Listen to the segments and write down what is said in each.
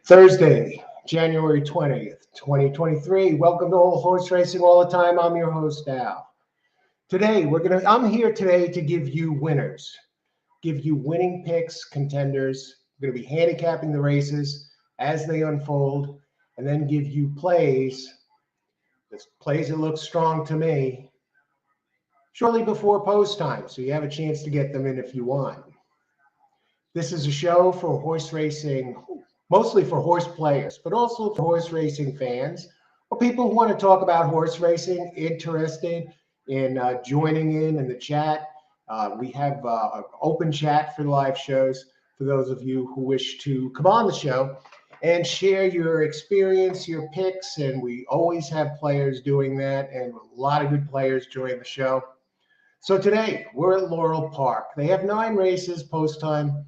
Thursday, January 20th, 2023. Welcome to Old Horse Racing All the Time. I'm your host, Al. Today, I'm here today to give you winners, give you winning picks, contenders. We're going to be handicapping the races as they unfold, and then give you plays that look strong to me shortly before post time, so you have a chance to get them in if you want. This is a show for horse racing, mostly for horse players, but also for horse racing fans or people who want to talk about horse racing, interested in joining in the chat. We have an open chat for live shows for those of you who wish to come on the show and share your experience, your picks, and we always have players doing that and a lot of good players join the show. So today we're at Laurel Park. They have 9 races post time,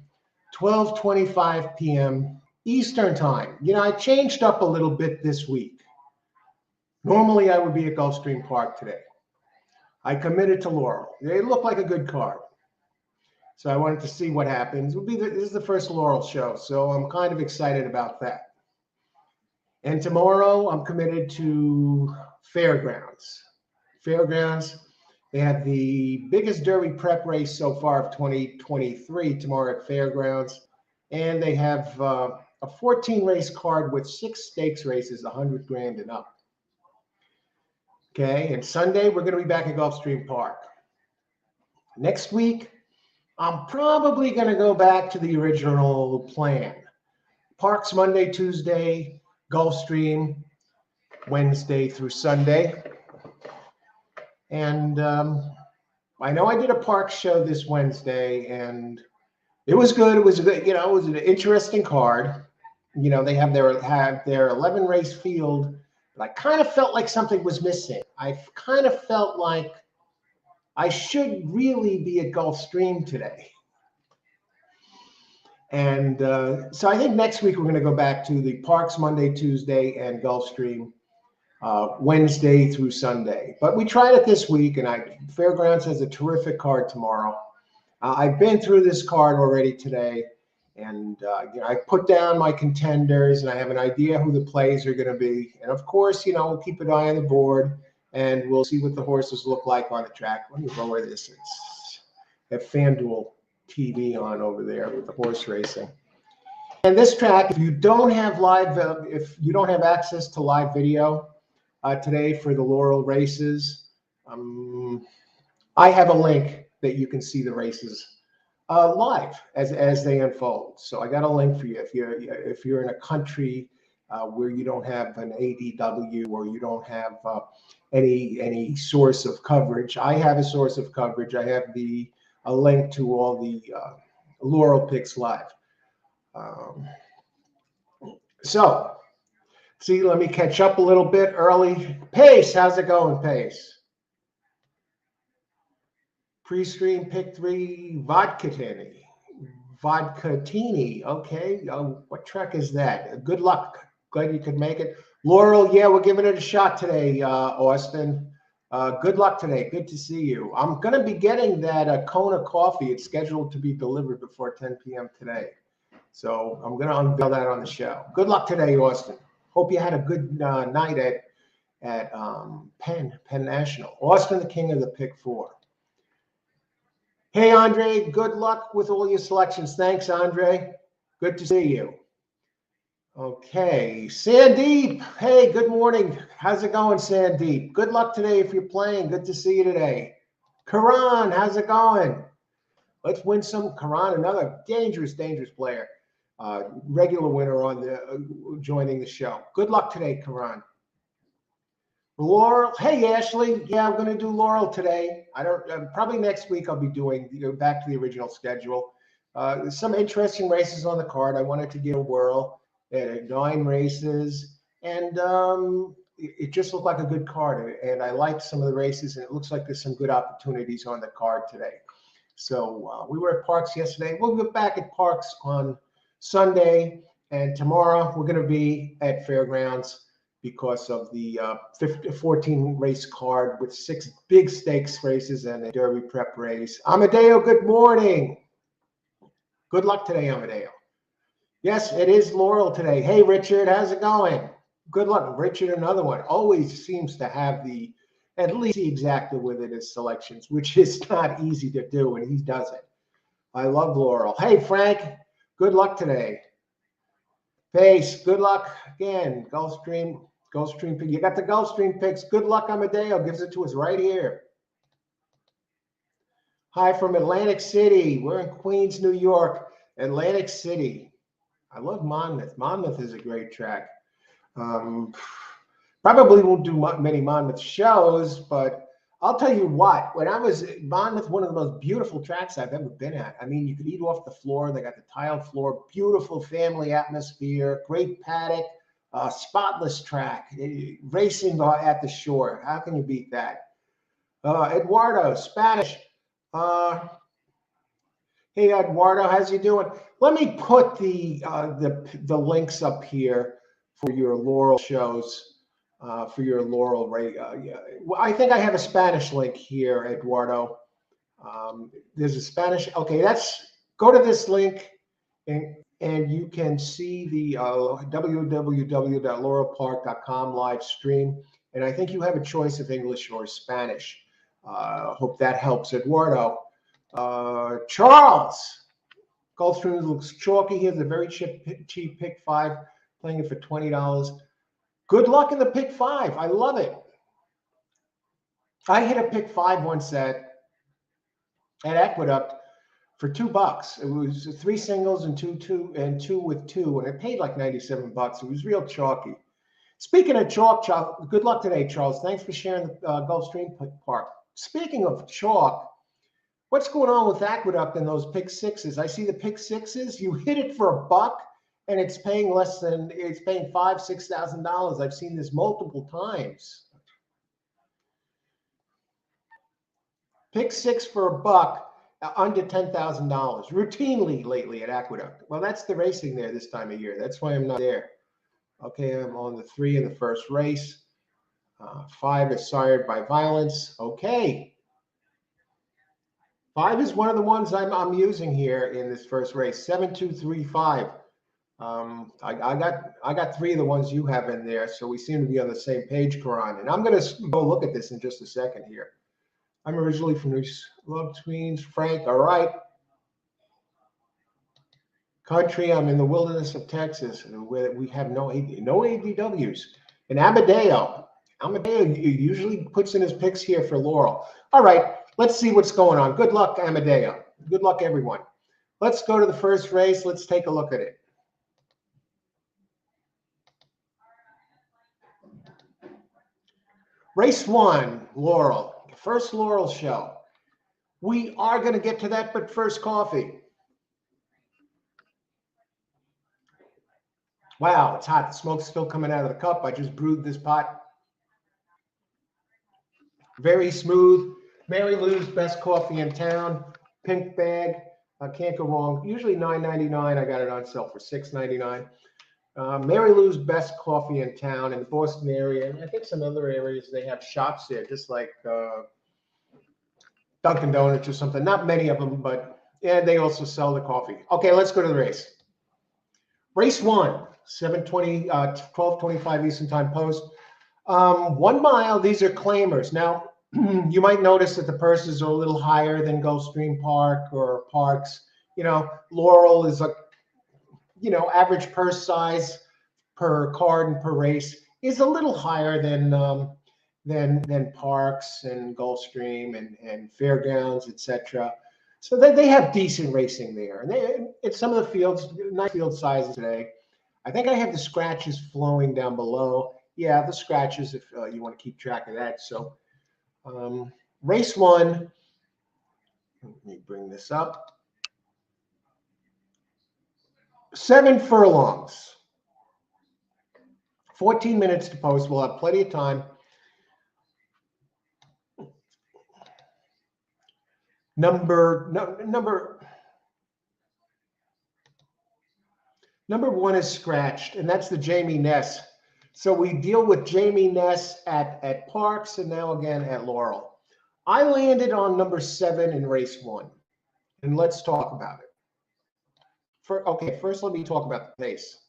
12:25 p.m. Eastern time. You know, I changed up a little bit this week. Normally I would be at Gulfstream Park today. I committed to Laurel. They look like a good card. So I wanted to see what happens. This is the first Laurel show, so I'm kind of excited about that. And tomorrow I'm committed to Fairgrounds. Fairgrounds, they have the biggest Derby prep race so far of 2023 tomorrow at Fairgrounds. And they have a 14 race card with 6 stakes races, 100 grand and up. Okay, and Sunday we're going to be back at Gulfstream Park. Next week, I'm probably going to go back to the original plan. Parks Monday, Tuesday, Gulfstream Wednesday through Sunday. And I know I did a park show this Wednesday, and it was good. It was good. It was an interesting card. They have their 11 race field, but I kind of felt like something was missing. I kind of felt like I should really be at Gulfstream today. And so I think next week we're going to go back to the Parks Monday, Tuesday, and Gulfstream Wednesday through Sunday. But we tried it this week, and Fairgrounds has a terrific card tomorrow. I've been through this card already today, and I put down my contenders, and I have an idea who the plays are going to be. And of course, we'll keep an eye on the board, and we'll see what the horses look like on the track. Let me lower this. It's have FanDuel TV on over there with the horse racing. And this track, if you don't have access to live video today for the Laurel races, I have a link that you can see the races live as they unfold. So I got a link for you if you're in a country where you don't have an ADW or you don't have any source of coverage. I have a source of coverage. I have a link to all the Laurel picks live. So, see, let me catch up a little bit early. Pace, how's it going, Pace? Pre-stream pick 3, Vodkatini. Okay. What track is that? Good luck. Glad you could make it. Laurel, yeah, we're giving it a shot today, Austin. Good luck today. Good to see you. I'm going to be getting that Kona coffee. It's scheduled to be delivered before 10 p.m. today. So I'm going to unveil that on the show. Good luck today, Austin. Hope you had a good night at Penn National. Austin, the king of the pick 4. Hey, Andre, good luck with all your selections. Thanks, Andre. Good to see you. Okay, Sandeep. Hey, good morning. How's it going, Sandeep? Good luck today if you're playing. Good to see you today. Karan, how's it going? Let's win some. Karan, another dangerous player. Regular winner on joining the show. Good luck today, Karan. Laurel, hey Ashley, yeah, I'm going to do Laurel today. Probably next week I'll be doing back to the original schedule. There's some interesting races on the card. I wanted to give a whirl. 9 races, and it just looked like a good card. And I liked some of the races, and it looks like there's some good opportunities on the card today. So we were at Parks yesterday. We'll be back at Parks on Sunday, and tomorrow we're going to be at Fairgrounds because of the 14 race card with 6 big stakes races and a Derby prep race. Amadeo, good morning. Good luck today, Amadeo. Yes, it is Laurel today. Hey, Richard, how's it going? Good luck. Richard, another one, always seems to have at least the exacta with it as selections, which is not easy to do, and he does it. I love Laurel. Hey, Frank, good luck today. Pace, good luck again. Gulfstream, pick. You got the Gulfstream picks. Good luck, Amadeo. Gives it to us right here. Hi from Atlantic City. We're in Queens, New York. Atlantic City. I love Monmouth. Monmouth is a great track. Probably won't do many Monmouth shows, but I'll tell you what, when I was at Monmouth, one of the most beautiful tracks I've ever been at. I mean, you could eat off the floor. They got the tiled floor, beautiful family atmosphere, great paddock, spotless track, racing at the shore. How can you beat that? Eduardo, Spanish. Hey, Eduardo, how's you doing? Let me put the links up here for your Laurel shows. For your Laurel, right? Yeah. Well, I think I have a Spanish link here, Eduardo. There's a Spanish. Okay, go to this link, and you can see the www.laurelpark.com live stream. And I think you have a choice of English or Spanish. Hope that helps, Eduardo. Charles, Gulfstream looks chalky. Here's a very cheap pick 5, playing it for $20. Good luck in the pick 5. I love it. I hit a pick 5 once at Aqueduct for $2. It was 3 singles and two with 2, and it paid like $97. It was real chalky. Speaking of chalk, Charles, good luck today, Charles. Thanks for sharing the Gulfstream Park. Speaking of chalk, what's going on with Aqueduct and those pick 6s? I see the pick 6s. You hit it for $1. And it's paying $5,000, $6,000. I've seen this multiple times. Pick 6 for $1, under $10,000, routinely lately at Aqueduct. Well, that's the racing there this time of year. That's why I'm not there. Okay, I'm on the 3 in the first race. 5 is sired by violence. Okay. 5 is one of the ones I'm using here in this first race. 7-2-3-5. I got 3 of the ones you have in there, so we seem to be on the same page, Karan. And I'm going to go look at this in just a second here. I'm originally from Love Queens, Frank. All right. Country, I'm in the wilderness of Texas, where we have no ADWs. And Amadeo usually puts in his picks here for Laurel. All right, let's see what's going on. Good luck, Amadeo. Good luck, everyone. Let's go to the first race. Let's take a look at it. Race 1, Laurel, first Laurel show. We are going to get to that, but first coffee. Wow, it's hot. The smoke's still coming out of the cup. I just brewed this pot. Very smooth. Mary Lou's best coffee in town. Pink bag. I can't go wrong. Usually $9.99. I got it on sale for $6.99. Mary Lou's best coffee in town in the Boston area, and I think some other areas they have shops there, just like Dunkin' Donuts or something. Not many of them, but yeah, they also sell the coffee. Okay, let's go to the race. Race 1, 7:20, 12:25 Eastern Time post. 1 mile. These are claimers. Now, you might notice that the purses are a little higher than Gulfstream Park or Parks. You know, Laurel is average purse size per card and per race is a little higher than Parks and Gulfstream and Fairgrounds, etc. So they have decent racing there, and it's some of the fields, nice field sizes today. I think I have the scratches flowing down below. Yeah, the scratches if you want to keep track of that. So race 1. Let me bring this up. 7 furlongs. 14 minutes to post. We'll have plenty of time. Number 1 is scratched, and that's the Jamie Ness. So we deal with Jamie Ness at Parks and now again at Laurel. I landed on number 7 in race 1, and let's talk about it. Okay, first let me talk about the pace.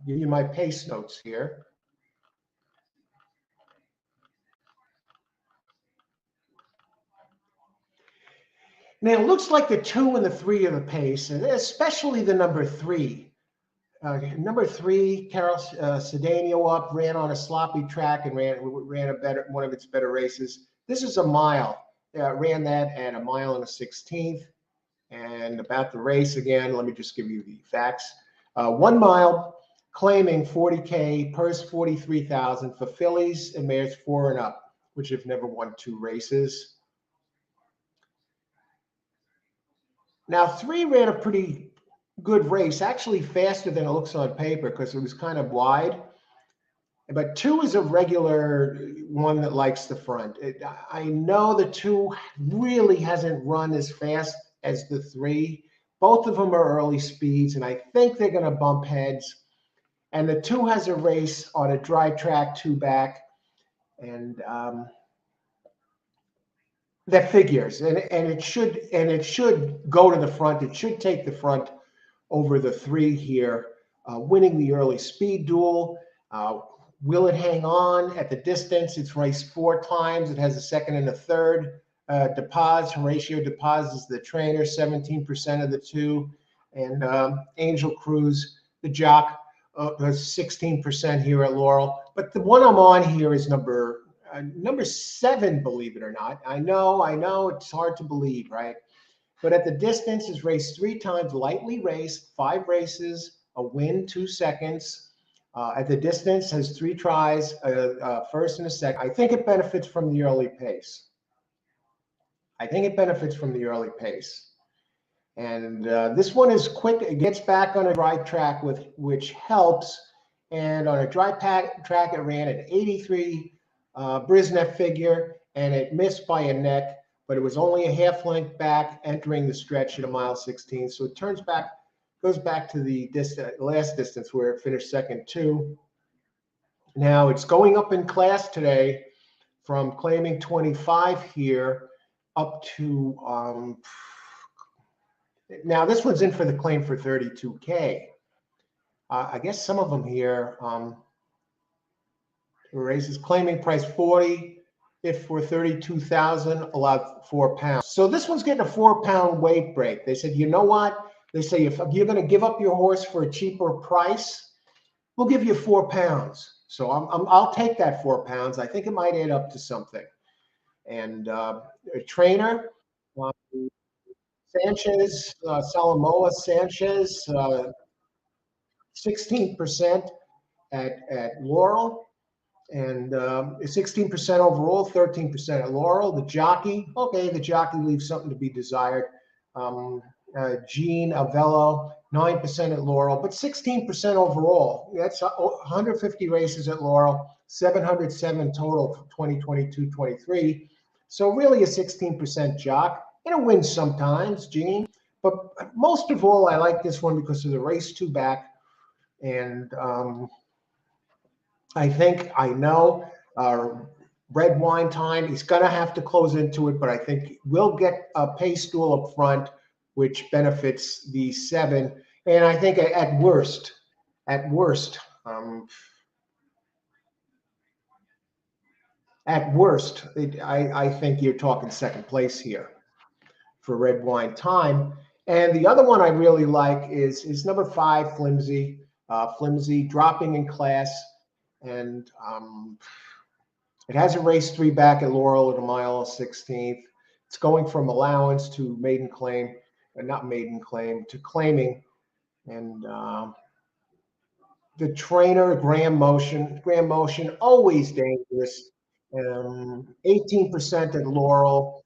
Give you my pace notes here. Now, it looks like the 2 and the 3 are the pace, and especially the number 3. Number 3, Carol Cedeno up, ran on a sloppy track and ran one of its better races. This is a mile. Ran that at a mile and a 16th. And about the race again, let me just give you the facts. 1 mile, claiming 40K, purse 43,000 for fillies and mares 4 and up, which have never won 2 races. Now, 3 ran a pretty good race, actually faster than it looks on paper because it was kind of wide. But 2 is a regular one that likes the front. I know the 2 really hasn't run as fast as the 3. Both of them are early speeds, and I think they're going to bump heads. And the 2 has a race on a dry track, 2 back, and that figures. And it should go to the front. It should take the front over the 3 here, winning the early speed duel. Will it hang on at the distance? It's raced 4 times. It has a second and a third. Horatio DePaz is the trainer, 17% of the 2. And Angel Cruz, the jock, 16% here at Laurel. But the one I'm on here is number 7, believe it or not. I know, it's hard to believe, right? But at the distance is raced 3 times, lightly raced, 5 races, a win, 2 seconds. At the distance has 3 tries, first and a second. I think it benefits from the early pace. And this one is quick. It gets back on a dry track, which helps. And on a dry track, it ran an 83 Brisnet figure, and it missed by a neck, but it was only a half length back entering the stretch at a mile 16. So it goes back to the last distance where it finished second 2. Now it's going up in class today from claiming 25 here up to, now this one's in for the claim for 32K. I guess some of them here, raises claiming price 40, if for 32,000, allowed 4 pounds. So this one's getting a 4-pound weight break. They said, you know what? They say, if you're going to give up your horse for a cheaper price, we'll give you 4 pounds. So I'll take that 4 pounds. I think it might add up to something. And a trainer, Sanchez, Salamoa Sanchez, 16% at Laurel. And 16% overall, 13% at Laurel. The jockey, okay, the jockey leaves something to be desired. Gene Avello, 9% at Laurel, but 16% overall. That's 150 races at Laurel, 707 total for 2022-23. So really a 16% jock. And it wins sometimes, Gene. But most of all, I like this one because of the race 2 back. And I know red wine time. He's going to have to close into it, but I think we'll get a pace duel up front, which benefits the 7. And I think at worst, I think you're talking second place here for red wine time. And the other one I really like is number 5, Flimsy. Flimsy dropping in class. And it has a race 3 back at Laurel at a mile 16th. It's going from allowance to maiden claim, not maiden claim, to claiming. And the trainer, Graham Motion, always dangerous. 18% at Laurel.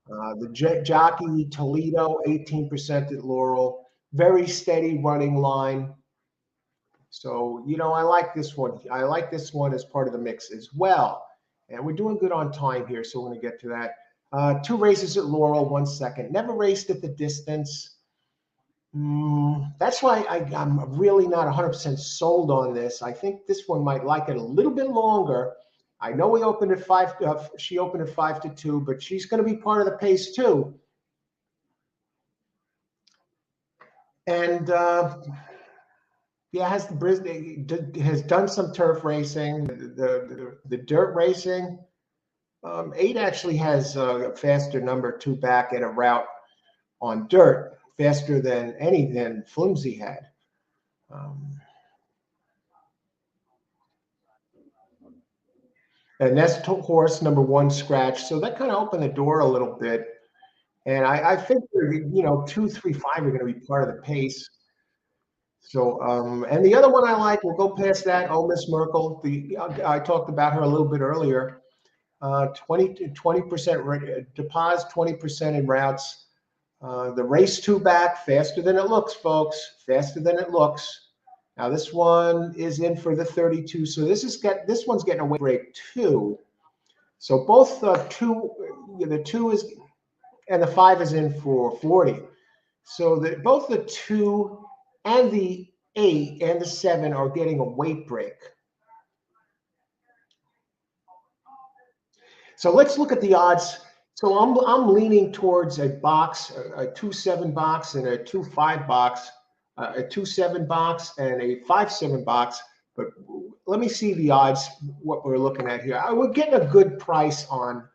The jockey Toledo, 18% at Laurel. Very steady running line. So, I like this one. I like this one as part of the mix as well. And we're doing good on time here, so we're going to get to that. 2 races at Laurel, 1 second. Never raced at the distance. That's why I'm really not 100% sold on this. I think this one might like it a little bit longer. I know we opened at 5. She opened at 5-2, but she's going to be part of the pace too. And yeah, has done some turf racing, the dirt racing. 8 actually has a faster number 2 back at a route on dirt, faster than Flimsy had. And that's horse number 1 scratch. So that kind of opened the door a little bit. And I think, 2, 3, 5 are going to be part of the pace. So, and the other one I like, we'll go past that. Oh, Miss Merkel. I talked about her a little bit earlier. 20% deposit, 20% in routes. The race 2 back, faster than it looks, folks. Faster than it looks. Now this one is in for the 32. So this one's getting a weight break too. So both the 2 is, and the 5 is in for 40. So both the 2 and the 8 and the 7 are getting a weight break. So let's look at the odds. So I'm leaning towards a box, a 2-7 box and a 2-5 box, a 2-7 box and a 5-7 box. But let me see the odds, what we're looking at here. We're getting a good price on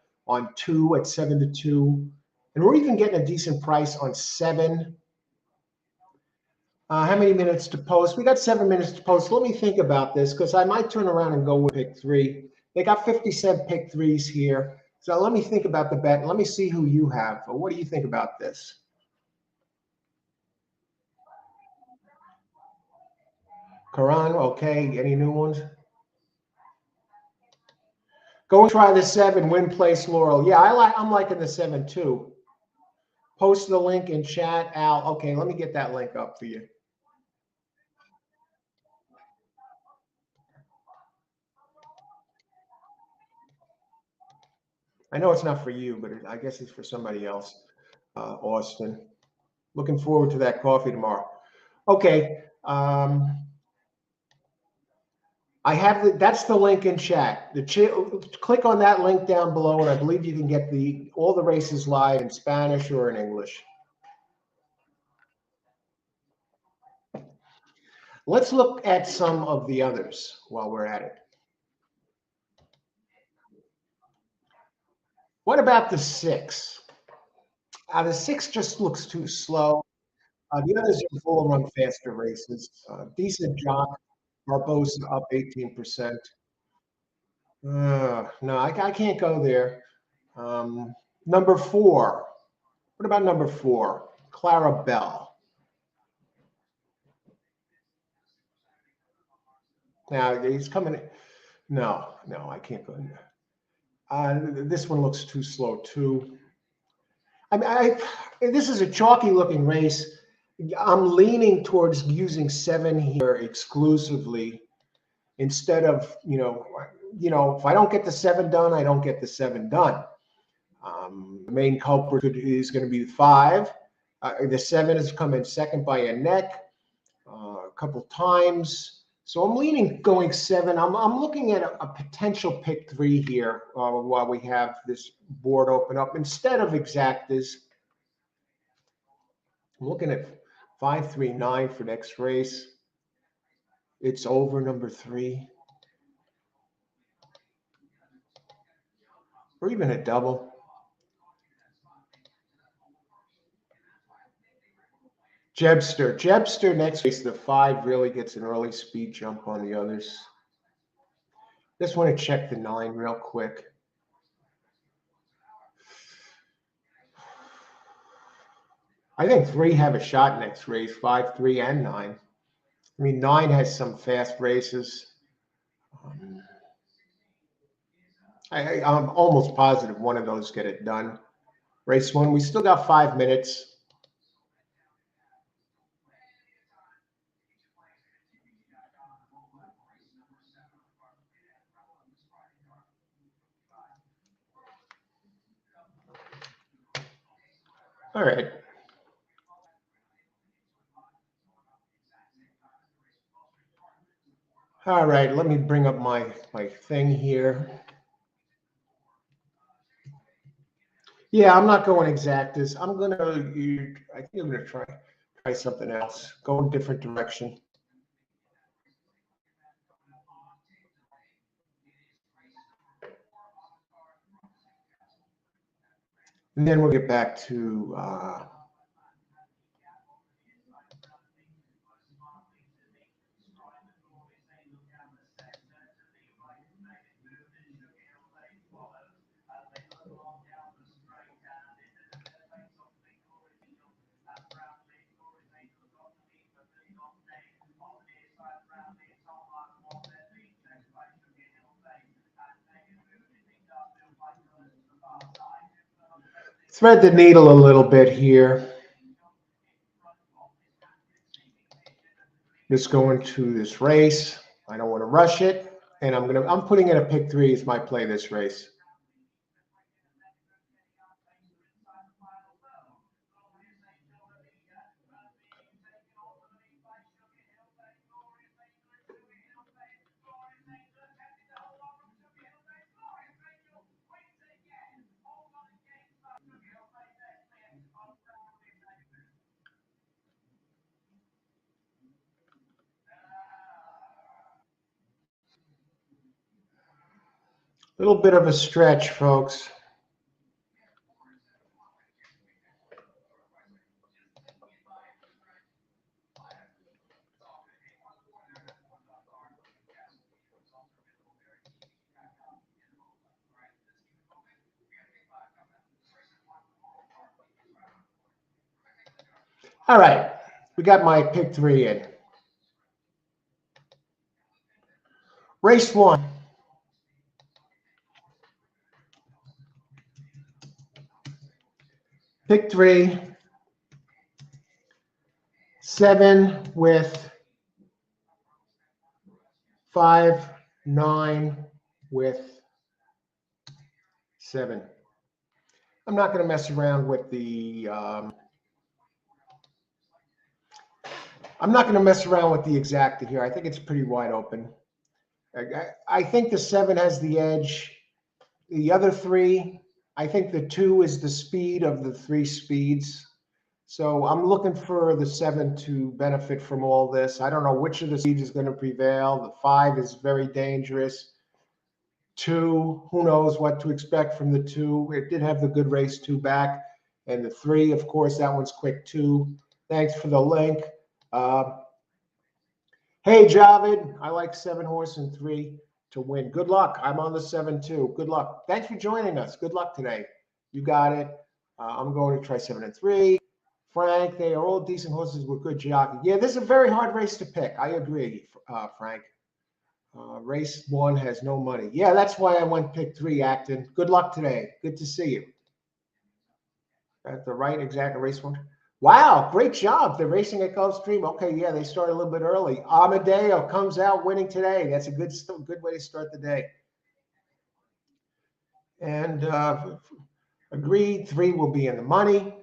2 at 7-2. And we're even getting a decent price on 7. How many minutes to post? We got 7 minutes to post. Let me think about this because I might turn around and go with pick 3. They got 50-cent pick 3s here. So let me think about the bet. Let me see who you have. What do you think about this? Karan, okay. Any new ones? Go and try the 7, win place Laurel. Yeah, I'm liking the 7 too. Post the link in chat, Al. Okay, let me get that link up for you. I know it's not for you, but I guess it's for somebody else. Austin. Looking forward to that coffee tomorrow. Okay. I have that's the link in chat. Click on that link down below, and I believe you can get all the races live in Spanish or in English. Let's look at some of the others while we're at it. What about the 6? The 6 just looks too slow. The others are full run faster races. Decent job. Barbosa up 18%. No, I can't go there. Number 4. What about number 4? Clara Bell. Now he's coming. No, I can't go in there. This one looks too slow too. I mean, this is a chalky looking race. I'm leaning towards using 7 here exclusively instead of, if I don't get the 7 done, I don't get the 7 done. The main culprit is going to be the 5. The 7 has come in second by a neck a couple times. So I'm leaning going 7. I'm looking at a potential pick 3 here while we have this board open up instead of exactas. I'm looking at 539 for next race. It's over number 3. Or even a double. Jebster next race. The 5 really gets an early speed jump on the others. Just want to check the 9 real quick. I think 3 have a shot next race, 5, 3, and 9. I mean, 9 has some fast races. I'm almost positive one of those get it done. Race 1, we still got 5 minutes. All right. All right, let me bring up my thing here. Yeah, I'm not going exactas. I think I'm gonna try try something else. Go in a different direction. And then we'll get back to thread the needle a little bit here. Just going to this race. I don't want to rush it. And I'm putting in a pick 3 as my play this race. A little bit of a stretch, folks. All right, we got my pick 3 in. Race 1. Pick 3. 7 with 5, 9 with 7. I'm not going to mess around with the I'm not going to mess around with the exacta here. I think it's pretty wide open. I think the 7 has the edge. The other 3, I think the 2 is the speed of the 3 speeds. So I'm looking for the 7 to benefit from all this. I don't know which of the speeds is going to prevail. The 5 is very dangerous. 2, who knows what to expect from the 2. It did have the good race 2 back. And the 3, of course, that one's quick 2. Thanks for the link. Hey, Javid, I like 7 horse and 3 to win. Good luck. I'm on the 7 too. Good luck. Thanks for joining us. Good luck today. You got it. I'm going to try 7 and 3. Frank, they are all decent horses with good jockey. Yeah, this is a very hard race to pick. I agree, Frank. Race 1 has no money. Yeah, that's why I went pick 3, Acton. Good luck today. Good to see you. That's the right exact race 1. Wow, great job. They're racing at Gulfstream. Okay, yeah, they started a little bit early. Amadeo comes out winning today. That's a good way to start the day. And agreed, 3 will be in the money.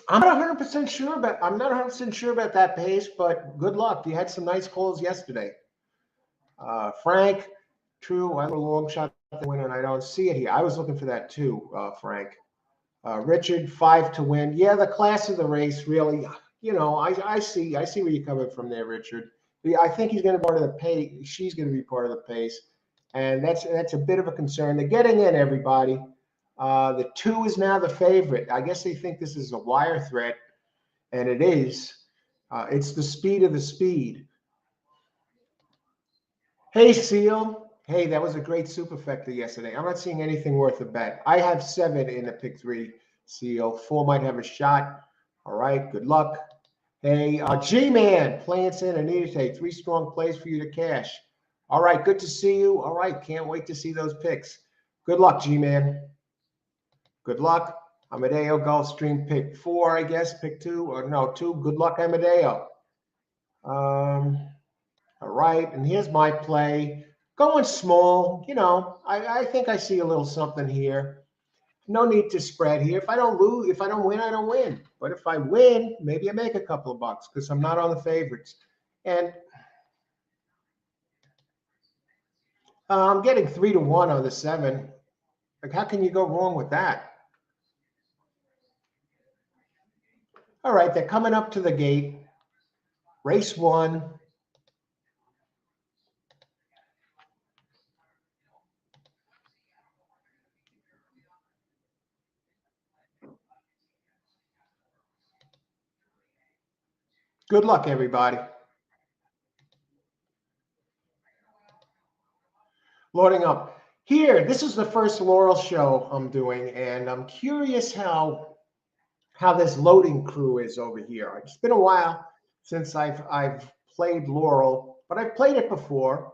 I'm not 100% sure about that pace, but good luck. You had some nice calls yesterday. Frank, true. I'm a long shot win, and I don't see it here. I was looking for that too, Frank. Richard, 5 to win. Yeah, the class of the race, really. You know, I see where you're coming from there, Richard. I think he's going to be part of the pace. She's going to be part of the pace, and that's a bit of a concern. They're getting in, everybody. The 2 is now the favorite. I guess they think this is a wire threat, and it is. It's the speed of the speed. Hey, Seal. Hey, that was a great superfecta yesterday. I'm not seeing anything worth a bet. I have 7 in the pick 3, Seal. 4 might have a shot. All right, good luck. Hey, G-Man, plants in Anita. 3 strong plays for you to cash. All right, good to see you. All right, can't wait to see those picks. Good luck, G-Man. Good luck. Amadeo, Gulfstream, pick 4, I guess. Pick 2, or no, 2. Good luck, Amadeo. All right, and here's my play. Going small, you know, I think I see a little something here. No need to spread here. If I don't win, I don't win. But if I win, maybe I make a couple of bucks because I'm not on the favorites. And I'm getting 3 to 1 on the 7. Like, how can you go wrong with that? All right, they're coming up to the gate. Race 1. Good luck, everybody. Loading up. Here, this is the first Laurel show I'm doing, and I'm curious how this loading crew is over here. It's been a while since I've played Laurel, but I've played it before,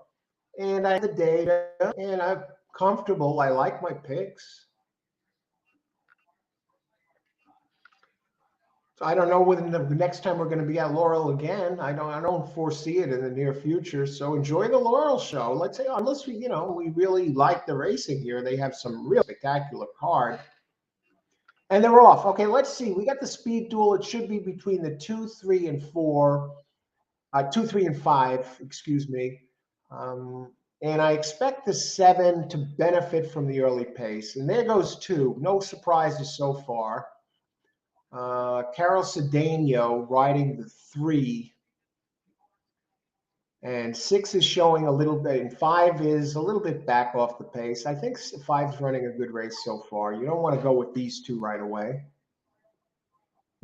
and I have the data, and I'm comfortable. I like my picks. So I don't know when the next time we're going to be at Laurel again. I don't foresee it in the near future. So enjoy the Laurel show. Let's say unless we really like the racing here. They have some real spectacular card. And they're off. Okay, let's see. We got the speed duel. It should be between the 2, 3, and 4. 2, 3, and 5, excuse me. And I expect the 7 to benefit from the early pace. And there goes 2. No surprises so far. Carol Cedeno riding the 3. And 6 is showing a little bit, and 5 is a little bit back off the pace. I think 5 is running a good race so far. You don't want to go with these 2 right away.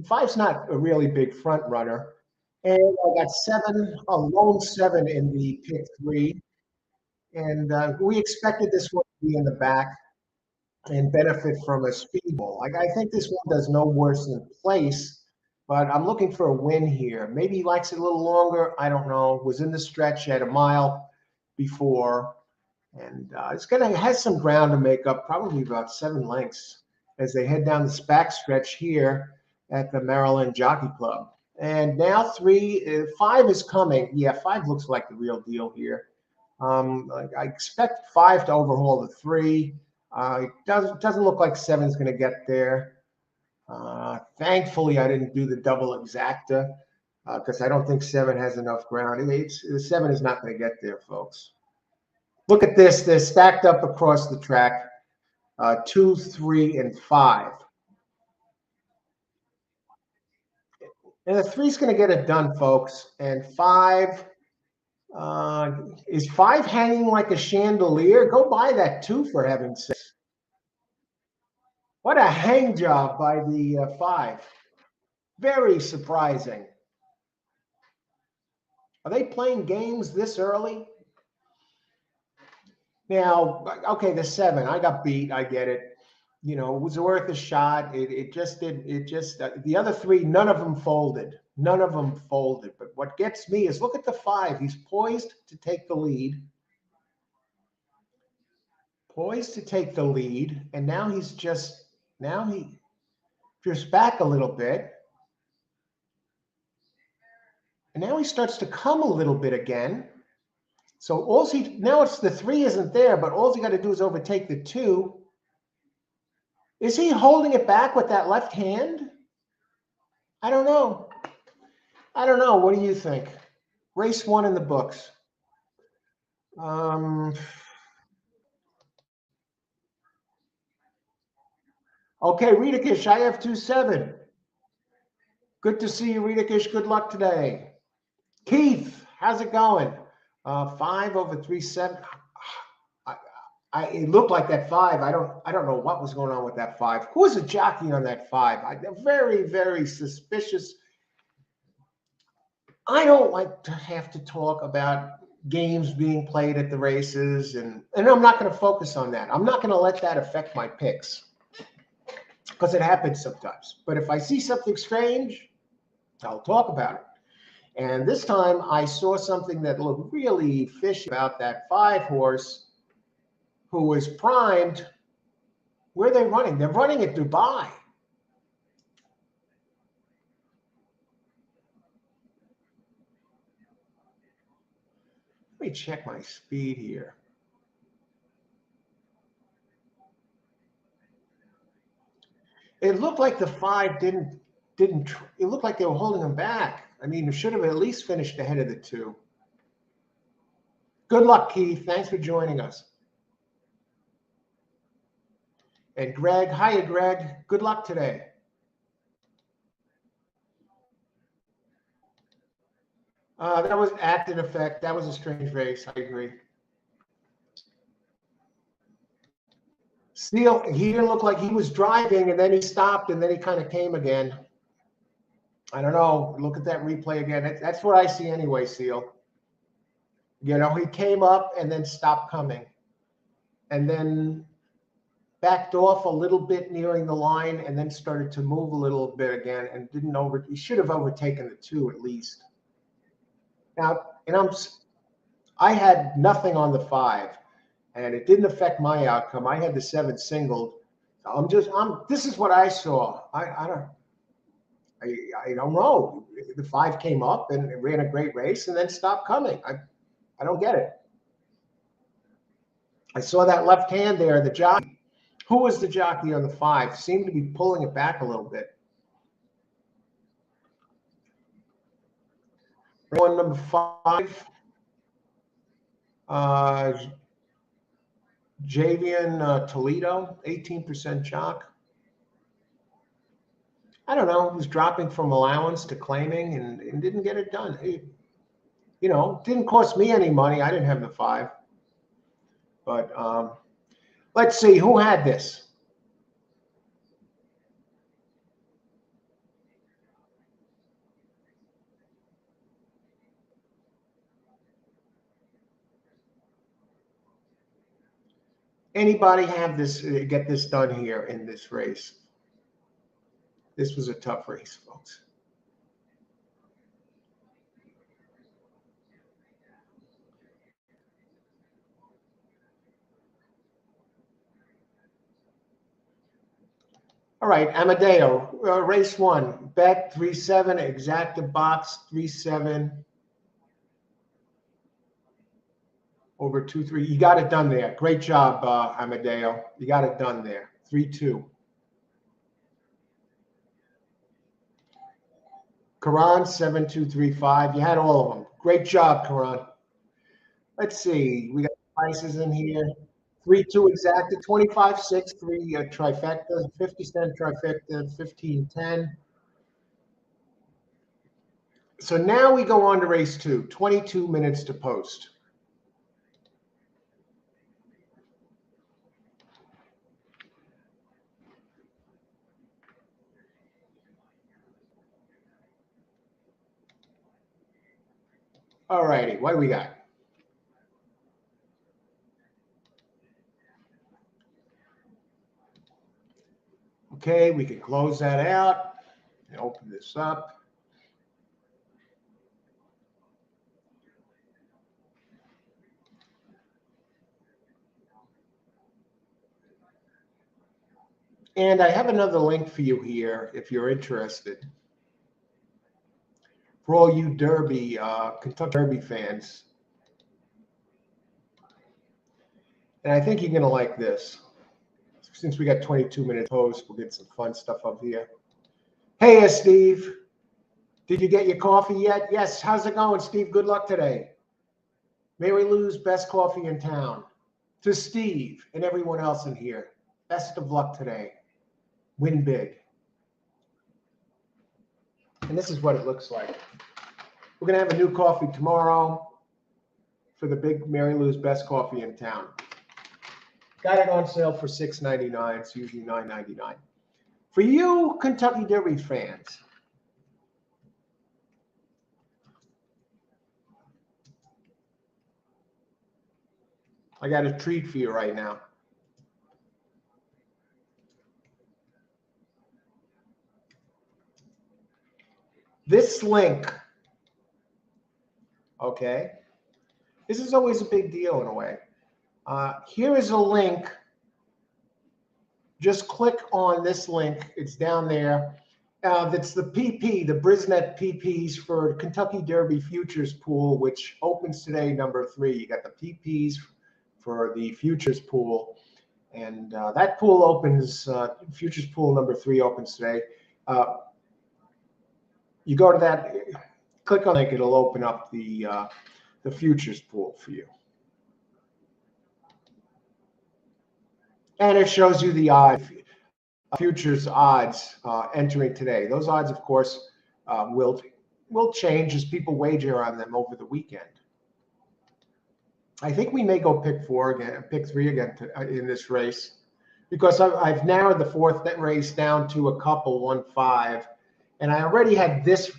5's not a really big front runner. And I got 7, a lone 7 in the pick 3. And we expected this one to be in the back and benefit from a speed ball. I think this one does no worse than place, but I'm looking for a win here. Maybe he likes it a little longer. I don't know. Was in the stretch at a mile before. And it has some ground to make up, probably about 7 lengths as they head down the back stretch here at the Maryland Jockey Club. And now 5 is coming. Yeah, 5 looks like the real deal here. I expect 5 to overhaul the 3. It doesn't look like 7 is going to get there. Thankfully, I didn't do the double exacta because I don't think 7 has enough ground. The 7 is not going to get there, folks. Look at this. They're stacked up across the track, 2, 3, and 5. And the 3 is going to get it done, folks. And 5, is 5 hanging like a chandelier? Go buy that 2 for heaven's sake. What a hang job by the 5. Very surprising. Are they playing games this early? Now, okay, the 7, I got beat. I get it. It was worth a shot. The other 3, none of them folded. None of them folded. But what gets me is look at the 5. He's poised to take the lead. And now he drifts back a little bit. And now he starts to come a little bit again. So now it's the 3 isn't there, but all he got to do is overtake the 2. Is he holding it back with that left hand? I don't know. What do you think? Race 1 in the books. Okay, Ritakish, I have 2-7. Good to see you, Ritakish. Good luck today. Keith, how's it going? 5 over 3-7. It looked like that 5. I don't know what was going on with that 5. Who was a jockey on that 5? Very, very suspicious. I don't like to have to talk about games being played at the races, and I'm not going to focus on that. I'm not going to let that affect my picks because it happens sometimes. But if I see something strange, I'll talk about it. And this time I saw something that looked really fishy about that 5 horse who was primed. Where are they running? They're running at Dubai. Let me check my speed here. It looked like the 5 didn't. It looked like they were holding them back. I mean, it should have at least finished ahead of the 2. Good luck, Keith. Thanks for joining us. And Greg, hiya, Greg. Good luck today. That was act in effect. That was a strange race. I agree. Seal, he didn't look like he was driving, and then he stopped, and then he kind of came again. I don't know. Look at that replay again. That's what I see anyway, Seal. You know, he came up and then stopped coming, and then backed off a little bit nearing the line, and then started to move a little bit again, and didn't over. He should have overtaken the 2 at least. Now, and I had nothing on the 5, and it didn't affect my outcome. I had the 7 singled. This is what I saw. I don't know. The 5 came up and it ran a great race and then stopped coming. I don't get it. I saw that left hand there, the jockey. Who was the jockey on the 5? Seemed to be pulling it back a little bit. On number 5, Javian Toledo, 18% chalk. I don't know. He was dropping from allowance to claiming and didn't get it done. Didn't cost me any money. I didn't have the 5. But let's see. Who had this? Anybody have this, get this done here in this race? This was a tough race, folks. All right, Amadeo, race 1, bet 3-7, exacta box 3-7 over 2-3. You got it done there. Great job, Amadeo. You got it done there. 3-2. Karan 7-2-3-5. You had all of them. Great job, Karan. Let's see. We got prices in here. 3-2 exacta, 25-6, 3 trifecta, 50-cent trifecta, 15-10. So now we go on to race 2, 22 minutes to post. All righty, what do we got? Okay, we can close that out and open this up. And I have another link for you here if you're interested. For all you Derby, Kentucky Derby fans. And I think you're going to like this. Since we got 22 minutes post, we'll get some fun stuff up here. Hey, Steve. Did you get your coffee yet? Yes. How's it going, Steve? Good luck today. Mary Lou's best coffee in town. To Steve and everyone else in here, best of luck today. Win big. And this is what it looks like. We're going to have a new coffee tomorrow for the big Mary Lou's best coffee in town. Got it on sale for $6.99. It's usually $9.99. For you Kentucky Derby fans, I got a treat for you right now. This link, okay, this is always a big deal in a way. Here is a link. Just click on this link. It's down there. That's the PP, the Brisnet PPs for Kentucky Derby Futures Pool, which opens today, number 3. You got the PPs for the Futures Pool. And that pool opens, Futures Pool number 3 opens today. You go to that, click on the link, it'll open up the Futures Pool for you. And it shows you the odds, futures odds entering today. Those odds, of course, will will change as people wager on them over the weekend. I think we may go pick 4 again, pick 3 again in this race, because I've narrowed the 4th race down to a couple 1-5, and I already had this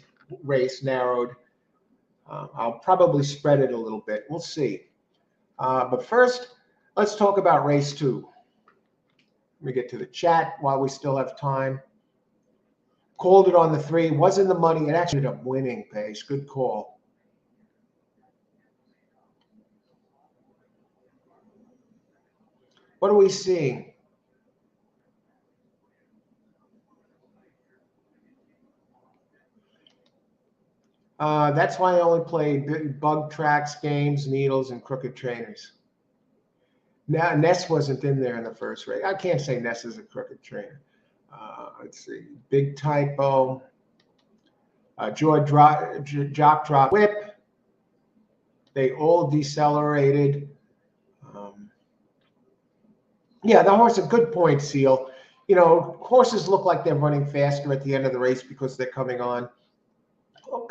race narrowed. I'll probably spread it a little bit. We'll see. But first, let's talk about race 2. Let me get to the chat while we still have time. Called it on the 3. Was in the money. It actually ended up winning, Pace. Good call. What are we seeing? That's why I only played bug tracks, games, needles, and crooked trainers. Now, Ness wasn't in there in the first race. I can't say Ness is a crooked trainer. Let's see. Big typo. Jock drop whip. They all decelerated. Yeah, the horse, a good point, Seal. You know, horses look like they're running faster at the end of the race because they're coming on.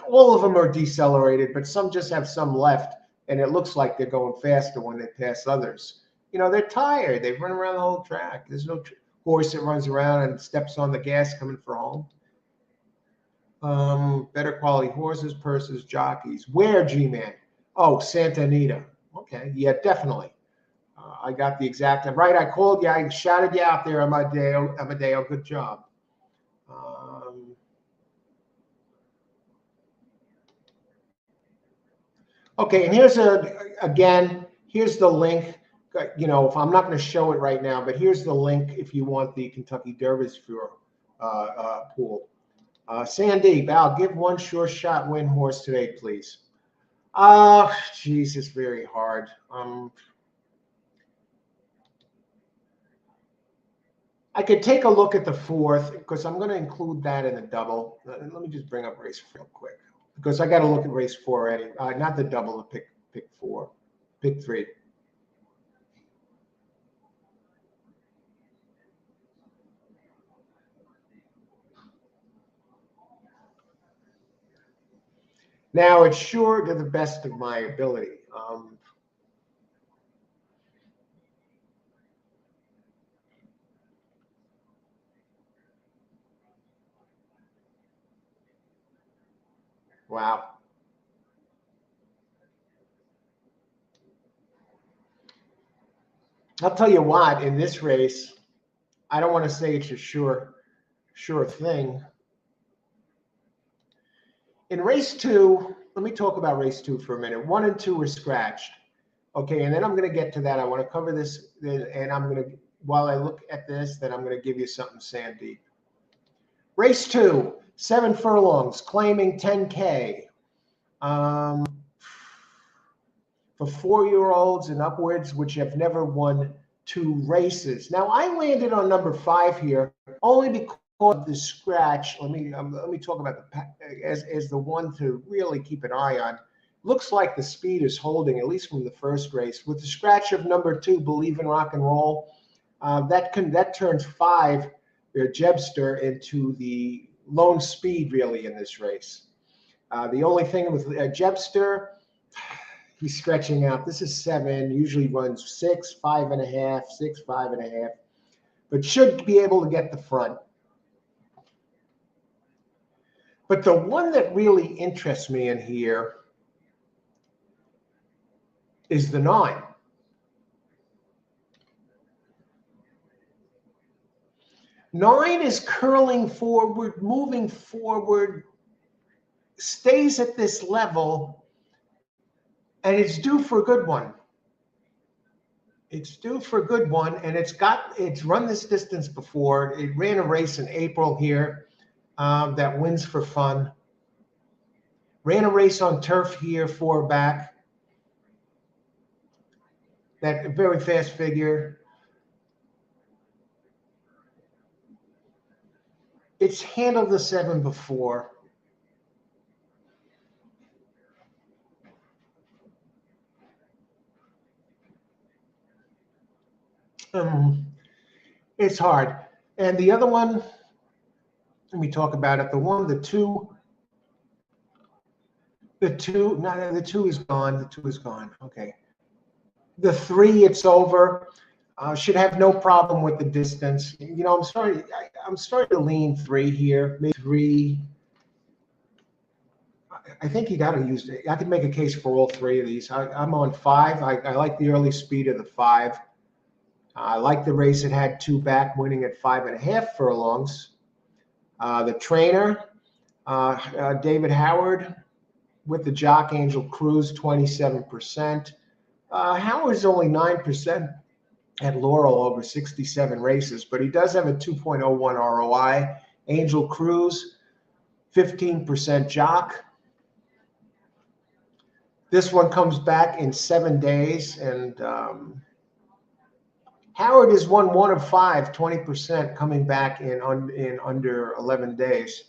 All of them are decelerated, but some just have some left, and it looks like they're going faster when they pass others. You know, they're tired. They've run around the whole track. There's no horse that runs around and steps on the gas coming for home. Better quality horses, purses, jockeys. Where, G-Man? Oh, Santa Anita. Okay, yeah, definitely. I got the exact right. I called you. I shouted you out there, Amadeo. Good job. Okay, and here's here's the link. You know, if I'm not going to show it right now, but here's the link if you want the Kentucky Derby pool. Sandeep, Al, give one sure shot win horse today, please. Geez, it's very hard. I could take a look at the 4th because I'm going to include that in the double. Let me just bring up race real quick because I got to look at race 4 anyway. Not the double, the pick 4, pick 3. Now it's sure to the best of my ability. Wow. I'll tell you what, in this race, I don't want to say it's a sure thing. In race 2, let me talk about race 2 for a minute. 1 and 2 were scratched. Okay, and then I'm going to get to that. I want to cover this, and I'm going to, while I look at this, then I'm going to give you something, Sandeep. Race 2, 7 furlongs, claiming 10K. For 4-year-olds and upwards, which have never won 2 races. Now, I landed on number 5 here only because of the scratch. Let me talk about as the one to really keep an eye on. Looks like the speed is holding, at least from the first race. With the scratch of number 2, Believe in Rock and Roll, that turns 5, Jebster, into the lone speed really in this race. The only thing with Jebster, he's stretching out. This is 7, usually runs 6, 5.5, 6, 5.5, but should be able to get the front. But the one that really interests me in here is the 9. Nine is curling forward, moving forward, stays at this level, and it's due for a good one. It's due for a good one, and it's run this distance before. It ran a race in April here that wins for fun. Ran a race on turf here, 4 back. That very fast figure. It's handled the 7 before. It's hard. And the other one, let me talk about it. The 2 The two, no, the two is gone. The two is gone. Okay. The three, it's over. Should have no problem with the distance. You know, I'm starting to lean three here. Maybe three. I think you got to use it. I could make a case for all three of these. I'm on five. I like the early speed of the five. I like the race it had two back, winning at 5.5 furlongs. The trainer, David Howard, with the jock Angel Cruz, 27%. Howard's only 9% at Laurel over 67 races, but he does have a 2.01 ROI. Angel Cruz, 15% jock. This one comes back in 7 days, and Howard has won 1 of 5, 20% coming back in under 11 days.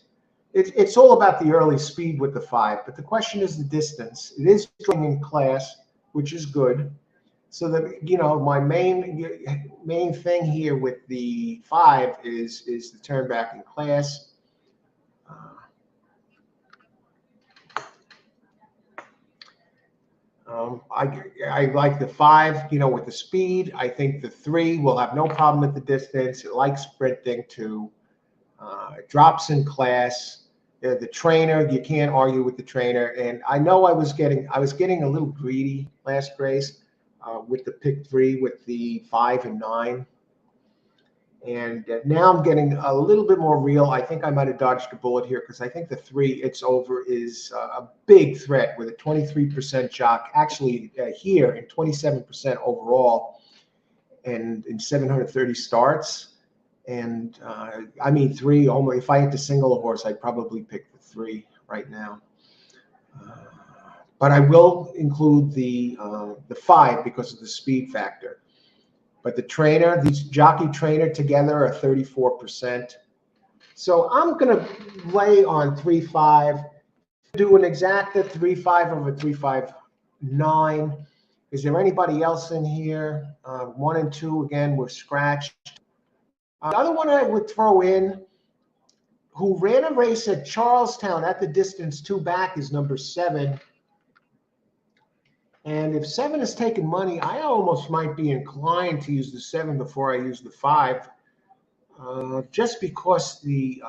It's all about the early speed with the 5, but the question is the distance. It is strong in class, which is good. So that, you know, my main thing here with the 5 is the turn back in class. I like the 5, you know, with the speed. I think the 3 will have no problem with the distance. It likes sprinting too. It drops in class. The trainer, you can't argue with the trainer. And I know I was getting a little greedy last race with the pick 3 with the 5 and 9. And now I'm getting a little bit more real. I think I might have dodged a bullet here because I think the 3, it's over, is a big threat with a 23% jock, actually here, and 27% overall, and in 730 starts. And I mean, 3, almost, if I had to single a horse, I'd probably pick the 3 right now. But I will include the 5 because of the speed factor. But the trainer, these jockey trainer together are 34%. So I'm going to lay on 3-5, do an exacta 3-5 over 3-5-9. Is there anybody else in here? 1 and 2, again, were scratched. The other one I would throw in, who ran a race at Charlestown at the distance 2 back, is number 7. And if 7 is taking money, I almost might be inclined to use the 7 before I use the 5, just because the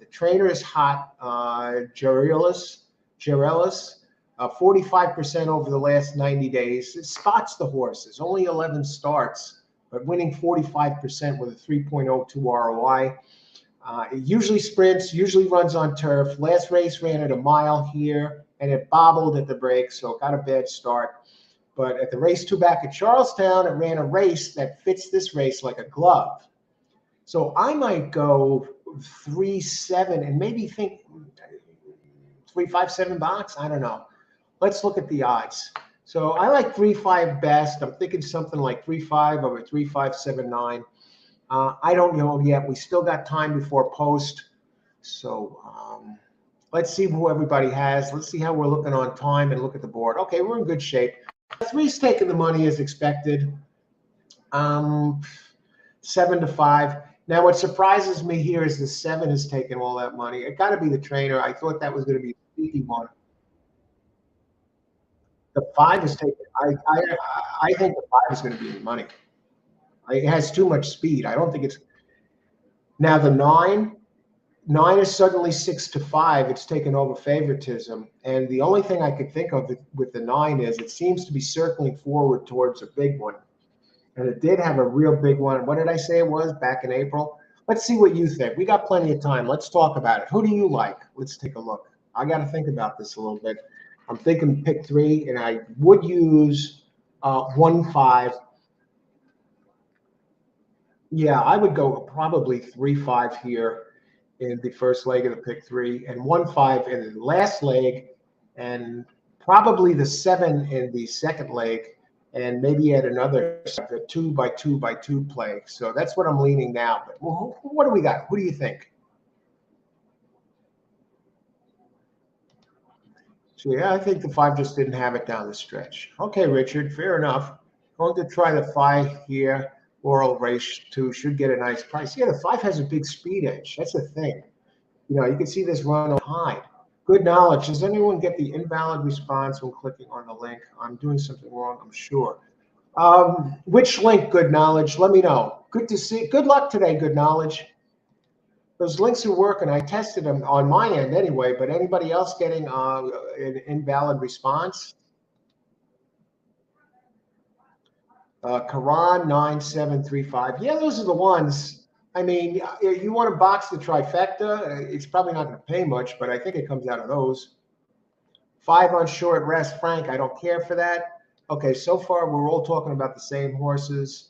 trainer is hot. Jarellis, 45% over the last 90 days. It spots the horses. Only 11 starts, but winning 45% with a 3.02 ROI. It usually sprints, usually runs on turf. Last race ran at a mile here, and it bobbled at the break, so it got a bad start. But at the race 2 back at Charlestown, it ran a race that fits this race like a glove. So I might go 3-7 and maybe think 3-5-7 box. I don't know. Let's look at the odds. So I like 3-5 best. I'm thinking something like 3-5 over 3-5-7-9. I don't know yet. We still got time before post. So let's see who everybody has. Let's see how we're looking on time and look at the board. Okay, we're in good shape. 3's taking the money as expected. 7-5. Now, what surprises me here is the 7 is taking all that money. It got to be the trainer. I thought that was going to be a sneaky one. The 5 is taking. I think the 5 is going to be the money. It has too much speed. I don't think it's. Now the 9 is suddenly 6-5. It's taken over favoritism. And the only thing I could think of with the 9 is it seems to be circling forward towards a big one. And it did have a real big one. What did I say it was back in April? Let's see what you think. We got plenty of time. Let's talk about it. Who do you like? Let's take a look. I got to think about this a little bit. I'm thinking pick 3, and I would use 1-5. Yeah, I would go probably 3-5 here in the first leg of the pick 3, and 1-5 in the last leg, and probably the 7 in the second leg, and maybe add another 2x2x2 play. So that's what I'm leaning now. But what do we got? Who do you think? So yeah, I think the 5 just didn't have it down the stretch. Okay, Richard, fair enough. Going to try the 5 here. Laurel race 2 should get a nice price. Yeah, the 5 has a big speed edge. That's the thing. You know, you can see this run on high. Good knowledge. Does anyone get the invalid response when clicking on the link? I'm doing something wrong, I'm sure. Which link, good knowledge? Let me know. Good to see. Good luck today, good knowledge. Those links are working. I tested them on my end anyway, but anybody else getting an invalid response? Karan 9735. Yeah, those are the ones. I mean, you want to box the trifecta, it's probably not going to pay much, but I think it comes out of those. 5 on short rest, Frank. I don't care for that. Okay, so far we're all talking about the same horses.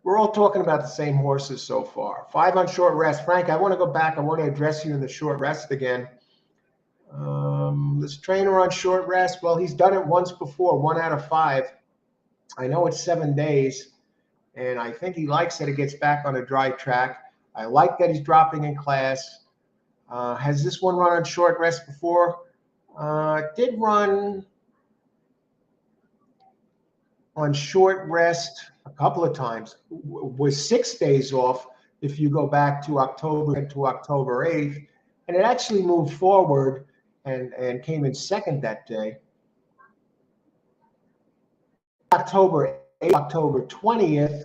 We're all talking about the same horses so far. 5 on short rest. Frank, I want to go back. I want to address you in the short rest again. This trainer on short rest, well, he's done it once before, 1 out of 5. I know it's 7 days, and I think he likes that it gets back on a dry track. I like that he's dropping in class. Has this one run on short rest before? Did run on short rest a couple of times. Was 6 days off if you go back to October 8th, and it actually moved forward and came in second that day. October 8th, October 20th,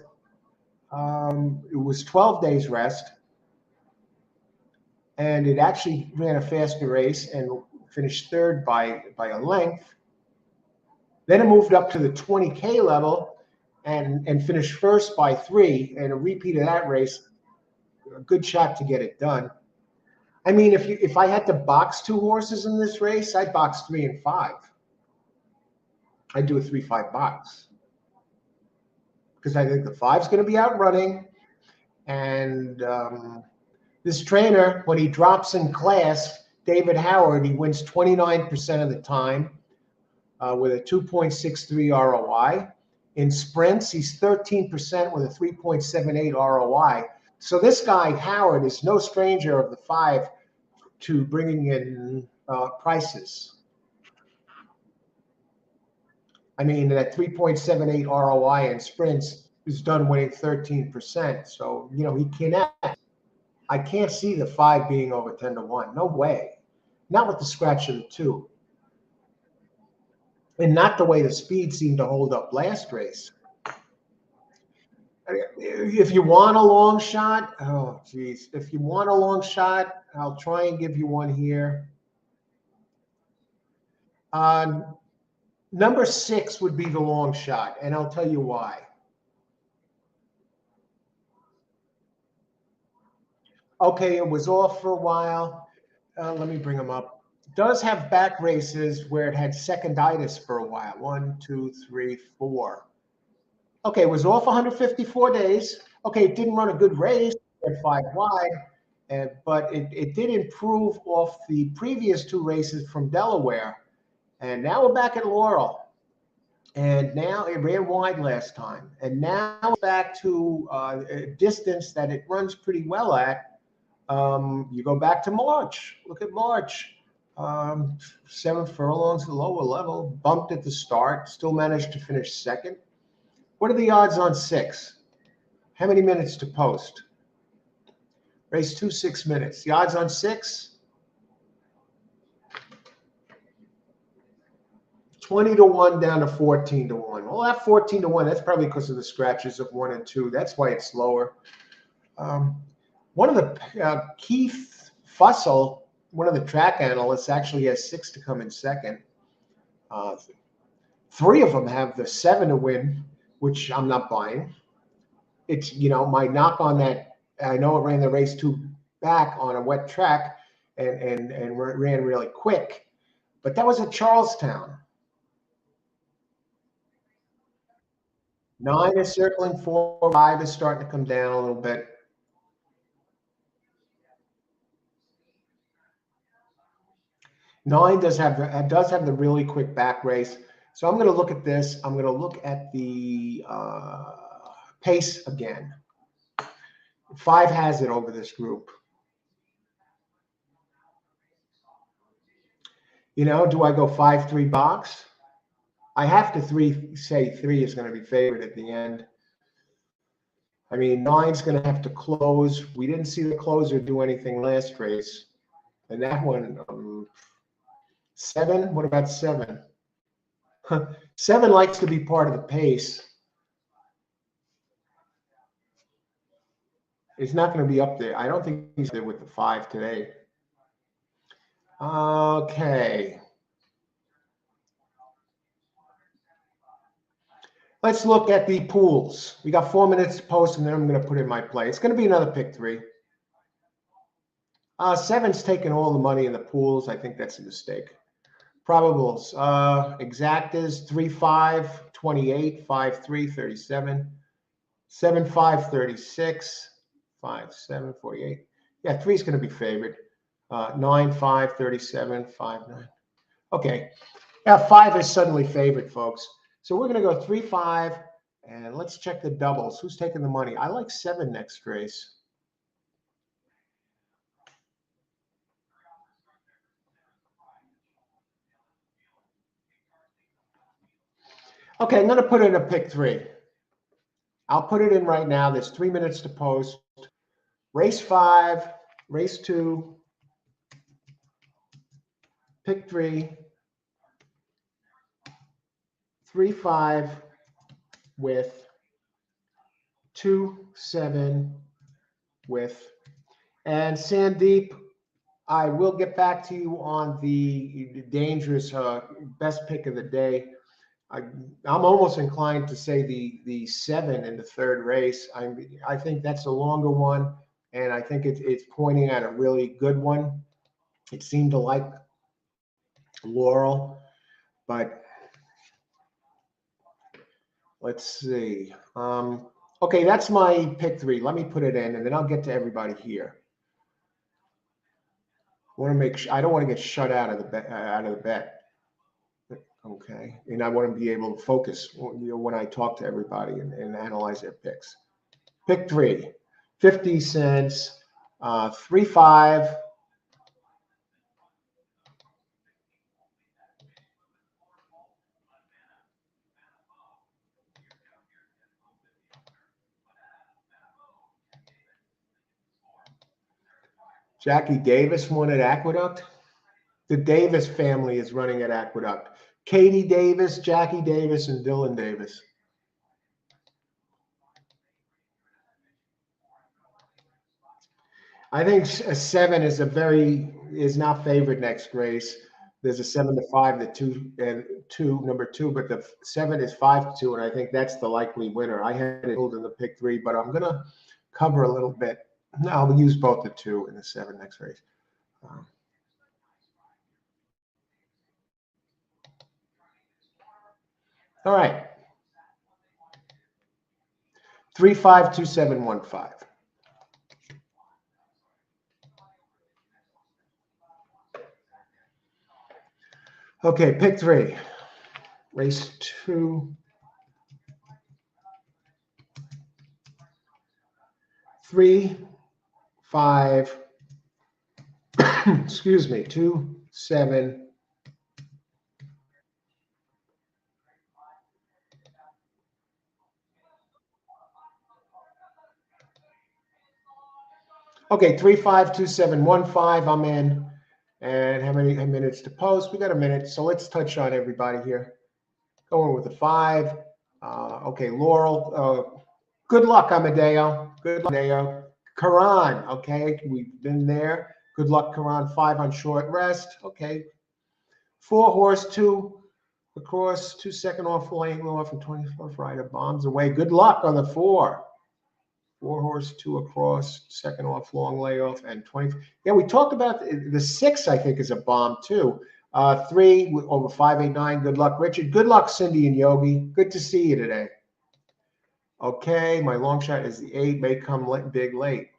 it was 12 days rest, and it actually ran a faster race and finished third by a length. Then it moved up to the 20K level and finished first by 3, and a repeat of that race, a good shot to get it done. I mean, if I had to box 2 horses in this race, I'd box 3 and 5. I'd do a 3-5 box because I think the 5's going to be out running, and this trainer, when he drops in class, David Howard, he wins 29% of the time with a 2.63 ROI. In sprints, he's 13% with a 3.78 ROI. So this guy, Howard, is no stranger of the 5 to bringing in prices. I mean, that 3.78 ROI in sprints is done winning 13%. So, you know, he cannot. I can't see the 5 being over 10 to 1. No way. Not with the scratch of the 2. And not the way the speed seemed to hold up last race. If you want a long shot, oh, geez. If you want a long shot, I'll try and give you one here. Number 6 would be the long shot, and I'll tell you why. Okay, it was off for a while. Let me bring them up. It does have back races where it had seconditis for a while. 1, 2, 3, 4. Okay, it was off 154 days. Okay, it didn't run a good race at 5 wide, but it did improve off the previous 2 races from Delaware. And now we're back at Laurel. And now it ran wide last time. And now it's back to a distance that it runs pretty well at. You go back to March. Look at March. 7 furlongs, the lower level, bumped at the start, still managed to finish second. What are the odds on 6? How many minutes to post? Race 2, 6 minutes. The odds on 6? 20 to 1 down to 14 to 1. Well, that 14 to 1, that's probably because of the scratches of 1 and 2. That's why it's lower. One of the Keith Fussell, one of the track analysts, actually has 6 to come in second. 3 of them have the 7 to win, which I'm not buying. It's, you know, my knock on that. I know it ran the race 2 back on a wet track and ran really quick, but that was at Charlestown. 9 is circling 4, 5 is starting to come down a little bit. Nine does have the really quick back race. So I'm going to look at this. I'm going to look at the pace again. 5 has it over this group. You know, do I go 5-3 box? I have to say 3 is going to be favored at the end. I mean, 9's going to have to close. We didn't see the closer do anything last race. And that one, 7, what about 7? 7 likes to be part of the pace. It's not going to be up there. I don't think he's there with the 5 today. Okay. Let's look at the pools. We got 4 minutes to post, and then I'm going to put in my play. It's going to be another pick 3. 7's taking all the money in the pools. I think that's a mistake. Probables. Exactas, 3-5, 28, 5-3, 37, 7-5, 36, 5-7, 48. Yeah, 3 is going to be favored. 9-5, 37, 5-9. Okay. Yeah, 5 is suddenly favored, folks. So we're going to go 3-5, and let's check the doubles. Who's taking the money? I like 7 next race. Okay, I'm going to put in a pick 3. I'll put it in right now. There's 3 minutes to post. Race 5, race 2, pick 3, 3-5 with 2-7 with, and Sandeep, I will get back to you on the dangerous best pick of the day. I'm almost inclined to say the 7 in the third race. I think that's a longer one, and I think it's pointing at a really good one. It seemed to like Laurel, but let's see. Okay, that's my pick 3. Let me put it in, and then I'll get to everybody here. I want to make sure I don't want to get shut out of the bet. Okay, and I want to be able to focus when I talk to everybody and analyze their picks. Pick 3, 50 cents, 3-5. Jackie Davis won at Aqueduct. The Davis family is running at Aqueduct. Katie Davis, Jackie Davis, and Dylan Davis. I think a 7 is not favored next race. There's a 7-5, the 2 and 2, number 2, but the 7 is 5-2, and I think that's the likely winner. I had it in the pick 3, but I'm gonna cover a little bit. I'll use both the 2 and the 7 next race. All right. 3-5, 2-7, 1-5. Okay, pick 3. Race 2. 3, 5. Excuse me. 2, 7. Okay, 3-5, 2-7, 1-5. I'm in. And how many minutes to post? We got a minute, so let's touch on everybody here. Going with the 5. Okay, Laurel. Good luck, Amadeo. Good luck, Amadeo. Karan. Okay, we've been there. Good luck, Karan. 5 on short rest. Okay. 4 horse, 2 across, 2 second off lane off, and 24th rider bombs away. Good luck on the 4. 4 horse, 2 across, second off long layoff, and 20. Yeah, we talked about the 6, I think, is a bomb too. 3 over 589. Good luck, Richard. Good luck, Cindy and Yogi. Good to see you today. Okay, my long shot is the 8. May come big late.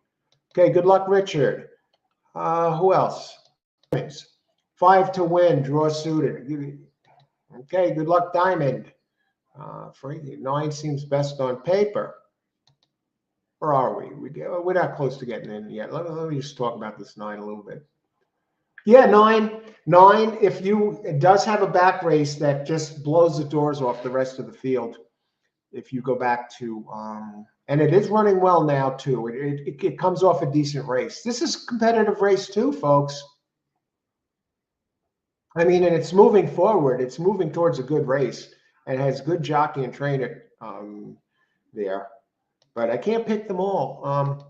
Okay, good luck, Richard. Who else? 5 to win. Draw suited. Okay, good luck, Diamond. 9 seems best on paper. Or are we? We're not close to getting in yet. Let me just talk about this 9 a little bit. Yeah, nine. If you it does have a back race that just blows the doors off the rest of the field. If you go back to and it is running well now too. It comes off a decent race. This is a competitive race too, folks. I mean, and it's moving forward. It's moving towards a good race and has good jockey and trainer there. But I can't pick them all.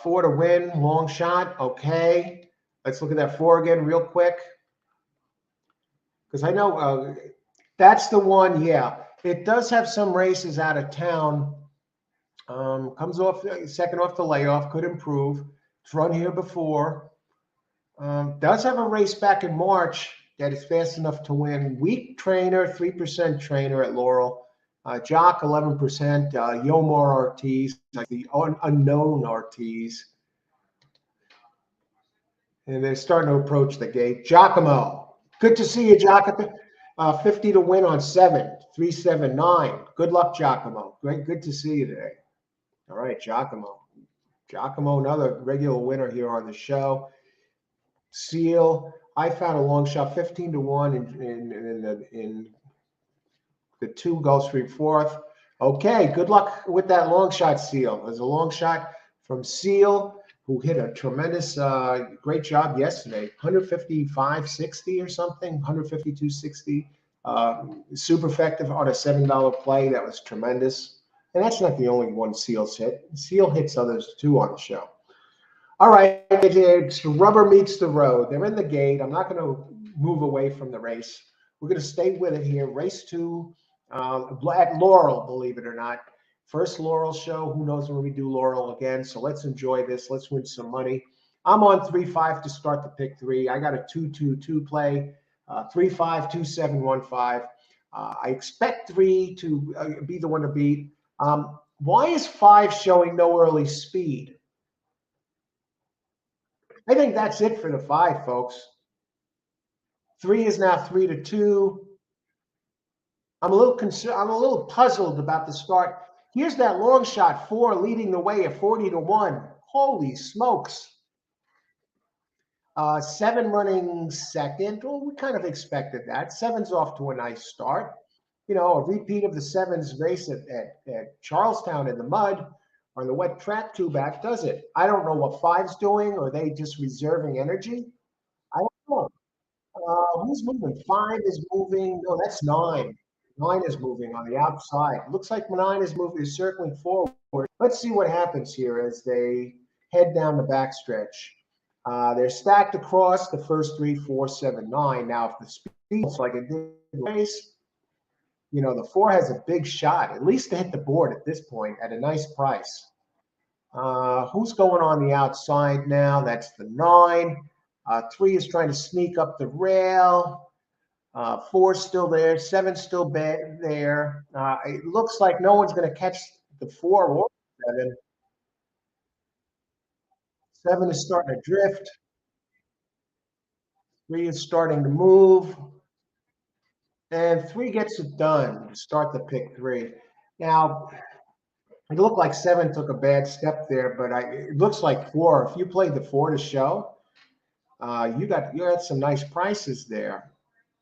Four to win, long shot. Okay, let's look at that four again real quick because I know that's the one. Yeah, it does have some races out of town. Comes off second off the layoff, could improve. It's run here before. Does have a race back in March that is fast enough to win. Weak trainer, 3% trainer at Laurel. Jock, 11%. Yomar Ortiz, like the unknown Ortiz. And they're starting to approach the gate. Giacomo, good to see you, Giacomo. 50 to win on 7, 379. Good luck, Giacomo. Great, good to see you today. All right, Giacomo. Giacomo, another regular winner here on the show. Seal, I found a long shot, 15 to 1 in the 2 Gulf Street fourth. Okay, good luck with that long shot, Seal. There's a long shot from Seal, who hit a tremendous, great job yesterday. 155.60 or something, 152.60. Super effective on a $7 play. That was tremendous. And that's not the only one Seal's hit. Seal hits others too on the show. All right, it's rubber meets the road. They're in the gate. I'm not going to move away from the race. We're going to stay with it here. Race 2 at Laurel, believe it or not. First Laurel show. Who knows when we do Laurel again? So let's enjoy this. Let's win some money. I'm on 3-5 to start the pick 3. I got a 2-2-2 play, 3-5, 2-7-1-5. I expect 3 to be the one to beat. Why is 5 showing no early speed? I think that's it for the 5, folks. 3 is now 3 to 2. I'm a little concerned. I'm a little puzzled about the start. Here's that long shot, 4 leading the way at 40 to 1. Holy smokes. 7 running second. Well, we kind of expected that. 7's off to a nice start. You know, a repeat of the 7's race at Charlestown in the mud or the wet track 2-back does it. I don't know what 5's doing. Or are they just reserving energy? I don't know. Who's moving? 5 is moving. No, that's 9. 9 is moving on the outside. Looks like 9 is moving, is circling forward. Let's see what happens here as they head down the backstretch. They're stacked across the first 3, 4, 7, 9. Now, if the speed looks like it did race, you know, the 4 has a big shot, at least to hit the board at this point at a nice price. Who's going on the outside now? That's the 9. 3 is trying to sneak up the rail. 4's still there. 7's still there. It looks like no one's going to catch the 4 or 7. 7 is starting to drift. 3 is starting to move. And 3 gets it done to start the pick 3. Now, it looked like 7 took a bad step there, but it looks like 4. If you played the 4 to show, you had some nice prices there.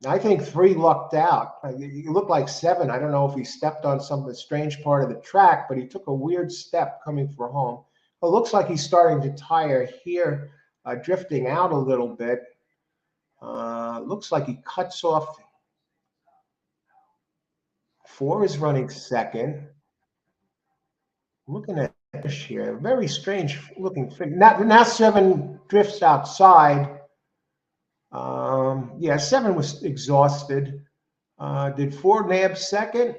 I think 3 lucked out. It looked like 7. I don't know if he stepped on some strange part of the track, but he took a weird step coming for home. It looks like he's starting to tire here, drifting out a little bit. Looks like he cuts off. 4 is running second. Looking at this here, very strange looking thing. Now 7 drifts outside. Yeah, 7 was exhausted. Did 4 nab second?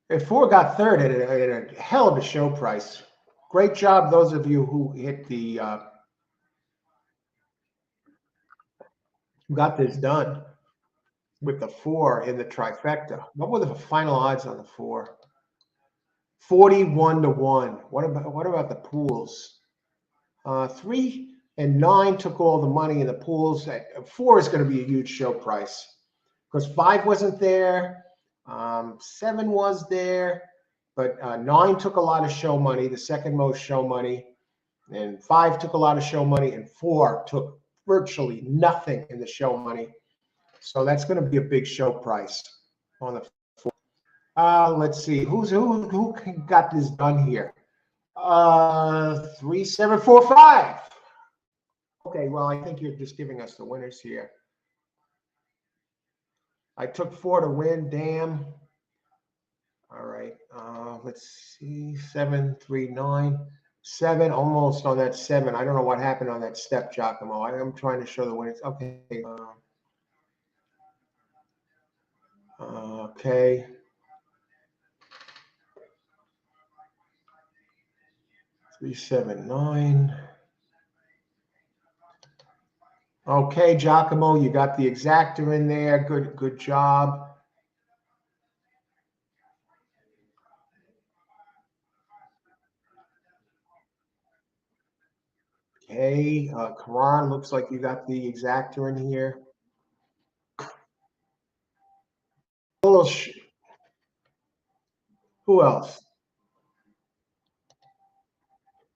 If 4 got third at a hell of a show price. Great job, those of you who hit the who got this done with the 4 in the trifecta. What were the final odds on the 4? 41 to 1. What about the pools? 3 and 9 took all the money in the pools. 4 is going to be a huge show price because 5 wasn't there. 7 was there. but 9 took a lot of show money, the second most show money, and 5 took a lot of show money, and 4 took virtually nothing in the show money. So that's going to be a big show price on the 4. Let's see who got this done here. 3, 7, 4, 5. Okay, well, I think you're just giving us the winners here. I took 4 to win. Damn. All right. Let's see. 7, 3, 9, 7. Almost on that 7. I don't know what happened on that step, Giacomo. I am trying to show the winners. Okay. Okay. 3, 7, 9. Okay, Giacomo, you got the exactor in there. Good job. Okay, Karan, looks like you got the exactor in here. Who else?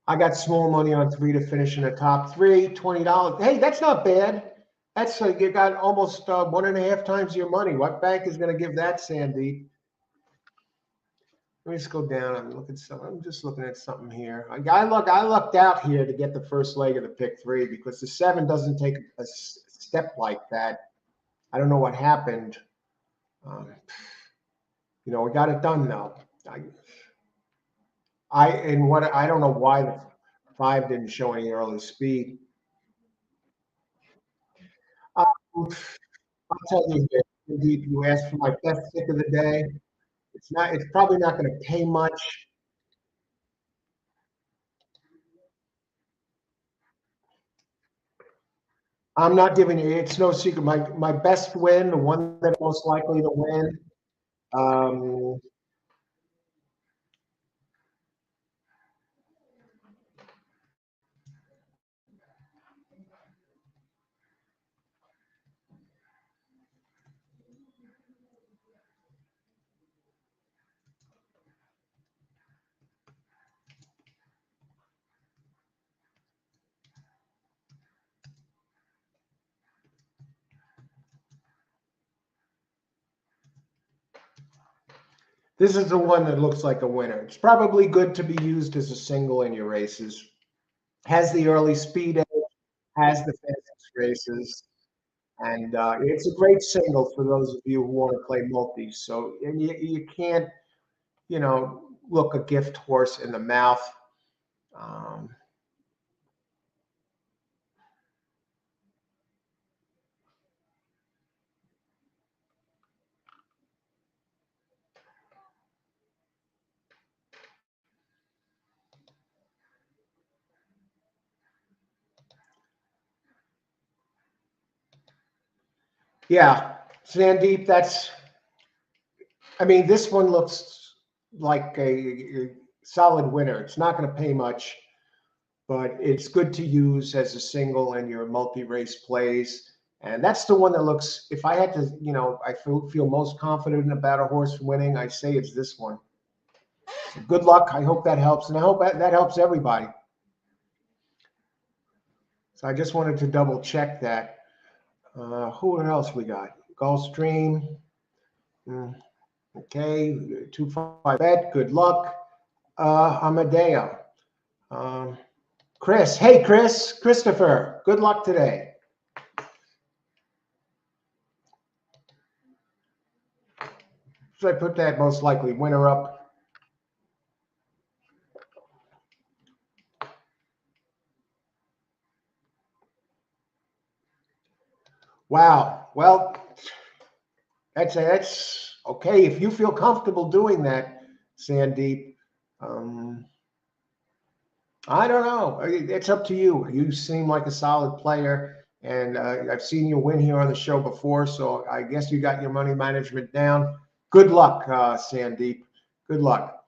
I got small money on 3 to finish in the top 3, $20. Hey, that's not bad. That's you got almost 1.5 times your money. What bank is going to give that, Sandy? Let me just go down and look at something. I'm just looking at something here. I lucked out here to get the first leg of the pick 3 because the 7 doesn't take a step like that. I don't know what happened. We got it done though. I don't know why the 5 didn't show any early speed. I'll tell you this, indeed, you asked for my best pick of the day. It's probably not going to pay much. I'm not giving you, it's no secret. My best win, the one that's most likely to win. Um, this is the one that looks like a winner. It's probably good to be used as a single in your races. Has the early speed edge, has the fastest races. And it's a great single for those of you who want to play multis. So, and you can't, look a gift horse in the mouth. Um, yeah, Sandeep, this one looks like a solid winner. It's not going to pay much, but it's good to use as a single in your multi-race plays. And that's the one that looks, if I had to, I feel most confident about a horse winning, I say it's this one. So good luck. I hope that helps. And I hope that helps everybody. So I just wanted to double check that. Who else we got? Gulfstream. Okay, 2-5 bet. Good luck. Amadeo. Chris. Hey, Christopher. Good luck today. Should I put that most likely winner up? Wow. Well, that's okay. If you feel comfortable doing that, Sandeep, I don't know. It's up to you. You seem like a solid player, and I've seen you win here on the show before, so I guess you got your money management down. Good luck, Sandeep. Good luck.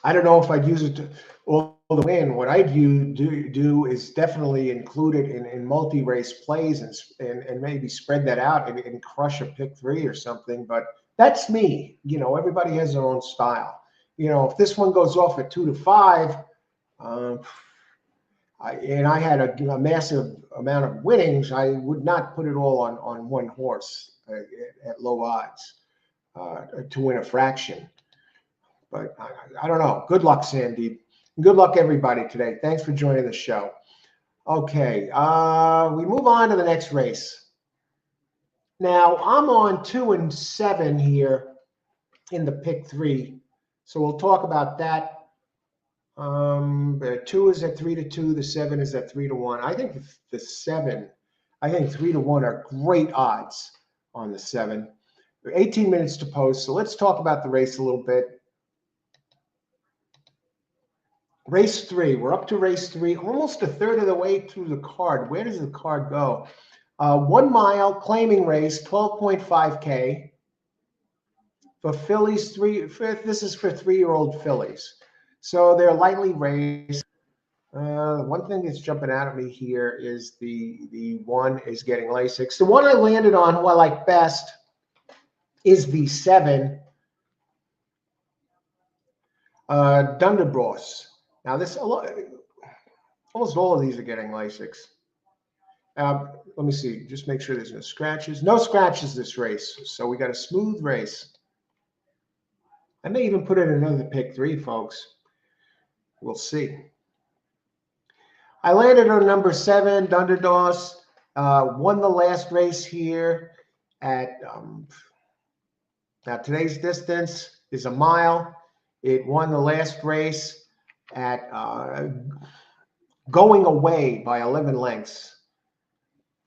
I don't know if I'd use it to all the win. What I'd do is definitely include it in multi-race plays and maybe spread that out and crush a pick 3 or something. But That's me. You know, everybody has their own style. You know, if this one goes off at 2 to 5, um, I had a massive amount of winnings, I would not put it all on one horse at low odds to win a fraction. But I don't know. Good luck, Sandeep. Good luck, everybody, today. Thanks for joining the show. Okay, we move on to the next race. Now, I'm on 2 and 7 here in the pick 3. So we'll talk about that. The 2 is at 3 to 2. The 7 is at 3 to 1. I think the 7, I think 3 to 1 are great odds on the 7. 18 minutes to post. So let's talk about the race a little bit. Race 3. We're up to race 3, almost a third of the way through the card. Where does the card go? 1 mile claiming race, 12.5K. For fillies, this is for 3-year-old fillies. So they're lightly raised. One thing that's jumping out at me here is the one is getting Lasix. The one I landed on, who I like best, is the 7, Dunderbros. Now almost all of these are getting Lasix. Let me see, just make sure there's no scratches. No scratches this race, so we got a smooth race. I may even put it in another pick 3, folks. We'll see. I landed on number 7, Dunderdos. Won the last race here at, now today's distance is a mile. It won the last race at going away by 11 lengths.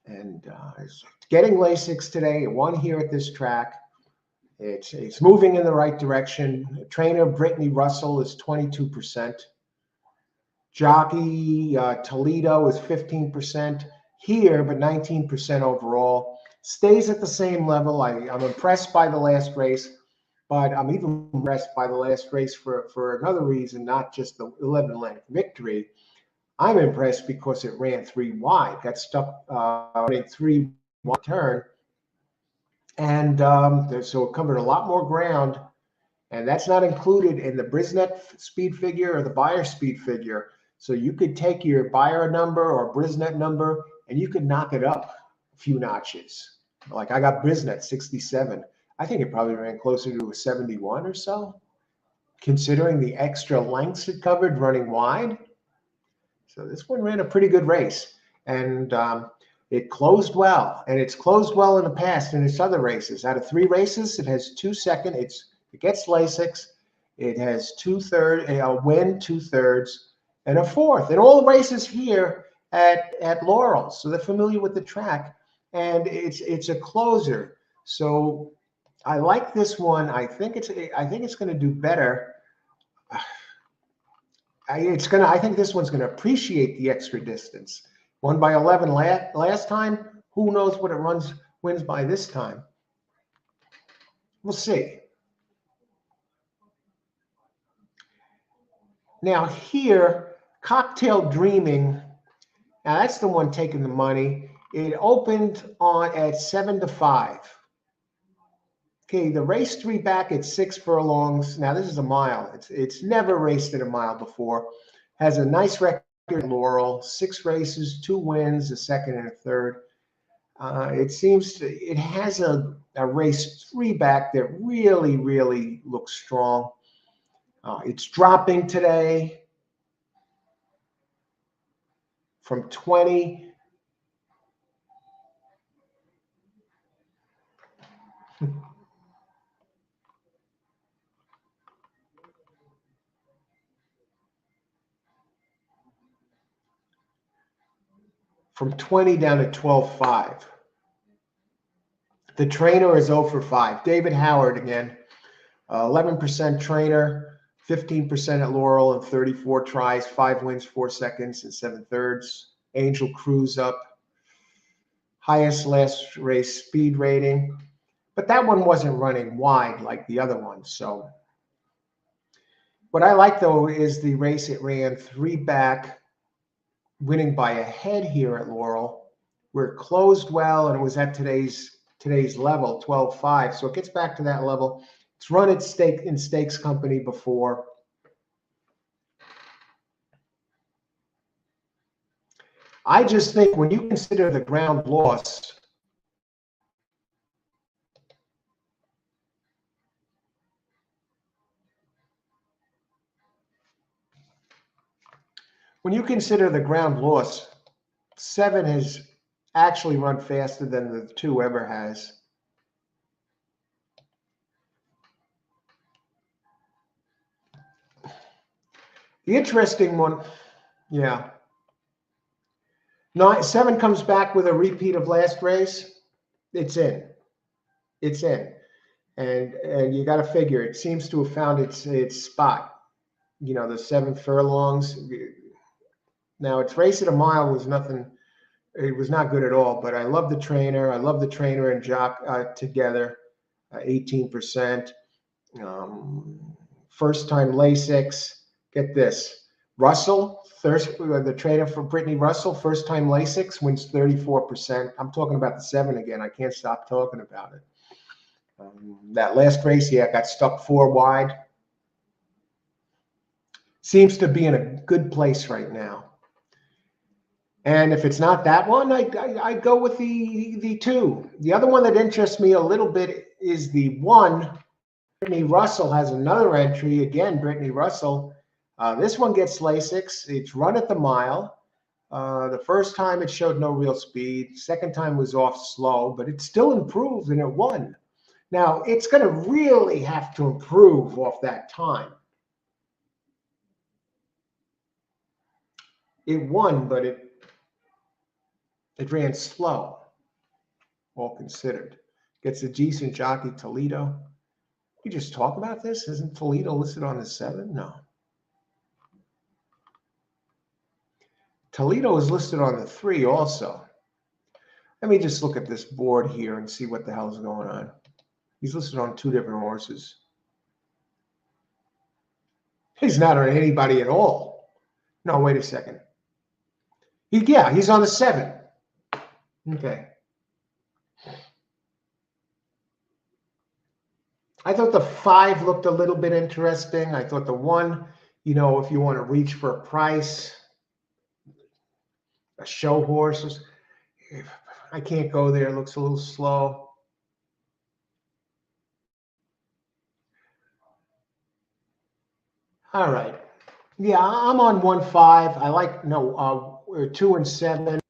And it's getting Lasix today. It won here at this track. It's moving in the right direction. Trainer Brittany Russell is 22%. Jockey Toledo is 15% here, but 19% overall. Stays at the same level. I'm impressed by the last race, but I'm even impressed by the last race for another reason, not just the 11-length victory. I'm impressed because it ran 3 wide. Got stuck running 3 wide turn. And so it covered a lot more ground. And that's not included in the Brisnet speed figure or the Beyer speed figure. So you could take your Beyer number or Brisnet number and you could knock it up a few notches. Like I got Brisnet 67. I think it probably ran closer to a 71 or so, considering the extra lengths it covered running wide. So this one ran a pretty good race. And it closed well. And it's closed well in the past in its other races. Out of 3 races, it has 2 second. It gets Lasix. It has 2/3, a win, 2/3, and a 4th. And all the races here at Laurel. So they're familiar with the track. And it's a closer. So I like this one. I think it's going to do better. I think this one's going to appreciate the extra distance. Won by 11 last time. Who knows what it wins by this time? We'll see. Now here, Cocktail Dreaming. Now that's the one taking the money. It opened at 7 to 5. Okay, the race 3 back at 6 furlongs. Now this is a mile. It's never raced in a mile before. Has a nice record at Laurel. 6 races, 2 wins, a second and a third. It has a race 3 back that really, really looks strong. It's dropping today from 20. From 20 down to 12.5. The trainer is 0 for 5. David Howard again. 11% trainer, 15% at Laurel, and 34 tries, 5 wins, 4 seconds, and 7/3. Angel Cruz up. Highest last race speed rating. But that one wasn't running wide like the other ones. So what I like, though, is the race it ran 3 back, winning by a head here at Laurel, where it closed well, and it was at today's today's level, 12.5. So it gets back to that level. It's run its stake in stakes company before. I just think when you consider the ground loss, seven has actually run faster than the two ever has. The interesting one, yeah. Seven comes back with a repeat of last race. It's in. It's in. And you got to figure it seems to have found its spot. You know, the 7 furlongs. Now, its race at a mile was nothing. It was not good at all. But I love the trainer. I love the trainer and jock together. 18%. First time Lasix. Get this. Russell, the trainer for Brittany Russell, first time Lasix wins 34%. I'm talking about the 7 again. I can't stop talking about it. That last race, got stuck 4 wide. Seems to be in a good place right now. And if it's not that one, I'd go with the 2. The other one that interests me a little bit is the 1. Brittany Russell has another entry. Again, Brittany Russell. This one gets Lasix. It's run at the mile. The first time it showed no real speed. Second time was off slow, but it still improved and it won. Now, it's going to really have to improve off that time. It won, but it ran slow, all considered. Gets a decent jockey, Toledo. We just talk about this? Isn't Toledo listed on the 7? No. Toledo is listed on the 3 also. Let me just look at this board here and see what the hell is going on. He's listed on 2 different horses. He's not on anybody at all. No, wait a second. He's on the 7. Okay. I thought the 5 looked a little bit interesting. I thought the 1, if you want to reach for a price, a show horse, I can't go there. It looks a little slow. All right. Yeah, I'm on 1-5. I like 2 and 7.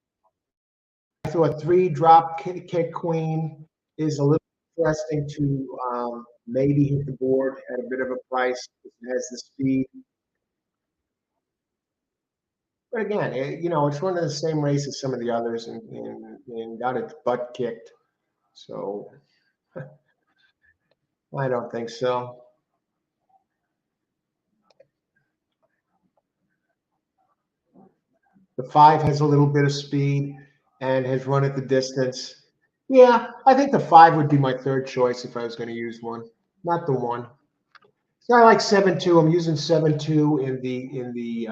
I thought 3 drop kick queen is a little interesting to maybe hit the board at a bit of a price. It has the speed. But again, it's running the same race as some of the others and got its butt kicked. So I don't think so. The 5 has a little bit of speed and has run at the distance. Yeah, I think the 5 would be my third choice if I was going to use one, not the 1. So I like 7-2. I'm using 7-2 in the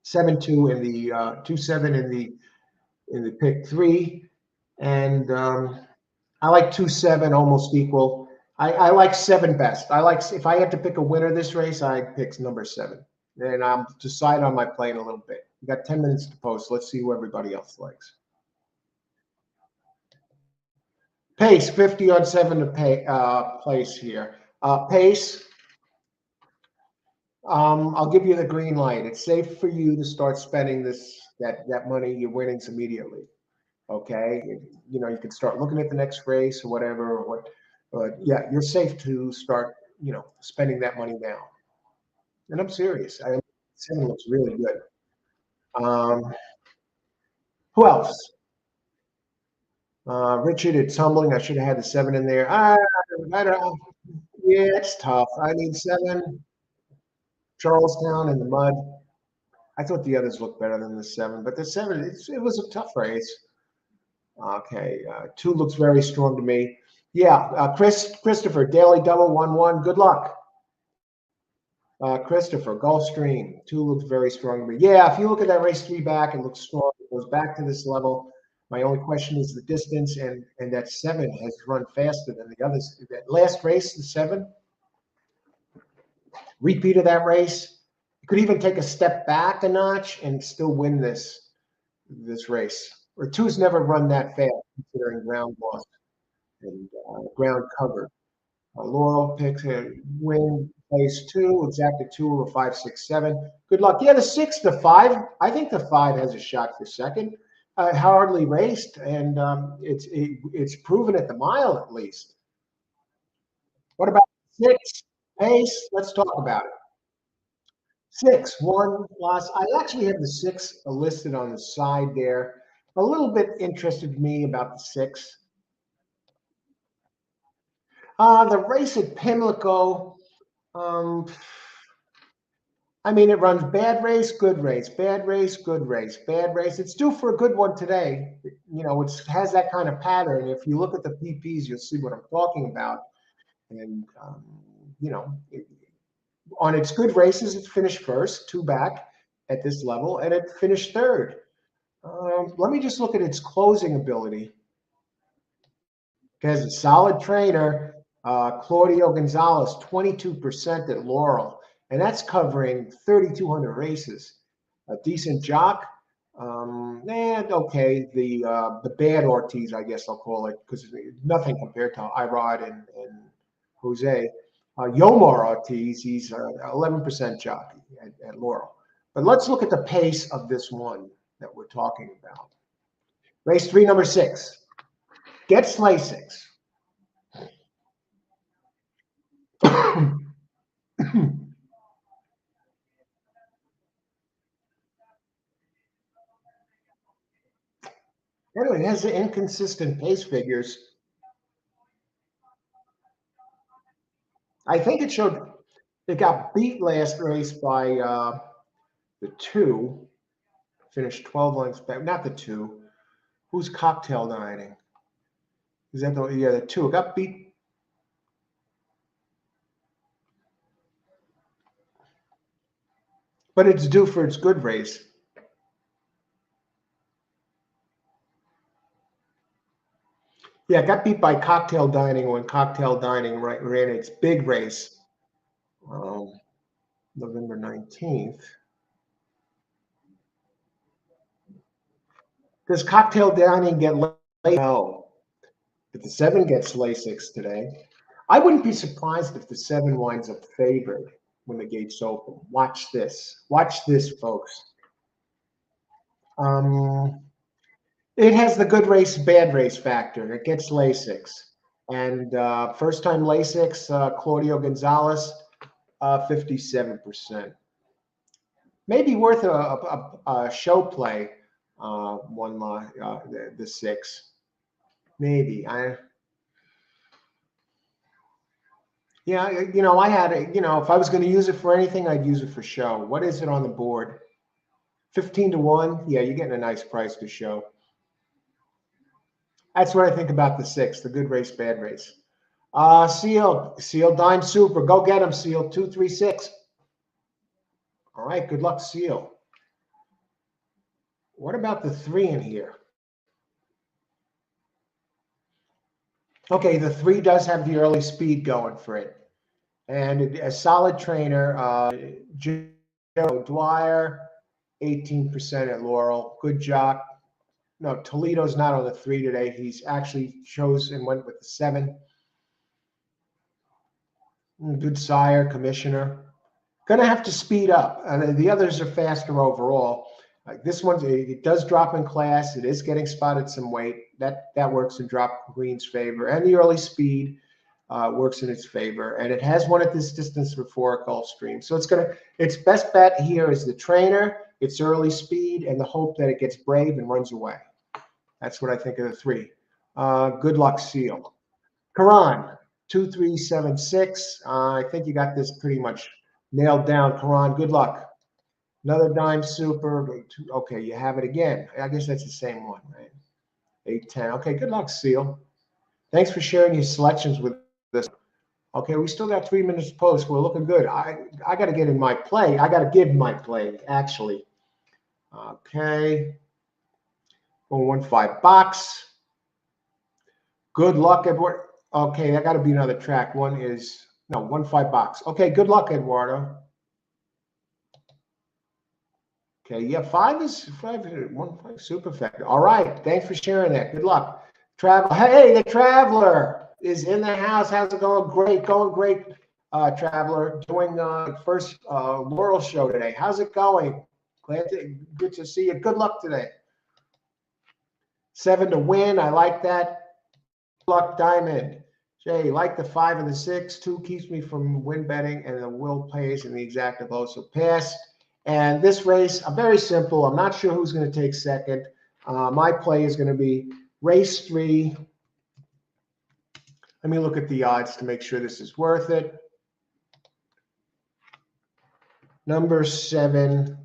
7-2 in the 2-7 in the pick 3, and I like 2-7 almost equal. I like 7 best. If I had to pick a winner this race, I'd pick number 7. And I'm decide on my play in a little bit. We got 10 minutes to post. Let's see who everybody else likes. Pace 50 on 7 to place here. Pace. I'll give you the green light. It's safe for you to start spending that money, your winnings immediately. Okay, you can start looking at the next race or whatever. But yeah, you're safe to start, spending that money now. And I'm serious. 7 looks really good. Who else? Richard, it's humbling. I should have had the 7 in there. I don't know. Yeah, it's tough. I need 7. Charlestown in the mud. I thought the others looked better than the 7, but the 7, it was a tough race. Okay, 2 looks very strong to me. Yeah, Christopher, Daily Double 1-1. Good luck. Christopher, Gulfstream, 2 looks very strong to me. Yeah, if you look at that race 3 back, it looks strong. It goes back to this level. My only question is the distance, and that 7 has run faster than the others. That last race, the 7, repeat of that race, you could even take a step back a notch and still win this race. Or 2's never run that fast, considering ground loss and ground covered. Laurel picks a win, place 2, exactly 2 over 5, 6, 7. Good luck. Yeah, the 6, the 5. I think the 5 has a shot for second. Hardly raced, and it's proven at the mile at least. What about 6? Pace. Let's talk about it. 6, 1 loss. I actually have the 6 listed on the side there. A little bit interested me about the 6. The race at Pimlico. Um, I mean, it runs bad race, good race, bad race, good race, bad race. It's due for a good one today. You know, it has that kind of pattern. If you look at the PPs, you'll see what I'm talking about. And, you know, on its good races, it finished first, 2 back at this level, and it finished third. Let me just look at its closing ability. It has a solid trainer, Claudio Gonzalez, 22% at Laurel, and that's covering 3,200 races. A decent jock, and okay, the bad Ortiz, I guess I'll call it, because nothing compared to Irod and Jose. Yomar Ortiz, he's 11% jockey at Laurel. But let's look at the pace of this one that we're talking about. Race 3, number 6. Gets Lasix. Anyway, it has the inconsistent pace figures. I think it showed it got beat last race by the 2, finished 12 lengths back. Not the 2. Who's cocktail dining? Is that the 2? It got beat. But it's due for its good race. Yeah, it got beat by cocktail dining when cocktail dining ran its big race, November 19th. Does cocktail dining get late? No. But the 7 gets Lasix today. I wouldn't be surprised if the 7 winds up favored when the gates open. Watch this. Watch this, folks. It has the good race, bad race factor. It gets Lasix. And first time Lasix, Claudio Gonzalez, 57%. Maybe worth a show play, the 6. Maybe. Yeah, you know, I had it, you know, if I was going to use it for anything, I'd use it for show. What is it on the board? 15 to 1. Yeah, you're getting a nice price to show. That's what I think about the 6, the good race, bad race. Seal Dime Super. Go get him, Seal. 236. All right, good luck, Seal. What about the 3 in here? Okay, the 3 does have the early speed going for it. And a solid trainer, Joe Dwyer, 18% at Laurel. Good jock. No, Toledo's not on the 3 today. He's actually chose and went with the 7. Good sire, commissioner. Going to have to speed up. The others are faster overall. Like this one, it does drop in class. It is getting spotted some weight. That works in Drop Queen's favor. And the early speed works in its favor. And it has won at this distance before at Gulfstream. So its best bet here is the trainer, its early speed, and the hope that it gets brave and runs away. That's what I think of the 3. Good luck, Seal. Karan, 2376. I think you got this pretty much nailed down, Karan. Good luck. Another dime super. Okay, you have it again. I guess that's the same one, right? 810. Okay, good luck, Seal. Thanks for sharing your selections with us. Okay, we still got 3 minutes to post. We're looking good. I got to get in my play. I got to give my play, actually. Okay. 115 box. Good luck, Eduardo. Okay, that got to be another track. 15 box. Okay, good luck, Eduardo. Okay, yeah, 1 5 super effective. All right, thanks for sharing that. Good luck. Hey, the Traveler is in the house. How's it going? Going great, Traveler. Doing first Laurel show today. How's it going? Good to see you. Good luck today. 7 to win. I like that. Good luck, Diamond. Jay, like the 5 and the 6. 2 keeps me from win betting, and the will plays and the exacta also pass. And this race, very simple. I'm not sure who's going to take second. My play is going to be race 3. Let me look at the odds to make sure this is worth it. Number 7,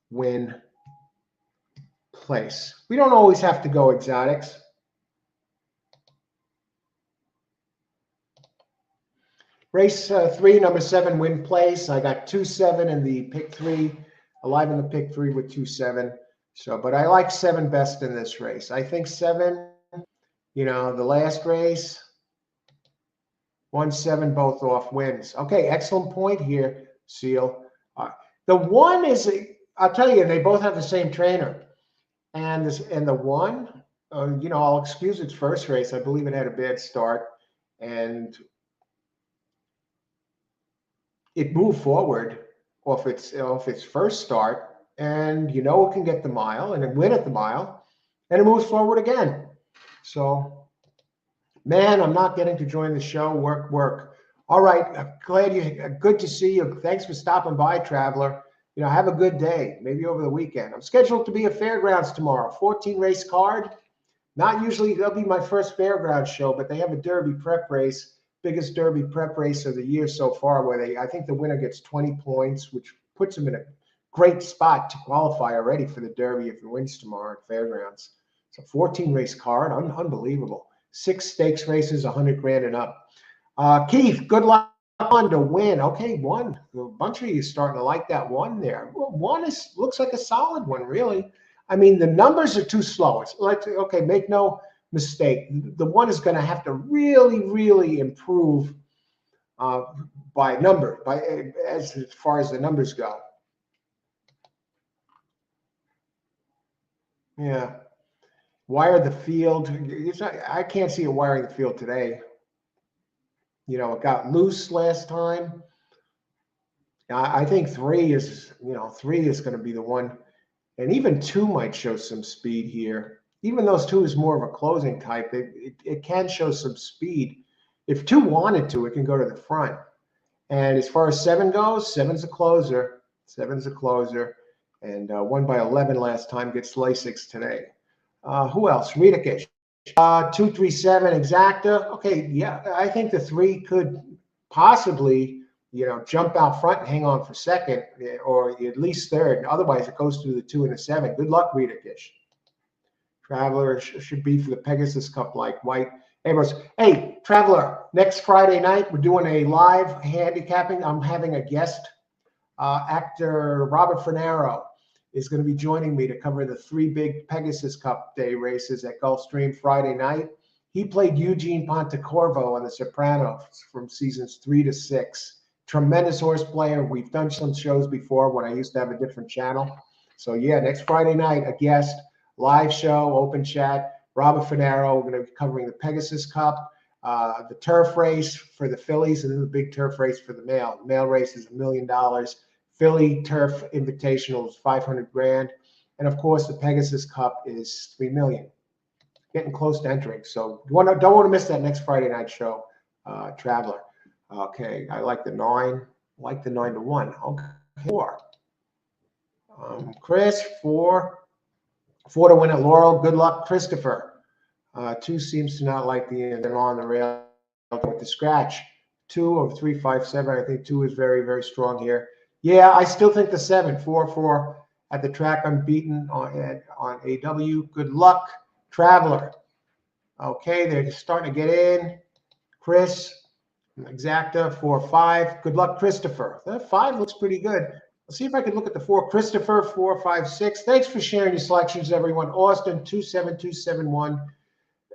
win place. We don't always have to go exotics. Race 3, number 7, win place. I got 2-7 in the pick 3, alive in the pick 3 with 2-7. So, but I like 7 best in this race. I think 7, the last race, 1-7, both off wins. Okay, excellent point here, Seal. The 1 is, I'll tell you, they both have the same trainer. And the 1, I'll excuse its first race. I believe it had a bad start. And it moved forward off its first start, and it can get the mile and then win at the mile, and it moves forward again. So, man, I'm not getting to join the show. Work. All right, good to see you. Thanks for stopping by, Traveler. Have a good day. Maybe over the weekend. I'm scheduled to be at Fairgrounds tomorrow. 14 race card. Not usually that'll be my first Fairgrounds show, but they have a Derby prep race. Biggest Derby prep race of the year so far, where I think the winner gets 20 points, which puts him in a great spot to qualify already for the Derby if he wins tomorrow at Fairgrounds. It's a 14 race card, unbelievable. 6 stakes races, 100 grand and up. Keith, good luck on to win. Okay, 1. A bunch of you starting to like that 1 there. Well, 1 looks like a solid one, really. I mean, the numbers are too slow. It's like, okay, make no mistake. The 1 is going to have to really, really improve as far as the numbers go. Yeah. Wire the field. I can't see it wiring the field today. It got loose last time. I think 3 is, 3 is going to be the one. And even 2 might show some speed here. Even though 2 is more of a closing type, it can show some speed. If 2 wanted to, it can go to the front. And as far as 7 goes, 7's a closer. 7's a closer. And 1 by 11 last time gets Lasix today. Who else? Ritakish. 237 exacta. Okay, yeah, I think the 3 could possibly, jump out front and hang on for second, or at least third. Otherwise, it goes through the 2 and the 7. Good luck, Ritakish. Traveler should be for the Pegasus Cup like White. Hey, Traveler, next Friday night, we're doing a live handicapping. I'm having a guest. Actor Robert Finaro is going to be joining me to cover the 3 big Pegasus Cup Day races at Gulfstream Friday night. He played Eugene Pontecorvo on The Sopranos from seasons 3 to 6. Tremendous horse player. We've done some shows before when I used to have a different channel. So, yeah, next Friday night, a guest. Live show, open chat. Robert Finaro. We're going to be covering the Pegasus Cup, the turf race for the fillies, and then the big turf race for the male. The male race is $1 million. Philly Turf Invitational is 500 grand. And of course, the Pegasus Cup is 3 million. Getting close to entering. So don't want to miss that next Friday night show, Traveler. Okay, I like the 9. I like the 9 to 1. Okay, 4. Chris, 4. 4 to win at Laurel. Good luck, Christopher. 2 seems to not like they're on the rail with the scratch. 2 of 3, 5, 7. I think 2 is very, very strong here. Yeah, I still think the 7, 4 at the track unbeaten on AW. Good luck, Traveler. Okay, they're starting to get in. Chris, exacta, 4, 5. Good luck, Christopher. That 5 looks pretty good. Let's see if I can look at the 4. Christopher, 456. Thanks for sharing your selections, everyone. Austin, 27271.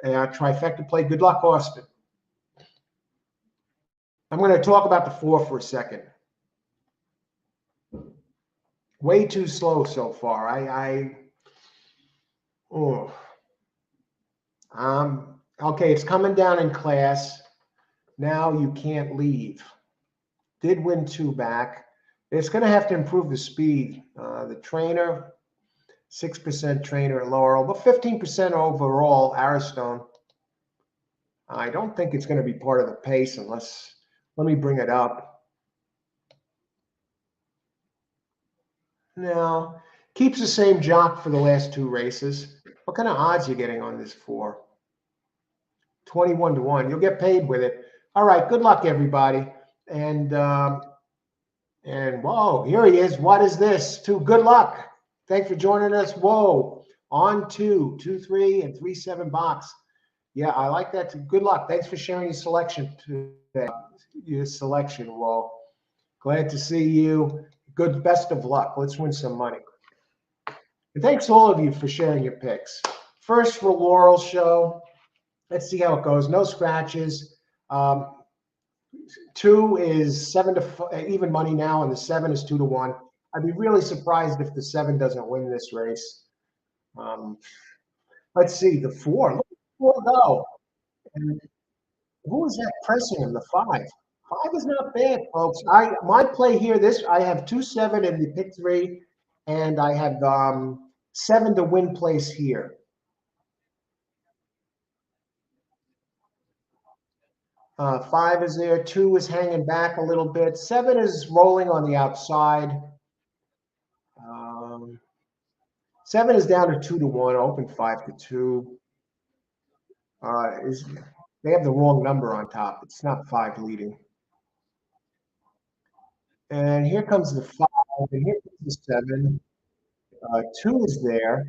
Trifecta play. Good luck, Austin. I'm going to talk about the 4 for a second. Way too slow so far. Okay, it's coming down in class. Now you can't leave. Did win 2 back. It's going to have to improve the speed. The trainer, 6% trainer at Laurel, but 15% overall, Aristone. I don't think it's going to be part of the pace unless, let me bring it up. No, keeps the same jock for the last 2 races. What kind of odds are you getting on this 4? 21 to 1. You'll get paid with it. All right, good luck, everybody. And whoa, here he is. What is this? 2. Good luck. Thanks for joining us. Whoa, on 2, 2, 3, and 3, 7 box. Yeah, I like that. Good luck. Thanks for sharing your selection today. Your selection, Whoa. Glad to see you. Good, best of luck. Let's win some money. And thanks all of you for sharing your picks. First for Laurel show. Let's see how it goes. No scratches. 2 is 7 to even money now, and the 7 is 2 to 1. I'd be really surprised if the 7 doesn't win this race. Let's see the 4. Look at the 4 go. And who is that pressing him? The 5. 5 is not bad, folks. My play here. I have 2, 7 in the pick 3, and I have 7 to win place here. 5 is there. 2 is hanging back a little bit. 7 is rolling on the outside. 7 is down to 2 to 1. Open 5 to 2. They have the wrong number on top. It's not 5 leading. And here comes the 5, and here comes the 7. 2 is there.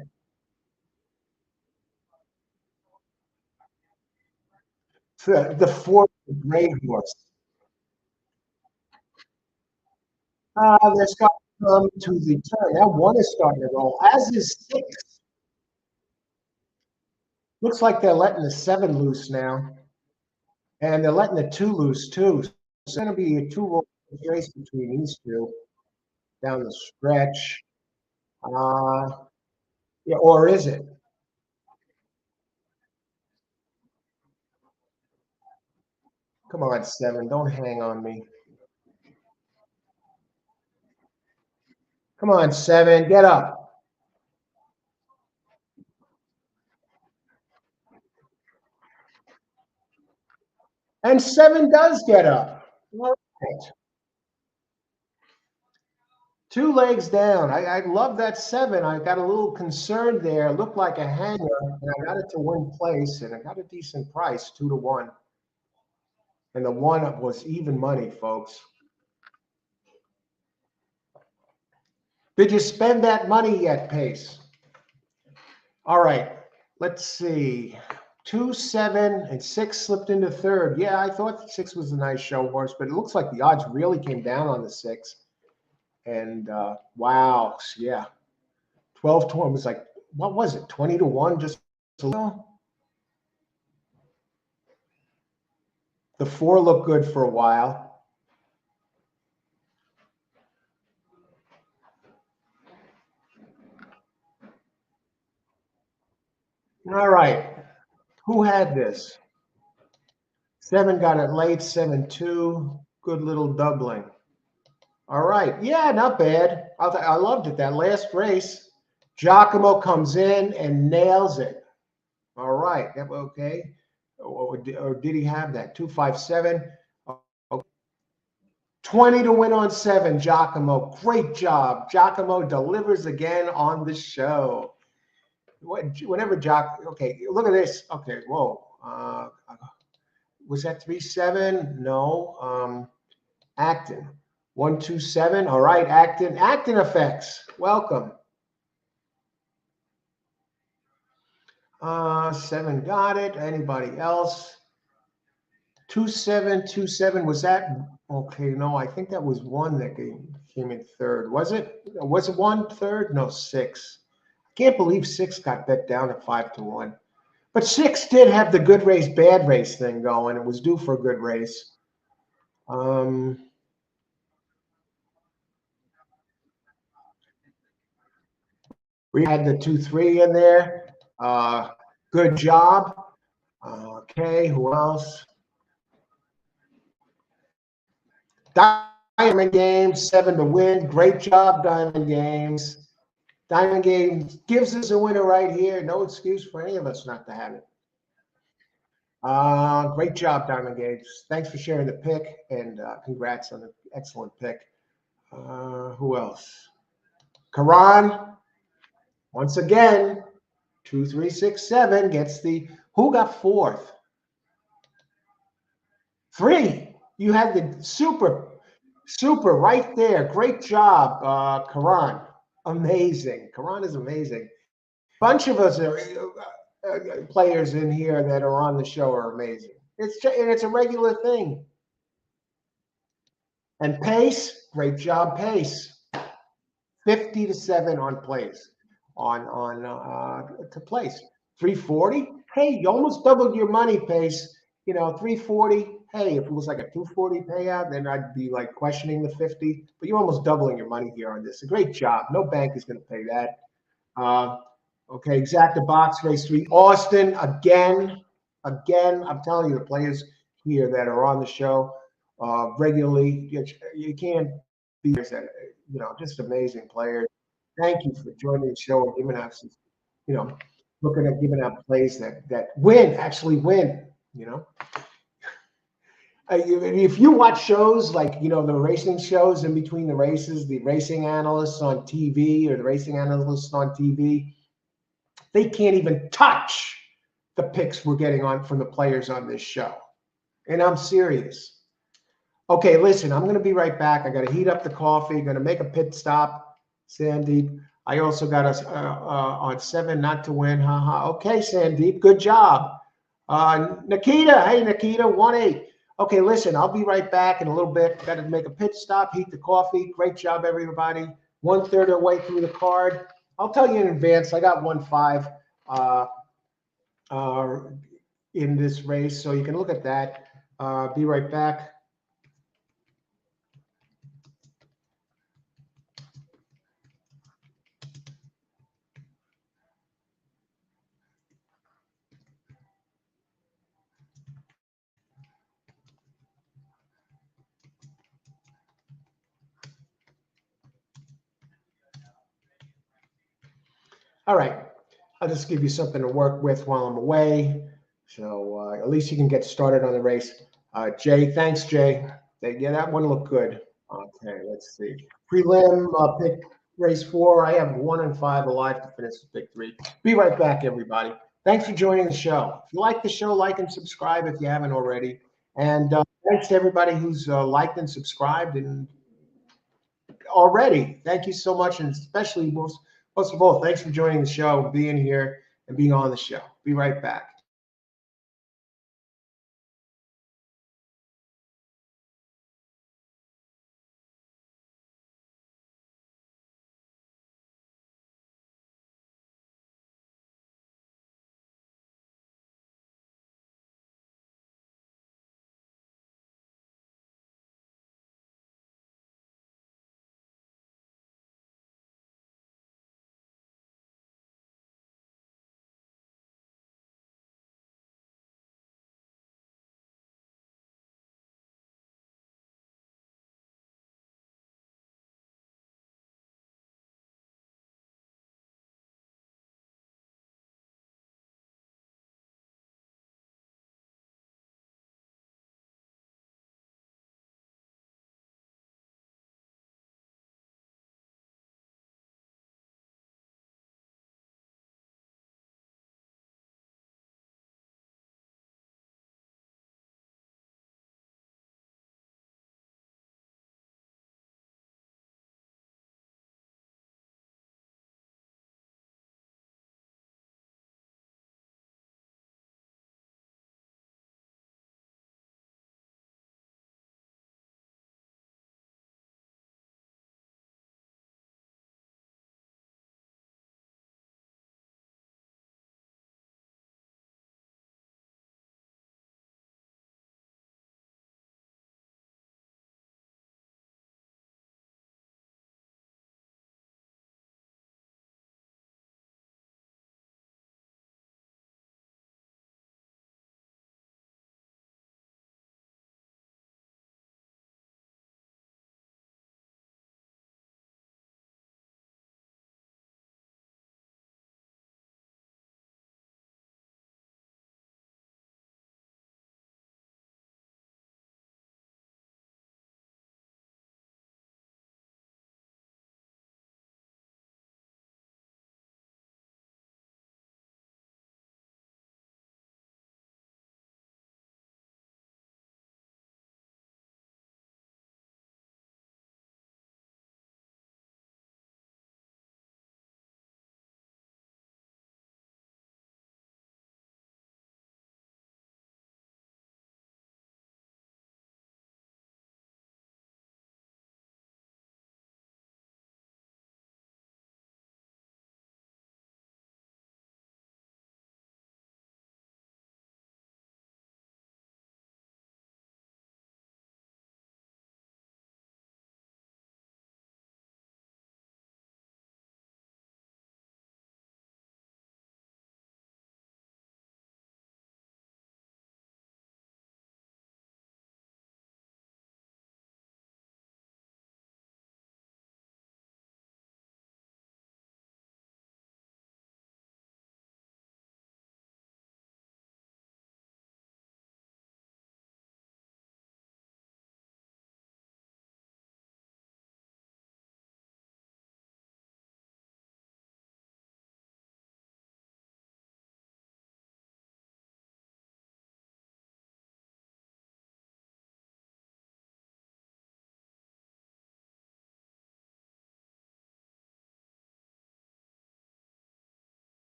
The 4, the gray horse. That's got to come to the turn. That 1 is starting to roll, as is 6. Looks like they're letting the 7 loose now. And they're letting the 2 loose, too. So it's going to be a 2-roll race between these 2 down the stretch. Yeah, or is it? Come on, 7. Don't hang on me. Come on, 7. Get up. And 7 does get up. All right. 2 legs down. I love that 7. I got a little concerned there. Looked like a hanger, and I got it to win place, and I got a decent price, 2 to 1. And the 1 was even money, folks. Did you spend that money yet, Pace? All right. Let's see. 2, 7, and 6 slipped into 3rd. Yeah, I thought 6 was a nice show horse, but it looks like the odds really came down on the 6. And wow, yeah. 12 to 1 was like, what was it? 20 to 1, just a little. The 4 looked good for a while. All right. Who had this? 7 got it late, 7-2. Good little doubling. All right. Yeah, not bad. I loved it. That last race, Giacomo comes in and nails it. All right. Okay. Or did he have that? 257. 20 to win on 7, Giacomo. Great job. Giacomo delivers again on the show. Whenever okay, look at this. Okay, whoa. Was that 3-7? No. Acton. 1-2-7. All right, Acton. Acton effects. Welcome. 7 got it. Anybody else? 2727. Was that okay? No, I think that was one that came in third. Was it? Was it one third? No, six. I can't believe six got bet down at 5-1. But six did have the good race, bad race thing going. It was due for a good race. Um, we had the 2-3 in there. Good job. Okay, who else? Diamond Games, 7 to win. Great job, Diamond Games. Diamond Games gives us a winner right here. No excuse for any of us not to have it. Great job, Diamond Games. Thanks for sharing the pick, and congrats on the excellent pick. Who else? Karan, once again, 2367 gets the. Who got fourth? 3. You had the super right there. Great job, Karan. Amazing. Karan is amazing. Bunch of us are players in here that are on the show are amazing. It's a regular thing. And Pace, great job, Pace. 50-7 on place, to place. 340. Hey, you almost doubled your money, Pace. 340. Hey, if it was like a 240 payout, then I'd be like questioning the 50. But you're almost doubling your money here on this. A great job. No bank is going to pay that. Okay, exacta box race 3. Austin again. I'm telling you, the players here that are on the show regularly, you can't be just amazing players. Thank you for joining the show and giving us, looking at giving out plays that actually win. If you watch shows like the racing shows in between the races, the racing analysts on TV or the racing analysts on TV, they can't even touch the picks we're getting on from the players on this show. And I'm serious. Okay, listen, I'm going to be right back. I got to heat up the coffee. Going to make a pit stop. Sandeep, I also got us on 7 not to win. Haha. Okay, Sandeep, good job. Nikita, hey, Nikita, 1-8. Okay, listen, I'll be right back in a little bit. Got to make a pit stop, heat the coffee. Great job, everybody. 1/3 of the way through the card. I'll tell you in advance, I got 1-5 in this race, so you can look at that. Be right back. All right, I'll just give you something to work with while I'm away. So at least you can get started on the race. Jay, thanks, Jay. Yeah, that one looked good. Okay, let's see. Prelim pick race 4. I have 1 and 5 alive to finish pick 3. Be right back, everybody. Thanks for joining the show. If you like the show, like and subscribe if you haven't already. And thanks to everybody who's liked and subscribed and already. Thank you so much, and especially most of all, thanks for joining the show, being here, and being on the show. Be right back.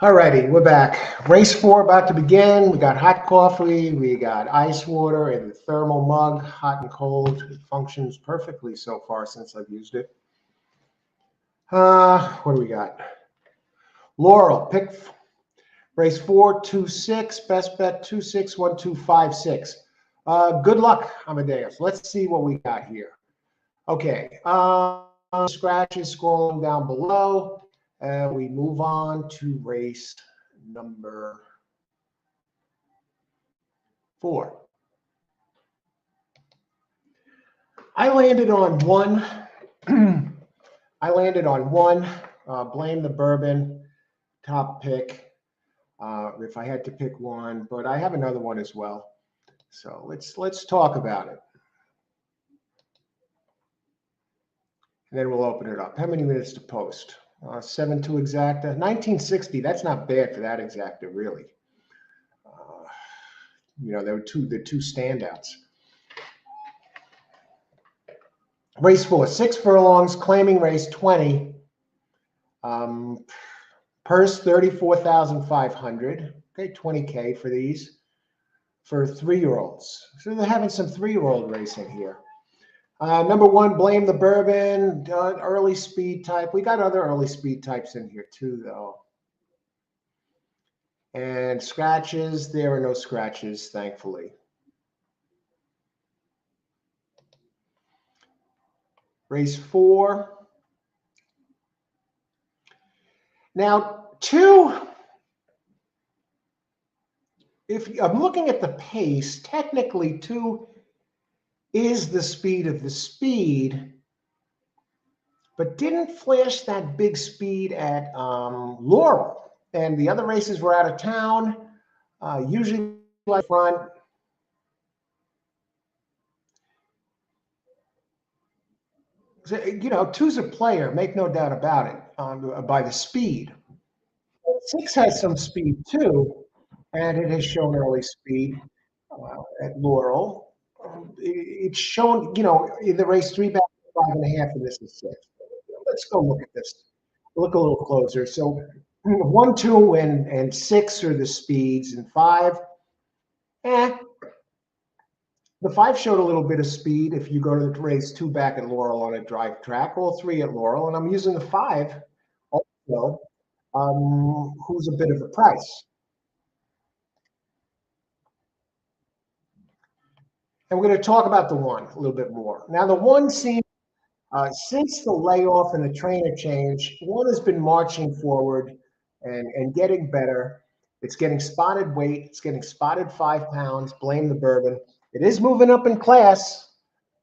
All righty, we're back. Race 4 about to begin. We got hot coffee, we got ice water in the thermal mug, hot and cold. It functions perfectly so far since I've used it. What do we got? Laurel, pick race 426, best bet 261256. Good luck, Amadeus. Let's see what we got here. Okay, scratches scrolling down below. And we move on to race number 4. I landed on 1. I landed on 1. Blame the bourbon, top pick. If I had to pick one, but I have another one as well. So let's talk about it. And then we'll open it up. How many minutes to post? 7-2 exacta. 1960. That's not bad for that exacta, really. There were the two standouts. Race 4, 6 furlongs, claiming race 20. Purse 34,500. Okay, 20K for these for 3-year-olds. So they're having some 3-year-old racing here. Number 1, Blame the Bourbon, early speed type. We got other early speed types in here too, though. And scratches, there are no scratches, thankfully. Race 4. Now, 2, if I'm looking at the pace, technically 2 is the speed of the speed, but didn't flash that big speed at Laurel. And the other races were out of town, usually like front. So, 2's a player, make no doubt about it, by the speed. 6 has some speed too, and it has shown early speed at Laurel. It's shown, in the race 3 back 5.5, and this is 6. Let's go look at this. Look a little closer. So 1, 2, and 6 are the speeds, and 5. The 5 showed a little bit of speed if you go to the race 2 back at Laurel on a drive track, all 3 at Laurel, and I'm using the 5 also, who's a bit of a price. And we're going to talk about the 1 a little bit more. Now, the 1 seems, since the layoff and the trainer change, 1 has been marching forward and getting better. It's getting spotted weight. It's getting spotted 5 pounds. Blame the bourbon. It is moving up in class,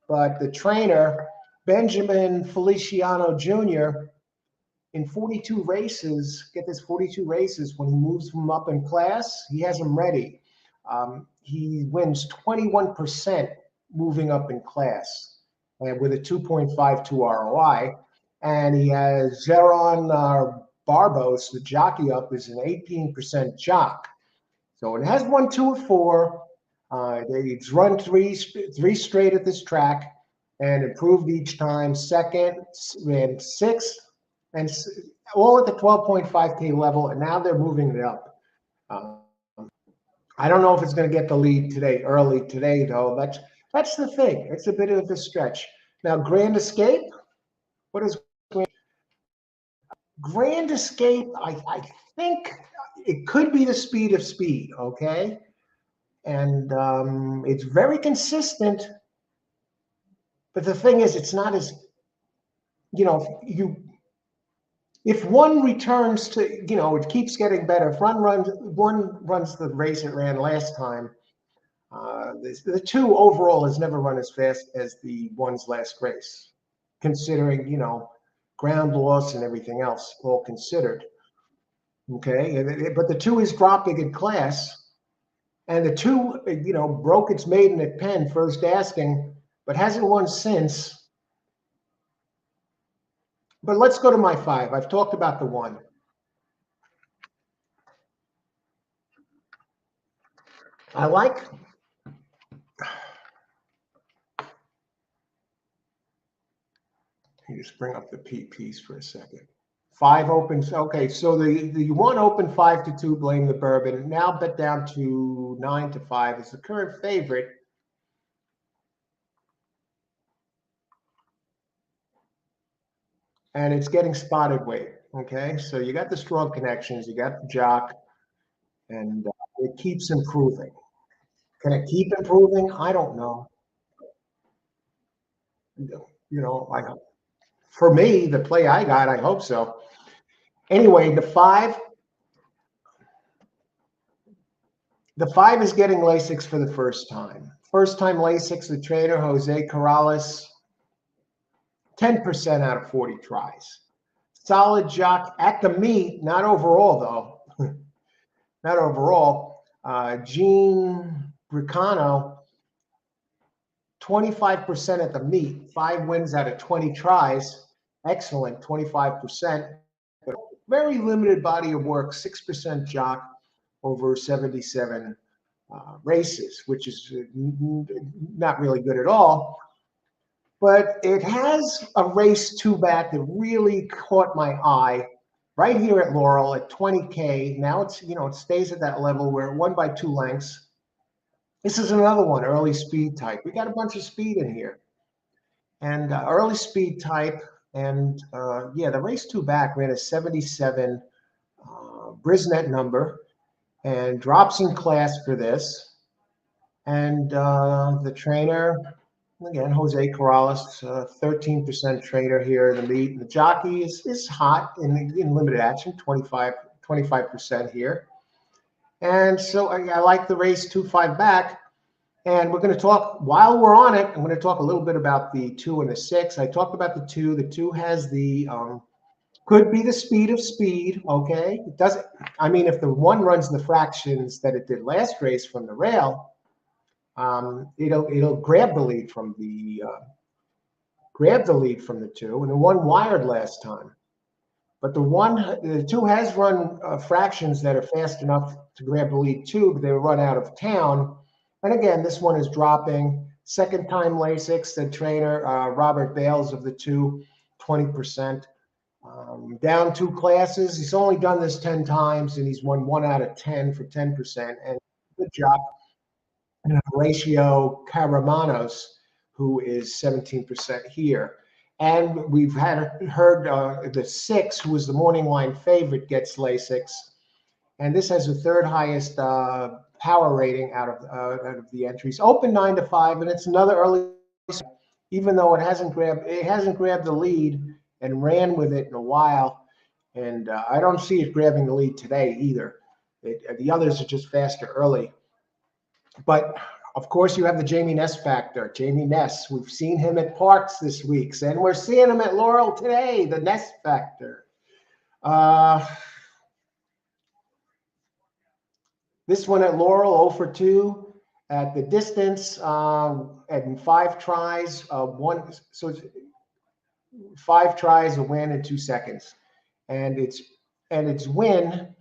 but the trainer, Benjamin Feliciano Jr., in 42 races, get this, 42 races, when he moves him up in class, he has him ready. He wins 21% moving up in class with a 2.52 ROI. And he has Zeron Barbos, the jockey up, is an 18% jock. So it has won 2 of 4. It's run three straight at this track and improved each time. 2nd and 6th, and all at the 12.5K level, and now they're moving it up. I don't know if it's going to get the lead today, early today, though. That's the thing. It's a bit of a stretch. Now, Grand Escape. What is Grand Escape? I think it could be the speed of speed, okay? And it's very consistent. But the thing is, it's not as, if 1 returns to, it keeps getting better. If 1 runs the race it ran last time, the 2 overall has never run as fast as the 1's last race, considering, ground loss and everything else all considered. Okay, but the 2 is dropping in class, and the 2, broke its maiden at Penn first asking, but hasn't won since. But let's go to my 5. I've talked about the 1. I like. Let me just bring up the PPs for a second. 5 opens. Okay, so the one open 5-2, blame the bourbon. Now bet down to 9-5 is the current favorite. And it's getting spotted weight. Okay, so you got the strong connections, you got the jock, and it keeps improving. Can it keep improving? I don't know. You know, for me, the play I got, I hope so. Anyway, the five is getting Lasix for the first time. First time Lasix, the trainer, Jose Corrales, 10% out of 40 tries. Solid jock at the meet, not overall though. Not overall. Gene Bricano, 25% at the meet, 5 wins out of 20 tries. Excellent, 25%. But very limited body of work, 6% jock over 77 races, which is not really good at all. But it has a race 2 back that really caught my eye right here at Laurel at 20K. Now it's, it stays at that level where it won by 2 lengths. This is another one, early speed type. We got a bunch of speed in here. And early speed type. And yeah, the race 2 back ran a 77 Brisnet number and drops in class for this. And the trainer, again, Jose Corrales, 13% trainer here in the meet. The jockey is hot in limited action, 25% here. And so I like the race 2-5 back. And we're going to talk, while we're on it, I'm going to talk a little bit about the 2 and the 6. I talked about the 2. The 2 has the, could be the speed of speed, okay? It doesn't, I mean, if the 1 runs the fractions that it did last race from the rail, it'll grab the lead from the 2, and the 1 wired last time. But the 2 has run fractions that are fast enough to grab the lead too, but they run out of town. And again, this one is dropping. Second time Lasix, the trainer, Robert Bales of the 2, 20%. Down 2 classes. He's only done this 10 times, and he's won 1 out of 10 for 10%. And good job. And Horatio Caramanos, who is 17% here. And we've heard the 6, who was the morning line favorite, gets Lasix. And this has the 3rd highest power rating out of the entries. Open 9-5, and it's another early, even though it hasn't grabbed the lead and ran with it in a while. And I don't see it grabbing the lead today either. The others are just faster early. But of course, you have the Jamie Ness factor. Jamie Ness, we've seen him at Parks this week, and we're seeing him at Laurel today, the Ness factor. This one at Laurel, 0 for 2 at the distance, and 5 tries, so it's 5 tries, a win in 2 seconds. And its win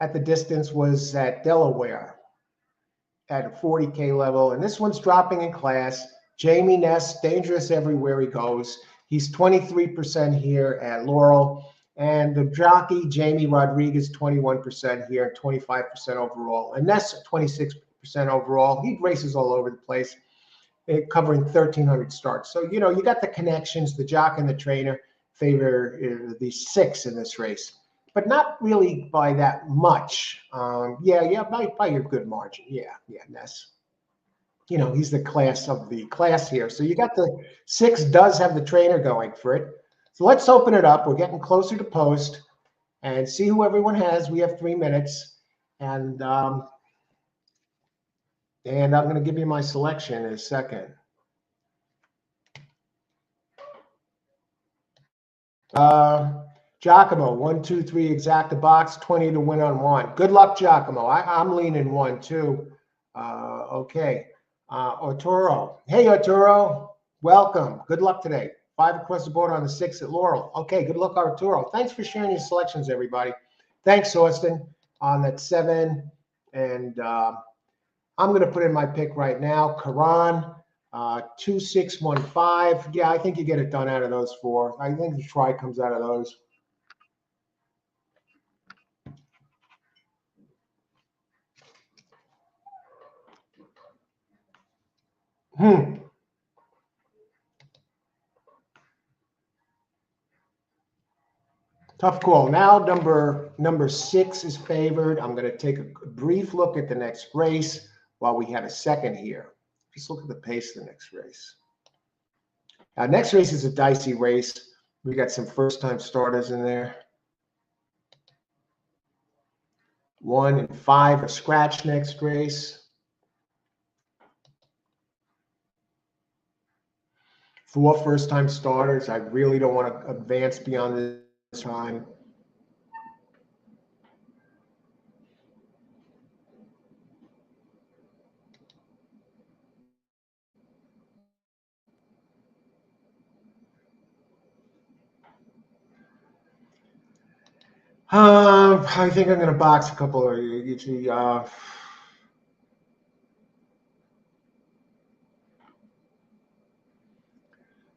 at the distance was at Delaware at a 40K level. And this one's dropping in class. Jamie Ness, dangerous everywhere he goes. He's 23% here at Laurel. And the jockey, Jamie Rodriguez, 21% here, 25% overall. And Ness, 26% overall. He races all over the place, covering 1,300 starts. So, you got the connections. The jock and the trainer favor the 6 in this race, but not really by that much. By your good margin. Yeah, Ness. He's the class of the class here. So you got the 6 does have the trainer going for it. So let's open it up. We're getting closer to post and see who everyone has. We have 3 minutes, and I'm going to give you my selection in a second. Giacomo, 1, 2, 3, exact the box, 20 to win on 1. Good luck, Giacomo. I'm leaning 1 too. Okay. Arturo. Hey, Arturo. Welcome. Good luck today. 5 across the board on the 6 at Laurel. Okay, good luck, Arturo. Thanks for sharing your selections, everybody. Thanks, Austin, on that 7. And I'm going to put in my pick right now. Karan, 2, 6, 1, 5. Yeah, I think you get it done out of those 4. I think the try comes out of those. Tough call. Now number 6 is favored. I'm going to take a brief look at the next race while we have a second here. Just look at the pace of the next race. Now, next race is a dicey race. We got some first-time starters in there. 1 and 5 are scratch next race. 4 first-time starters. I really don't want to advance beyond this time. I think I'm going to box a couple of usually.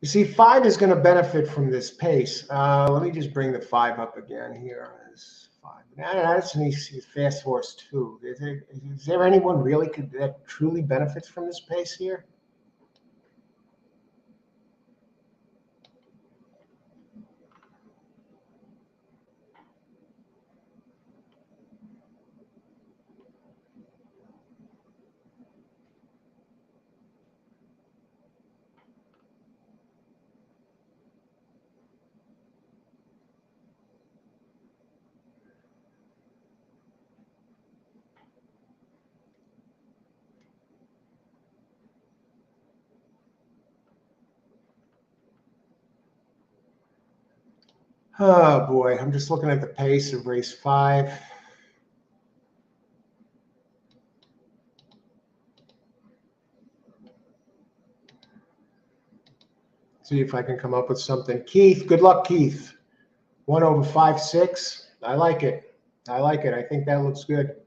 You see, 5 is going to benefit from this pace. Let me just bring the 5 up again here. It's 5. That's an easy fast horse too. Is there anyone really that truly benefits from this pace here? Oh boy, I'm just looking at the pace of race 5. See if I can come up with something. Keith, good luck, Keith. 1/5/6. I like it. I like it. I think that looks good.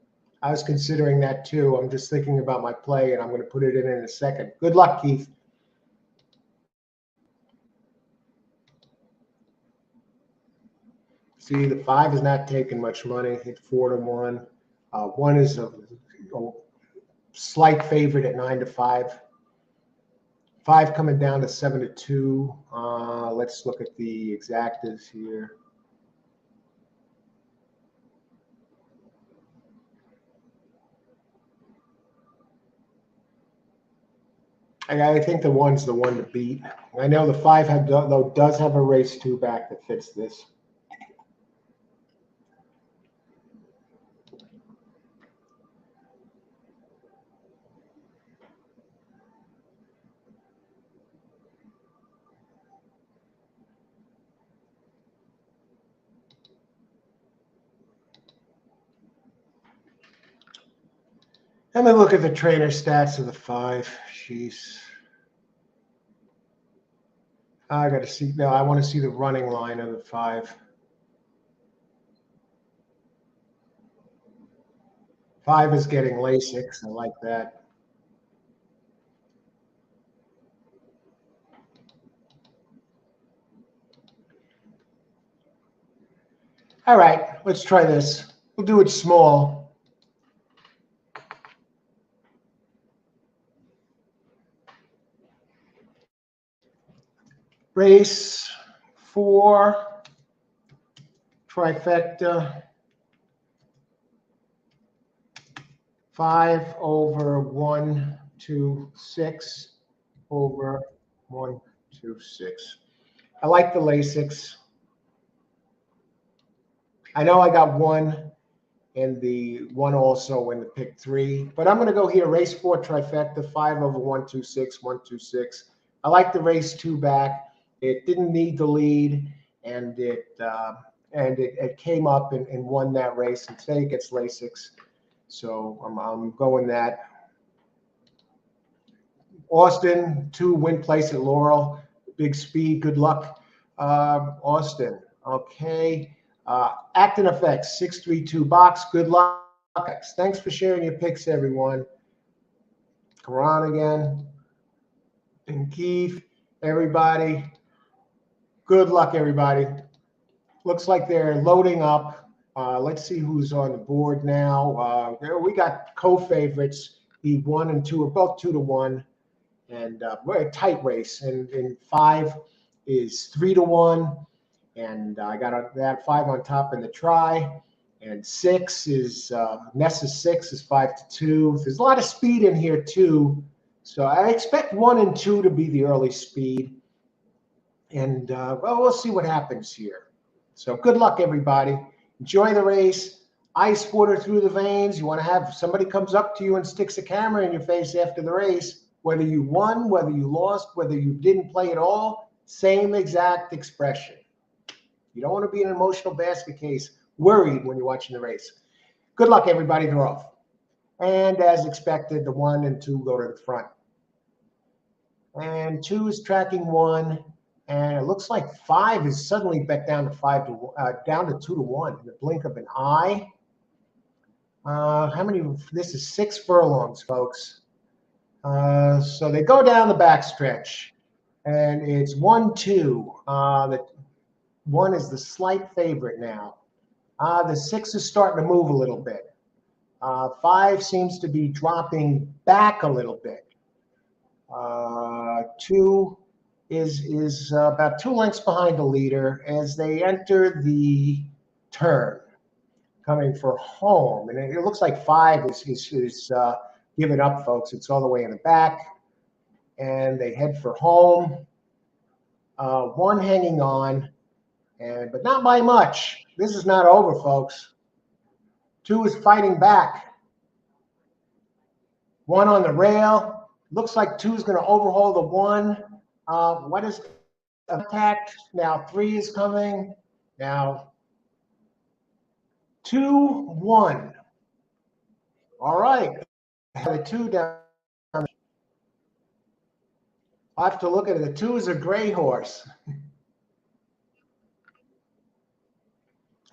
I was considering that too. I'm just thinking about my play, and I'm going to put it in a second. Good luck, Keith. See, the 5 is not taking much money. It's 4-1. 1 is a slight favorite at 9-5. 5 coming down to 7-2. Let's look at the exactas here. I think the 1's the one to beat. I know the 5 does have a race 2 back that fits this. Let me look at the trainer stats of the 5. Jeez. I got to see. No, I want to see the running line of the 5. 5 is getting Lasix. I like that. All right, let's try this. We'll do it small. Race 4, trifecta, 5 over 1, 2, 6 over 1, 2, 6. I like the Lasix. I know I got 1 and the 1 also in the pick 3, but I'm going to go here. Race 4 trifecta, 5 over 1, 2, 6, 1, 2, 6. I like the race 2 back. It didn't need the lead, and it came up and won that race. And today it gets Lasix, so I'm going that. Austin 2 win place at Laurel, big speed. Good luck, Austin. Okay, Acton Effects 632 box. Good luck. Thanks for sharing your picks, everyone. Karan again, and Keith, everybody. Good luck, everybody. Looks like they're loading up. Let's see who's on the board now. We got co-favorites. The 1 and 2 are both 2-1, And we're a tight race. And 5 is 3-1. And I got that 5 on top in the try. And 6 is Nessa's 6 is 5-2. There's a lot of speed in here too. So I expect 1 and 2 to be the early speed. And well, we'll see what happens here. So good luck, everybody. Enjoy the race. Ice water through the veins. You want to have somebody comes up to you and sticks a camera in your face after the race, whether you won, whether you lost, whether you didn't play at all, same exact expression. You don't want to be an emotional basket case, worried when you're watching the race. Good luck, everybody. They're off. And as expected, the 1 and 2 go to the front. And 2 is tracking 1. And it looks like 5 is suddenly bet down to 2-1 in the blink of an eye. How many? This is 6 furlongs, folks. So they go down the backstretch, and it's 1-2. The 1 is the slight favorite now. The 6 is starting to move a little bit. 5 seems to be dropping back a little bit. 2 is about 2 lengths behind the leader as they enter the turn, coming for home. And it looks like 5 is giving up, folks. It's all the way in the back. And they head for home. 1 hanging on, but not by much. This is not over, folks. 2 is fighting back. 1 on the rail. Looks like 2 is going to overhaul the 1. What is attack? Now 3 is coming. Now 2-1. All right. The 2 down. I'll have to look at it. The 2 is a gray horse.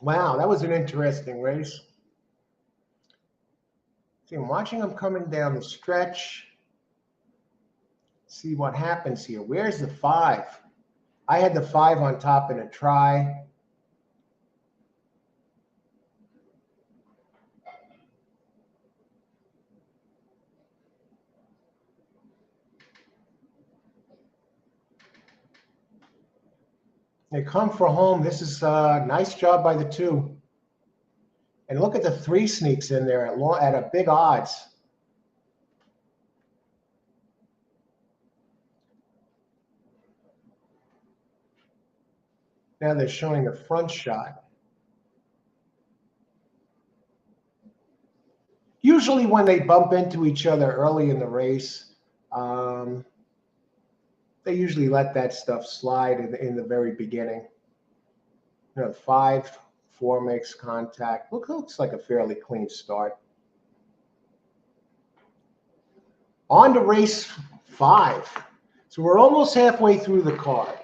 Wow, that was an interesting race. See, I'm watching them coming down the stretch. See what happens here. Where's the 5? I had the 5 on top in a try. They come for home. This is a nice job by the 2. And look at the 3 sneaks in there at a big odds. Now they're showing the front shot. Usually when they bump into each other early in the race, they usually let that stuff slide in the very beginning. 5-4 makes contact. Looks like a fairly clean start. On to race 5. So we're almost halfway through the card.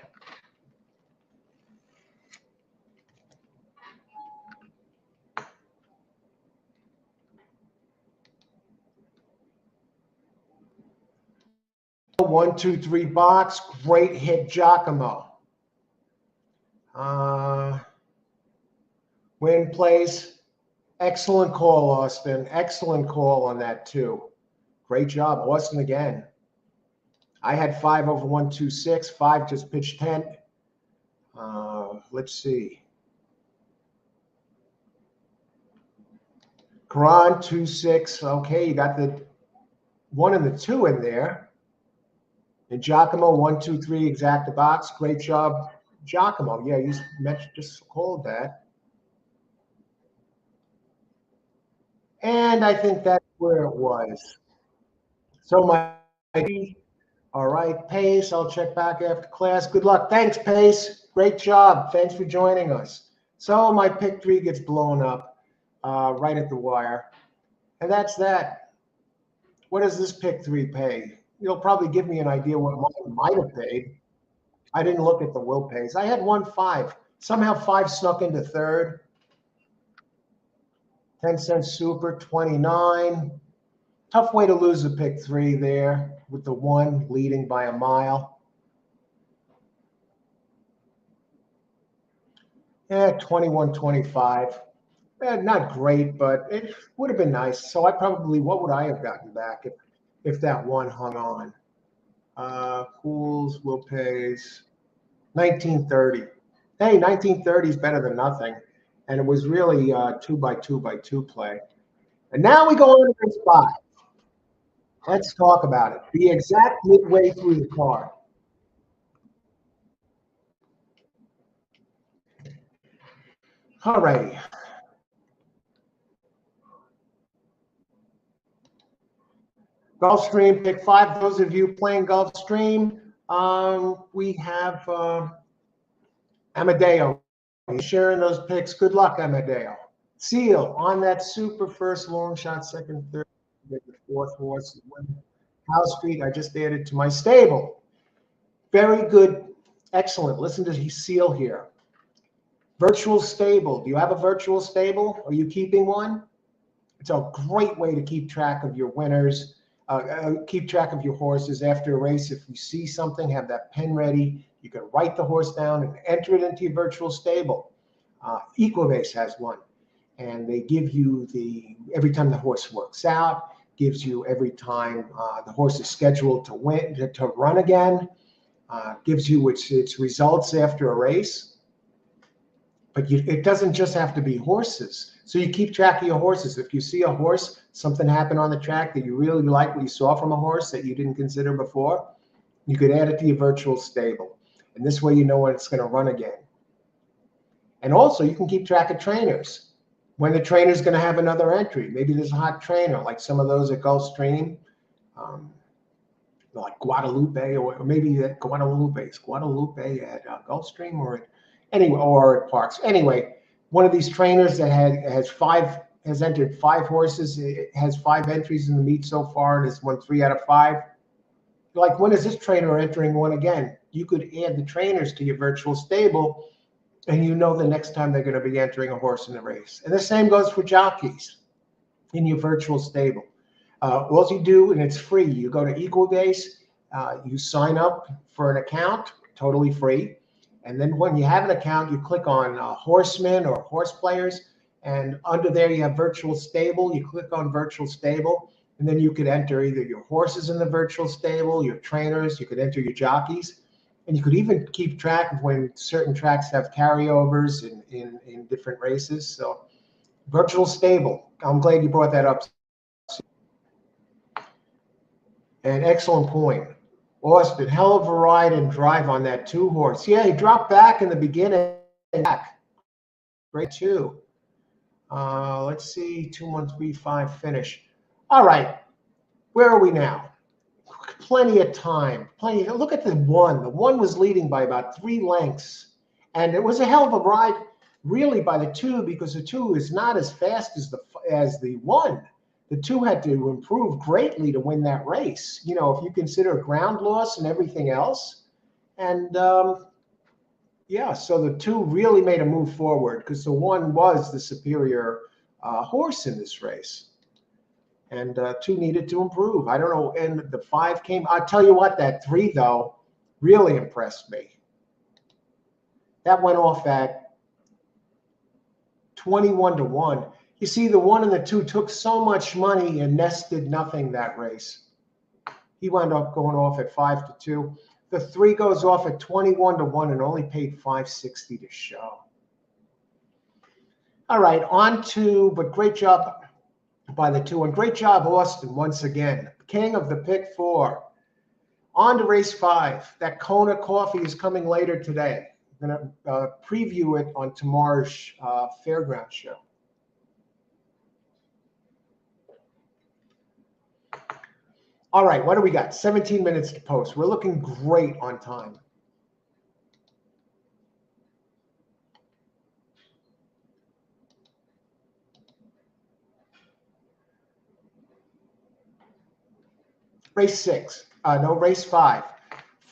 One, 2, 3 box. Great hit, Giacomo. Win place. Excellent call, Austin. Excellent call on that, too. Great job, Austin, again. I had 5 over 1, 2, 6. 5 just pitched 10. Let's see. Karan, 2, 6. Okay, you got the 1 and the 2 in there. And Giacomo, 1, 2, 3, exact the box. Great job, Giacomo. Yeah, you just called that. And I think that's where it was. So my ID, all right, Pace, I'll check back after class. Good luck. Thanks, Pace. Great job. Thanks for joining us. So my pick 3 gets blown up right at the wire. And that's that. What does this pick 3 pay? You'll probably give me an idea what mine might have paid. I didn't look at the will pays. I had 1-5. Somehow 5 snuck into third. 10-cent super, 29. Tough way to lose a pick 3 there with the 1 leading by a mile. Yeah, 21-25. Not great, but it would have been nice. So what would I have gotten back if that 1 hung on? Pools will pays 1930. Hey, 1930 is better than nothing. And it was really 2x2x2 play. And now we go on to race 5. Let's talk about it. The exact midway through the card. All righty. Gulfstream pick 5. Those of you playing Gulfstream, we have Amadeo. He's sharing those picks. Good luck, Amadeo. Seal on that super first long shot, second, third, the fourth horse. House Street, I just added to my stable. Very good. Excellent. Listen to Seal here. Virtual stable. Do you have a virtual stable? Are you keeping one? It's a great way to keep track of your winners, keep track of your horses after a race. If you see something, have that pen ready. You can write the horse down and enter it into your virtual stable. Equibase has one, and they give you every time the horse works out, gives you every time the horse is scheduled to win, to run again, gives you its results after a race. But it doesn't just have to be horses. So you keep track of your horses. If you see a horse, something happened on the track that you really like what you saw from a horse that you didn't consider before, you could add it to your virtual stable. And this way you know when it's going to run again. And also you can keep track of trainers. When the trainer's going to have another entry. Maybe there's a hot trainer, like some of those at Gulfstream, like Guadalupe, or maybe at Guadalupe at Gulfstream, or at Parks. Anyway, one of these trainers that has entered 5 horses. It has 5 entries in the meet so far and has won 3 out of 5. Like, when is this trainer entering one again? You could add the trainers to your virtual stable, and you know the next time they're going to be entering a horse in the race. And the same goes for jockeys in your virtual stable. All you do, and it's free, you go to Equibase, you sign up for an account, totally free. And then when you have an account, you click on Horsemen or Horseplayers, and under there you have Virtual Stable. You click on Virtual Stable, and then you could enter either your horses in the virtual stable, your trainers, you could enter your jockeys, and you could even keep track of when certain tracks have carryovers in different races. So Virtual Stable, I'm glad you brought that up. An excellent point. Austin, hell of a ride and drive on that 2 horse. Yeah, he dropped back in the beginning. Great too. Let's see, 2, 1, 3, 5 finish. All right, where are we now? Plenty of time. Look at the 1. The 1 was leading by about 3 lengths, and it was a hell of a ride, really, by the 2, because the 2 is not as fast as the 1. The 2 had to improve greatly to win that race, if you consider ground loss and everything else. And yeah, so the 2 really made a move forward because the 1 was the superior horse in this race. And 2 needed to improve. I don't know. And the 5 came. I'll tell you what, that 3, though, really impressed me. That went off at 21-1. You see, the 1 and the 2 took so much money and nested nothing that race. He wound up going off at 5-2. The 3 goes off at 21-1 and only paid $560 to show. All right, but great job by the 2, and great job, Austin, once again. King of the pick 4. On to race 5. That Kona coffee is coming later today. I'm going to preview it on tomorrow's Fairground show. All right, what do we got? 17 minutes to post. We're looking great on time. Race 6. Race 5.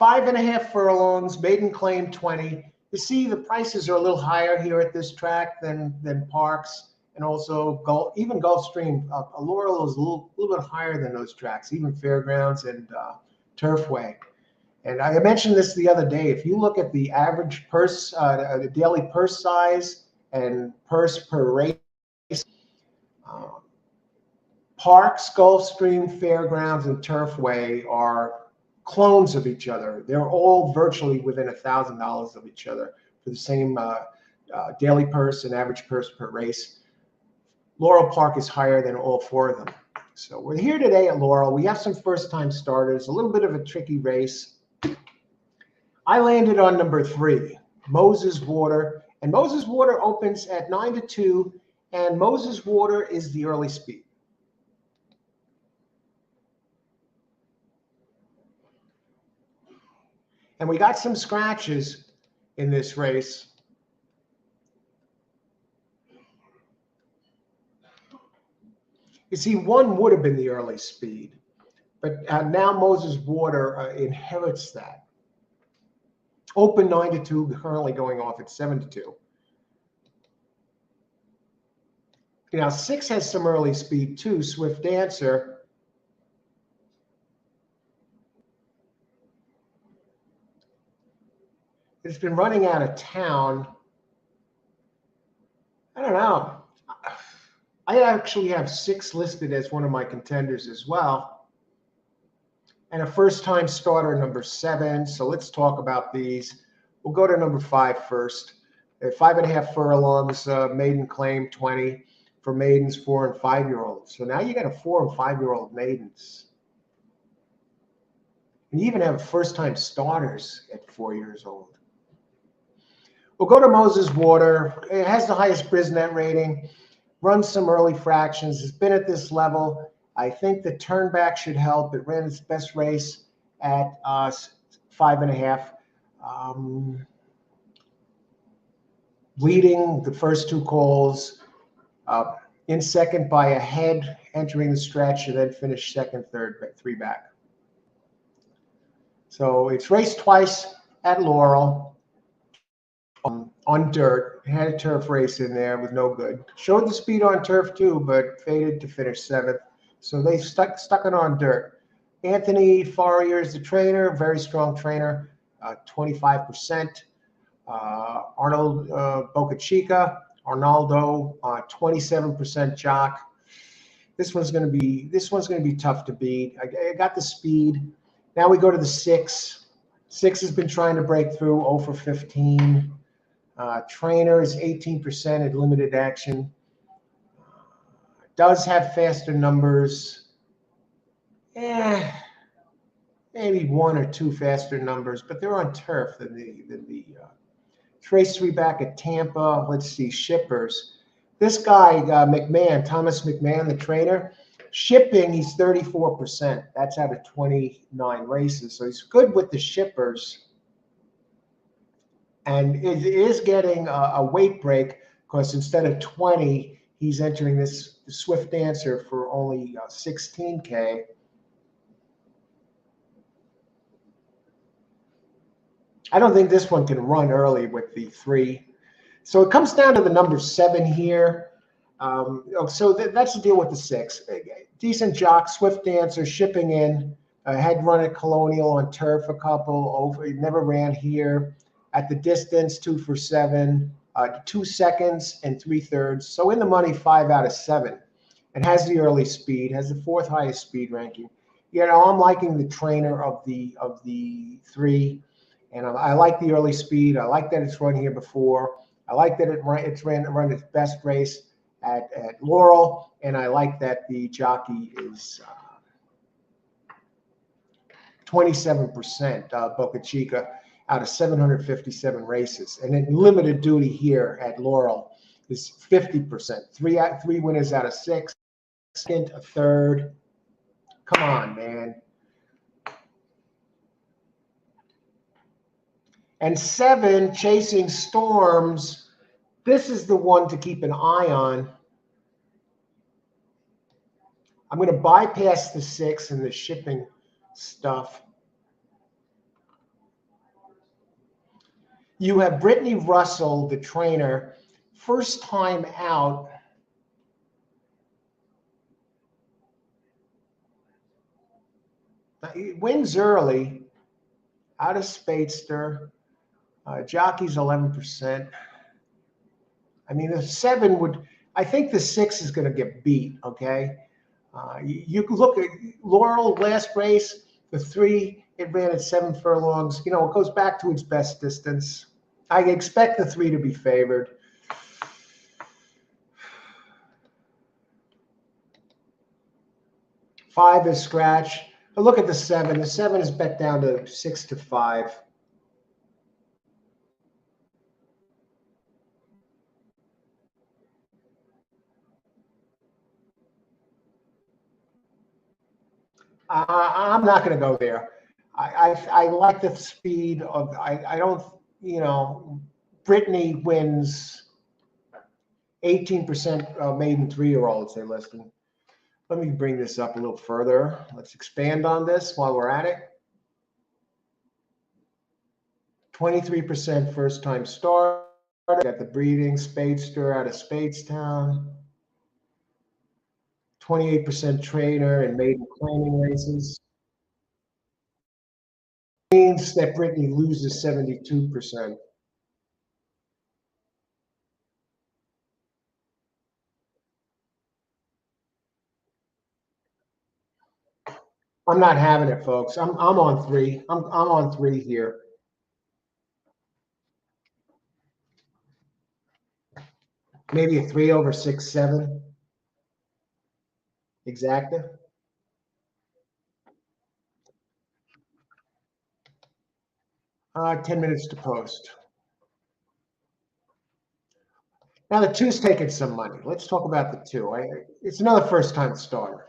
5.5 furlongs, maiden claim 20. You see, the prices are a little higher here at this track than Parks. And also, even Gulfstream, Laurel is a little bit higher than those tracks, even Fairgrounds and Turfway. And I mentioned this the other day. If you look at the average purse, the daily purse size and purse per race, Parks, Gulfstream, Fairgrounds, and Turfway are clones of each other. They're all virtually within $1,000 of each other for the same daily purse and average purse per race. Laurel Park is higher than all four of them. So we're here today at Laurel. We have some first-time starters, a little bit of a tricky race. I landed on number 3, Moses Water. And Moses Water opens at 9-2, and Moses Water is the early speed. And we got some scratches in this race. You see, 1 would have been the early speed, but now Moses Water inherits that. Open 9-2, currently going off at 7-2. Now 6 has some early speed too, Swift Dancer. It's been running out of town. I don't know. I actually have 6 listed as one of my contenders as well. And a first-time starter, number 7. So let's talk about these. We'll go to number 5 first. 5.5 furlongs, maiden claim 20 for maidens, 4 and 5-year-olds. So now you got a 4 and 5-year-old maidens. And you even have first-time starters at 4 years old. We'll go to Moses Water. It has the highest Brisnet rating. Runs some early fractions. It's been at this level. I think the turn back should help. It ran its best race at 5.5. Leading the first 2 calls. In second by a head, entering the stretch, and then finished second, third, 3 back. So it's raced twice at Laurel. On dirt, had a turf race in there with no good. Showed the speed on turf too, but faded to finish 7th. So they stuck it on dirt. Anthony Farrier is the trainer, very strong trainer, 25%. Arnold Boca Chica, Arnaldo, 27% jock. This one's going to be tough to beat. I got the speed. Now we go to the 6. 6 has been trying to break through, 0 for 15. Trainer is 18% at limited action. Does have faster numbers. Maybe 1 or 2 faster numbers, but they're on turf than the race 3 back at Tampa. Let's see, shippers. This guy, McMahon, Thomas McMahon, the trainer, shipping, he's 34%. That's out of 29 races. So he's good with the shippers. And it is getting a weight break because instead of 20, he's entering this Swift Dancer for only 16K. I don't think this one can run early with the 3. So it comes down to the number 7 here. So that's the deal with the 6. Decent jock, Swift Dancer, shipping in. Had run at Colonial on turf a couple. He never ran here. At the distance, 2 for 7, 2 seconds and 3/3. So in the money, 5 out of 7. And has the early speed, has the 4th highest speed ranking. You know, I'm liking the trainer of the 3. And I like the early speed. I like that it's run here before. I like that it's run its best race at Laurel. And I like that the jockey is 27%, Boca Chica, out of 757 races. And then limited duty here at Laurel is 50%. 3 winners out of 6, second, a third. Come on, man. And 7, Chasing Storms. This is the one to keep an eye on. I'm going to bypass the 6 and the shipping stuff. You have Brittany Russell, the trainer, first time out. He wins early, out of Speedster. Jockey's 11%. I mean, the 7 would, I think the 6 is going to get beat, okay? You can look at Laurel last race, The 3, it ran at 7 furlongs. You know, it goes back to its best distance. I expect the 3 to be favored. Five is scratch. But look at the 7. The 7 is bet down to 6-5. I'm not going to go there. I like the speed of. I don't. You know, Brittany wins 18% maiden 3-year-olds they listed. Let me bring this up a little further. Let's expand on this while we're at it. 23% first time starter. Got the breeding Spadester out of Spadestown. 28% trainer in maiden claiming races. Means that Brittany loses 72%. I'm not having it, folks. I'm on 3. I'm on 3 here. Maybe a 3 over 6-7. Exacta. 10 minutes to post. Now the 2's taking some money. Let's talk about the 2. It's another first time starter.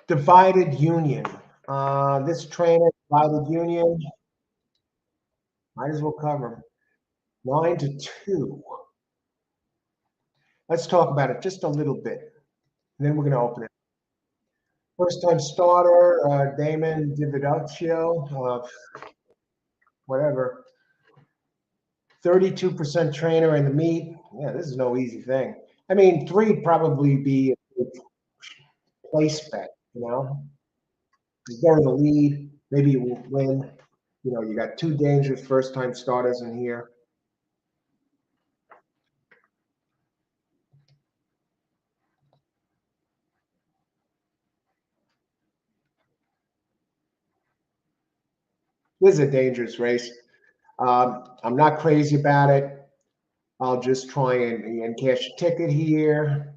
Divided Union. This trainer, Divided Union, might as well cover him. 9-2. Let's talk about it just a little bit, and then we're going to open it. First time starter, Damon Dividaccio, whatever. 32% trainer in the meet. Yeah, this is no easy thing. I mean, 3 probably be a place bet, you know. You go to the lead, maybe you will win. You know, you got 2 dangerous first time starters in here. This is a dangerous race. I'm not crazy about it. I'll just try and cash a ticket here.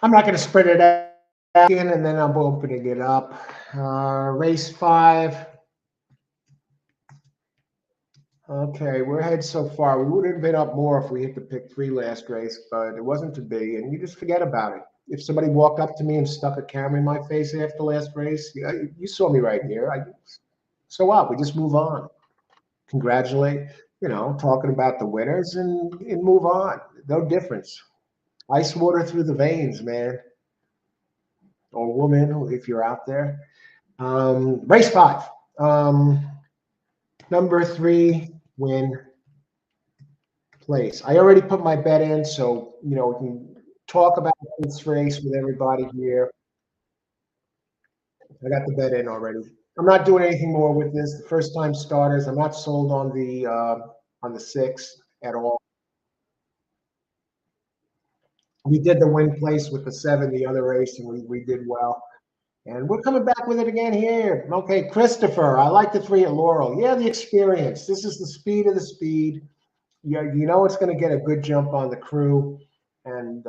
I'm not going to spread it out in, and then I'm opening it up. Race 5. Okay, we're ahead so far. We would have been up more if we hit the pick 3 last race, but it wasn't to be, and you just forget about it. If somebody walked up to me and stuck a camera in my face after last race, you saw me right here. So what? We just move on. Congratulate, talking about the winners and move on. No difference. Ice water through the veins, man. Or woman, if you're out there. Race 5. Number 3, win place. I already put my bet in, so we can talk about this race with everybody here. I got the bet in already. I'm not doing anything more with this. The first time starters. I'm not sold on the 6 at all. We did the win place with the 7 the other race, and we did well. And we're coming back with it again here. Okay, Christopher, I like the 3 at Laurel. Yeah, the experience. This is the speed of the speed. Yeah, it's going to get a good jump on the crew. And,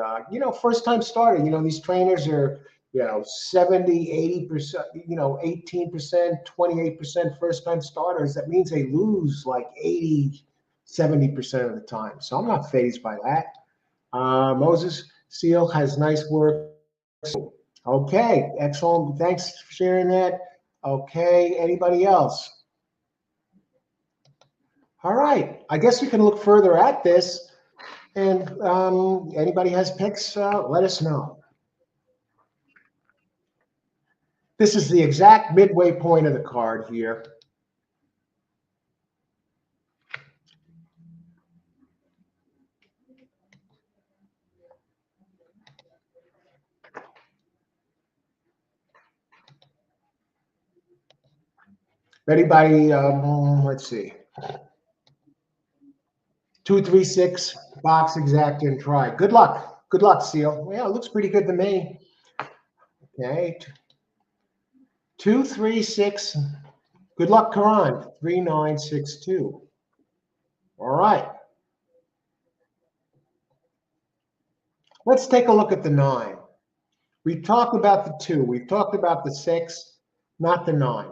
first time starter, these trainers are, 70, 80%, 18%, 28% first time starters. That means they lose like 80, 70% of the time. So I'm not fazed by that. Moses Seal has nice work. Okay, excellent. Thanks for sharing that. Okay, anybody else? All right, I guess we can look further at this. And anybody has picks, let us know. This is the exact midway point of the card here. Anybody, let's see. 236 box exact and try. Good luck. Good luck, Seal. Yeah, it looks pretty good to me. Okay. 236. Good luck, Karan. 3962. All right. Let's take a look at the 9. We talked about the 2. We've talked about the 6, not the 9.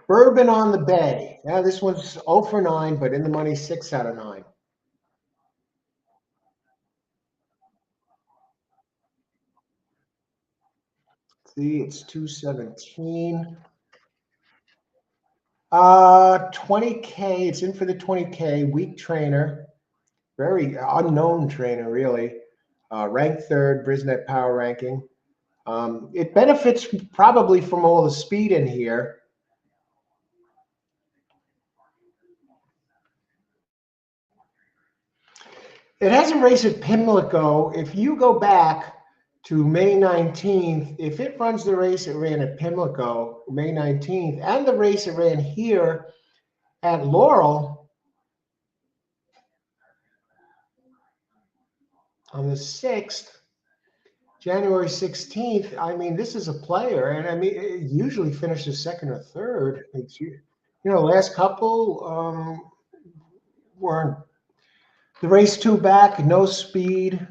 Bourbon on the Bay. Yeah, this one's 0 for 9, but in the money, 6 out of 9. See, it's 217. 20K. It's in for the 20K. Weak trainer. Very unknown trainer, really. Ranked third, Brisnet Power Ranking. It benefits probably from all the speed in here. It has a race at Pimlico. If you go back to May 19th, if it runs the race it ran at Pimlico, May 19th, and the race it ran here at Laurel on the 6th, January 16th, I mean, this is a player, and I mean, it usually finishes second or third. It's, you know, last couple were the race 2 back, no speed.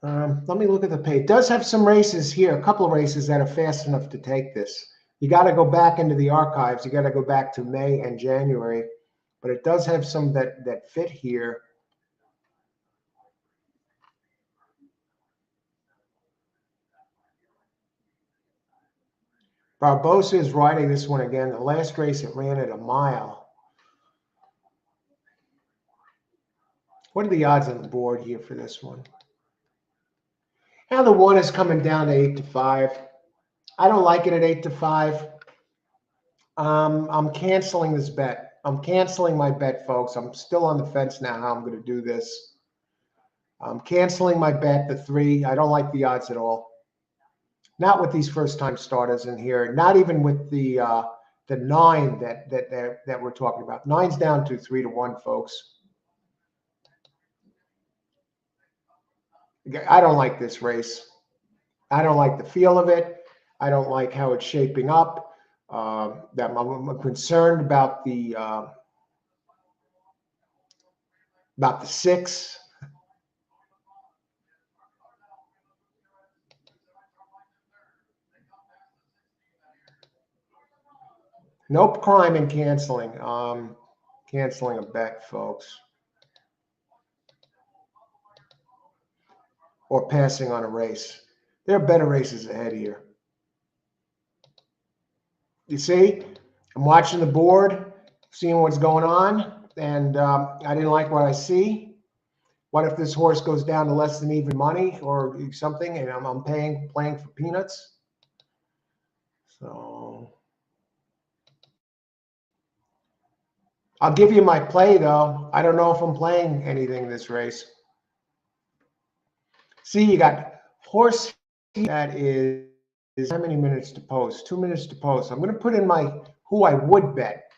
Let me look at the page. It does have some races here, a couple of races that are fast enough to take this. You got to go back into the archives. You got to go back to May and January, but it does have some that fit here. Barbosa is riding this one again. The last race it ran at a mile. What are the odds on the board here for this one? Now the 1 is coming down to 8 to 5. I don't like it at 8 to 5. I'm canceling this bet. I'm canceling my bet, folks. I'm still on the fence now how I'm going to do this. I'm canceling my bet, the 3. I don't like the odds at all. Not with these first-time starters in here. Not even with the 9 that we're talking about. 9's down to 3 to 1, folks. I don't like this race. I don't like the feel of it. I don't like how it's shaping up. That I'm concerned about the 6. Nope, crime in canceling. Canceling a bet, folks. Or passing on a race. There are better races ahead here. You see, I'm watching the board, seeing what's going on, and I didn't like what I see. What if this horse goes down to less than even money or something, and I'm playing for peanuts? So I'll give you my play, though. I don't know if I'm playing anything this race. See, you got horse that is how many minutes to post? 2 minutes to post. I'm going to put in my who I would bet.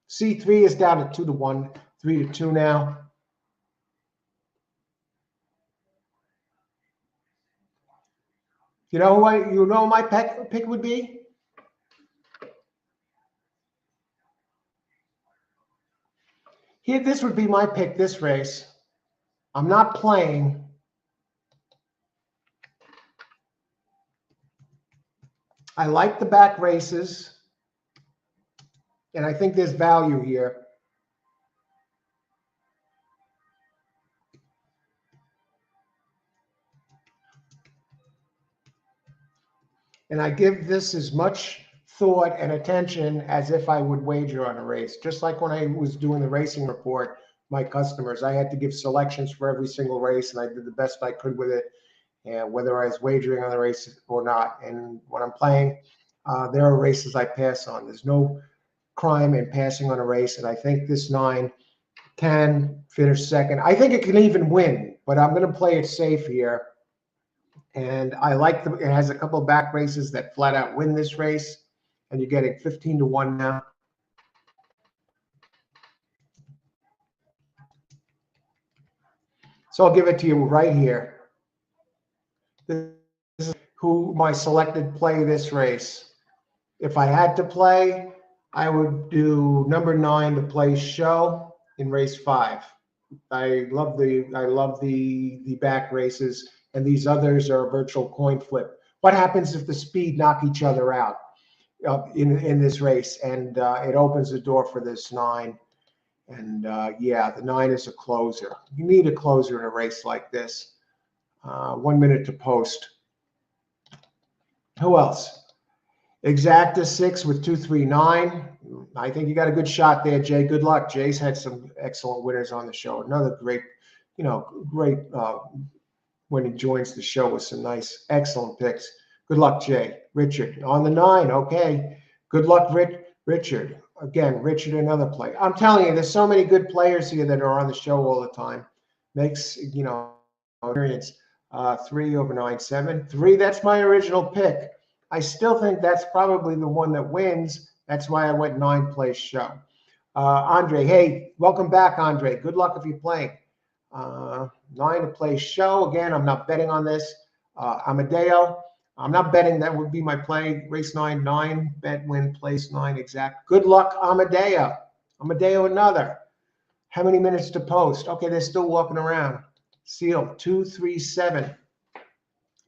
C3 is down to 2 to 1, 3 to 2 now. You know who my pick would be? Here, this would be my pick this race. I'm not playing. I like the back races, and I think there's value here. And I give this as much thought and attention as if I would wager on a race. Just like when I was doing the racing report, my customers, I had to give selections for every single race, and I did the best I could with it, and whether I was wagering on the race or not. And when I'm playing, there are races I pass on. There's no crime in passing on a race, and I think this 9 can finish second. I think it can even win, but I'm going to play it safe here. And I like it has a couple of back races that flat out win this race. And you're getting 15 to 1 now. So I'll give it to you right here. This is who my selected play this race. If I had to play, I would do number 9 to play show in race 5. I love the back races, and these others are a virtual coin flip. What happens if the speed knock each other out in this race? And it opens the door for this 9. And yeah, the 9 is a closer. You need a closer in a race like this. 1 minute to post. Who else? Exacta 6 with 239. I think you got a good shot there, Jay. Good luck. Jay's had some excellent winners on the show. Another great, great when he joins the show with some nice, excellent picks. Good luck, Jay. Richard on the 9. Okay. Good luck, Richard. Again, Richard, another play. I'm telling you, there's so many good players here that are on the show all the time. Makes, experience 3 over 9, 7. 3, that's my original pick. I still think that's probably the one that wins. That's why I went 9 play show. Andre, hey, welcome back, Andre. Good luck if you're playing. 9 to play show. Again, I'm not betting on this. Amadeo, I'm not betting. That would be my play. Race 9, 9, bet, win, place 9, exact. Good luck, Amadeo. Amadeo, another. How many minutes to post? Okay, they're still walking around. Seal, 2, 3, 7.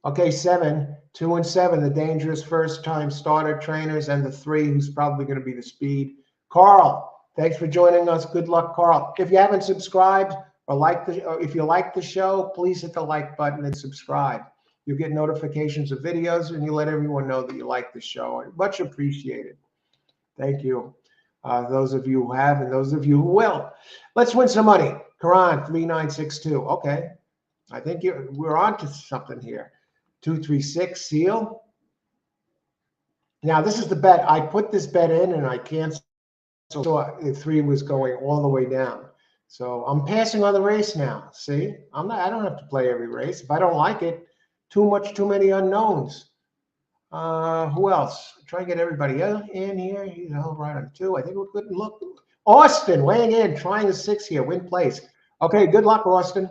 Okay, 7, 2 and 7, the dangerous first-time starter trainers, and the 3, who's probably going to be the speed. Carl, thanks for joining us. Good luck, Carl. If you haven't subscribed or if you like the show, please hit the like button and subscribe. You'll get notifications of videos, and you let everyone know that you like the show. Much appreciated. Thank you. Those of you who have, and those of you who will. Let's win some money. Karan, 3962. Okay, I think we're on to something here. 236 seal. Now this is the bet. I put this bet in and I canceled. So the 3 was going all the way down. So I'm passing on the race now. See, I don't have to play every race. If I don't like it, too many unknowns. Who else? Try and get everybody in here. Right on 2. I think we're good. Look, Austin weighing in, trying a 6 here, win place. Okay, good luck, Austin.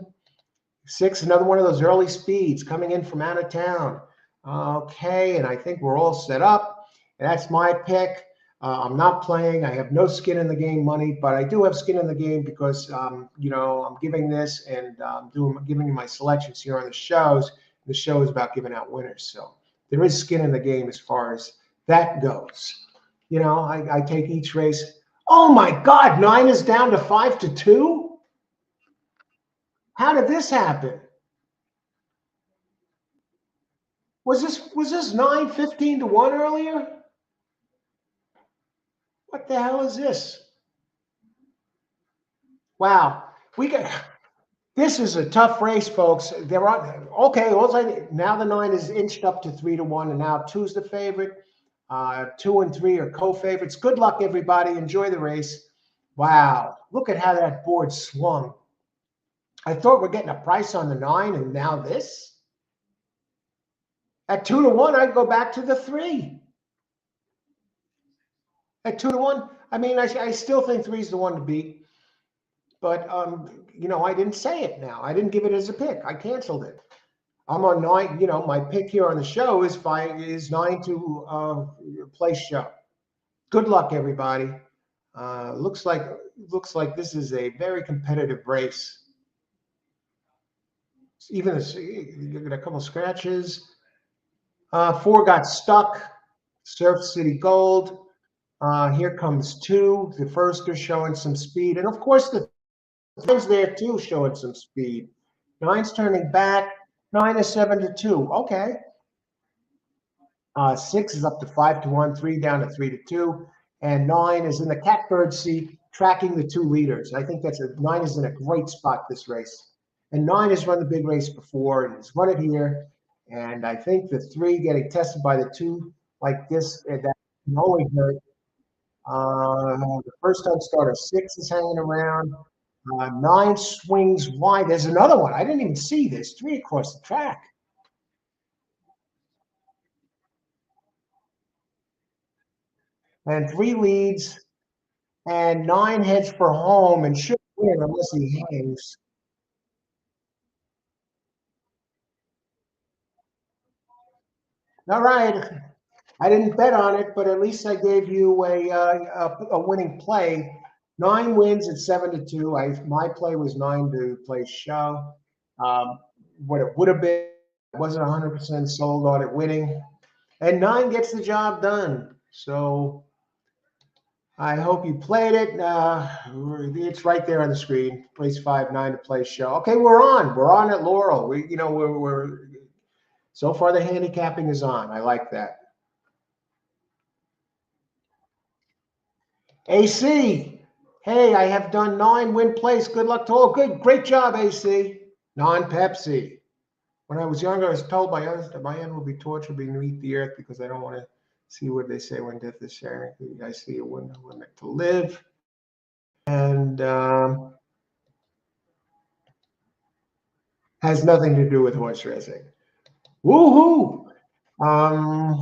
6, another one of those early speeds coming in from out of town. Okay, and I think we're all set up. And that's my pick. I'm not playing. I have no skin in the game money, but I do have skin in the game because, I'm giving this and giving you my selections here on the shows. The show is about giving out winners. So there is skin in the game as far as that goes. I take each race. Oh, my God, 9 is down to 5 to 2? How did this happen? Was this 9, 15 to 1 earlier? What the hell is this? Wow. This is a tough race, folks. They're on. Okay, now the 9 is inched up to 3 to 1, and now 2's the favorite. 2 and 3 are co-favorites. Good luck, everybody. Enjoy the race. Wow. Look at how that board swung. I thought we're getting a price on the 9, and now this. At 2 to 1, I'd go back to the 3. At 2 to 1, I mean, I still think 3 is the one to beat. But, I didn't say it now. I didn't give it as a pick. I canceled it. I'm on 9. My pick here on the show is 9 to play show. Good luck, everybody. Looks like this is a very competitive race. Even you get a couple scratches. 4 got stuck. Surf City Gold. Here comes 2. The first is showing some speed, and of course the 9's there too, showing some speed. 9's turning back. 9 is 7 to 2. Okay. 6 is up to 5 to 1. 3 down to 3 to 2, and 9 is in the catbird seat, tracking the 2 leaders. I think 9 is in a great spot this race, and 9 has run the big race before and has run it here. And I think the 3 getting tested by the 2 like this, that can only hurt. The first time starter 6 is hanging around. 9 swings wide. There's another one. I didn't even see this. 3 across the track. and 3 leads and 9 heads for home and should win unless he hangs. All right. I didn't bet on it, but at least I gave you a winning play. 9 wins at 7-2. My play was 9 to play show. What it would have been, I wasn't 100% sold on it winning, and 9 gets the job done. So I hope you played it. It's right there on the screen. Place 5-9 to play show. Okay, we're on. We're on at Laurel. We're so far the handicapping is on. I like that. AC, hey, I have done 9 win place. Good luck to all. Good, great job, AC. Non-Pepsi. When I was younger, I was told by others that my end will be tortured beneath the earth because I don't want to see what they say when death is sharing. I see a window limit to live. And has nothing to do with horse racing. Woohoo!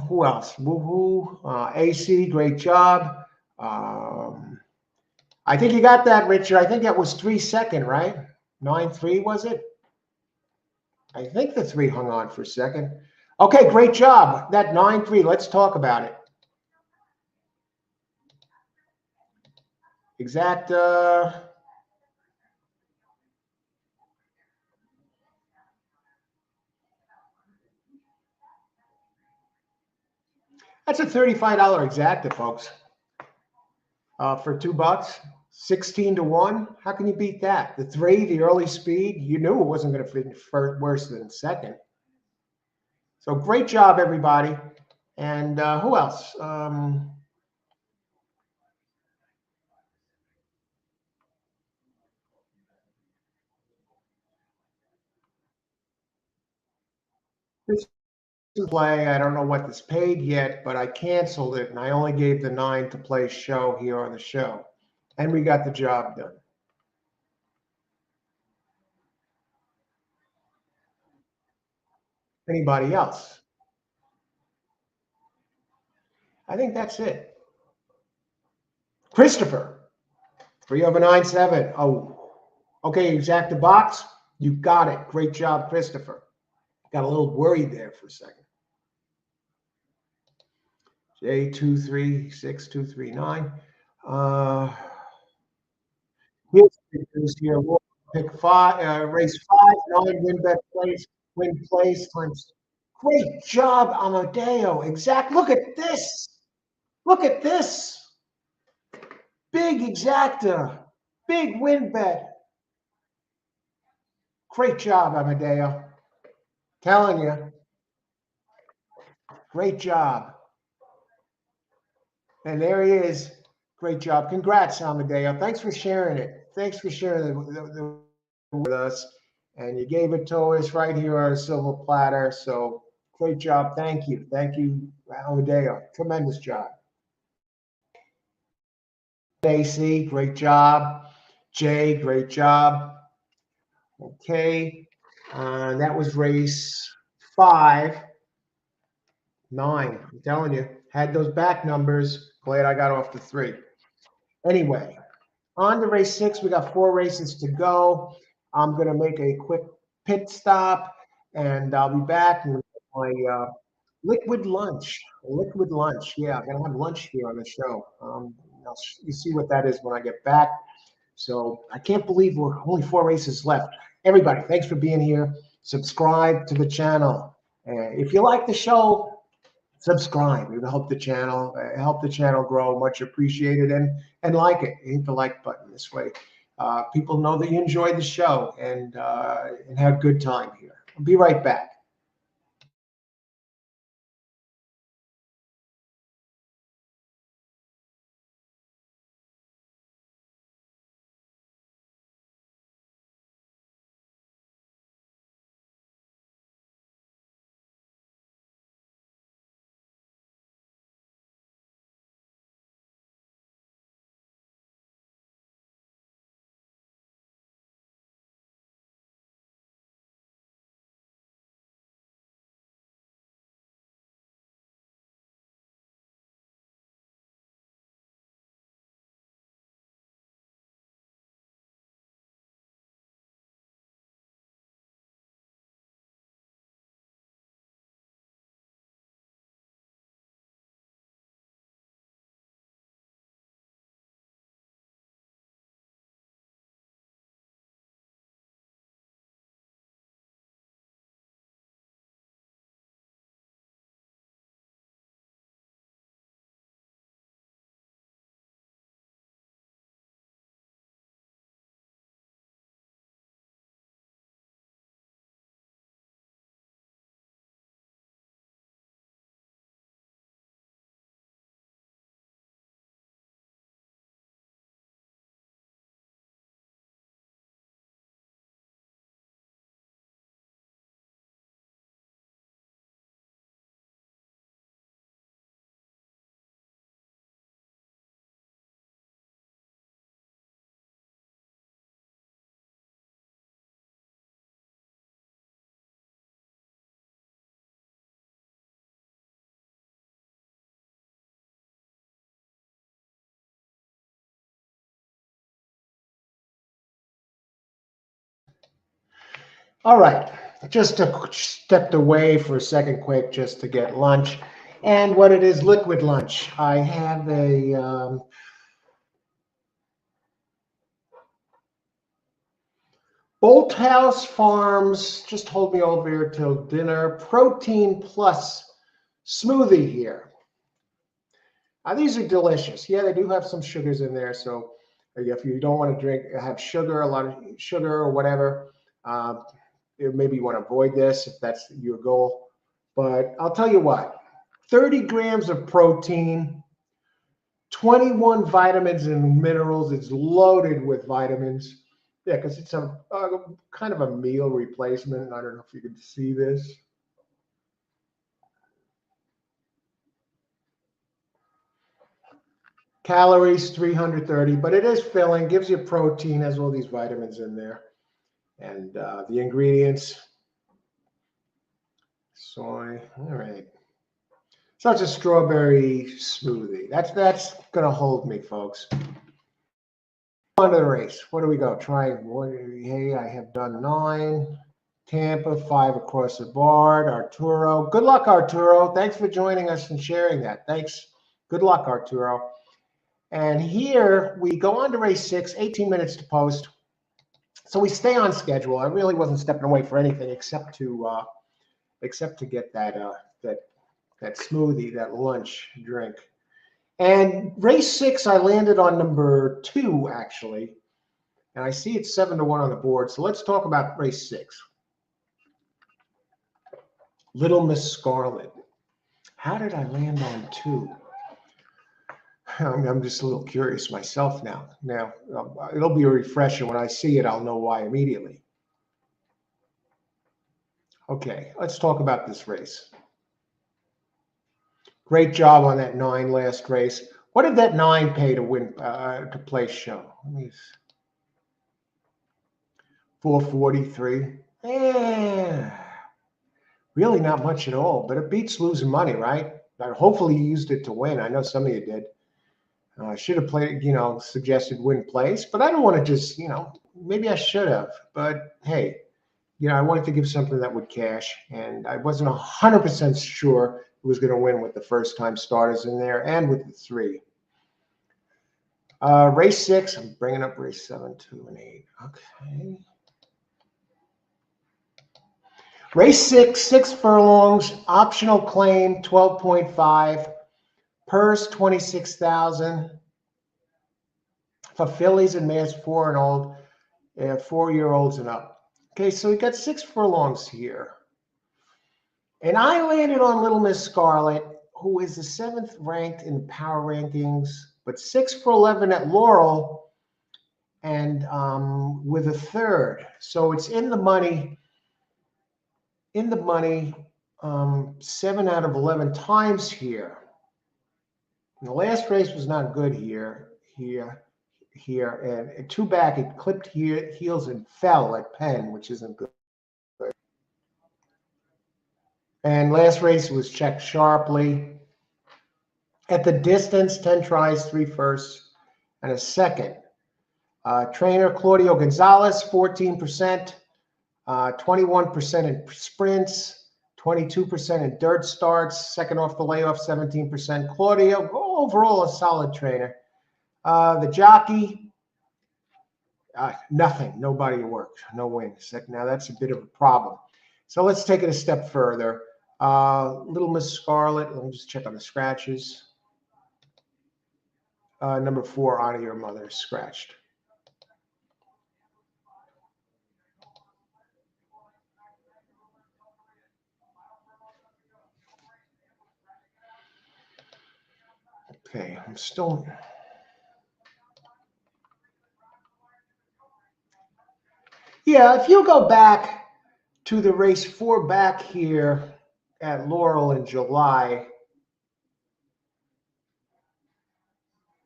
Who else? Woohoo! AC, great job. I think you got that, Richard. I think that was 3-2, right? 9-3, was it? I think the 3 hung on for a second. Okay, great job. That 9-3. Let's talk about it. Exact. That's a $35 exacta, folks. For $2, 16-1. How can you beat that? The 3, the early speed. You knew it wasn't going to fit worse than second. So great job, everybody. And who else? This is play. I don't know what this paid yet, but I canceled it, and I only gave the 9 to play show here on the show. And we got the job done. Anybody else? I think that's it. Christopher, 3/9/7. Oh, okay, exacta box. You got it. Great job, Christopher. Got a little worried there for a second. J236239. Here's here. We'll pick 5, race 5, 9 win bet place, win place times. Great job, Amadeo. Exact. Look at this. Look at this. Big exacta. Big win bet. Great job, Amadeo. Telling you. Great job. And there he is. Great job. Congrats, Amadeo. Thanks for sharing it. Thanks for sharing it with us. And you gave it to us right here on a silver platter. So great job. Thank you. Thank you, Amadeo. Tremendous job. AC, great job. Jay, great job. Okay. That was race 5. 9. I'm telling you, had those back numbers. Glad I got off the 3. Anyway, on to race 6. We got 4 races to go. I'm going to make a quick pit stop, and I'll be back with my liquid lunch. Liquid lunch. Yeah, I'm going to have lunch here on the show. You see what that is when I get back. So I can't believe we're only 4 races left. Everybody, thanks for being here. Subscribe to the channel. If you like the show, subscribe. It will help the channel grow. Much appreciated, and like it. Hit the like button this way. People know that you enjoyed the show and had a good time here. I'll be right back. All right, just stepped away for a second quick just to get lunch. And what it is, liquid lunch. I have a Bolthouse Farms, just hold me over here till dinner, Protein Plus smoothie here. These are delicious. Yeah, they do have some sugars in there. So if you don't want to have sugar, a lot of sugar or whatever, maybe you want to avoid this if that's your goal. But I'll tell you what, 30 grams of protein, 21 vitamins and minerals. It's loaded with vitamins. Yeah, because it's a kind of a meal replacement. I don't know if you can see this. Calories 330, but it is filling, gives you protein, has all these vitamins in there. And the ingredients, soy, all right. So it's a strawberry smoothie. That's gonna hold me, folks. On to the race. What do we go? Hey, I have done 9. Tampa, 5 across the board. Arturo. Good luck, Arturo. Thanks for joining us and sharing that. Thanks. Good luck, Arturo. And here we go on to race 6, 18 minutes to post. So we stay on schedule. I really wasn't stepping away for anything except to get that smoothie, that lunch drink. And race 6, I landed on number 2 actually, and I see it's 7-1 on the board. So let's talk about race 6. Little Miss Scarlet. How did I land on 2? I'm just a little curious myself now. Now, it'll be a refresher. When I see it, I'll know why immediately. Okay, let's talk about this race. Great job on that 9 last race. What did that 9 pay to win, to place show? Let me see. 443. Really not much at all, but it beats losing money, right? Hopefully you used it to win. I know some of you did. I should have played, suggested win place, but I don't want to just, maybe I should have. But hey, I wanted to give something that would cash, and I wasn't 100% sure it was going to win with the first time starters in there and with the 3. Race 6, I'm bringing up race 7, 2, and 8. Okay. Race 6, 6 furlongs, optional claim 12.5, purse 26,000 for fillies and mares 4 and old, 4-year-olds and up. Okay, so we got 6 furlongs here. And I landed on Little Miss Scarlet, who is the 7th ranked in the power rankings, but 6 for 11 at Laurel, and with a 3rd. So it's in the money. 7 out of 11 times here. And the last race was not good here, and 2 back, it clipped heels and fell at Penn, which isn't good. And last race was checked sharply. At the distance, 10 tries, 3 firsts, and a 2nd. Trainer Claudio Gonzalez, 14%, 21% in sprints, 22% in dirt starts, 2nd off the layoff, 17%. Claudio, overall a solid trainer. The jockey, nothing, no body of work, no wins. Now that's a bit of a problem. So let's take it a step further. Little Miss Scarlet, let me just check on the scratches. Number 4, Honor Your Mother, scratched. Okay, I'm still. Yeah, if you go back to the race 4 back here at Laurel in July,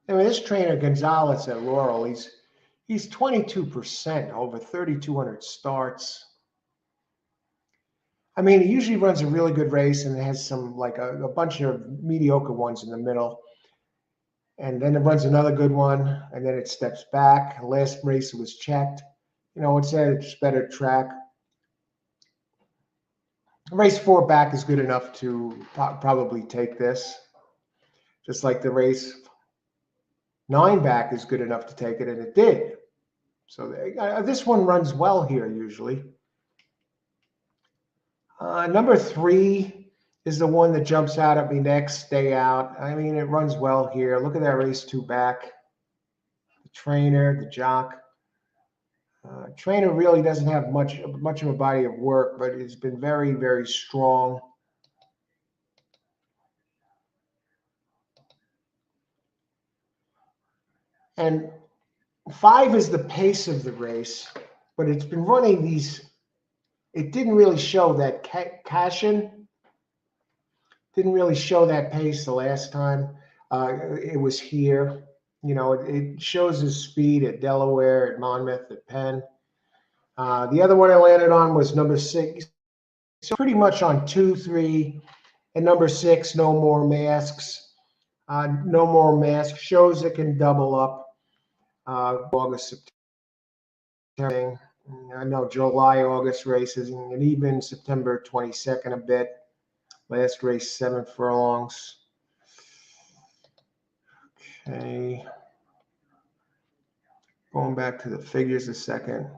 I mean, this trainer Gonzalez at Laurel, he's 22% over 3,200 starts. I mean, he usually runs a really good race and it has some like a bunch of mediocre ones in the middle. And then it runs another good one, and then it steps back. Last race it was checked. It said it's better track. Race 4 back is good enough to probably take this, just like the race 9 back is good enough to take it, and it did. So this one runs well here usually. Number 3 is the one that jumps out at me next. Stay Out. I mean, it runs well here. Look at that race 2 back. The trainer, the jock. Trainer really doesn't have much of a body of work, but it's been very, very strong. And 5 is the pace of the race, but it's been running these. It didn't really show that Cashin didn't really show that pace the last time it was here. You know, it shows his speed at Delaware, at Monmouth, at Penn. The other one I landed on was number 6. So pretty much on 2, 3, and number 6, No More Masks. No More Masks shows it can double up August, September. I know July, August races, and even September 22nd a bit. Last race, 7 furlongs. Okay. Going back to the figures a second.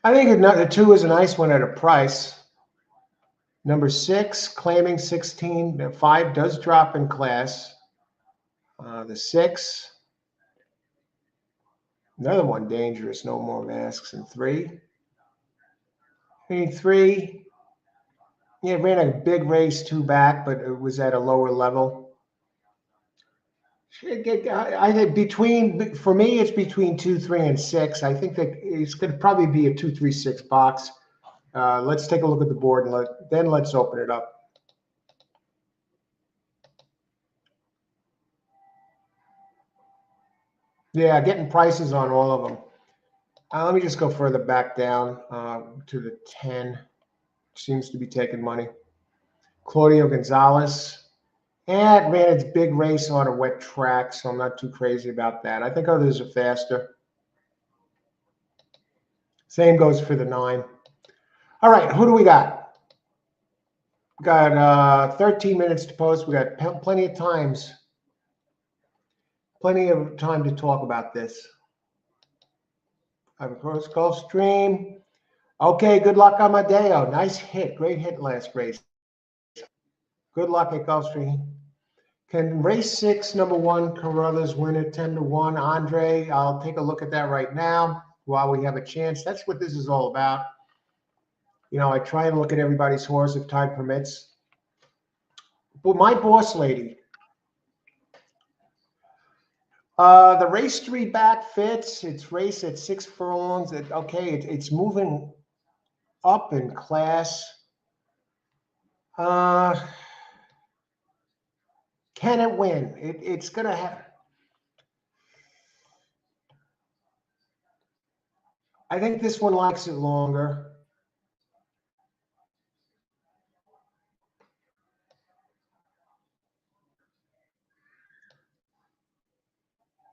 I think the 2 is a nice one at a price. Number 6, claiming 16. The 5 does drop in class. The 6, another one dangerous, No More Masks. And 3. I mean, 3, yeah, ran a big race 2 back, but it was at a lower level. I think for me, it's between 2, 3, and 6. I think that it's going to probably be a 2, 3, 6 box. Let's take a look at the board and then let's open it up. Yeah, getting prices on all of them. Let me just go further back down to the 10. Seems to be taking money. Claudio Gonzalez. And it ran its big race on a wet track, so I'm not too crazy about that. I think others are faster. Same goes for the 9. All right, who do we got? We got 13 minutes to post. We got plenty of time to talk about this. Of course, Gulfstream. Okay, good luck, Amadeo. Nice hit. Great hit last race. Good luck at Gulfstream. Can race 6, number 1, Carruthers win it 10-1? Andre, I'll take a look at that right now while we have a chance. That's what this is all about. You know, I try and look at everybody's horse if time permits. But my boss lady, the race 3 back fits. It's race at 6 furlongs. It's moving up in class. Can it win? It's going to have. I think this one likes it longer.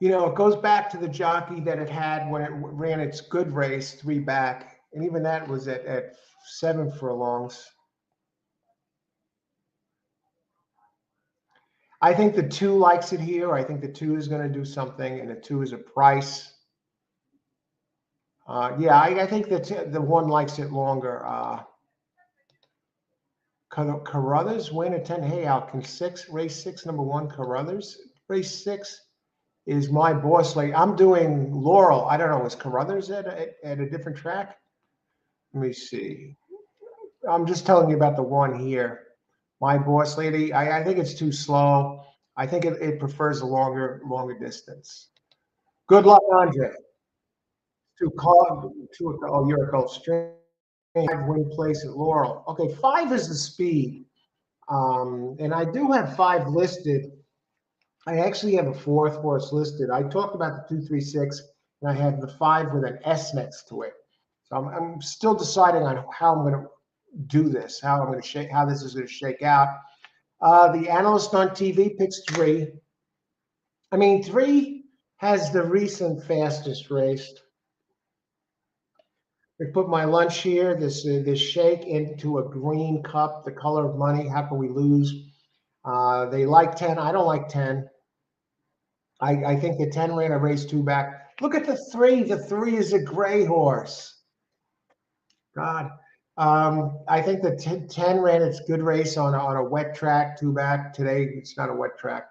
You know, it goes back to the jockey that it had when it ran its good race 3 back. And even that was at 7 furlongs. I think the 2 likes it here. I think the 2 is going to do something, and the 2 is a price. Yeah, I think that the 1 likes it longer. Carruthers win at 10. Hey, Al, can race 6, number 1, Carruthers? Race 6 is my boss lady. I'm doing Laurel. I don't know. Is Carruthers at a different track? Let me see. I'm just telling you about the 1 here. My boss lady. I think it's too slow. I think it prefers a longer distance. Good luck, Andre. You're a Gulfstream. 5 win place at Laurel. Okay, 5 is the speed. And I do have 5 listed. I actually have a 4th horse listed. I talked about the 2, 3, 6, and I have the 5 with an S next to it. So I'm still deciding on how I'm going to do this, how this is going to shake out. The analyst on TV picks 3. I mean, 3 has the recent fastest race. I put my lunch here, this shake, into a green cup, the color of money. How can we lose? They like 10. I don't like 10. I think the 10 ran a race 2 back. Look at the 3. The 3 is a gray horse. God. I think the 10 ran its good race on a wet track 2 back. Today, it's not a wet track.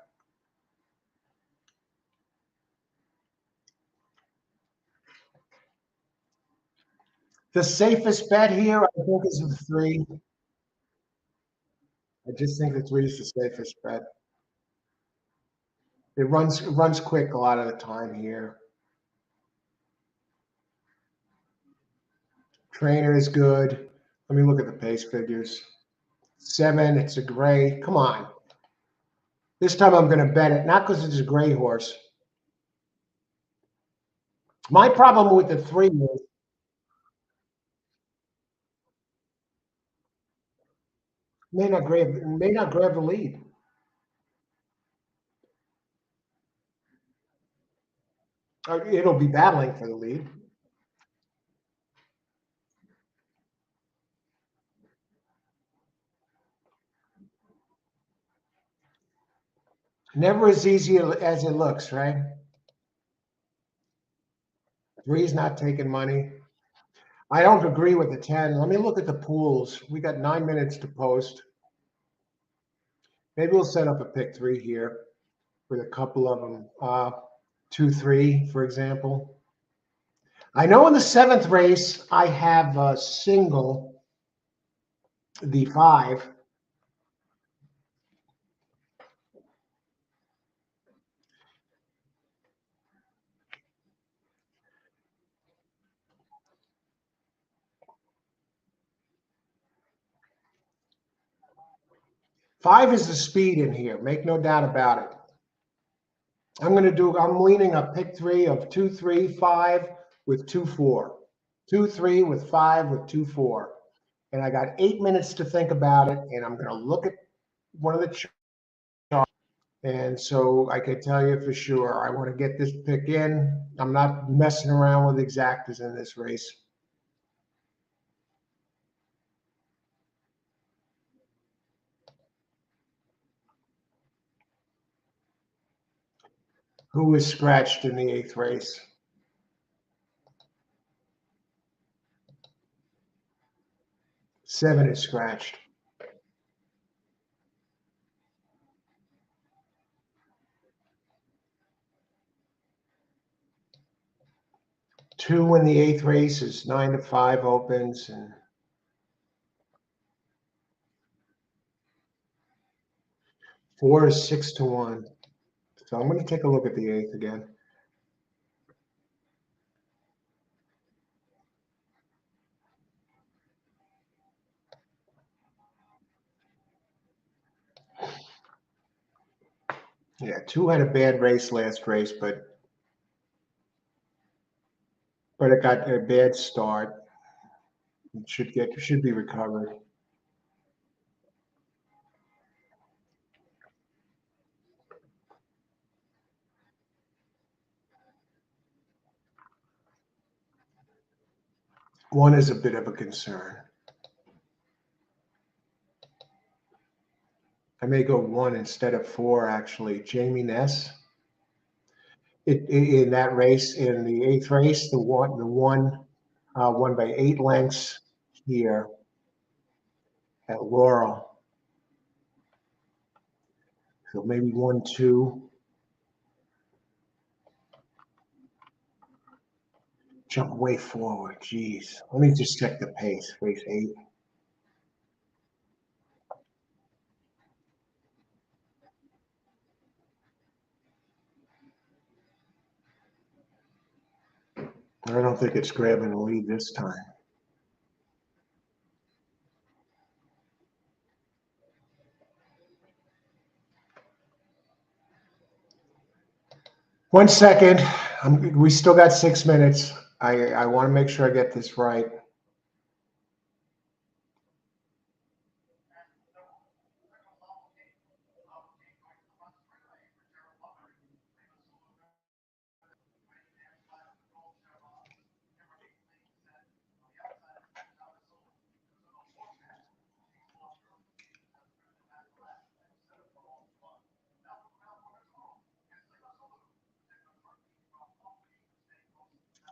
The safest bet here, I think, is the 3. I just think the 3 is the safest bet. It runs quick a lot of the time here. Trainer is good. Let me look at the pace figures. 7, it's a gray. Come on. This time I'm going to bet it, not because it's a gray horse. My problem with the 3 is may not grab the lead. Or it'll be battling for the lead. Never as easy as it looks, right? 3's not taking money. I don't agree with the 10. Let me look at the pools. We got 9 minutes to post. Maybe we'll set up a pick 3 here with a couple of them. 2-3, for example. I know in the 7th race, I have a single, the 5. Five is the speed in here. Make no doubt about it. I'm leaning a pick 3 of 2-3-5 with 2-4. 2-3 with 5 with 2-4. And I got 8 minutes to think about it. And I'm going to look at one of the charts. And so I can tell you for sure, I want to get this pick in. I'm not messing around with exactas in this race. Who was scratched in the 8th race? Seven is scratched. Two in the 8th race is 9-5 opens, and 4 is 6-1. So I'm going to take a look at the 8th again. Yeah, 2 had a bad race last race, but it got a bad start. It should be recovered. One is a bit of a concern. I may go 1 instead of 4, actually. Jamie Ness. In that race, in the 8th race, the one won by 8 lengths here at Laurel. So maybe 1-2. Jump way forward. Geez. Let me just check the pace. Race 8. I don't think it's grabbing the lead this time. One second. We still got 6 minutes. I want to make sure I get this right.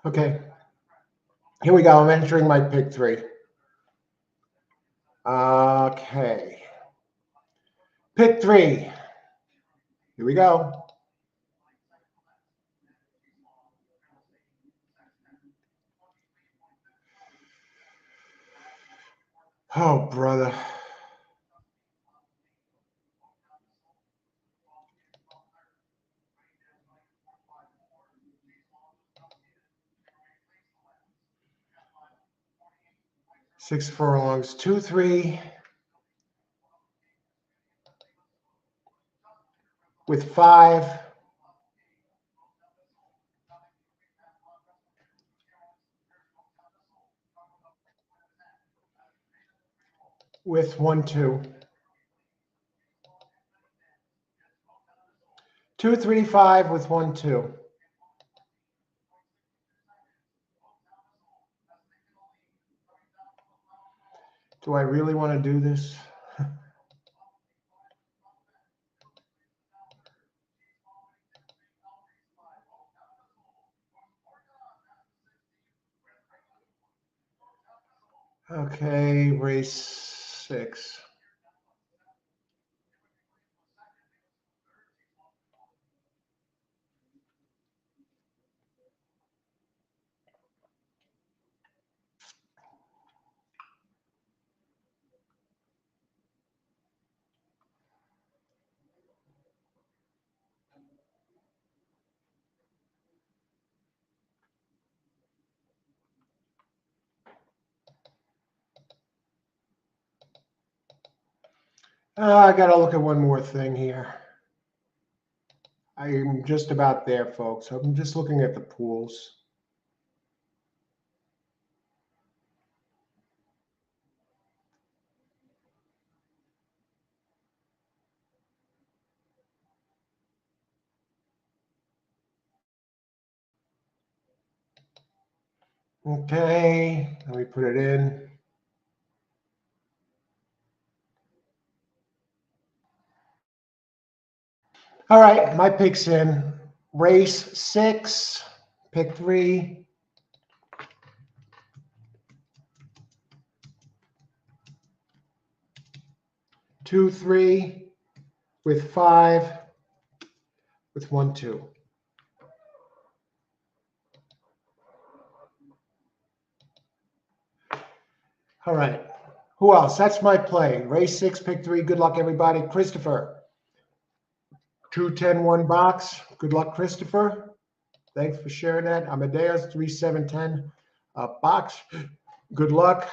Okay, here we go. I'm entering my pick 3. Okay. Pick 3. Here we go. Oh, brother. Six furlongs, 2-3 with 5. With 1-2. 2-3-5 with 1-2. Do I really want to do this? Okay, race 6. I got to look at one more thing here. I'm just about there, folks. I'm just looking at the pools. Okay, let me put it in. All right, my pick's in. Race 6, pick 3. Two, 3 with 5 with 1-2. All right. Who else? That's my play. Race 6, pick 3. Good luck, everybody. Christopher. 2-10-1 box. Good luck, Christopher. Thanks for sharing that. Amadeus 3-7-10 box. Good luck,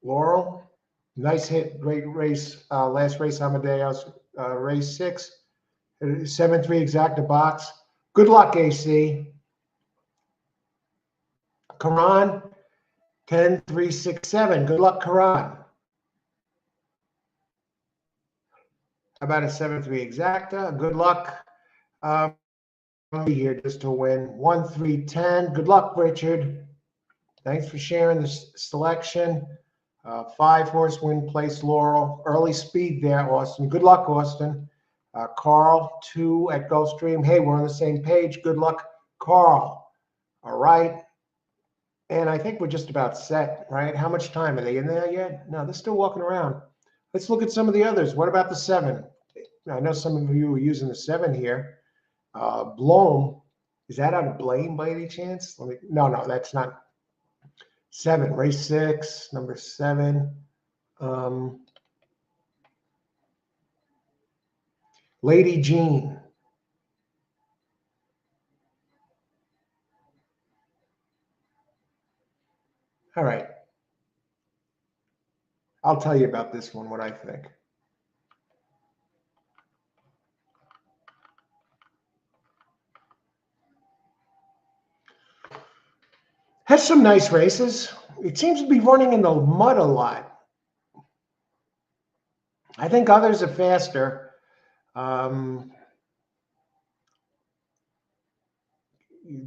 Laurel. Nice hit. Great race. Last race, Amadeus. Race 6. 7-3 exacta box. Good luck, AC. Karan 10-3-6-7. Good luck, Karan. How about a 7-3 exacta? Good luck. Here just to win 1-3-10. Good luck, Richard. Thanks for sharing this selection. 5-horse win place, Laurel. Early speed there, Austin. Good luck, Austin. Carl 2 at Gulfstream. Hey, we're on the same page. Good luck, Carl. All right. And I think we're just about set, right? How much time? Are they in there yet? No, they're still walking around. Let's look at some of the others. What about the 7? I know some of you are using the 7 here. Bloom, is that out of Blame by any chance? No, that's not. 7, race 6, number 7. Lady Jean. All right. I'll tell you about this one, what I think. Has some nice races. It seems to be running in the mud a lot. I think others are faster.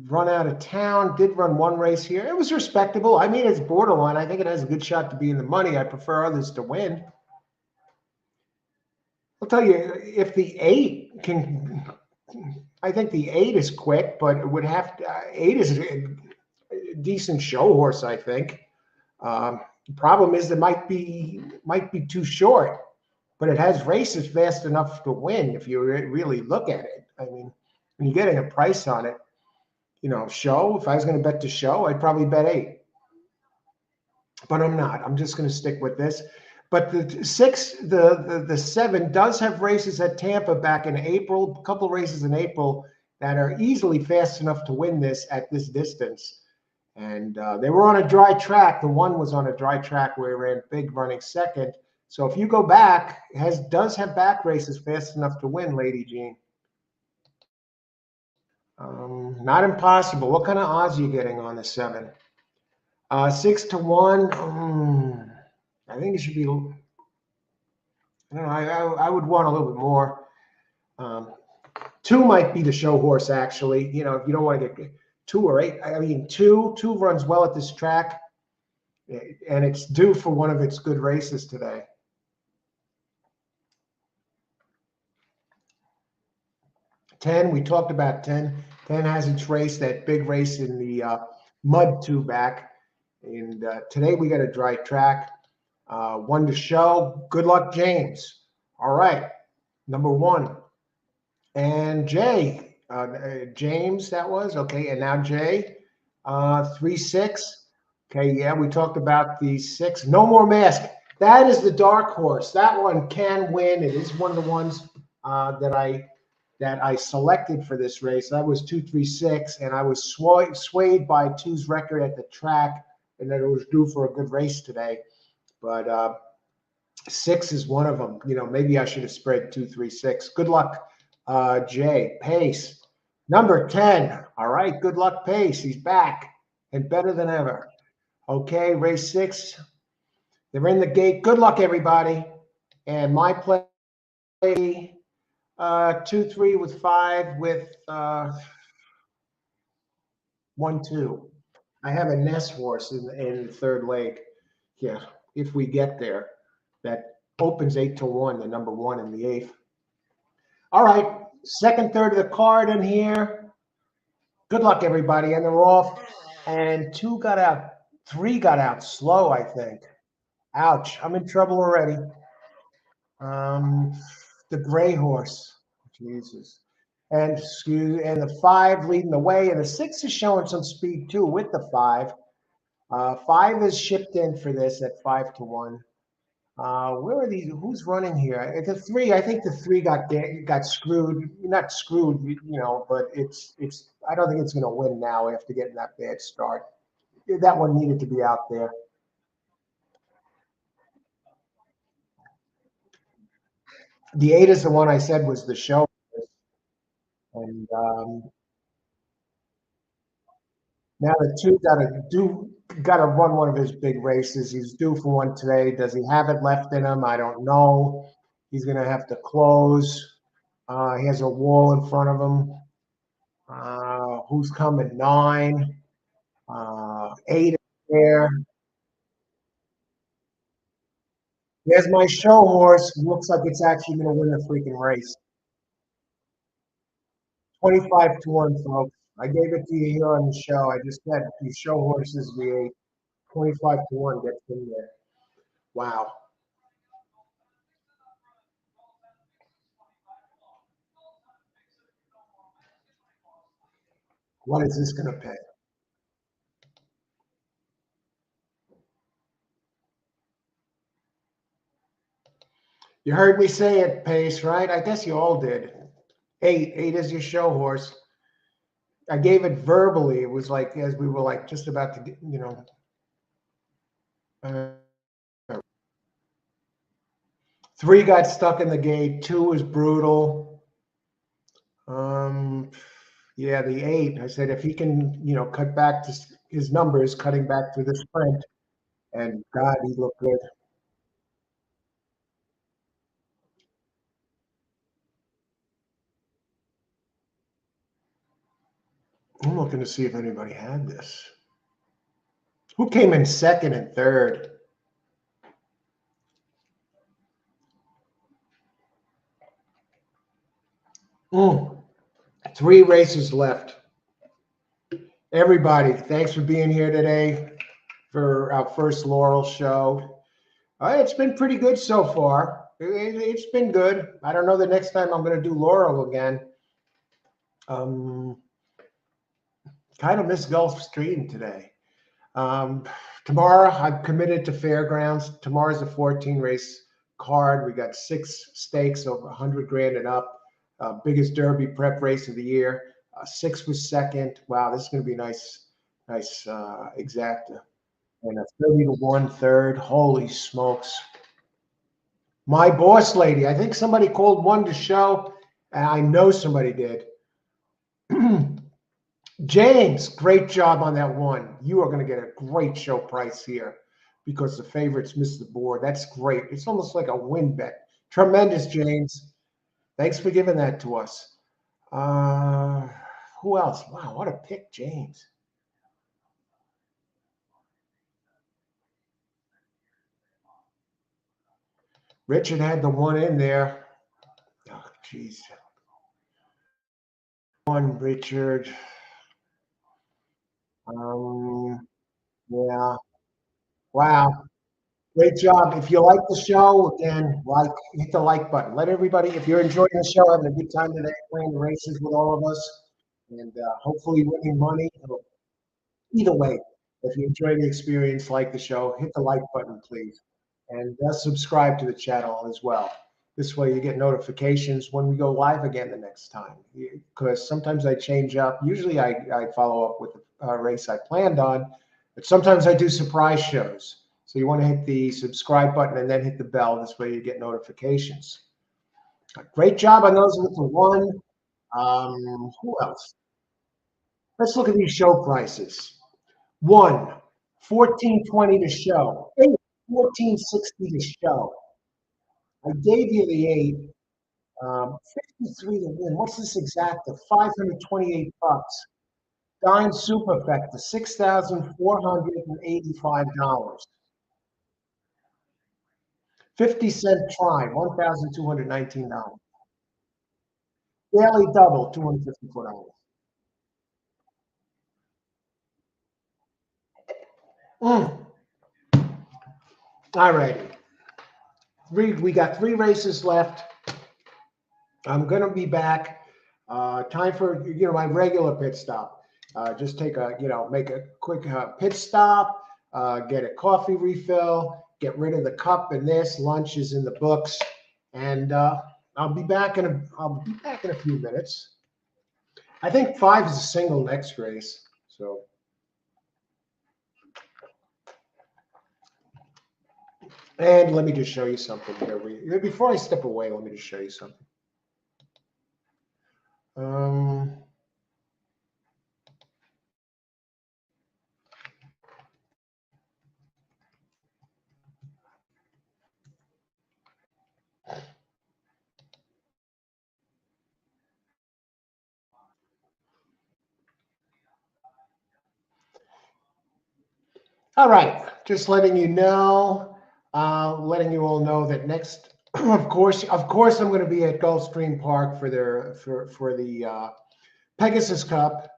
Run out of town, did run one race here. It was respectable. I mean, it's borderline. I think it has a good shot to be in the money. I prefer others to win. I'll tell you, if the 8 can I think the 8 is quick, but it would have to, 8 is a decent show horse, I think. The problem is it might be too short, but it has races fast enough to win if you really look at it. I mean, when you're getting a price on it, show. If I was going to bet the show, I'd probably bet 8, but I'm not. I'm just going to stick with this. But the 6, the 7 does have races at Tampa back in April. A couple of races in April that are easily fast enough to win this at this distance. And they were on a dry track. The one was on a dry track where he ran big, running second. So if you go back, does have back races fast enough to win, Lady Jean. Not impossible. What kind of odds are you getting on the 7? 6-1. I think it should be. I don't know. I would want a little bit more. 2 might be the show horse, actually. If you don't want to get 2 or 8. I mean, 2 runs well at this track, and it's due for one of its good races today. 10, we talked about 10. 10 has its race, that big race in the mud 2 back. And today we got a dry track. 1 to show. Good luck, James. All right. Number 1. And Jay. James, that was. Okay. And now Jay. 3-6. Okay. Yeah, we talked about the 6. No More Mask. That is the dark horse. That one can win. It is one of the ones that I selected for this race. That was 2-3-6, and I was swayed by 2's record at the track, and that it was due for a good race today. But 6 is one of them. Maybe I should have spread 2-3-6. Good luck, Jay. Pace, number 10. All right, good luck, Pace. He's back and better than ever. Okay, race 6. They're in the gate. Good luck, everybody. And my play. 2-3 with 5 with 1-2. I have a nest horse in the third leg. Yeah, if we get there, that opens 8-1, the number 1 in the 8th. All right, second, third of the card in here. Good luck, everybody, and they're off. And 2 got out, 3 got out slow, I think. Ouch! I'm in trouble already. The gray horse, Jesus. And the 5 leading the way, and the 6 is showing some speed too with the 5. 5 is shipped in for this at 5-1. Where are these? Who's running here? The 3. I think the 3 got screwed. Not screwed, but it's. I don't think it's going to win now after getting that bad start. That one needed to be out there. The 8 is the one I said was the show, and now the 2 got to run one of his big races. He's due for one today. Does he have it left in him? I don't know. He's going to have to close. He has a wall in front of him. Who's coming? 9. 8 is there. There's my show horse. Looks like it's actually going to win the freaking race. 25-1, folks. I gave it to you here on the show. I just said the show horse is the 8. 25-1 gets in there. Wow. What is this going to pay? You heard me say it, Pace, right? I guess you all did. 8. 8 is your show horse. I gave it verbally. It was like as we were like just about to, 3 got stuck in the gate. 2 was brutal. Yeah, the 8. I said if he can, cut back to his numbers, cutting back through the sprint, and God, he looked good. I'm looking to see if anybody had this. Who came in second and third? 3 races left. Everybody, thanks for being here today for our first Laurel show. It's been pretty good so far. It's been good. I don't know the next time I'm going to do Laurel again. Kind of miss Gulfstream today. Tomorrow, I'm committed to Fairgrounds. Tomorrow's a 14 race card. We got 6 stakes over 100 grand and up. Biggest Derby prep race of the year. 6 was second. Wow, this is going to be nice exacta. And a 30 to 1 third. Holy smokes. My boss lady. I think somebody called one to show, and I know somebody did. James, great job on that one. You are going to get a great show price here because the favorites missed the board. That's great. It's almost like a win bet. Tremendous, James. Thanks for giving that to us. Who else? Wow, what a pick, James. Richard had the one in there. Oh, jeez. One, Richard. Yeah. Wow. Great job. If you like the show, again, hit the like button. Let everybody, if you're enjoying the show, having a good time today, playing the races with all of us, and hopefully winning money. Either way, if you enjoy the experience, like the show, hit the like button, please. And subscribe to the channel as well. This way you get notifications when we go live again the next time. Because sometimes I change up. Usually I follow up with the race I planned on, but sometimes I do surprise shows. So you want to hit the subscribe button and then hit the bell. This way you get notifications. Great job on those with the one. Who else? Let's look at these show prices. 1, 14.20 to show. 8, 14.60 to show. I gave you the 8. 53 to win. What's this exacta? $528. Dime Superfecta, $6,485. 50-cent try, $1,219. Daily double, $254. All righty. We got 3 races left. I'm going to be back. Time for, my regular pit stop. Just take make a quick pit stop, get a coffee refill, get rid of the cup and this. Lunch is in the books, and I'll be back in a few minutes. I think 5 is a single next race. So, and let me just show you something here. Before I step away, let me just show you something. All right, just letting you know, letting you all know that next, of course, I'm going to be at Gulfstream Park for the Pegasus Cup.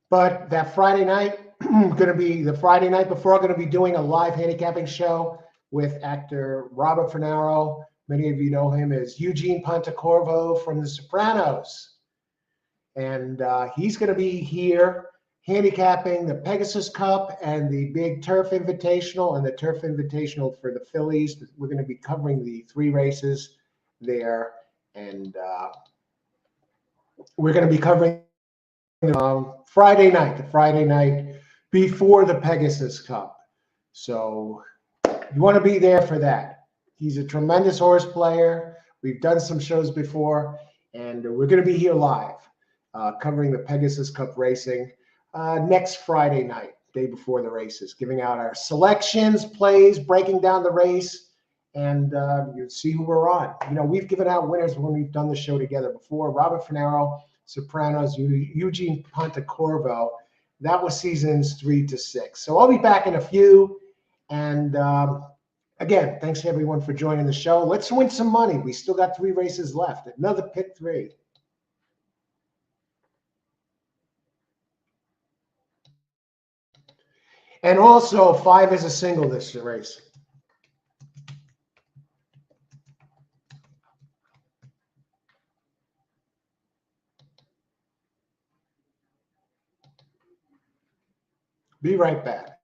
But that Friday night, going to be the Friday night before, I'm going to be doing a live handicapping show with actor Robert Finaro. Many of you know him as Eugene Pontecorvo from The Sopranos. And he's going to be here handicapping the Pegasus Cup and the big Turf Invitational and the Turf Invitational for the fillies. We're going to be covering the 3 races there. And we're going to be covering the Friday night before the Pegasus Cup. So you want to be there for that. He's a tremendous horse player. We've done some shows before, and we're going to be here live covering the Pegasus Cup racing next Friday night, day before the races, giving out our selections, plays, breaking down the race, and you see who we're on. We've given out winners when we've done the show together before. Robert Finaro, Sopranos, Eugene Pontecorvo. That was seasons 3 to 6. So I'll be back in a few, and Again, thanks to everyone for joining the show. Let's win some money. We still got 3 races left. Another pick 3. And also, 5 is a single this race. Be right back.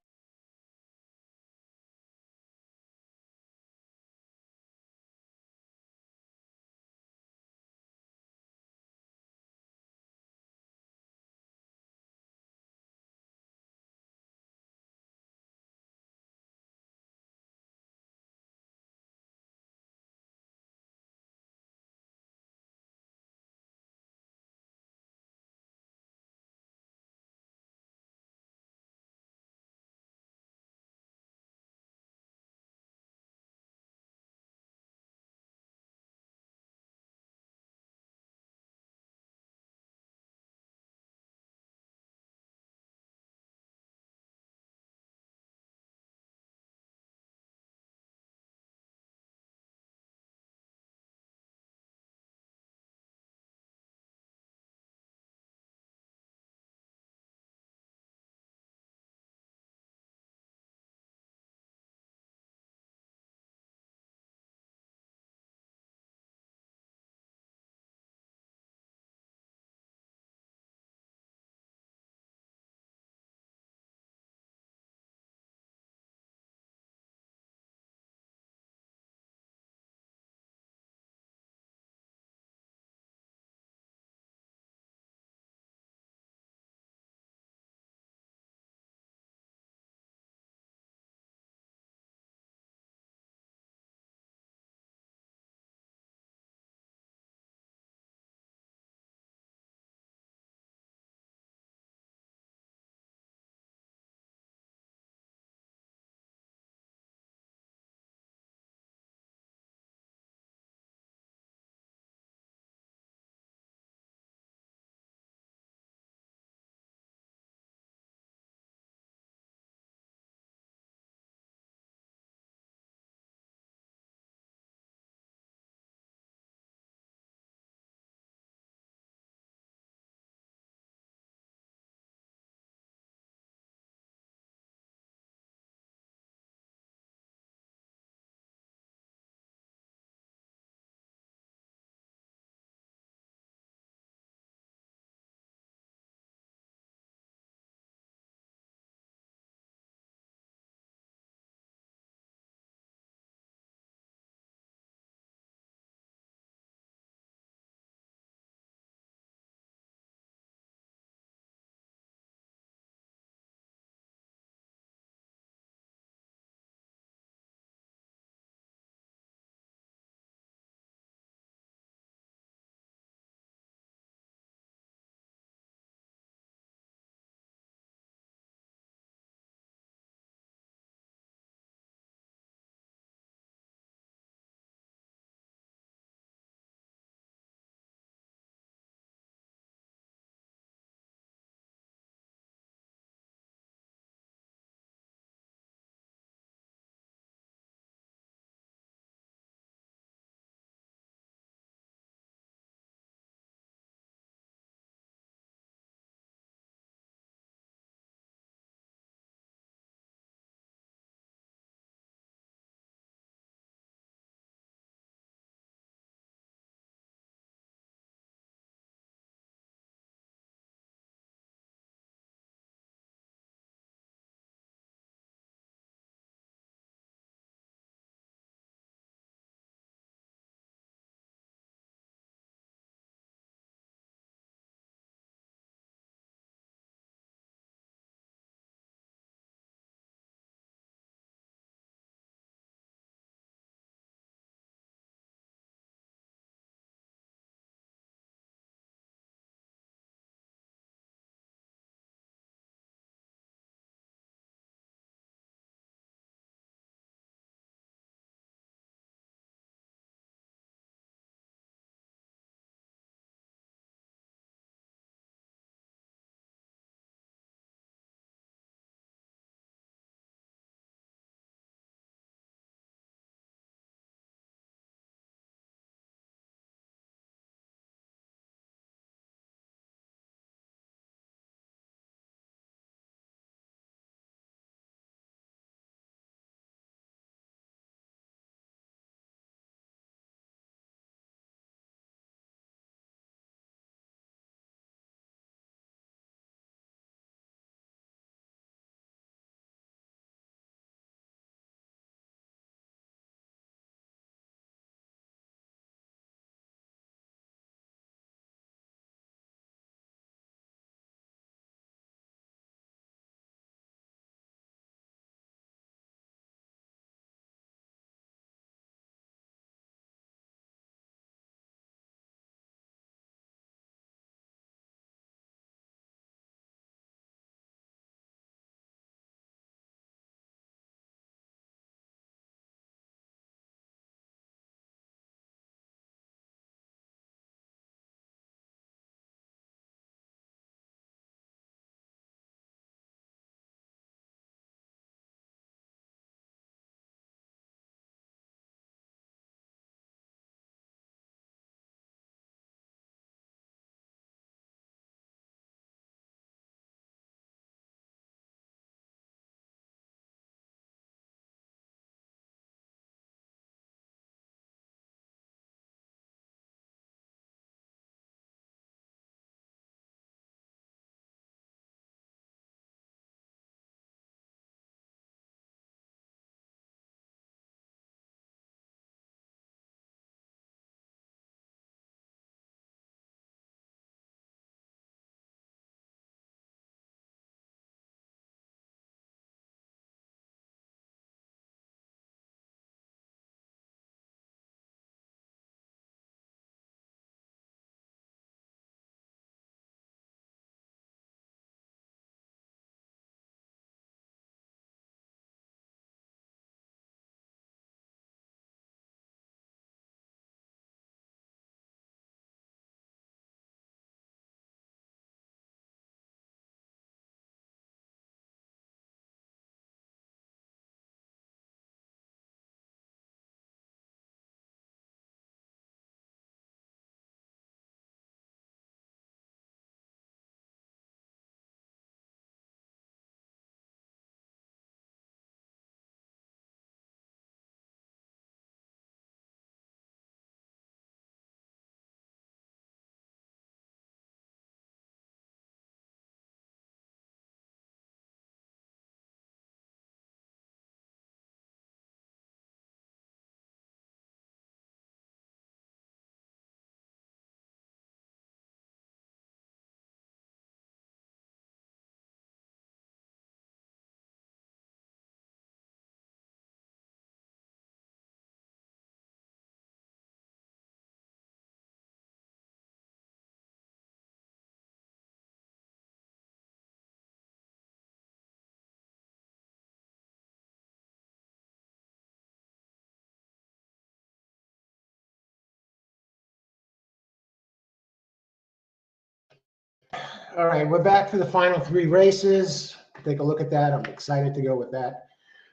All right, we're back for the final three races. Take a look at that. I'm excited to go with that.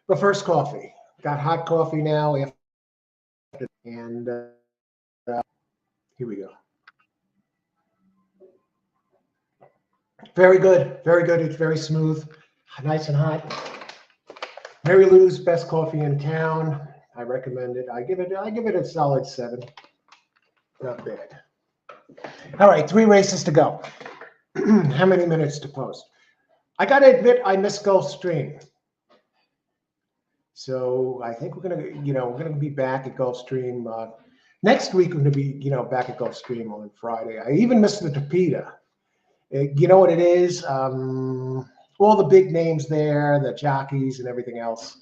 But first, coffee. Got hot coffee now, and here we go. Very good, very good. It's very smooth, nice and hot. Mary Lou's best coffee in town. I recommend it. I give it a solid 7. Not bad. All right, 3 races to go. How many minutes to post? I got to admit, I missed Gulfstream. So I think we're gonna be back at Gulfstream next week. We're gonna be back at Gulfstream on Friday. I even missed the Torpedo. You know what it is? All the big names there, the jockeys and everything else.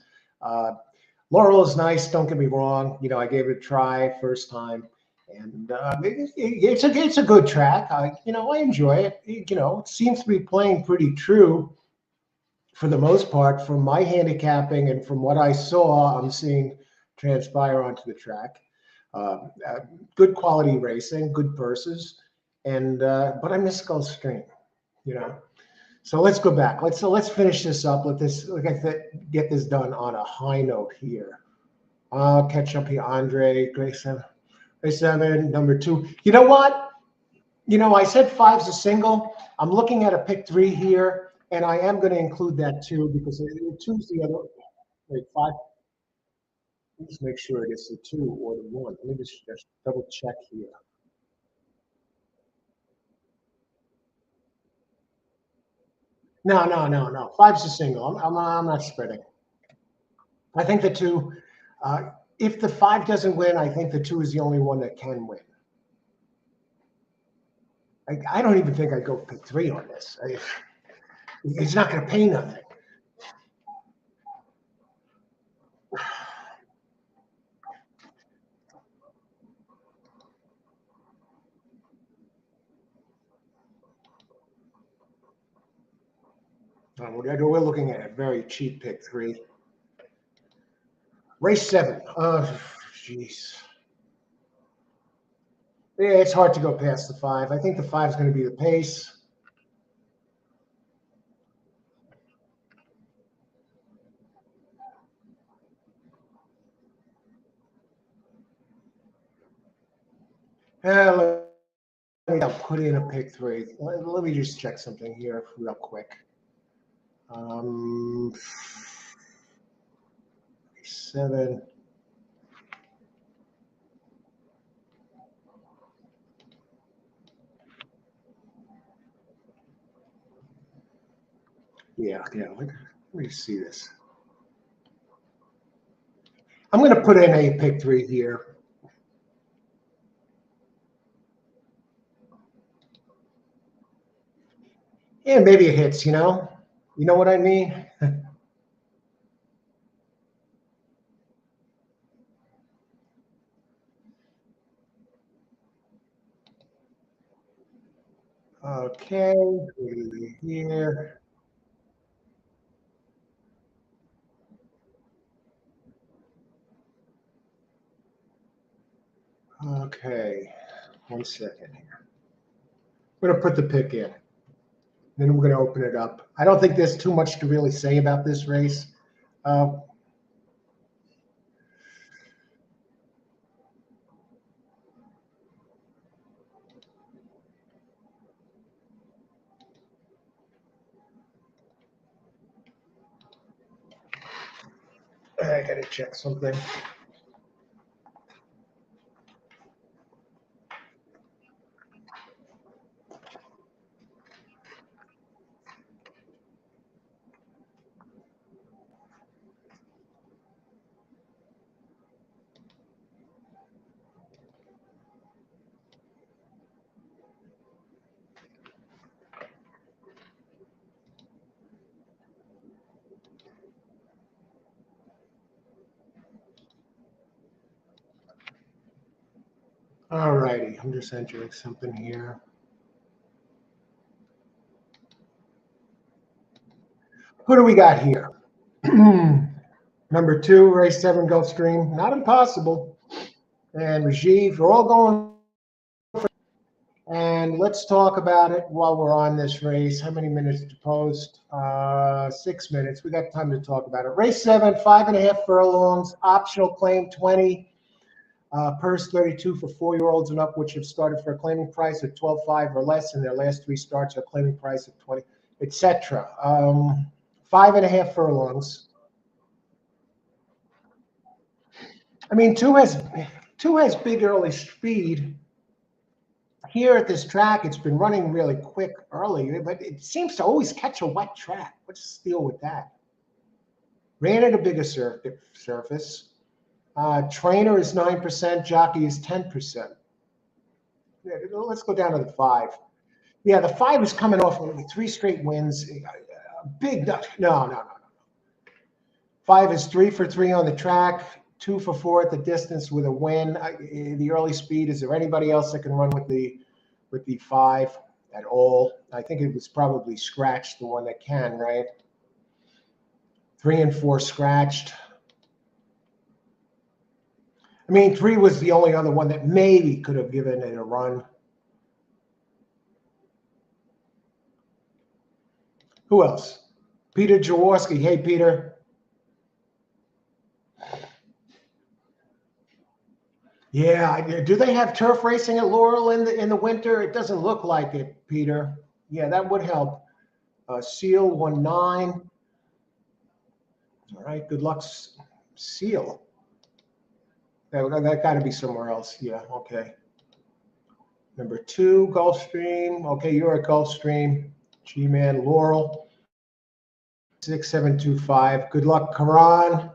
Laurel is nice. Don't get me wrong. I gave it a try first time, and it's a good track. I enjoy it. It seems to be playing pretty true for the most part from my handicapping and from what I saw. I'm seeing transpire onto the track. Good quality racing, good purses, and but I miss Gulfstream. So let's go back. Let's finish this up. Get this done on a high note here. I'll catch up here, Andre. Grace 7, number 2. You know what? I said 5's a single. I'm looking at a pick 3 here, and I am going to include that too because 2's the other. Wait, 5. Let's make sure it is the 2 or the 1. Let me just double check here. No. 5's a single. I'm not spreading. I think the 2. If the 5 doesn't win, I think the 2 is the only one that can win. I don't even think I'd go pick 3 on this. It's not going to pay nothing. We're looking at a very cheap pick 3. Race 7. Oh, jeez. Yeah, it's hard to go past the 5. I think the 5 is going to be the pace. Let me put in a pick 3. Let me just check something here real quick. 7. Yeah. Let me see this. I'm going to put in a pick 3 here. Yeah, maybe it hits. You know what I mean? Okay, here. Okay, 1 second here. I'm going to put the pick in. Then we're going to open it up. I don't think there's too much to really say about this race. I got to check something. All righty, I'm just entering something here. Who do we got here? Number 2, race 7, Gulfstream. Not impossible. And Rajiv, we're all going. And let's talk about it while we're on this race. How many minutes to post? 6 minutes. We got time to talk about it. Race 7, 5.5 furlongs, optional claim 20, purse 32 for 4-year-olds and up, which have started for a claiming price of 12.5 or less, and their last 3 starts are claiming price of 20, etc. 5.5 furlongs. I mean, two has big early speed. Here at this track, it's been running really quick early, but it seems to always catch a wet track. What's the deal with that? Ran at a bigger surface. Trainer is 9%, jockey is 10%. Yeah, let's go down to the 5. Yeah, the 5 is coming off 3 straight wins. Big, no. 5 is 3 for 3 on the track, 2 for 4 at the distance with a win. The early speed. Is there anybody else that can run with the 5 at all? I think it was probably scratched, the one that can, right? 3 and 4 scratched. I mean, 3 was the only other one that maybe could have given it a run. Who else? Peter Jaworski. Hey, Peter. Yeah, do they have turf racing at Laurel in the winter? It doesn't look like it, Peter. Yeah, that would help. Seal 1-9. All right, good luck, Seal. That got to be somewhere else. Yeah, okay. Number 2, Gulfstream. Okay, you're at Gulfstream. G-Man, Laurel. 6725. Good luck, Karan.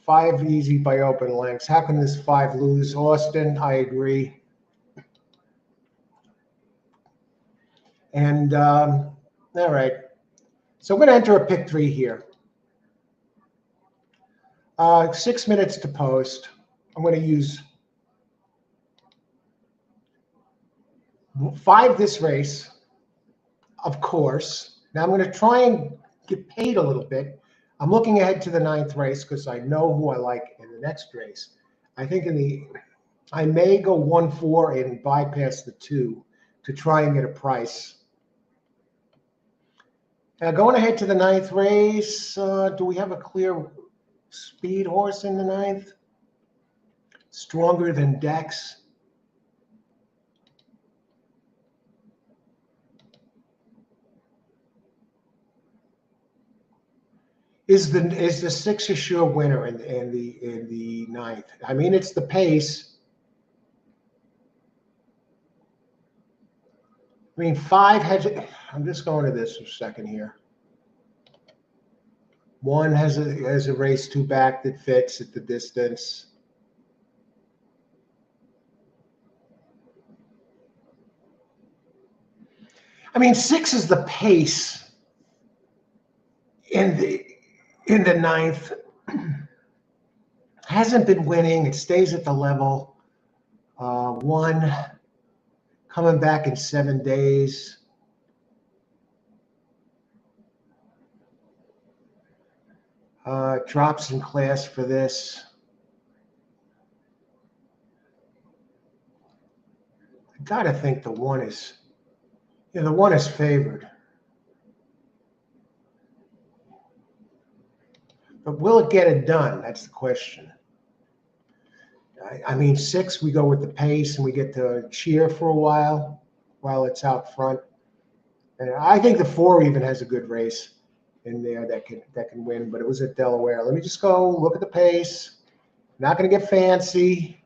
5 easy by open lengths. How can this 5 lose? Austin, I agree. And all right. So I'm going to enter a pick 3 here. 6 minutes to post. I'm going to use 5 this race, of course. Now I'm going to try and get paid a little bit. I'm looking ahead to the 9th race because I know who I like in the next race. I think I may go 1-4 and bypass the 2 to try and get a price. Now going ahead to the 9th race, do we have a clear speed horse in the 9th? Stronger than Dex. Is the 6 a sure winner in the 9th? I mean, it's the pace. I mean, 5 has. I'm just going to this for a second here. 1 has a race 2 back that fits at the distance. I mean, 6 is the pace in the 9th. Hasn't been winning. It stays at the level. 1 coming back in 7 days. Drops in class for this. I gotta think the 1 is. Yeah, the 1 is favored. But will it get it done? That's the question. I mean, 6, we go with the pace and we get to cheer for a while it's out front. And I think the 4 even has a good race in there that can win, but it was at Delaware. Let me just go look at the pace. Not going to get fancy.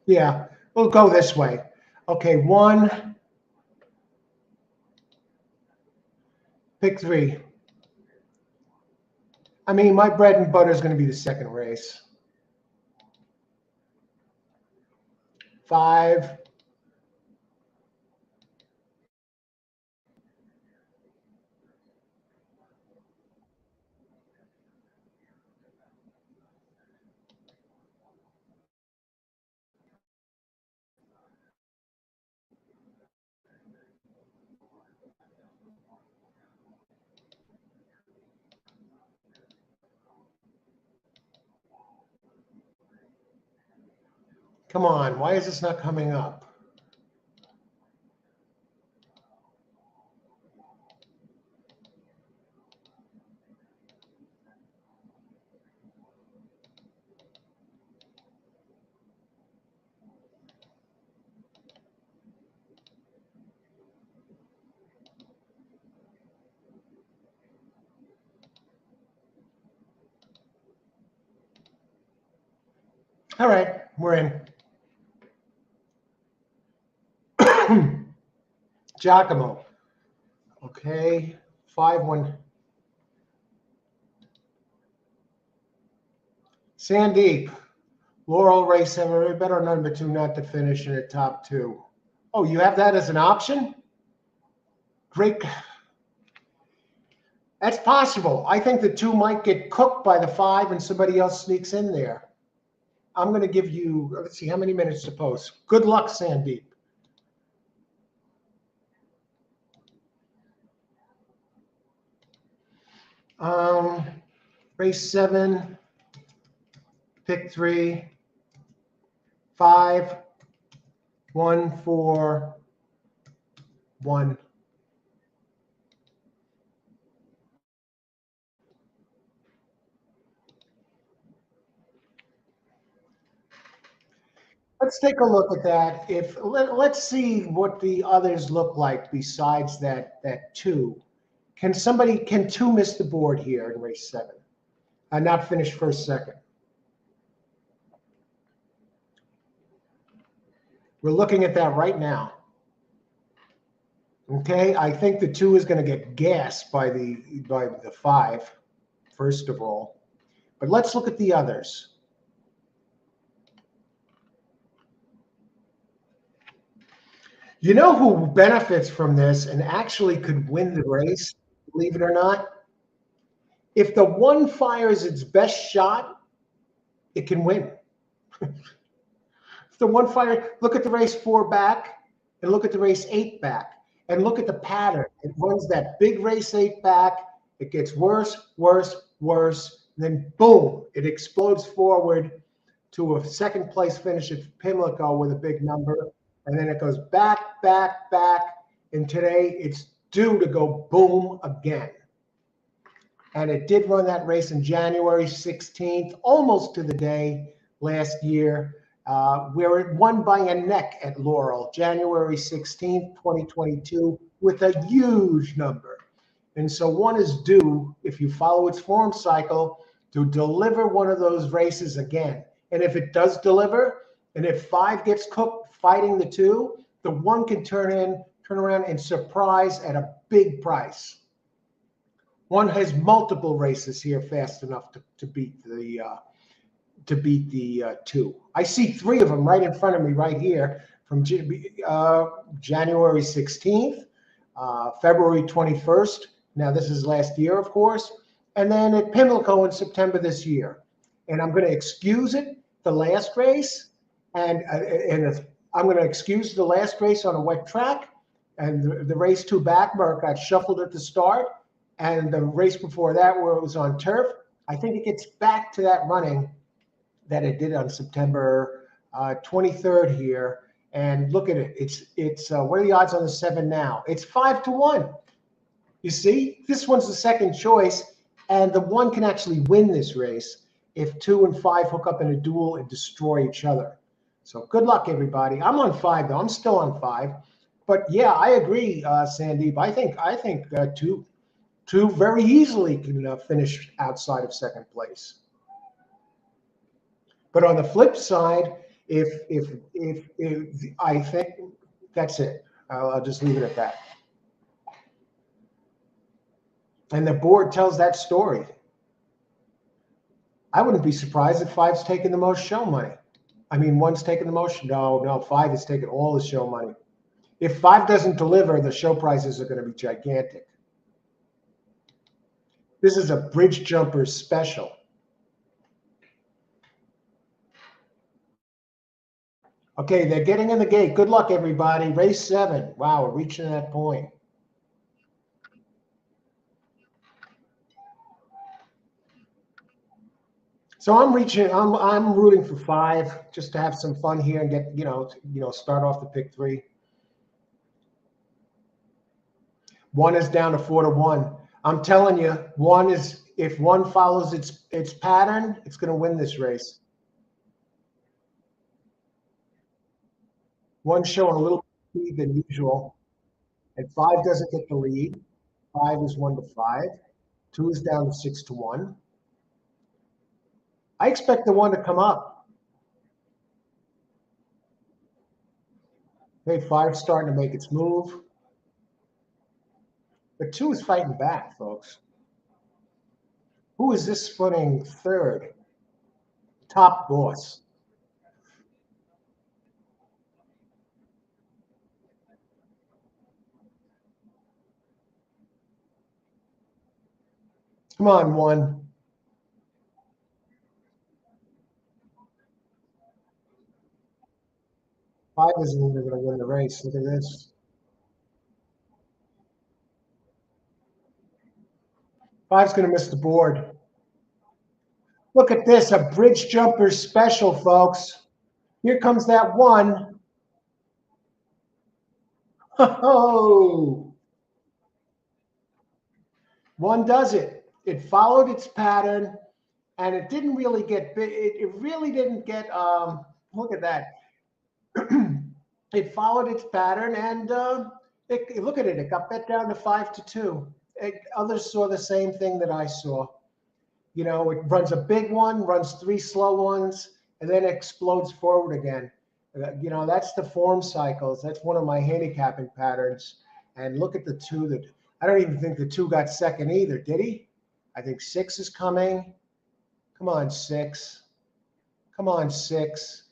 Yeah, we'll go this way. Okay, 1, pick 3. I mean, my bread and butter is going to be the 2nd race. 5. Come on, why is this not coming up? All right, we're in. Giacomo. Okay, 5-1. Sandeep. Laurel race 7. Better number 2 not to finish in the top 2. Oh, you have that as an option? Great. That's possible. I think the 2 might get cooked by the 5 and somebody else sneaks in there. I'm going to give you, let's see, how many minutes to post? Good luck, Sandeep. Race 7, pick 3, 5, 1, 4, 1. Let's take a look at that. Let's see what the others look like besides that 2. Can 2 miss the board here in race 7 and not finish first, second? We're looking at that right now. Okay, I think the 2 is going to get gassed by the 5, first of all. But let's look at the others. You know who benefits from this and actually could win the race, believe it or not? If the 1 fires its best shot, it can win. If the 1 fire, look at the race 4 back and look at the race 8 back and look at the pattern. It runs that big race 8 back. It gets worse, worse, worse. Then boom, it explodes forward to a second place finish at Pimlico with a big number. And then it goes back, back, back. And today it's due to go boom again. And it did run that race in January 16th, almost to the day last year, where it won by a neck at Laurel, January 16th, 2022, with a huge number. And so one is due, if you follow its form cycle, to deliver one of those races again. And if it does deliver, and if 5 gets cooked fighting the 2, the 1 can turn around and surprise at a big price. 1 has multiple races here fast enough to beat the 2. I see 3 of them right in front of me right here from January 16th, February 21st. Now this is last year, of course, and then at Pimlico in September this year. And I'm going to excuse it, the last race, and I'm going to excuse the last race on a wet track, and the race 2 back where it got shuffled at the start, and the race before that where it was on turf. I think it gets back to that running that it did on September 23rd here. And look at it. It's what are the odds on the 7 now? It's 5-1. You see, this one's the second choice, and the 1 can actually win this race if 2 and 5 hook up in a duel and destroy each other. So good luck, everybody. I'm on 5 though. I'm still on 5. But yeah, I agree, Sandeep. I think 2 very easily can finish outside of second place. But on the flip side, if I think that's it. I'll just leave it at that. And the board tells that story. I wouldn't be surprised if 5's taking the most show money. I mean, 1's taking the most. No, 5 is taking all the show money. If 5 doesn't deliver, the show prices are going to be gigantic. This is a bridge jumper special. Okay, they're getting in the gate. Good luck, everybody. Race 7. Wow, we're reaching that point. So I'm rooting for 5 just to have some fun here and get, start off the pick 3. 1 is down to 4-1. I'm telling you, if 1 follows its pattern, it's going to win this race. 1's showing a little lead than usual, and 5 doesn't get the lead. 5 is 1-5. 2 is down to 6-1. I expect the 1 to come up. Okay, 5's starting to make its move. But 2 is fighting back, folks. Who is this splitting 3rd? Top Boss. Come on, 1. Five isn't even going to win the race. Look at this. 5's going to miss the board. Look at this, a bridge jumper special, folks. Here comes that 1. Oh, 1 does it. It followed its pattern, and it didn't really get big. It really didn't get. Look at that. It followed its pattern, and look at it. It got bet down to 5-2. Others saw the same thing that I saw. It runs a big one, runs 3 slow ones, and then explodes forward again. That's the form cycles. That's one of my handicapping patterns. And look at the 2 that I don't even think the 2 got second either, did he? I think 6 is coming. Come on, 6. Come on, 6.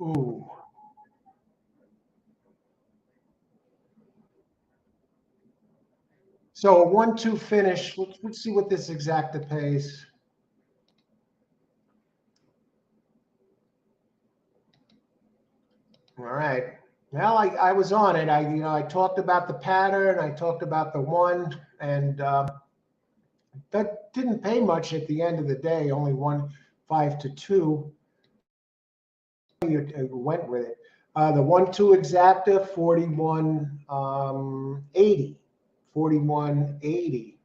Ooh. So a 1-2 finish. Let's see what this exacta pays. All right. Well, I was on it. I talked about the pattern. I talked about the 1, and that didn't pay much at the end of the day. Only 5-2. Went with it. The 1-2 exacta 41.80. 41.80.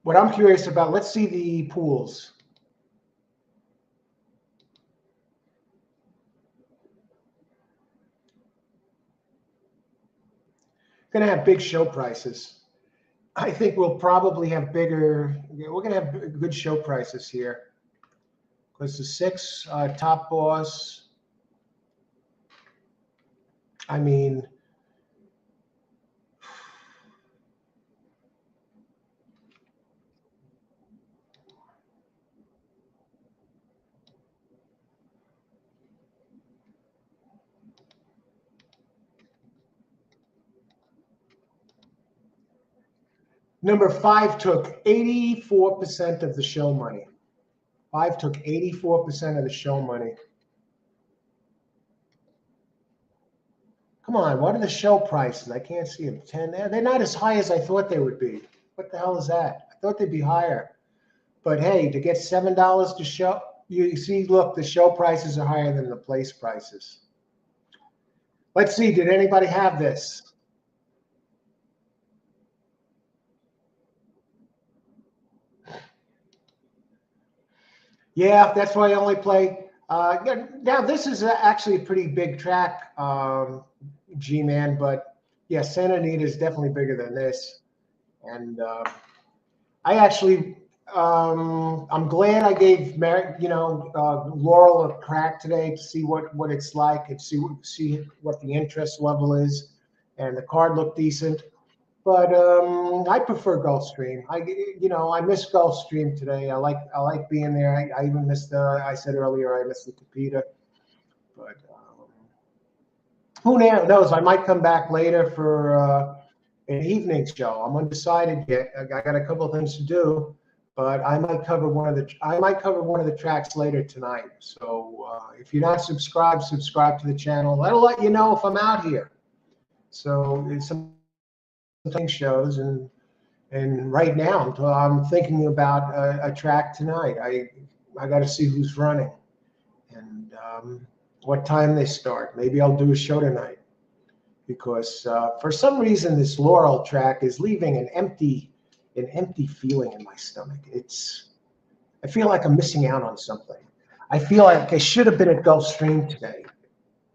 What I'm curious about, let's see the pools. Going to have big show prices. I think we'll probably have we're going to have good show prices here. Because the 6 Top Boss, I mean, number 5 took 84% of the show money. 5 took 84% of the show money. Come on, what are the show prices? I can't see them. 10. They're not as high as I thought they would be. What the hell is that? I thought they'd be higher. But hey, to get $7 to show, you see, look, the show prices are higher than the place prices. Let's see, did anybody have this? Yeah, that's why I only play. Now, this is actually a pretty big track, G-Man, but yeah, Santa Anita is definitely bigger than this. And I actually, I'm glad I gave Laurel a crack today to see what it's like and see what the interest level is. And the card looked decent. But I prefer Gulfstream. I miss Gulfstream today. I like being there. I even missed I said earlier I missed the Tapeta. But who knows? I might come back later for an evening show. I'm undecided yet. I got a couple of things to do, but I might cover one of the tracks later tonight. So if you're not subscribed, subscribe to the channel. That'll let you know if I'm out here. So it's some shows, and right now I'm thinking about a track tonight. I got to see who's running and what time they start. Maybe I'll do a show tonight, because for some reason this Laurel track is leaving an empty feeling in my stomach. I feel like I'm missing out on something. I feel like I should have been at Gulfstream today.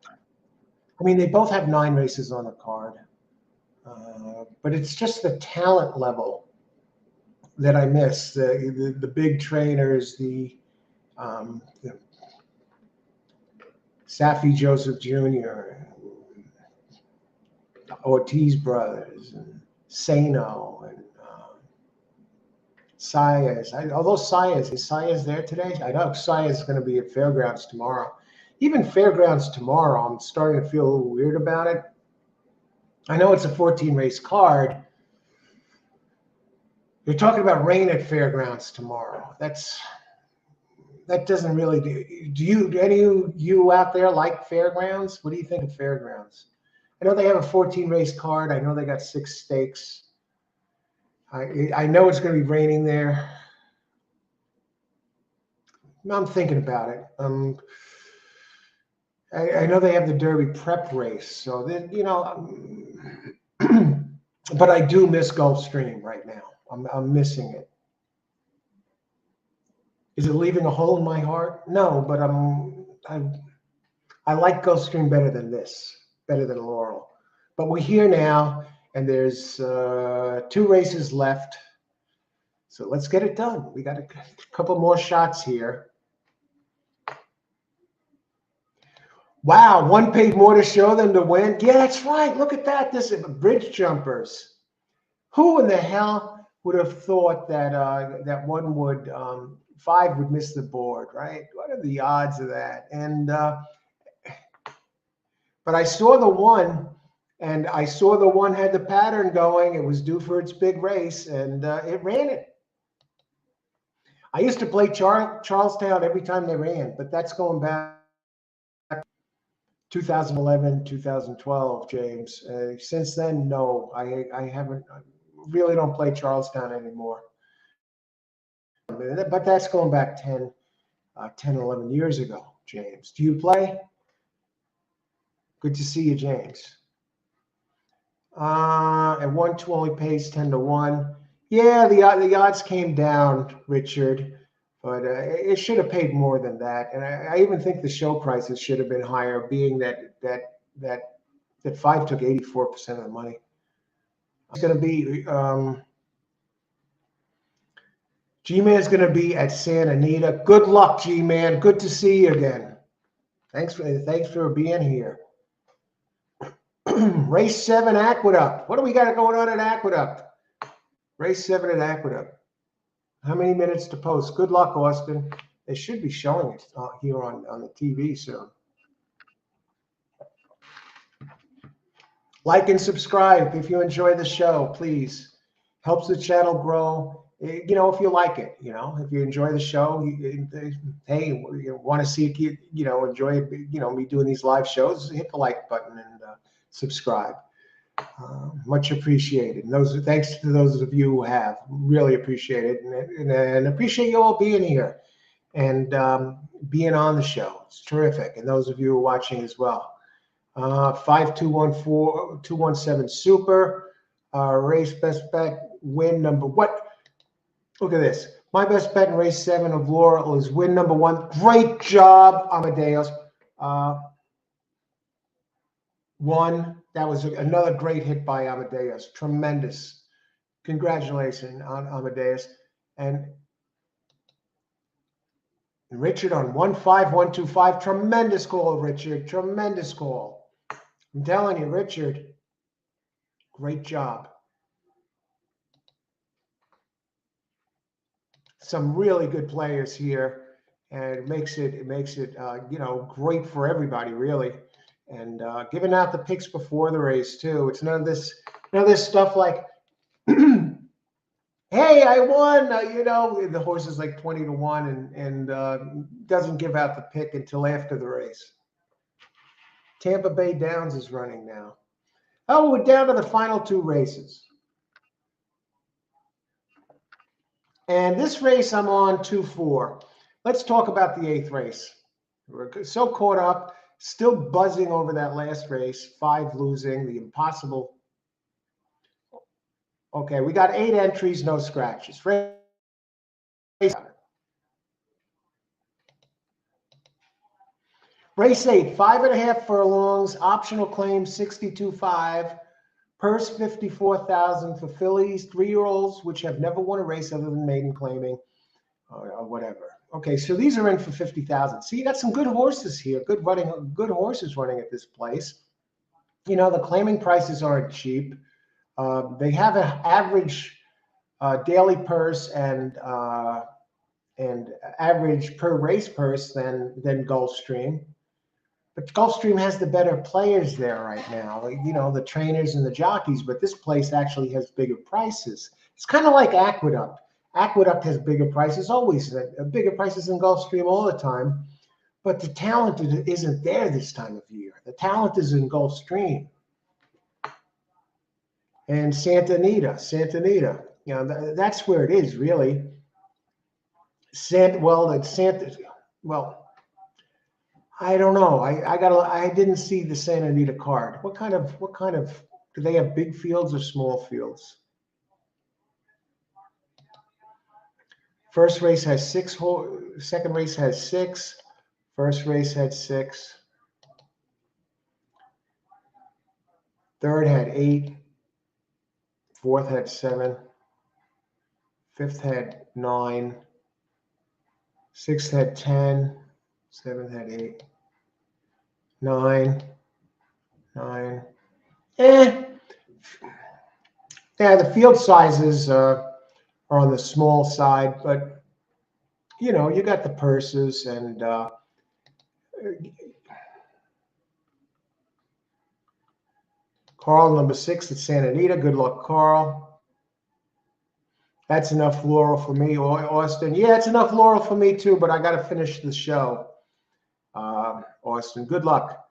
I mean, they both have 9 races on the card, but it's just the talent level that I miss. The big trainers, the Safi Joseph Jr., Ortiz brothers, and Sano, and Saez. Although is Saez there today? I know Saez is going to be at Fairgrounds tomorrow. Even Fairgrounds tomorrow, I'm starting to feel a little weird about it. I know it's a 14-race card. You're talking about rain at Fairgrounds tomorrow. That doesn't really do any of you out there like Fairgrounds? What do you think of Fairgrounds? I know they have a 14-race card. I know they got 6 stakes. I know it's going to be raining there. I'm thinking about it. I know they have the Derby prep race, so then, you know, but I do miss Gulfstream right now. I'm missing it. Is it leaving a hole in my heart? No, but I like Gulfstream better than this, better than Laurel. But we're here now, and there's 2 races left. So let's get it done. We got a couple more shots here. Wow, one paid more to show than to win. Yeah, that's right. Look at that. This is bridge jumpers. Who in the hell would have thought that that 5 would miss the board, right? What are the odds of that? And but I saw the 1, and I saw the 1 had the pattern going. It was due for its big race, and it ran it. I used to play Charlestown every time they ran, but that's going back 2011, 2012, James. Since then, no, I haven't. I really don't play Charlestown anymore. But that's going back 10, 11 years ago, James. Do you play? Good to see you, James. And 1-2 only pays 10 to 1. Yeah, the odds came down, Richard, but it should have paid more than that. And I even think the show prices should have been higher, being that 5 took 84% of the money. It's going to be G-Man's going to be at Santa Anita. Good luck, G-Man. Good to see you again. Thanks for being here. Race 7, Aqueduct. What do we got going on at Aqueduct? Race 7 at Aqueduct. How many minutes to post? Good luck, Austin. They should be showing it here on the TV soon. Like and subscribe if you enjoy the show, please. Helps the channel grow. You know, if you like it, you know, if you enjoy the show, hey, you want to see, you know, enjoy, you know, me doing these live shows, hit the like button and subscribe. Much appreciated. And thanks to those of you who have, really appreciate it, and appreciate you all being here and being on the show. It's terrific. And those of you who are watching as well. 5217 Super race best bet win number. What? Look at this. My best bet in race 7 of Laurel is win number 1. Great job, Amadeus. 1. That was another great hit by Amadeus. Tremendous. Congratulations on Amadeus. And Richard on 15125. Tremendous call, Richard. Tremendous call. I'm telling you, Richard, great job. Some really good players here, and it makes it you know, great for everybody, really. And giving out the picks before the race too. It's none of this stuff like, hey, hey, I won. The horse is like 20 to 1 and doesn't give out the pick until after the race. Tampa Bay Downs is running now. Oh, we're down to the final two races. And this race I'm on 2-4. Let's talk about the 8th race. We're so caught up, still buzzing over that last race, 5 losing, the impossible. Okay, we got 8 entries, no scratches. Race. Race 8, 5.5 furlongs, optional claim 62.5, purse 54,000 for fillies, 3-year-olds which have never won a race other than maiden claiming or whatever. Okay, so these are in for 50,000. See, you got some good horses here, good horses running at this place. The claiming prices aren't cheap. They have an average daily purse and average per race purse than Gulfstream. But Gulfstream has the better players there right now, the trainers and the jockeys, but this place actually has bigger prices. It's kind of like Aqueduct. Aqueduct has bigger prices, always bigger prices than Gulfstream all the time, but the talent isn't there this time of year. The talent is in Gulfstream. And Santa Anita, that's where it is, really. I don't know. I didn't see the Santa Anita card. What kind of do they have, big fields or small fields? First race has 6, second race has 6, first race had 6. Third had 8, fourth had 7, fifth had 9, sixth had 10, seventh had 8, 9. Yeah, the field sizes are on the small side, but you got the purses and Carl, number 6 at Santa Anita. Good luck, Carl. That's enough laurel for me, Austin. Yeah, it's enough laurel for me too, but I got to finish the show. Austin, good luck.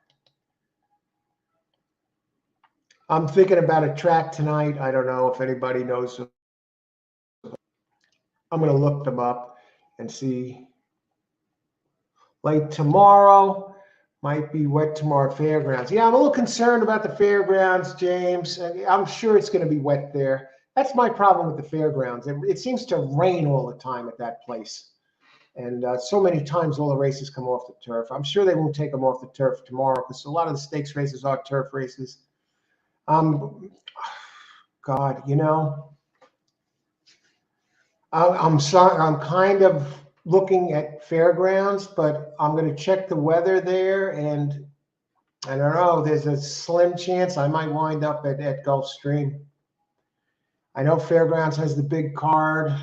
I'm thinking about a track tonight. I don't know if anybody knows. I'm going to look them up and see. Late tomorrow, might be wet tomorrow at Fairgrounds. Yeah, I'm a little concerned about the Fairgrounds, James. I'm sure it's going to be wet there. That's my problem with the Fairgrounds. It seems to rain all the time at that place. And so many times all the races come off the turf. I'm sure they won't take them off the turf tomorrow because a lot of the stakes races are turf races. God, I'm sorry. I'm kind of looking at Fairgrounds, but I'm going to check the weather there, and I don't know. There's a slim chance I might wind up at Gulfstream. I know Fairgrounds has the big card.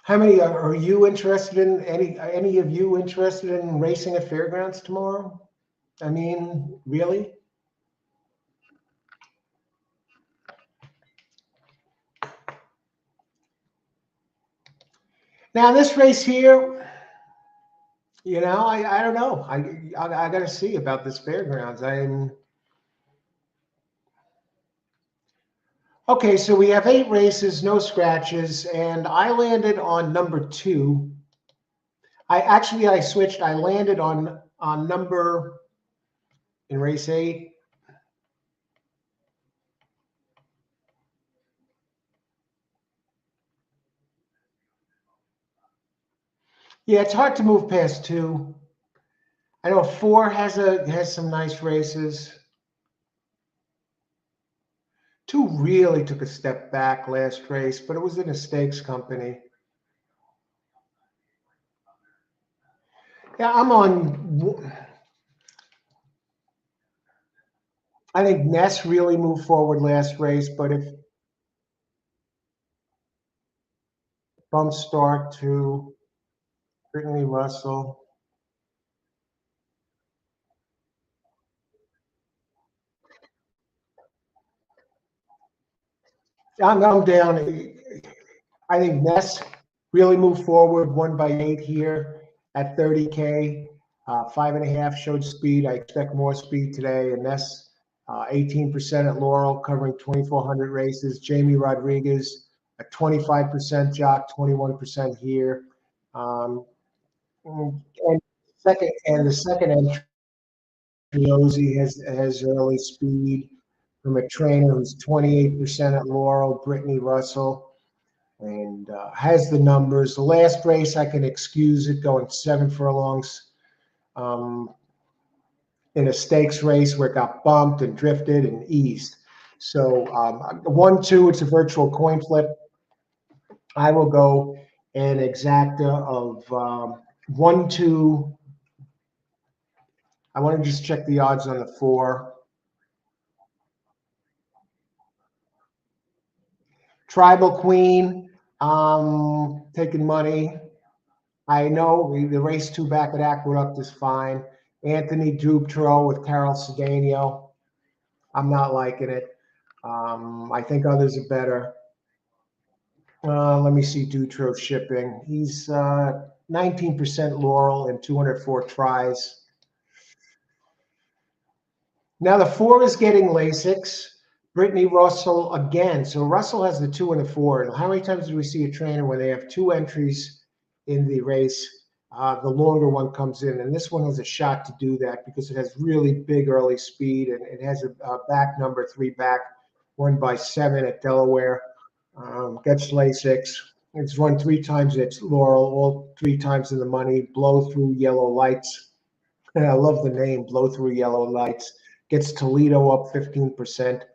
How many are you interested in? Any of you interested in racing at Fairgrounds tomorrow? I mean, really? Now this race here, I don't know. I got to see about this Fairgrounds. Okay, so we have 8 races, no scratches, and I landed on number 2. I switched. I landed on number in race 8. Yeah, it's hard to move past 2. I know 4 has some nice races. 2 really took a step back last race, but it was in a stakes company. Yeah, I'm on. I think Ness really moved forward last race, but if bump start to Brittany Russell. I'm down. I think Ness really moved forward, 1/8 here at 30K. 5.5 showed speed. I expect more speed today. And Ness, 18% at Laurel, covering 2,400 races. Jamie Rodriguez, a 25% jock, 21% here. Um, and the second entry, Ozzy has early speed from a trainer who's 28% at Laurel, Brittany Russell, and has the numbers. The last race, I can excuse it, going 7 furlongs um, in a stakes race where it got bumped and drifted and eased. So 1-2, it's a virtual coin flip. I will go an exacta of 1-2. I want to just check the odds on the 4. Tribal Queen, taking money. I know the race 2 back at Aqueduct is fine. Anthony Dubtro with Carol Cedeno. I'm not liking it. I think others are better. Let me see Dutro shipping. He's 19% Laurel and 204 tries. Now the 4 is getting Lasix. Brittany Russell again. So Russell has the 2 and the 4. And how many times do we see a trainer where they have 2 entries in the race? The longer one comes in, and this one has a shot to do that because it has really big early speed, and it has a back number 3 back, 1/7 at Delaware. Gets Lasix. It's run 3 times at Laurel, all 3 times in the money. Blow through yellow lights. And I love the name, Blow Through Yellow Lights. Gets Toledo up 15%.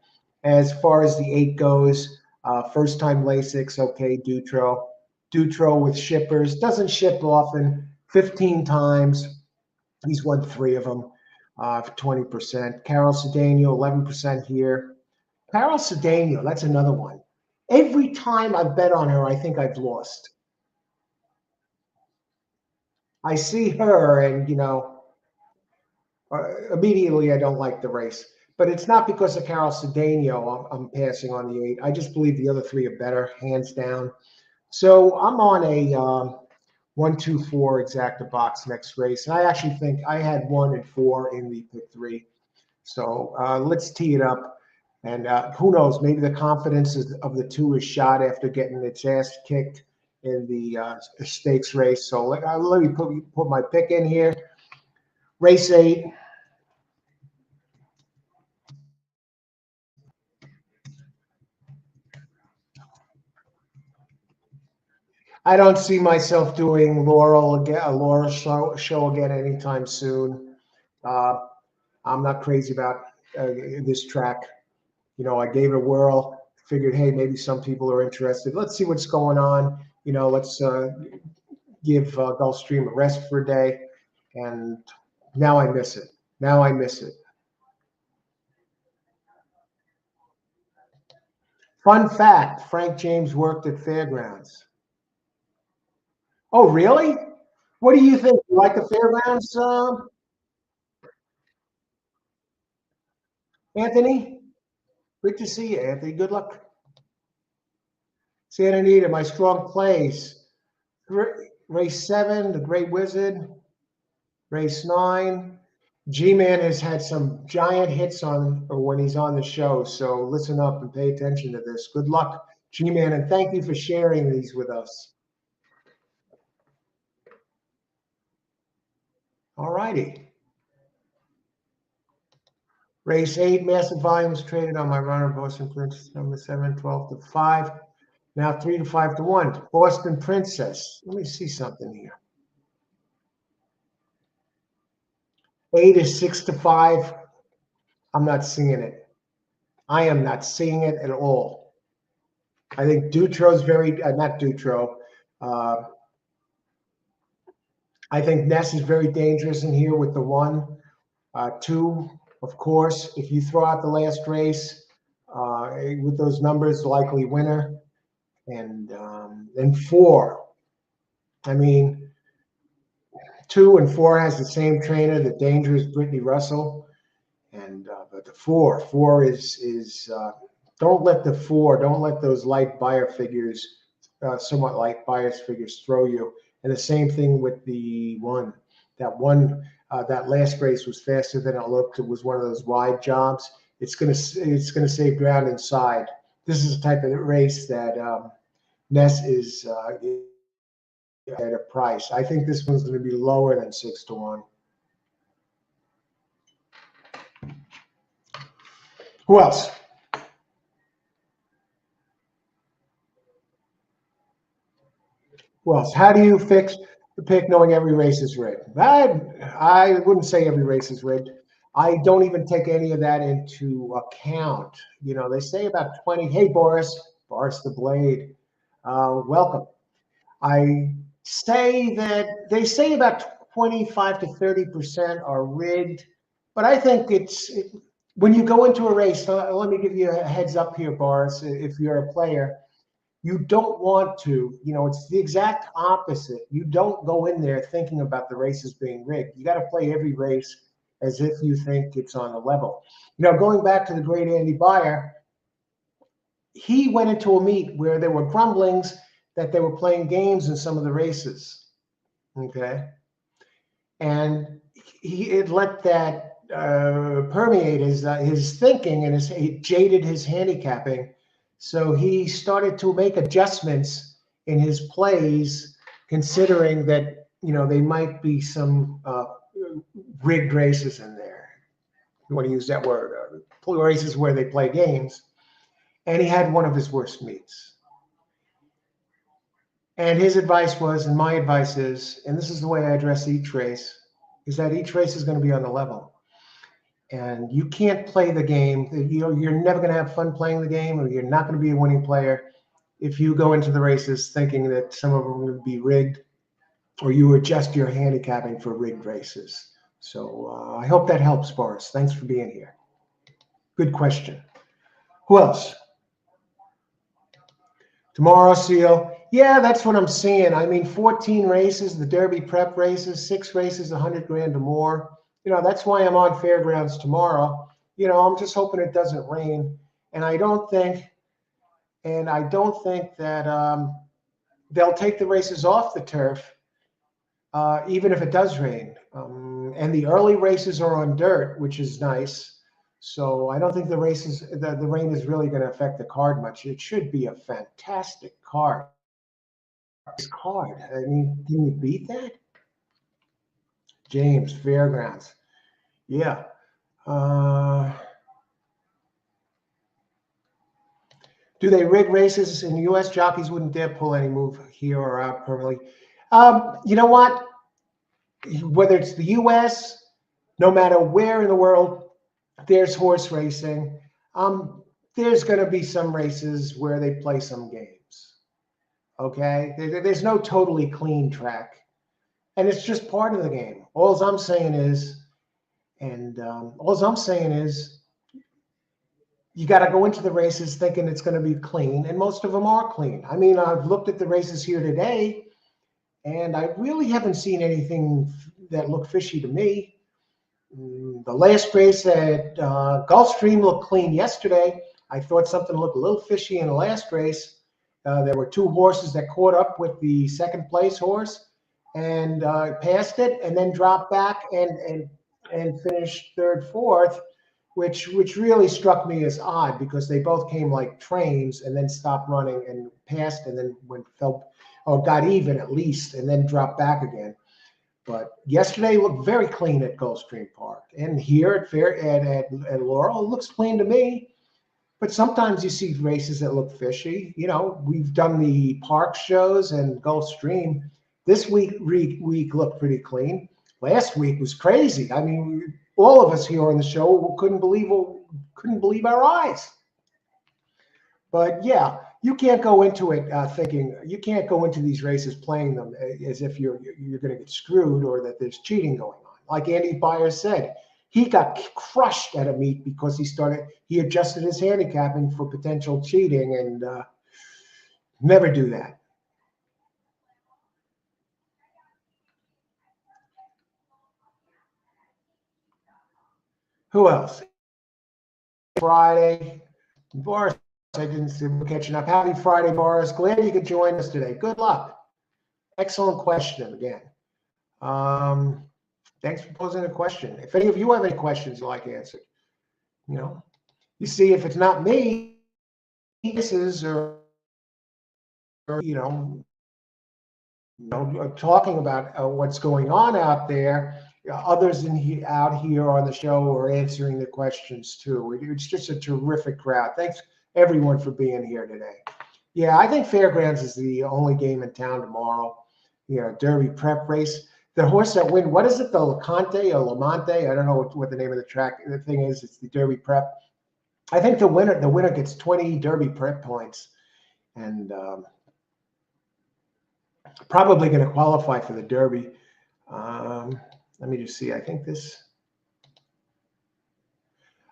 As far as the 8 goes, first time Lasix, okay, Dutro. Dutro with shippers, doesn't ship often, 15 times. He's won 3 of them for 20%. Carol Cedeno, 11% here. Carol Cedeno, that's another one. Every time I bet on her, I think I've lost. I see her and, immediately I don't like the race. But it's not because of Carol Cedeno I'm passing on the 8. I just believe the other 3 are better, hands down. So I'm on a 1-2-4 exacta box next race. And I actually think I had 1 and 4 in the pick 3. So let's tee it up. And who knows, maybe the confidence of the 2 is shot after getting its ass kicked in the stakes race. So let me put my pick in here. Race 8. I don't see myself doing Laurel again, a Laurel show again anytime soon. I'm not crazy about this track. I gave it a whirl. Figured, hey, maybe some people are interested. Let's see what's going on. Let's give Gulfstream a rest for a day. And now I miss it. Now I miss it. Fun fact: Frank James worked at Fairgrounds. Oh, really? What do you think? You like the Fairgrounds, Anthony? Good to see you, Anthony. Good luck. Santa Anita, my strong place. Race 7, the Great Wizard. Race 9. G-Man has had some giant hits on or when he's on the show, so listen up and pay attention to this. Good luck, G-Man, and thank you for sharing these with us. All righty. Race 8, massive volumes traded on my runner, Boston Princess, number 7, 12-5. Now 3-5-1. Boston Princess. Let me see something here. 8 is 6-5. I'm not seeing it. I am not seeing it at all. I think Dutro's not Dutro. I think Ness is very dangerous in here with the 1. 2, of course, if you throw out the last race with those numbers, likely winner. And 4. I mean, 2 and 4 has the same trainer, the dangerous Brittany Russell. And but the 4 is Don't let don't let those light buyer figures, somewhat light bias figures throw you. And the same thing with the one. That last race was faster than it looked. It was one of those wide jobs. It's gonna save ground inside. This is the type of race that Ness is at a price. I think this one's going to be lower than 6-1. Who else? Who else? How do you fix the pick knowing every race is rigged? I wouldn't say every race is rigged. I don't even take any of that into account. You know, they say about 20. Hey, Boris the Blade, welcome. I say that they say about 25 to 30% are rigged, but I think when you go into a race. Let me give you a heads up here, Boris. If you're a player, you don't want to. It's the exact opposite. You don't go in there thinking about the races being rigged. You got to play every race as if you think it's on a level. Going back to the great Andy Beyer, he went into a meet where there were grumblings that they were playing games in some of the races. Okay. And it let that permeate his thinking, and it jaded his handicapping. So he started to make adjustments in his plays, considering that they might be some rigged races in there. You want to use that word? Races where they play games, and he had one of his worst meets. And his advice was, and my advice is, and this is the way I address each race, is that each race is going to be on the level. And you can't play the game. You're never going to have fun playing the game, or you're not going to be a winning player if you go into the races thinking that some of them are going to be rigged, or you adjust your handicapping for rigged races. So I hope that helps, Boris. Thanks for being here. Good question. Who else? Tomorrow, Seal. Yeah, that's what I'm seeing. I mean, 14 races, the Derby prep races, 6 races, 100 grand or more. That's why I'm on Fairgrounds tomorrow. I'm just hoping it doesn't rain. And I don't think that they'll take the races off the turf, even if it does rain. And the early races are on dirt, which is nice. So I don't think the rain is really going to affect the card much. It should be a fantastic card. I mean, can you beat that? James, Fairgrounds. Yeah. Do they rig races in the U.S.? Jockeys wouldn't dare pull any move here or out permanently. You know what? Whether it's the U.S., no matter where in the world, there's horse racing. There's going to be some races where they play some games. Okay? There's no totally clean track. And it's just part of the game. All I'm saying is, you got to go into the races thinking it's going to be clean, and most of them are clean. I mean, I've looked at the races here today, and I really haven't seen anything that looked fishy to me. The last race at Gulfstream looked clean yesterday. I thought something looked a little fishy in the last race. There were 2 horses that caught up with the second place horse and passed it, and then dropped back and finished 3rd, 4th, which really struck me as odd, because they both came like trains and then stopped running and passed, and then got even at least, and then dropped back again. But yesterday looked very clean at Gulfstream Park, and here at Laurel, it looks clean to me. But sometimes you see races that look fishy. We've done the park shows and Gulfstream. This week looked pretty clean. Last week was crazy. I mean, all of us here on the show couldn't believe our eyes. But yeah, you can't go into it thinking. You can't go into these races playing them as if you're going to get screwed, or that there's cheating going on. Like Andy Beyer said, he got crushed at a meet because he adjusted his handicapping for potential cheating, and never do that. Who else? Friday, Boris I didn't see you catching up. Happy Friday, Boris. Glad you could join us today. Good luck. Excellent question again. Thanks for posing a question. If any of you have any questions you'd like answered, you see, if it's not me, this is talking about what's going on out there. Others out here on the show are answering the questions too. It's just a terrific crowd. Thanks everyone for being here today. Yeah, I think Fairgrounds is the only game in town tomorrow. Derby prep race. The horse that win, what is it? The Leconte or Lamonte? I don't know what the name of the track. The thing is, it's the Derby prep. I think the winner gets 20 Derby prep points, and probably going to qualify for the Derby. Let me just see. I think this.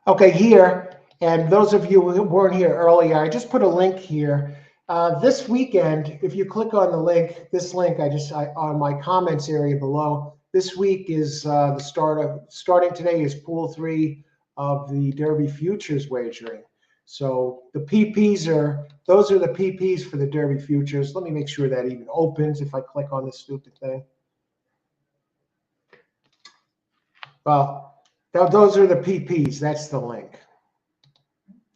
Okay, here. And those of you who weren't here earlier, I just put a link here. This weekend, if you click on the link, this link, on my comments area below, this week is the starting today is pool 3 of the Derby Futures wagering. So the those are the PPs for the Derby Futures. Let me make sure that even opens if I click on this stupid thing. Well, those are the PPs. That's the link.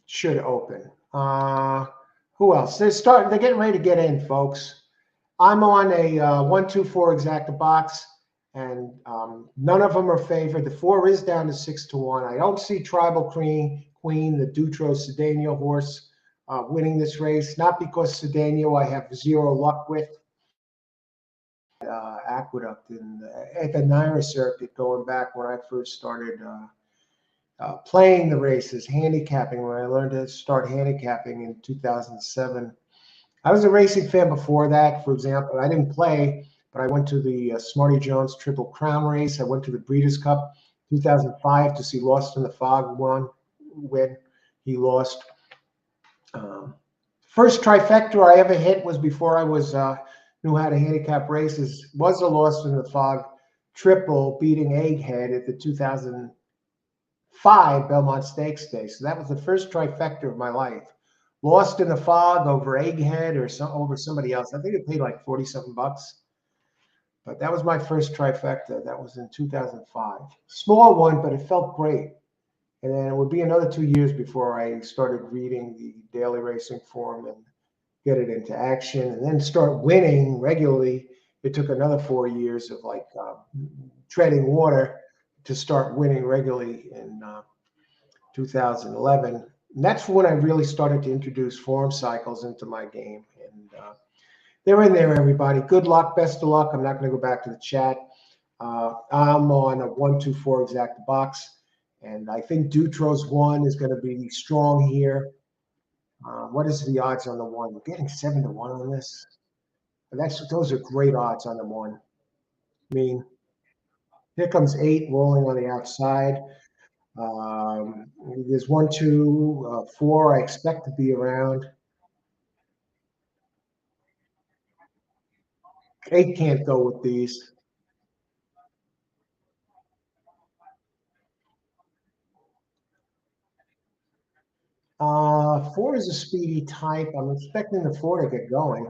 Should open. Who else? They're getting ready to get in, folks. I'm on a 1-2-4 exacta box, and none of them are favored. The 4 is down to 6-1. I don't see Tribal Queen, the Dutro Cedeno horse, winning this race. Not because Cedeno I have zero luck with. Aqueduct at the Naira circuit, going back when I first started playing the races, handicapping, when I learned to start handicapping in 2007. I was a racing fan before that. For example, I didn't play, but I went to the Smarty Jones Triple Crown race. I went to the Breeders' Cup 2005 to see Lost in the Fog when he lost. First trifecta I ever hit was before I knew how to handicap races, was a Lost in the Fog triple, beating Egghead at the 2005 Belmont Stakes Day. So that was the first trifecta of my life. Lost in the Fog over Egghead or over somebody else. I think it paid like 40-something bucks. But that was my first trifecta. That was in 2005. Small one, but it felt great. And then it would be another 2 years before I started reading the Daily Racing Form and get it into action, and then start winning regularly. It took another 4 years of treading water to start winning regularly in 2011. And that's when I really started to introduce form cycles into my game. And they're in there, everybody. Good luck, best of luck. I'm not going to go back to the chat. I'm on a 1-2-4 exacta box, and I think Dutro's 1 is going to be strong here. What is the odds on the 1? We're getting 7-1 on this. Those are great odds on the 1. I mean, here comes 8 rolling on the outside. There's 1, 2, 4. I expect to be around. 8 can't go with these. Four is a speedy type. I'm expecting the 4 to get going.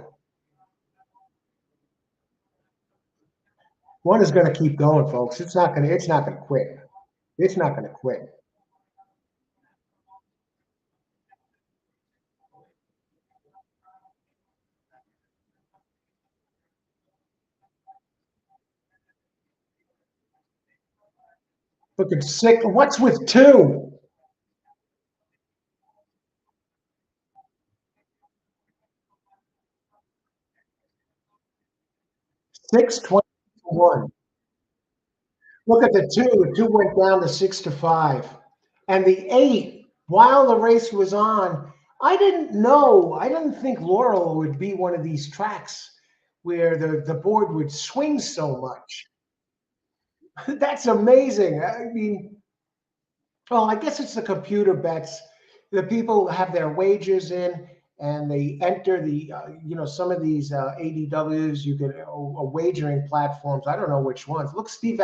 1 is going to keep going, folks. It's not going to quit. It's not going to quit. Look at 6. What's with 2? 6-21. Look at the 2. The 2 went down to 6-5. And the 8, while the race was on, I didn't think Laurel would be one of these tracks where the board would swing so much. That's amazing. I mean, well, I guess it's the computer bets. The people have their wagers in, and they enter the, some of these ADWs, you get wagering platforms. I don't know which ones. Look, Steve.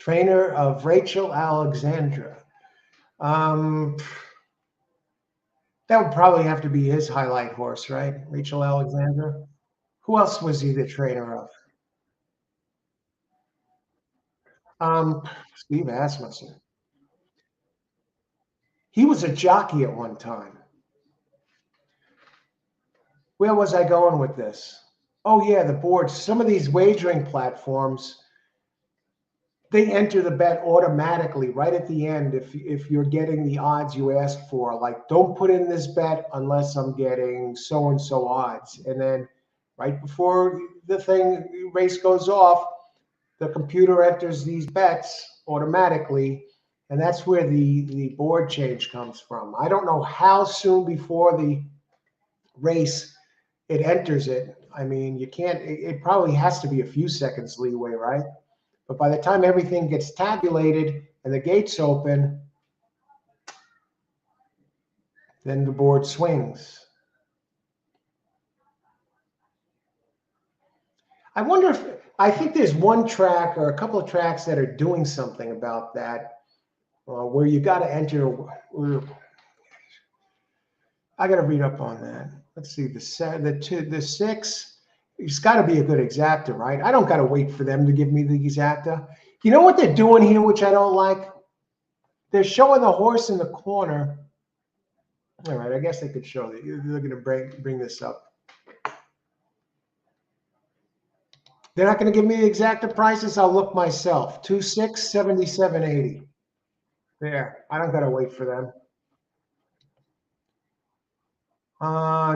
Trainer of Rachel Alexandra. That would probably have to be his highlight horse, right? Rachel Alexandra. Who else was he the trainer of? Steve Asmussen. He was a jockey at one time. Where was I going with this? Oh yeah, the boards. Some of these wagering platforms, they enter the bet automatically right at the end if you're getting the odds you asked for. Like, don't put in this bet unless I'm getting so and so odds. And then right before the race goes off, the computer enters these bets automatically, and that's where the board change comes from. I don't know how soon before the race it enters it. I mean, you can't, it probably has to be a few seconds leeway, right? But by the time everything gets tabulated and the gates open, then the board swings. I wonder if, I think there's one track or a couple of tracks that are doing something about that, where you got to enter. I got to read up on that. Let's see, the six. It's got to be a good exacta, right? I don't got to wait for them to give me the exacta. You know what they're doing here, which I don't like? They're showing the horse in the corner. All right, I guess they could show that. They're going to bring this up. They're not going to give me the exacta prices. I'll look myself. 2.6, 77.80. There. I don't got to wait for them.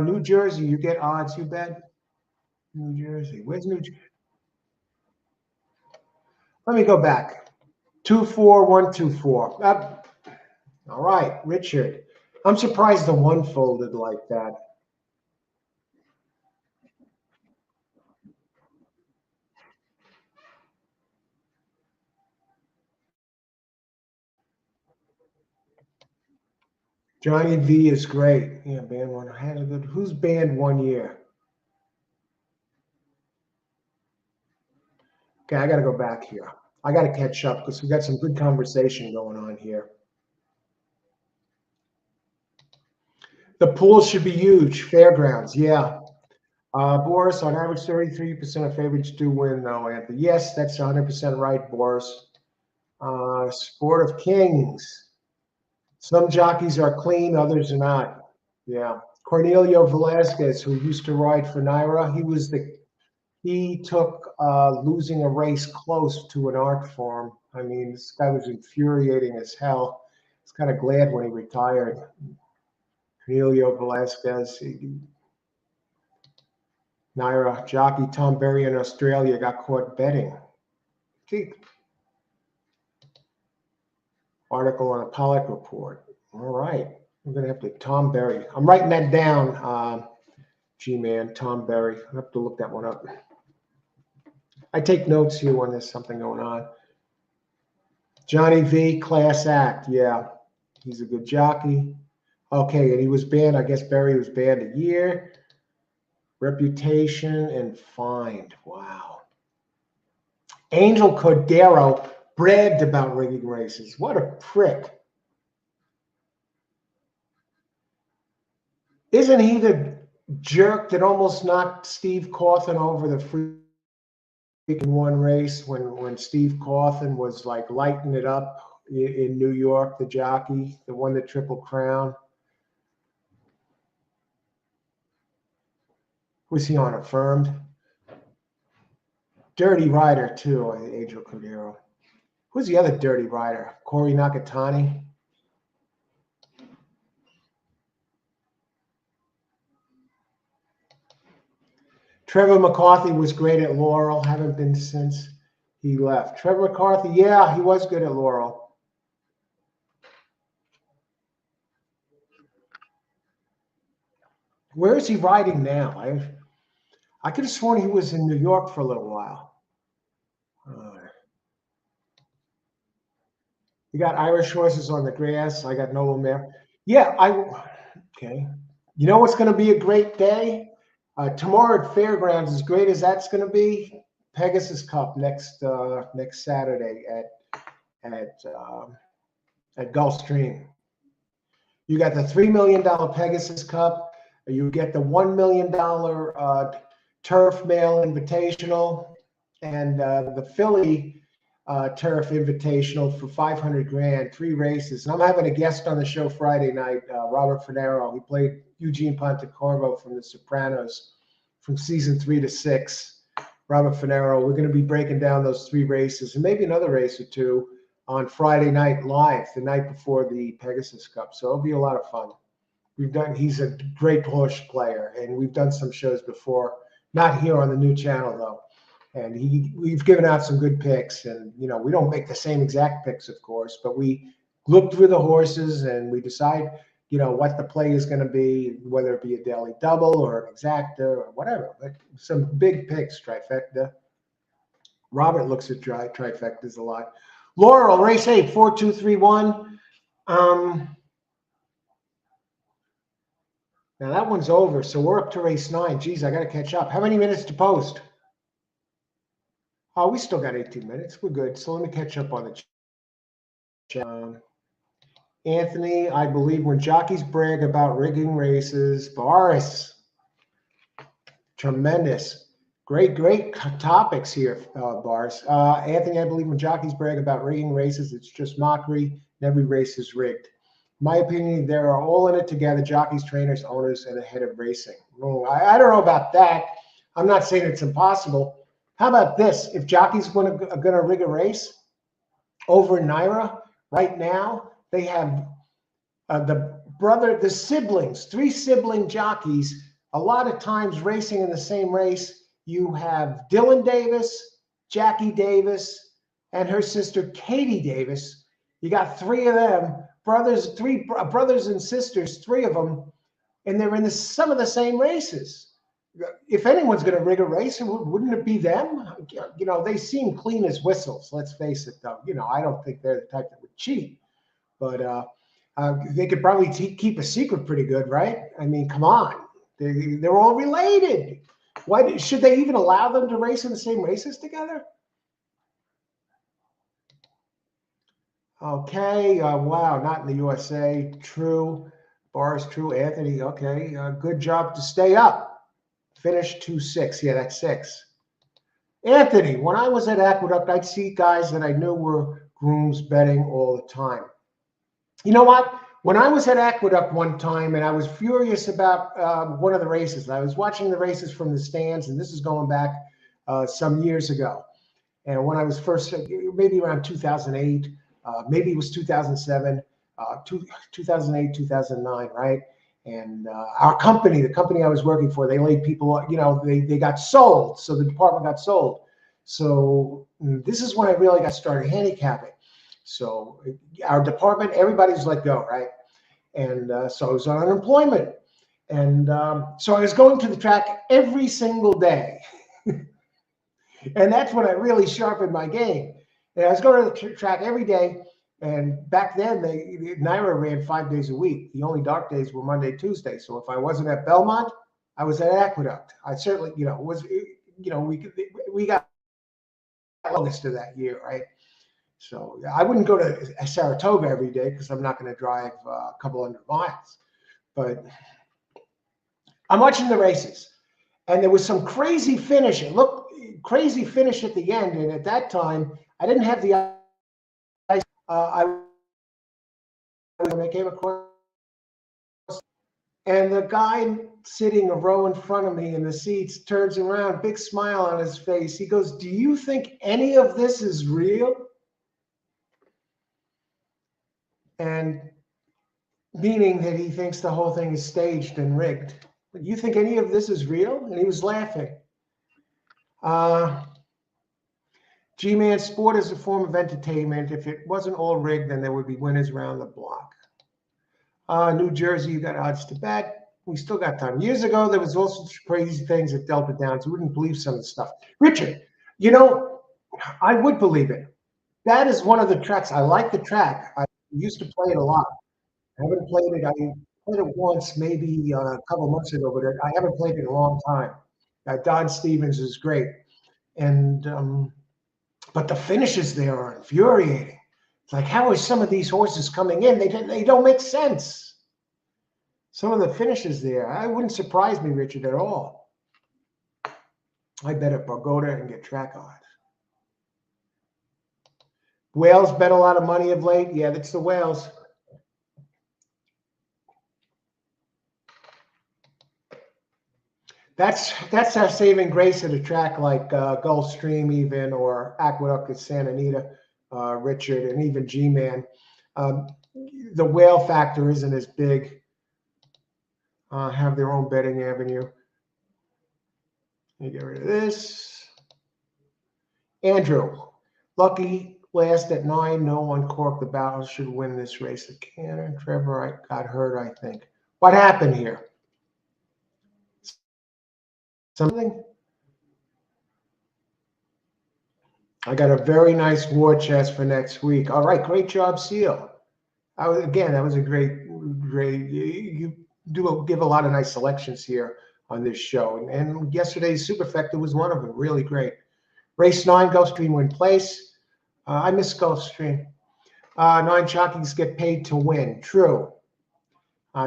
New Jersey, you get odds, you bet. New Jersey. Where's New Jersey? Let me go back. 24124. All right, Richard. I'm surprised the one folded like that. Johnny V is great. Yeah, banned one. Who's banned 1 year? Okay, I got to go back here. I got to catch up because we got some good conversation going on here. The pool should be huge. Fairgrounds, yeah. Boris, on average, 33% of favorites do win, though, Anthony. Yes, that's 100% right, Boris. Sport of Kings. Some jockeys are clean, others are not. Yeah. Cornelio Velasquez, who used to ride for Naira, he took losing a race close to an art form. I mean, this guy was infuriating as hell. I was kind of glad when he retired. Cornelio Velasquez, Naira jockey Tom Berry in Australia got caught betting. See, article on a Pollock report. All right. I'm going to have to, Tom Berry. I'm writing that down, G-Man, Tom Berry. I have to look that one up. I take notes here when there's something going on. Johnny V, class act. Yeah, he's a good jockey. Okay, and he was banned. I guess Berry was banned a year. Reputation and fined. Wow. Angel Cordero bragged about rigging races. What a prick. Isn't he the jerk that almost knocked Steve Cawthon over the freaking one race when Steve Cawthon was like lighting it up in New York, the jockey, the one that Triple Crown? Was he on Affirmed? Dirty Rider, too, Angel Cordero. Who's the other Dirty Rider? Corey Nakatani? Trevor McCarthy was great at Laurel. Haven't been since he left. Trevor McCarthy, yeah, he was good at Laurel. Where is he riding now? I could have sworn he was in New York for a little while. You got Irish horses on the grass. I got Noble Mare. Yeah, okay. You know what's going to be a great day? Tomorrow at Fairgrounds, as great as that's going to be, Pegasus Cup next Saturday at at Gulfstream. You got the $3 million Pegasus Cup. You get the $1 million Turf Mail Invitational, and the Philly Turf Invitational for 500 grand, 3 races. And I'm having a guest on the show Friday night, Robert Finero. He played Eugene Pontecorvo from The Sopranos from season 3 to 6. Robert Finero. We're going to be breaking down those 3 races and maybe another race or 2 on Friday night live, the night before the Pegasus Cup. So it'll be a lot of fun. He's a great horse player, and we've done some shows before, not here on the new channel though. And we've given out some good picks, and we don't make the same exact picks, of course, but we look through the horses and we decide, what the play is going to be, whether it be a daily double or an exacta or whatever. But some big picks, trifecta. Robert looks at trifectas a lot. Laurel, race 8, 4231. Now that one's over, so we're up to race 9. Geez, I got to catch up. How many minutes to post? Oh, we still got 18 minutes. We're good. So let me catch up on the chat. Anthony, I believe when jockeys brag about rigging races. Boris, tremendous. Great topics here, Boris. Anthony, I believe when jockeys brag about rigging races, it's just mockery, and every race is rigged. In my opinion, they are all in it together, jockeys, trainers, owners, and the head of racing. Oh, I don't know about that. I'm not saying it's impossible. How about this? If jockeys are going to rig a race over in NYRA right now, they have the siblings, 3 sibling jockeys. A lot of times racing in the same race, you have Dylan Davis, Jackie Davis, and her sister Katie Davis. You got 3 of them. Three brothers and sisters, 3 of them, and they're in some of the same races. If anyone's going to rig a race, wouldn't it be them? They seem clean as whistles. Let's face it, though. I don't think they're the type that would cheat, but they could probably keep a secret pretty good, right? I mean, come on, they're all related. Why should they even allow them to race in the same races together? Okay, wow, not in the USA. True. Boris, true. Anthony, okay. Good job to stay up. Finish 2-6. Yeah, that's 6. Anthony, when I was at Aqueduct, I'd see guys that I knew were grooms betting all the time. You know what? When I was at Aqueduct one time and I was furious about one of the races, I was watching the races from the stands, and this is going back some years ago. And when I was first, maybe around 2008, maybe it was 2007, 2008, 2009, right? And our company, the company I was working for, they laid people, they got sold. So the department got sold. So this is when I really got started handicapping. So our department, everybody's let go, right? And so I was on unemployment. And so I was going to the track every single day. And that's when I really sharpened my game. And I was going to the track every day. And back then, NYRA ran 5 days a week. The only dark days were Monday, Tuesday. So if I wasn't at Belmont, I was at Aqueduct. I certainly, we got August of that year, right? So I wouldn't go to Saratoga every day because I'm not going to drive a couple hundred miles. But I'm watching the races, and there was some crazy finish. It looked crazy finish at the end, and at that time, I didn't have the ice. When I came across, and the guy sitting a row in front of me in the seats turns around, big smile on his face. He goes, "Do you think any of this is real?" And meaning that he thinks the whole thing is staged and rigged. But you think any of this is real? And he was laughing. G-Man, sport is a form of entertainment. If it wasn't all rigged, then there would be winners around the block. New Jersey, you got odds to bet. We still got time. Years ago, there was also crazy things that Delta Downs. You wouldn't believe some of the stuff. Richard, I would believe it. That is one of the tracks. I like the track. I used to play it a lot. I haven't played it. I played it once, maybe a couple months ago, but I haven't played it in a long time. Don Stevens is great. And but the finishes there are infuriating. It's like, how are some of these horses coming in? They don't make sense. Some of the finishes there, I wouldn't surprise me, Richard, at all. I bet at Pagoda and get track odds. Wales bet a lot of money of late. Yeah, that's the Wales. That's our saving grace at a track like Gulfstream, even, or Aqueduct at Santa Anita, Richard, and even G-Man. The whale factor isn't as big. Have their own betting avenue. You get rid of this. Andrew, lucky last at 9. No uncork the battle. Should win this race at Cannon. Trevor, I got hurt, I think. What happened here? Something? I got a very nice war chest for next week. All right, great job, Seal. That was a great. You do give a lot of nice selections here on this show, and yesterday's Superfecta was one of them. Really great. Race 9, Gulfstream win place. I miss Gulfstream. 9 jockeys get paid to win. True.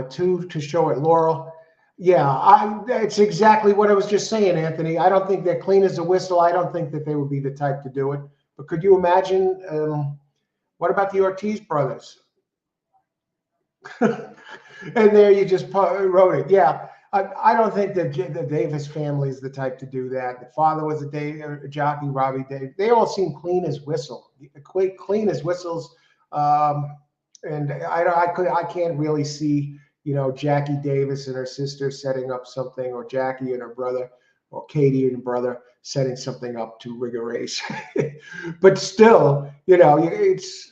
2 to show at Laurel. Yeah, it's exactly what I was just saying, Anthony. I don't think they're clean as a whistle. I don't think that they would be the type to do it. But could you imagine? What about the Ortiz brothers? And there you just wrote it. Yeah, I don't think that the Davis family is the type to do that. The father was a jockey, Robbie Davis. They all seem clean as clean as whistles. And I can't really see, Jackie Davis and her sister setting up something, or Jackie and her brother, or Katie and her brother setting something up to rig a race. But still, it's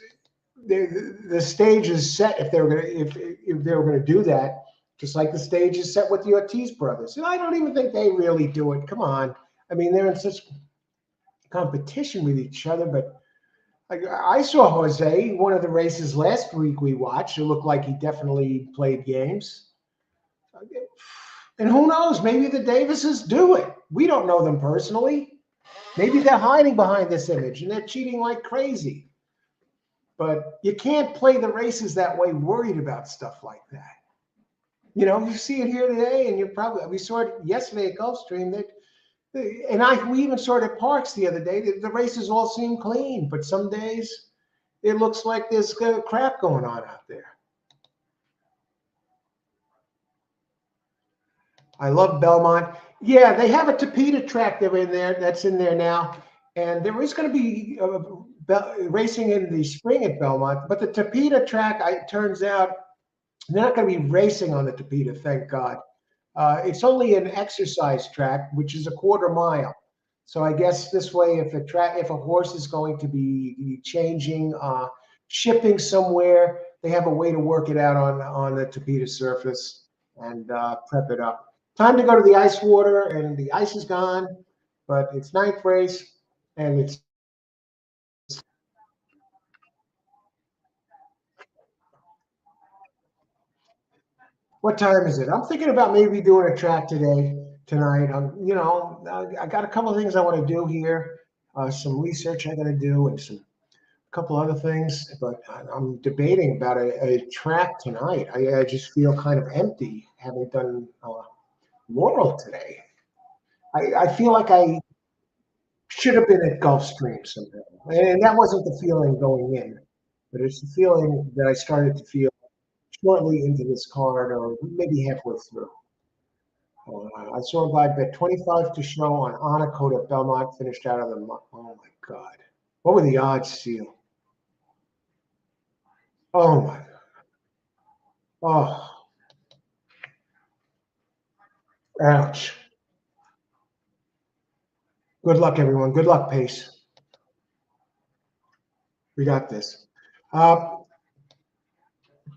the stage is set if they were gonna do that, just like the stage is set with the Ortiz brothers. And I don't even think they really do it. Come on, I mean, they're in such competition with each other, but. I saw Jose, one of the races last week we watched. It looked like he definitely played games. And who knows? Maybe the Davises do it. We don't know them personally. Maybe they're hiding behind this image and they're cheating like crazy. But you can't play the races that way worried about stuff like that. You see it here today, and we saw it yesterday at Gulfstream. We even saw it at Parks the other day. The races all seem clean, but some days it looks like there's crap going on out there. I love Belmont. Yeah, they have a Tapeta track that's in there now, and there is going to be racing in the spring at Belmont. But the Tapeta track, it turns out, they're not going to be racing on the Tapeta. Thank God. It's only an exercise track, which is a 1/4 mile. So I guess this way, if a horse is going to be changing, shipping somewhere, they have a way to work it out on the Tapeta surface and prep it up. Time to go to the ice water, and the ice is gone, but it's 9th race, and it's. What time is it? I'm thinking about maybe doing a track tonight. I got a couple of things I want to do here, some research I got to do, and a couple other things. But I'm debating about a track tonight. I just feel kind of empty having done Laurel today. I feel like I should have been at Gulfstream somehow, and that wasn't the feeling going in, but it's the feeling that I started to feel shortly into this card, or maybe halfway through. I saw a guy bet 25 to show on Anacote at Belmont, finished out of the. Oh my God. What were the odds, Seal? Oh my. Oh, ouch. Good luck, everyone. Good luck, Pace. We got this. Uh,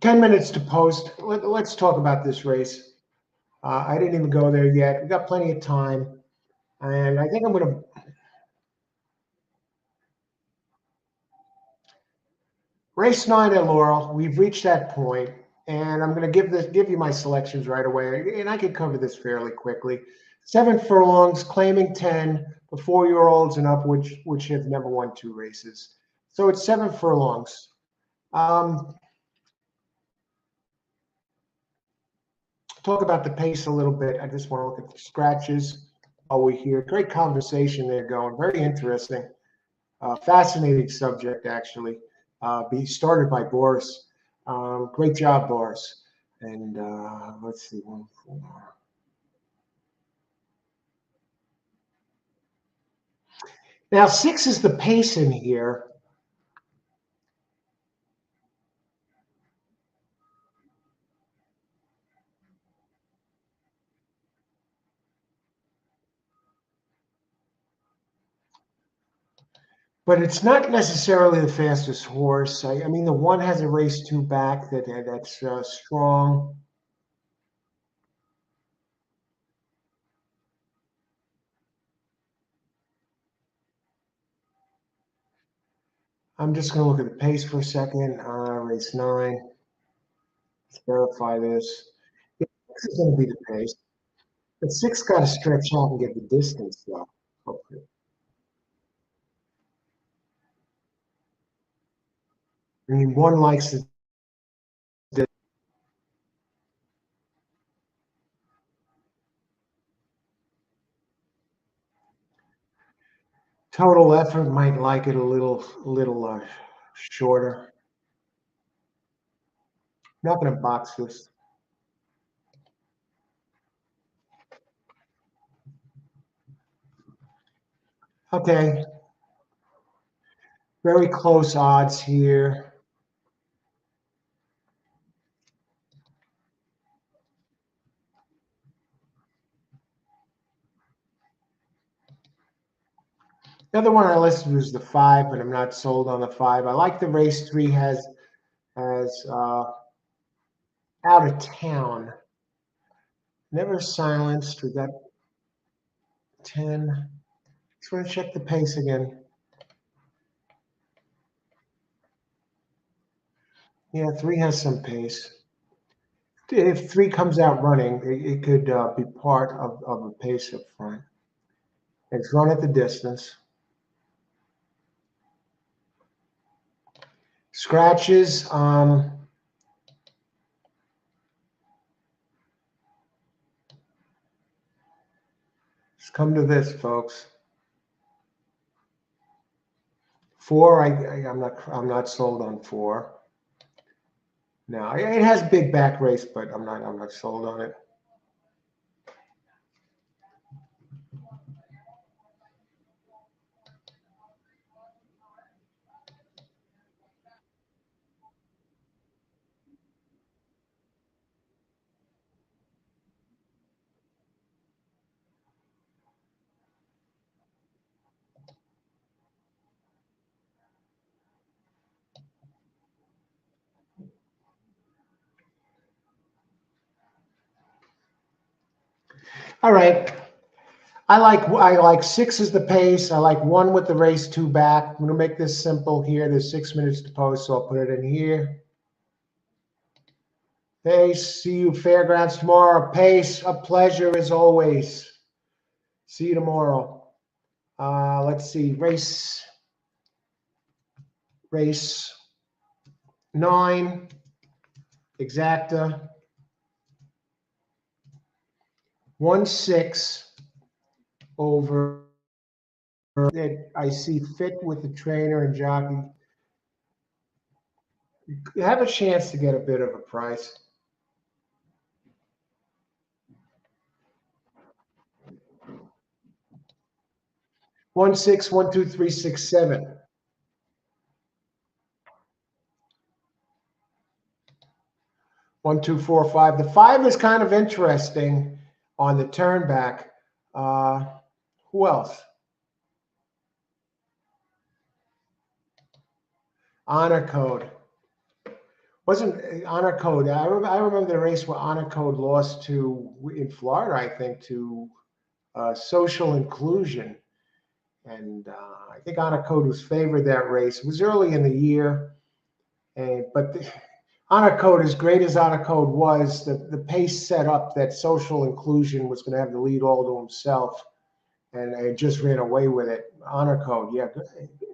10 minutes to post. Let's talk about this race. I didn't even go there yet. We got plenty of time. And I think I'm going to. Race 9 at Laurel. We've reached that point, and I'm going to give you my selections right away, and I can cover this fairly quickly. 7 furlongs, claiming 10, the 4-year-olds and up, which have never won 2 races. So it's 7 furlongs. Talk about the pace a little bit. I just want to look at the scratches while we're here. Great conversation there going. Very interesting. Fascinating subject, actually. Be started by Boris. Great job, Boris. And let's see, 1, 4. Now, 6 is the pace in here. But it's not necessarily the fastest horse. I mean, the 1 has a race 2 back that's strong. I'm just going to look at the pace for a second. Race 9. Let's verify this. Yeah, 6 is going to be the pace. But 6 got to stretch out and get the distance, though. Okay. I mean, 1 likes the total effort, might like it a little shorter. Not going to box this. Okay. Very close odds here. The other one I listed was the 5, but I'm not sold on the 5. I like the race 3 has out of town. Never silenced. We got 10. Just want to check the pace again. Yeah, 3 has some pace. If 3 comes out running, it could be part of a pace up front. It's run at the distance. Scratches. Let's come to this, folks. 4. I'm not sold on 4. No, it has big back race, but I'm not sold on it. All right. I like 6 is the pace. I like 1 with the race 2 back. I'm gonna make this simple here. There's 6 minutes to post, so I'll put it in here. Pace. See you fairgrounds tomorrow. Pace. A pleasure as always. See you tomorrow. Let's see. Race 9. Exacta. 1-6 over. That I see fit with the trainer and jockey. You have a chance to get a bit of a price. 1-6, 1, 2, 3, 6, 7. 1, 2, 4, 5. The 5 is kind of interesting on the turn back. Who else? Honor Code. Wasn't Honor Code? I remember the race where Honor Code lost in Florida, I think, to Social Inclusion. And I think Honor Code was favored that race. It was early in the year. But Honor Code, as great as Honor Code was, the pace set up that Social Inclusion was going to have the lead all to himself. And it just ran away with it. Honor Code, yeah,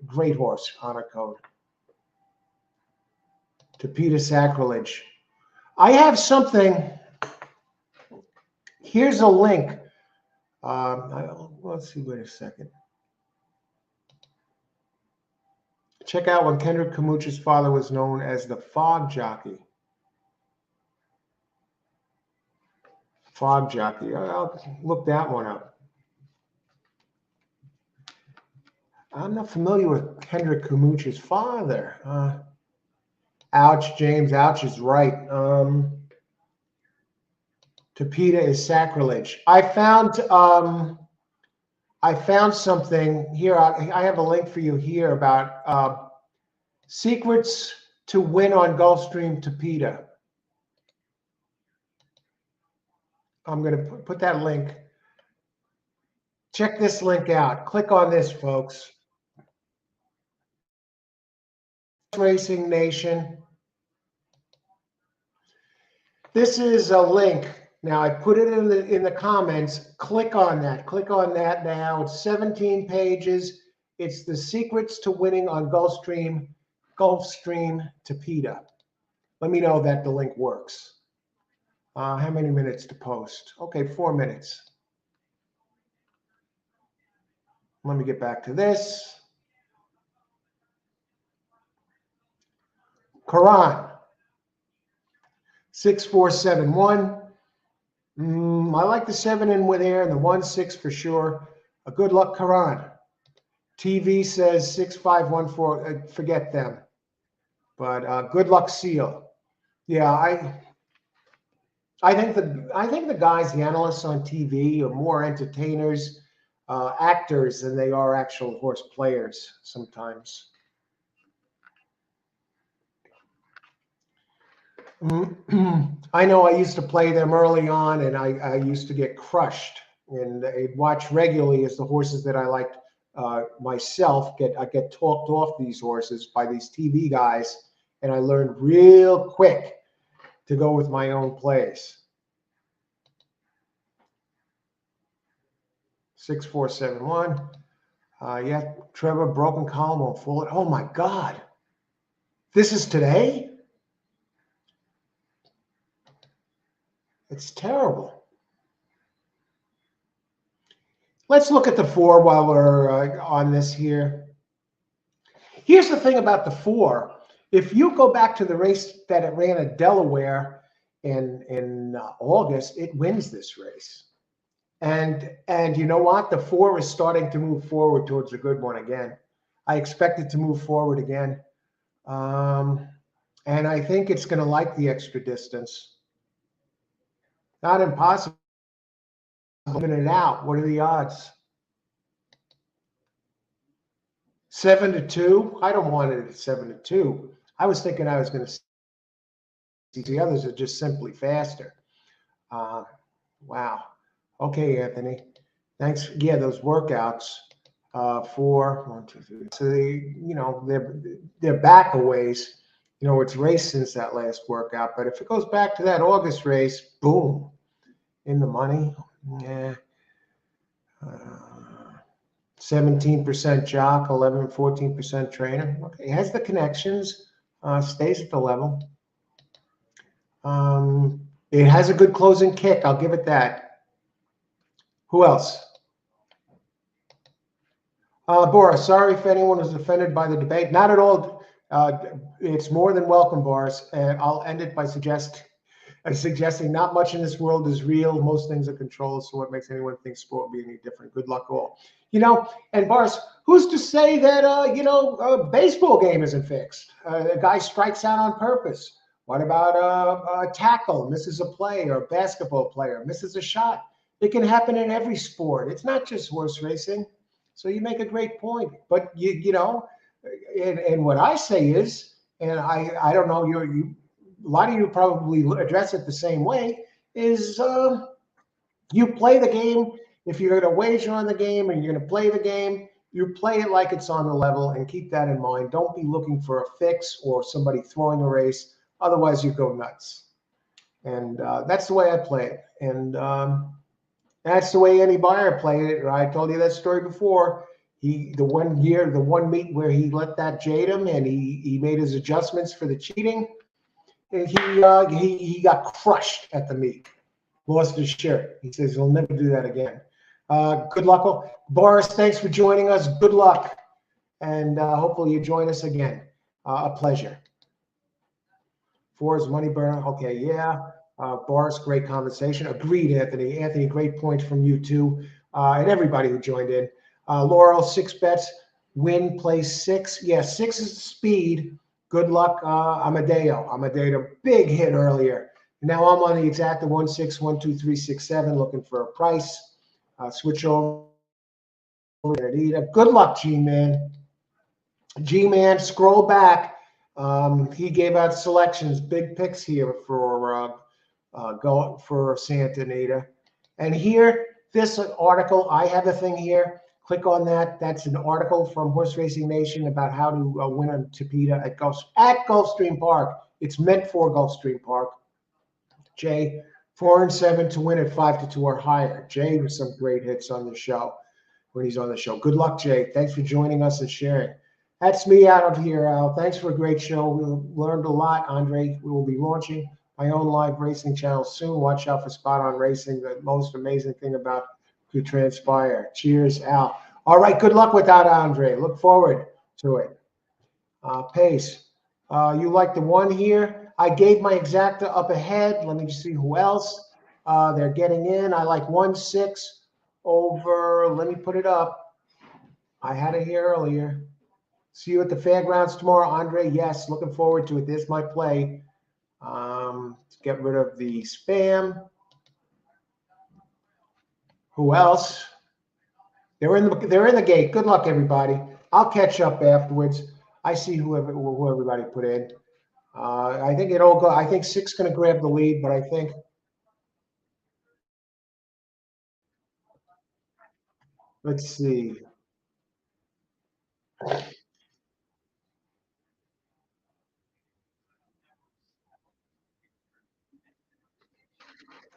great horse, Honor Code. Tapeta sacrilege. I have something. Here's a link. Let's see, wait a second. Check out when Kendrick Kamuch's father was known as the Fog Jockey. Fog Jockey. I'll look that one up. I'm not familiar with Kendrick Kamuch's father. Ouch, James. Ouch is right. Tapeta is sacrilege. I found something here. I have a link for you here about secrets to win on Gulfstream Tapeta. I'm going to put that link. Check this link out. Click on this, folks. Racing Nation. This is a link. Now I put it in the comments. Click on that. Click on that now. It's 17 pages. It's the secrets to winning on Gulfstream Tapeta. Let me know that the link works. How many minutes to post? Okay, 4 minutes. Let me get back to this. Quran 6471. I like the 7 in with air and the 1-6 for sure. A good luck Quran. TV says 6514. Forget them. But good luck Seal. Yeah, I think the guys, the analysts on TV, are more entertainers, actors than they are actual horse players sometimes. I know I used to play them early on, and I used to get crushed. And I'd watch regularly as the horses that I liked myself I get talked off these horses by these TV guys, and I learned real quick to go with my own plays. 6471. Yeah, Trevor, broken column on full. Oh my God. This is today? It's terrible. Let's look at the 4 while we're on this here. Here's the thing about the 4. If you go back to the race that it ran at Delaware in August, it wins this race. And you know what? The 4 is starting to move forward towards a good one again. I expect it to move forward again. And I think it's going to like the extra distance. Not impossible. Moving it out. What are the odds? 7-2. I don't want it at 7-2. I was thinking I was going to see the others are just simply faster. Wow. Okay, Anthony. Thanks. Yeah, those workouts. 4, 1, 2, 3. So they're back a ways. It's raced since that last workout. But if it goes back to that August race, boom, in the money. Yeah. 17% jock, 14% trainer. Okay, it has the connections, stays at the level. It has a good closing kick. I'll give it that. Who else? Boris, sorry if anyone was offended by the debate. Not at all. It's more than welcome, Boris. And I'll end it by suggesting not much in this world is real. Most things are controlled. So what makes anyone think sport will be any different? Good luck all. And Boris, who's to say that, a baseball game isn't fixed? A guy strikes out on purpose. What about a tackle, misses a play, or a basketball player misses a shot? It can happen in every sport. It's not just horse racing. So you make a great point. But, and what I say is, and I don't know, a lot of you probably address it the same way, is you play the game. If you're going to wager on the game and you're going to play the game, you play it like it's on the level, and keep that in mind. Don't be looking for a fix or somebody throwing a race. Otherwise, you go nuts. And that's the way I play it. And that's the way any buyer played it. I told you that story before. The one meet where he let that jade him, and he made his adjustments for the cheating. he got crushed at the meet, lost his shirt. He says he'll never do that again. Good luck, Boris. Thanks for joining us. Good luck, and hopefully you join us again. A pleasure. Four is money burner. Okay, yeah. Boris, great conversation. Agreed, Anthony. Anthony, great points from you too, and everybody who joined in. Laurel, 6 bets. Win, play 6. Yeah, 6 is the speed. Good luck, Amadeo. Amadeo, big hit earlier. Now I'm on the exacta 1, 6, 1, 2, 3, 6, 7, looking for a price. Switch over. Good luck, G-Man. G-Man, scroll back. He gave out selections, big picks here for Santa Anita. And here, this article, I have a thing here. Click on that. That's an article from Horse Racing Nation about how to win on Tapeta at Gulfstream Park. It's meant for Gulfstream Park. Jay, 4 and 7 to win at 5-2 or higher. Jay with some great hits on the show when he's on the show. Good luck, Jay. Thanks for joining us and sharing. That's me out of here, Al. Thanks for a great show. We learned a lot, Andre. We will be launching my own live racing channel soon. Watch out for Spot On Racing, the most amazing thing about to transpire. Cheers, Al. All right, good luck with that, Andre. Look forward to it. Pace. You like the 1 here? I gave my exacta up ahead. Let me just see who else. They're getting in. I like 1, 6 over. Let me put it up. I had it here earlier. See you at the fairgrounds tomorrow, Andre. Yes, looking forward to it. There's my play. Get rid of the spam. Who else? They're in the gate. Good luck, everybody. I'll catch up afterwards. I see who everybody put in. I think it all go. I think 6 going to grab the lead, but I think. Let's see.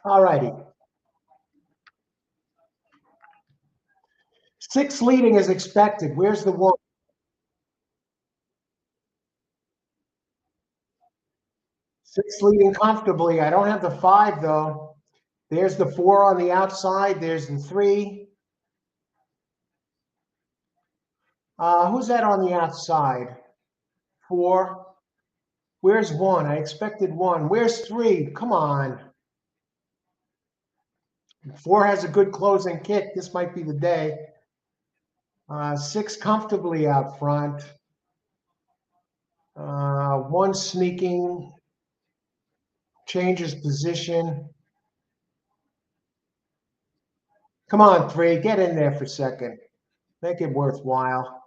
All righty. 6 leading is expected. Where's the 1? 6 leading comfortably. I don't have the 5 though. There's the 4 on the outside. There's the 3. Who's that on the outside? 4. Where's 1? I expected 1. Where's 3? Come on. 4 has a good closing kick. This might be the day. 6 comfortably out front. 1 sneaking. Changes position. Come on, 3. Get in there for a second. Make it worthwhile.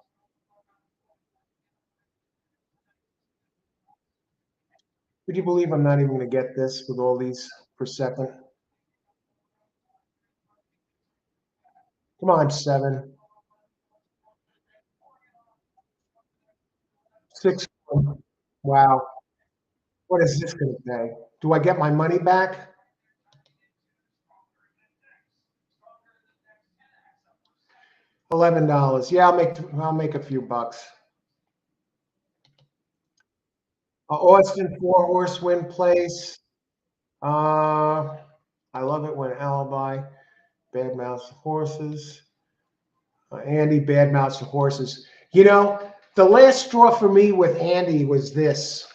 Would you believe I'm not even going to get this with all these per second? Come on, 7. 6. Wow. What is this going to pay? Do I get my money back? $11. Yeah, I'll make a few bucks. Austin 4-horse win place. I love it when Alibi badmouths horses. Andy badmouths the horses. You know, the last straw for me with Andy was this.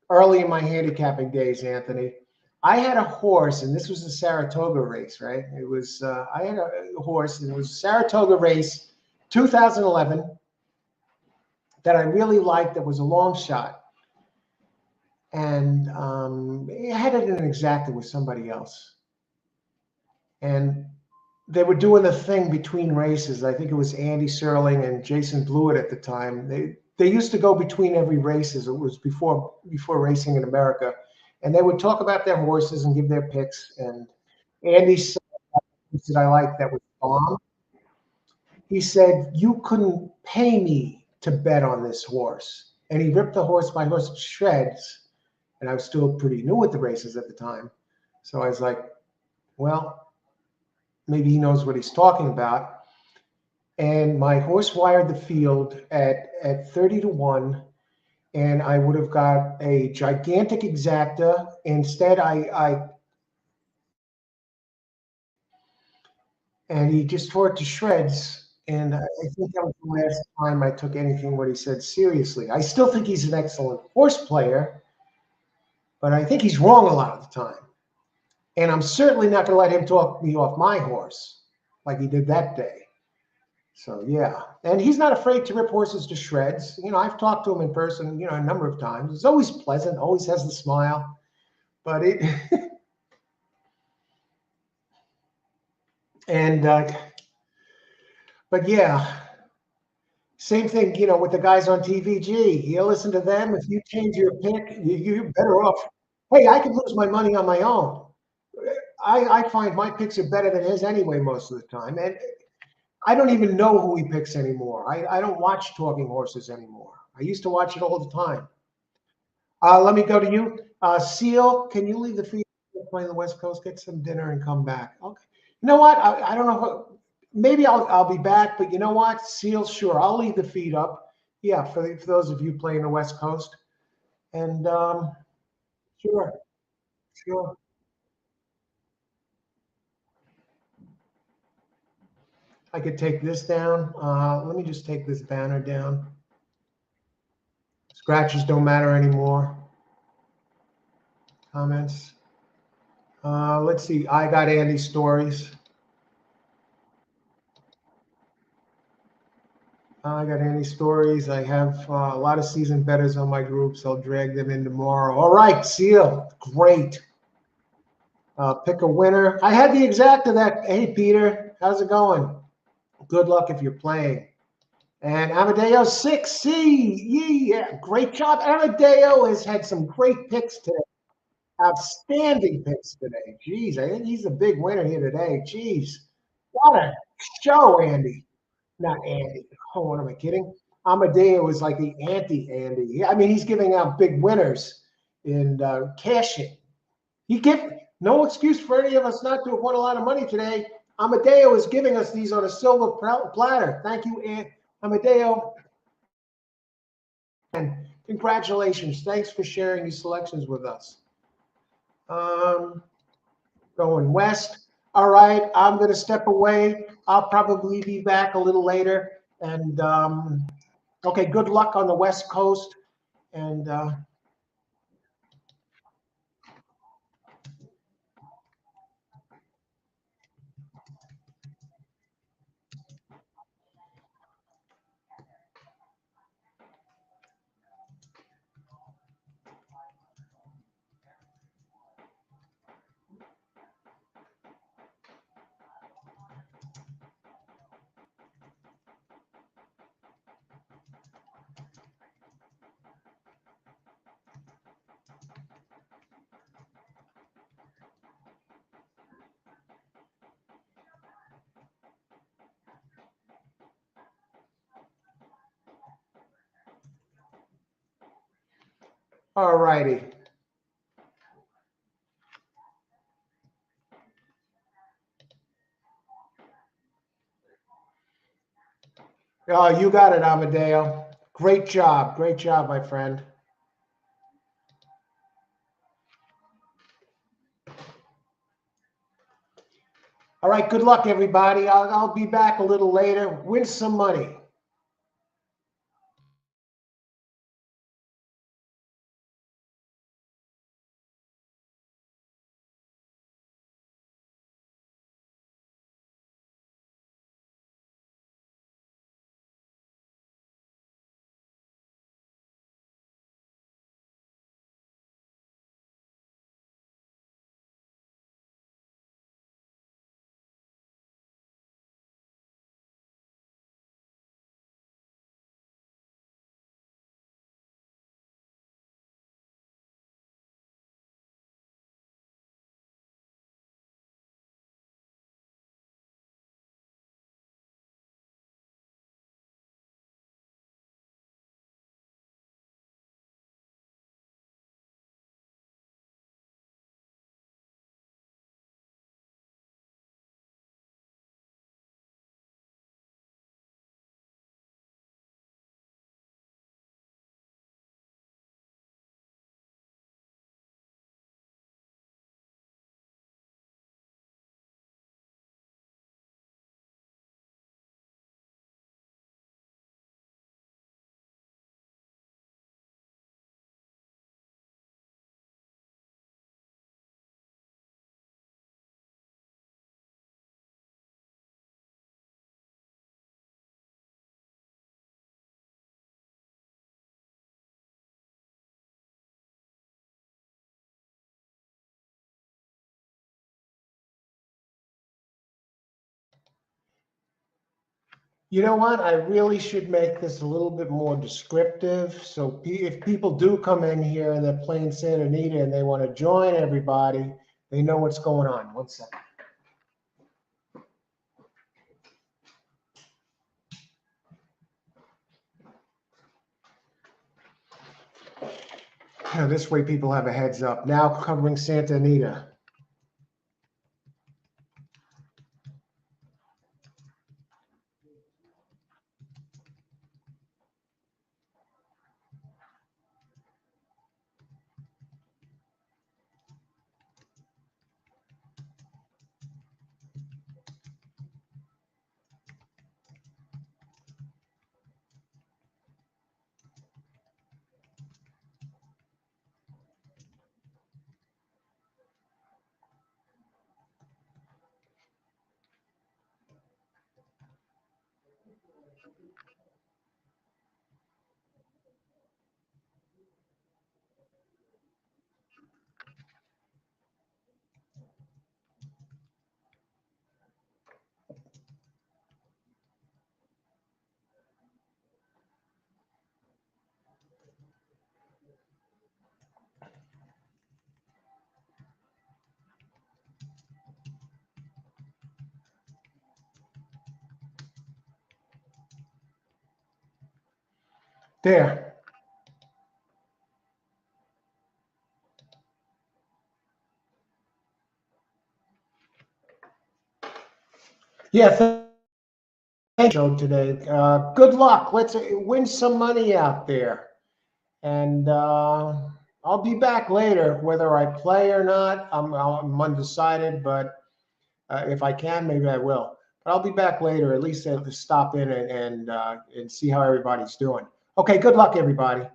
Early in my handicapping days, Anthony, I had a horse, and this was a Saratoga race, right? It was I had a horse, and it was a Saratoga race, 2011, that I really liked. That was a long shot, and I had it in an exacta with somebody else, and they were doing the thing between races. I think it was Andy Serling and Jason Blewett at the time. They used to go between every races. It was before racing in America, and they would talk about their horses and give their picks. And Andy said, "I like that was bomb." He said, "You couldn't pay me to bet on this horse," and he ripped my horse to shreds. And I was still pretty new at the races at the time, so I was like, "Well, maybe he knows what he's talking about." And my horse wired the field at 30-1. and I would have got a gigantic exacta. Instead, and he just tore it to shreds. And I think that was the last time I took anything what he said seriously. I still think he's an excellent horse player, but I think he's wrong a lot of the time. And I'm certainly not going to let him talk me off my horse like he did that day. So yeah, and he's not afraid to rip horses to shreds. I've talked to him in person, a number of times. He's always pleasant, always has the smile. But and but yeah, same thing, with the guys on TV. Gee, you listen to them. If you change your pick, you're better off. Hey, I could lose my money on my own. I find my picks are better than his anyway most of the time, and I don't even know who he picks anymore. I don't watch Talking Horses anymore. I used to watch it all the time. Let me go to you. Seal, can you leave the feed playing the West Coast? Get some dinner and come back. Okay. You know what? I don't know. Maybe I'll be back, but you know what? Seal, sure. I'll leave the feed up. Yeah, for those of you playing the West Coast. And sure, sure. I could take this down. Let me just take this banner down. Scratches don't matter anymore. Comments. Let's see. I got Andy's stories. I got Andy's stories. I have a lot of seasoned bettors on my groups. I'll drag them in tomorrow. All right, Seal. Great. Pick a winner. I had the exact of that. Hey, Peter. How's it going? Good luck if you're playing. And Amadeo 6C. Yeah, great job. Amadeo has had some great picks today. Outstanding picks today. Jeez, I think he's a big winner here today. Jeez. What a show, Andy. Not Andy. Oh, what am I kidding? Amadeo is like the anti-Andy. I mean, he's giving out big winners in cashing. He give no excuse for any of us not to have won a lot of money today. Amadeo is giving us these on a silver platter. Thank you, Amadeo. And congratulations. Thanks for sharing these selections with us. Going west. All right, I'm going to step away. I'll probably be back a little later. And okay, good luck on the West Coast. And all righty. Oh, you got it, Amadeo. Great job. Great job, my friend. All right, good luck, everybody. I'll be back a little later. Win some money. You know what? I really should make this a little bit more descriptive. So if people do come in here and they're playing Santa Anita and they want to join everybody, they know what's going on. One second. This way people have a heads up. Now covering Santa Anita. There. Yeah, thank you today. Good luck. Let's win some money out there. And I'll be back later, whether I play or not. I'm undecided, but if I can, maybe I will. But I'll be back later, at least to stop in and see how everybody's doing. Okay, good luck, everybody.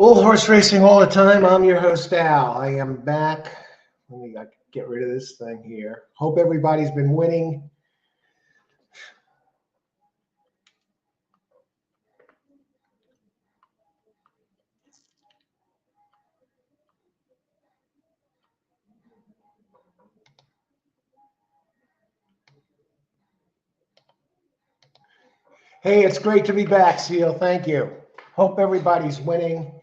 All horse racing all the time. I'm your host, Al. I am back. Let me get rid of this thing here. Hope everybody's been winning. Hey, it's great to be back, Seal. Thank you. Hope everybody's winning.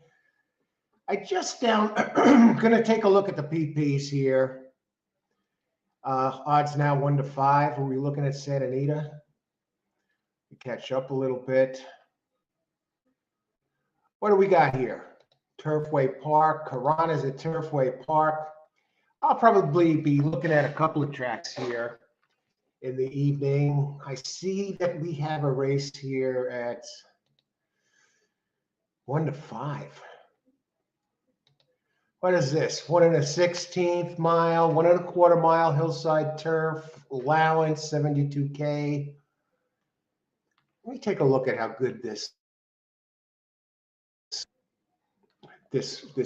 I just going to take a look at the PPs here. Odds now 1-5. Are we looking at Santa Anita? We catch up a little bit. What do we got here? Turfway Park. Karana's at Turfway Park. I'll probably be looking at a couple of tracks here in the evening. I see that we have a race here at 1-5. What is this? 1 1/16 mile, 1 1/4 mile hillside turf, allowance 72K. Let me take a look at how good this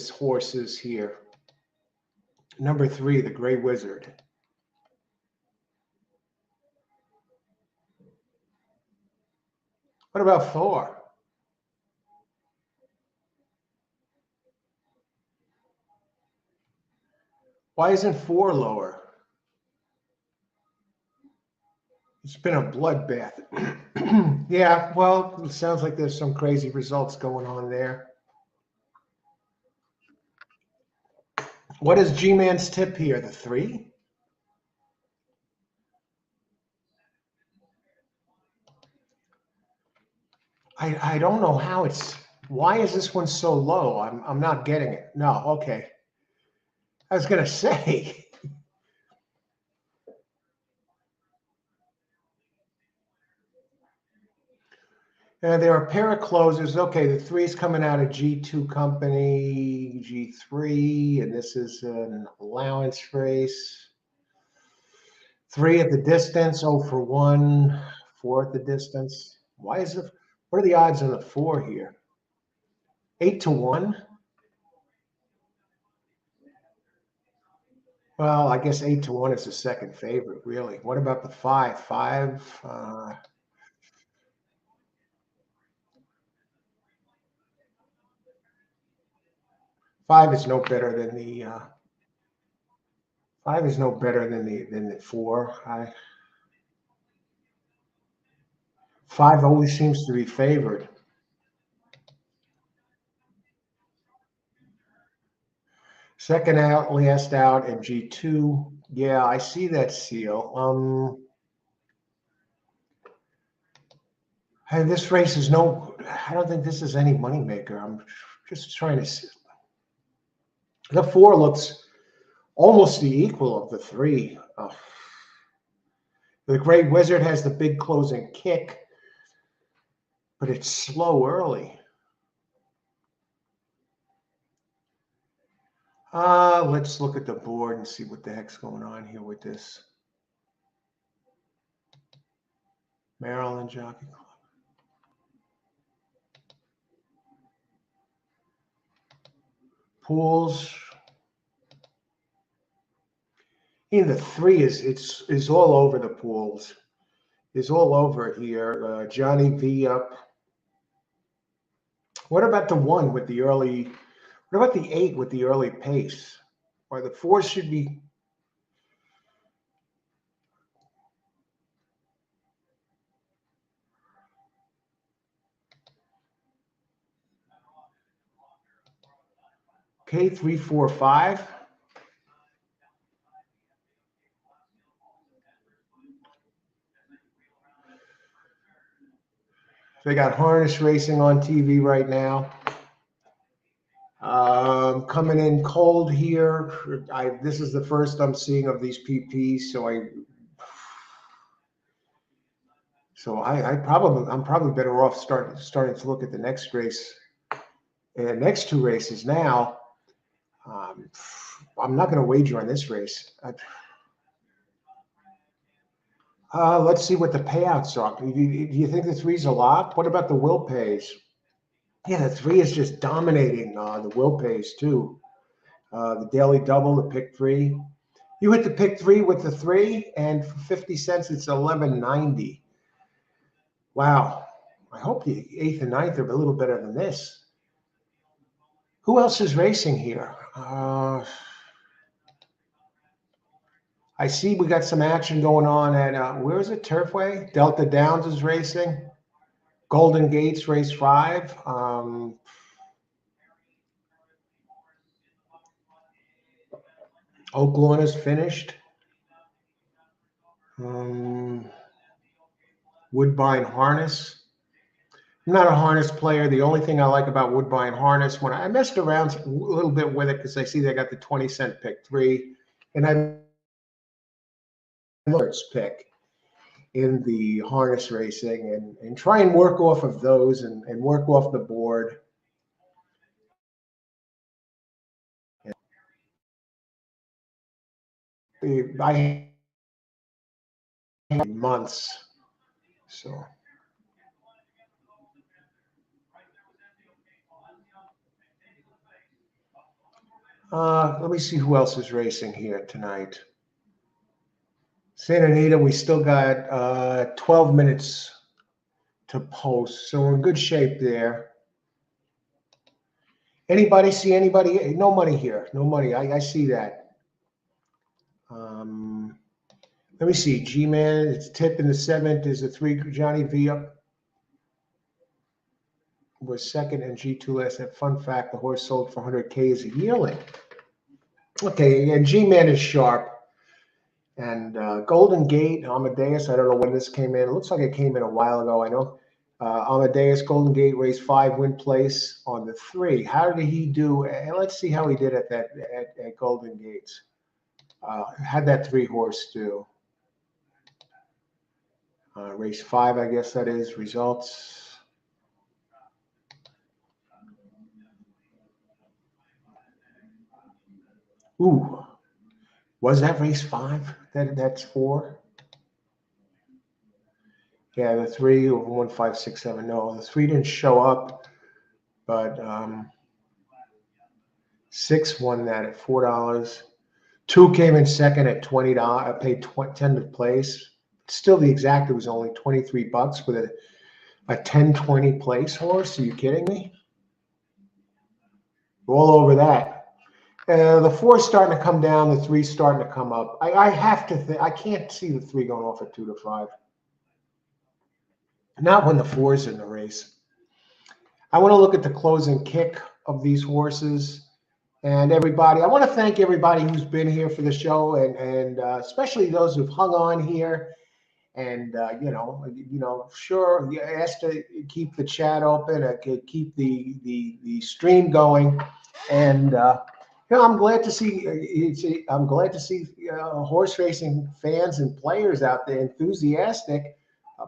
horse is here. Number 3, the Gray Wizard. What about 4? Why isn't 4 lower? It's been a bloodbath. Yeah, well, it sounds like there's some crazy results going on there. What is G-Man's tip here? The 3? I don't know how it's. Why is this one so low? I'm not getting it. No, okay. I was gonna say. There are a pair of closers. Okay, the 3's coming out of G2 company, G3, and this is an allowance race. 3 at the distance, 0 for 1, 4 at the distance. Why is it? What are the odds on the 4 here? 8-1. Well, I guess 8-1 is the second favorite, really. What about the 5? 5. 5 is no better than the 5 is no better than the 4. 5 always seems to be favored. Second out, last out, and G2. Yeah, I see that, Seal. Hey, this race is no. I don't think this is any moneymaker. I'm just trying to see. The 4 looks almost the equal of the 3. The Great Wizard has the big closing kick, but it's slow early. Let's look at the board and see what the heck's going on here with this. Maryland Jockey Club. Pools. In the 3 is all over the pools. Is all over here. Johnny V up. What about the 1 with the early? What about the 8 with the early pace? Or the 4 should be. Okay, 3, 4, 5. They got harness racing on TV right now. Coming in cold here. This is the first I'm seeing of these PPs, so I'm probably better off starting to look at the next race and the next 2 races now. I'm not going to wager on this race. Let's see what the payouts are. Do you think the 3's a lot? What about the will pays? Yeah, the 3 is just dominating the will pays too. The daily double, the pick 3. You hit the pick 3 with the 3, and for 50 cents, it's 11.90. Wow. I hope the 8th and 9th are a little better than this. Who else is racing here? I see we got some action going on at, where is it, Turfway? Delta Downs is racing. Golden Gates race 5. Oak Lawn is finished. Woodbine Harness. I'm not a harness player. The only thing I like about Woodbine Harness, when I messed around a little bit with it, because I see they got the 20-cent pick 3, and I pick in the harness racing, and try and work off of those and work off the board. I months. So let me see who else is racing here tonight. Santa Anita, we still got 12 minutes to post, so we're in good shape there. Anybody see anybody? No money here. No money. I see that. Let me see. G-Man, it's tip in the 7th. Is a 3. Johnny V up was 2nd, and G2 last. That fun fact: the horse sold for 100K as a yearling. Okay, and G-Man is sharp. And Golden Gate, Amadeus. I don't know when this came in. It looks like it came in a while ago. I know. Amadeus, Golden Gate, race 5, win place on the 3. How did he do? And let's see how he did at that at Golden Gates. How'd that 3 horse do? Race 5, I guess that is. Results. Ooh, was that race 5? That's 4. Yeah, the 3 over 1, 5, 6, 7. No, the 3 didn't show up, but 6 won that at $4. 2 came in 2nd at $20. I paid 10 to place. Still, the exact, it was only $23 with a 10-20 place horse. Are you kidding me? All over that. The 4's starting to come down. The 3's starting to come up. I have to think. I can't see the 3 going off at 2 to 5. Not when the 4's in the race. I want to look at the closing kick of these horses. And everybody, I want to thank everybody who's been here for the show, and especially those who've hung on here. And sure, you asked to keep the chat open, keep the stream going, and I'm glad to see. I'm glad to see horse racing fans and players out there enthusiastic,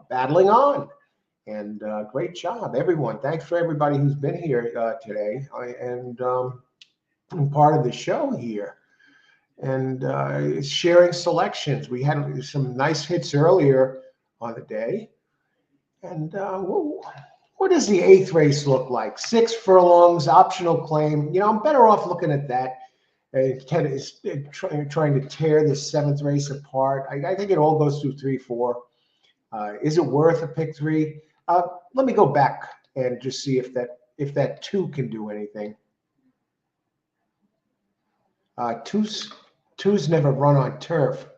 battling on. And great job, everyone. Thanks for everybody who's been here today, and part of the show here, and sharing selections. We had some nice hits earlier on the day. And what does the 8th race look like? 6 furlongs, optional claim. I'm better off looking at that. Trying to tear the 7th race apart. I think it all goes through 3, 4. Is it worth a pick 3? Let me go back and just see if that 2 can do anything. Two's never run on turf.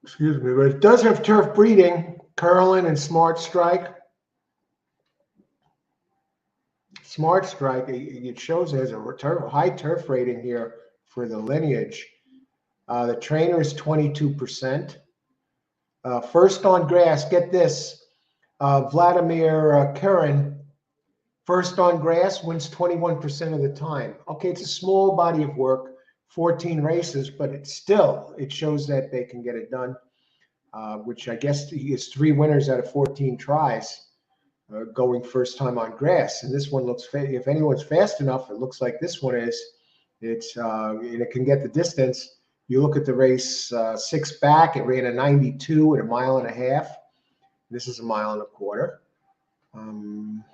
Excuse me, but it does have turf breeding. Curlin and Smart Strike. Smart Strike, it shows as a high turf rating here for the lineage. The trainer is 22%. First on grass, get this. Vladimir Kurin, first on grass, wins 21% of the time. Okay, it's a small body of work, 14 races, but it shows that they can get it done, which I guess he has 3 winners out of 14 tries going first time on grass. And this one looks, if anyone's fast enough, it looks like this one is. And it can get the distance. You look at the race 6 back, it ran a 92 at 1.5 miles. This is 1.25 miles.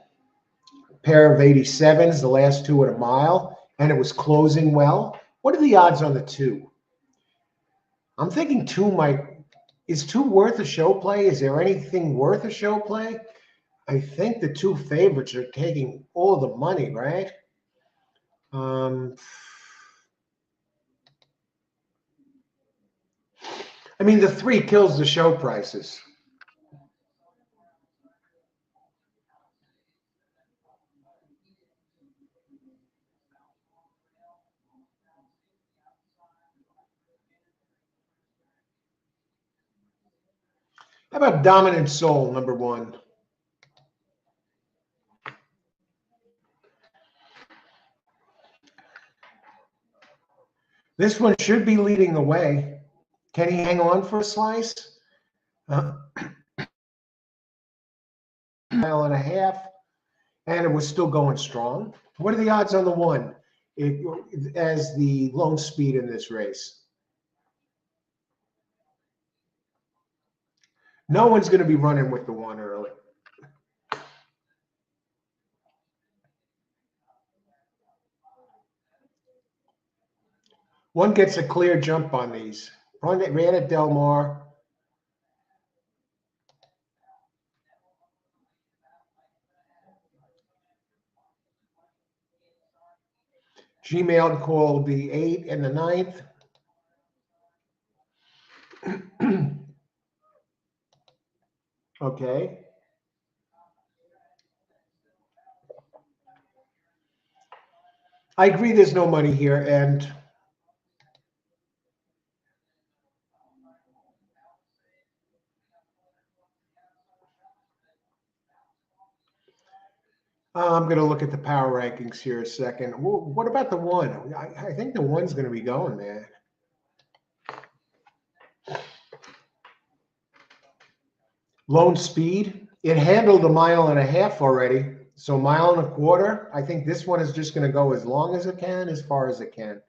pair of 87s, the last two at a mile, and it was closing well. What are the odds on the 2? I'm thinking 2 might. Is 2 worth a show play? Is there anything worth a show play? I think the 2 favorites are taking all the money, right? I mean, the 3 kills the show prices. How about Dominant Soul, number 1? This one should be leading the way. Can he hang on for a slice? Mile and a half, and it was still going strong. What are the odds on the 1 as the lone speed in this race? No one's going to be running with the 1 early. One gets a clear jump on these. Ran at Del Mar. Gmail called the 8 and the 9th. Okay. I agree there's no money here, and I'm going to look at the power rankings here a second. What about the 1? I think the 1's going to be going there. Lone speed. It handled a mile and a half already. So mile and a quarter. I think this one is just going to go as long as it can, as far as it can.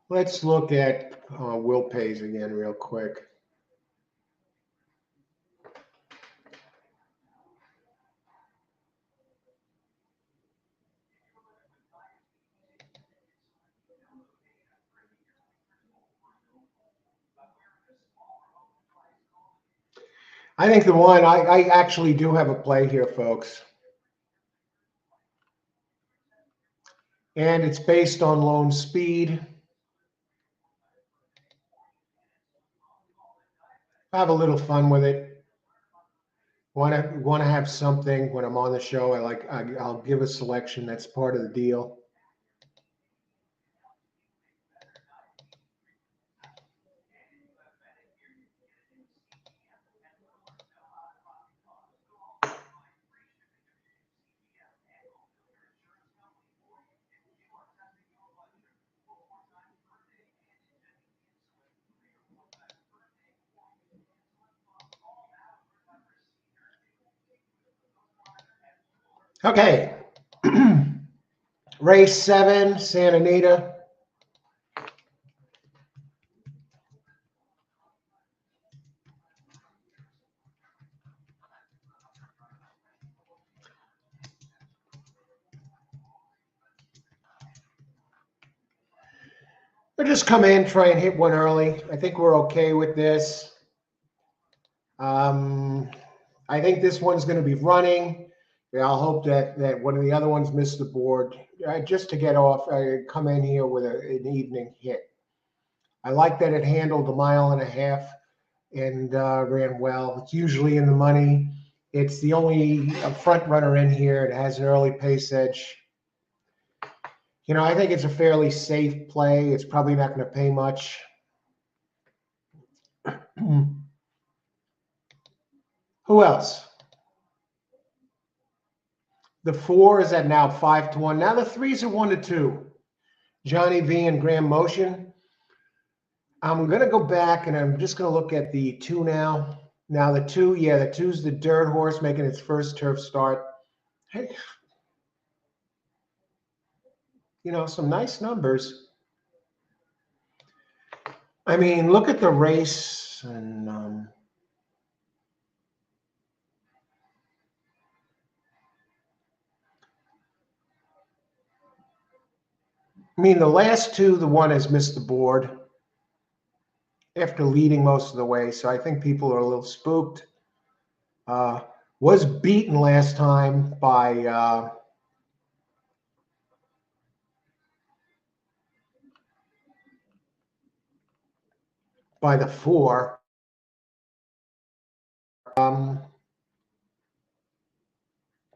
Let's look at Will Pays again real quick. I think the 1, I actually do have a play here, folks. And it's based on lone speed. Have a little fun with it. Want to have something when I'm on the show. I'll give a selection that's part of the deal. Okay. Race 7, Santa Anita. We'll just come in, try and hit 1 early. I think we're okay with this. I think this one's going to be running. I'll hope that one of the other ones missed the board. Just to get off, I come in here with an evening hit. I like that it handled a mile and a half and ran well. It's usually in the money. It's the only front runner in here. It has an early pace edge. You know, I think it's a fairly safe play. It's probably not going to pay much. Who else? The 4 is at now 5-1. Now the 3s are 1-2. Johnny V and Graham Motion. I'm going to go back and I'm just going to look at the 2 now. Now the 2, yeah, the 2's the dirt horse making its first turf start. Hey, some nice numbers. I mean, look at the race, and I mean, the last 2, the one has missed the board after leading most of the way, so I think people are a little spooked. Was beaten last time by the 4,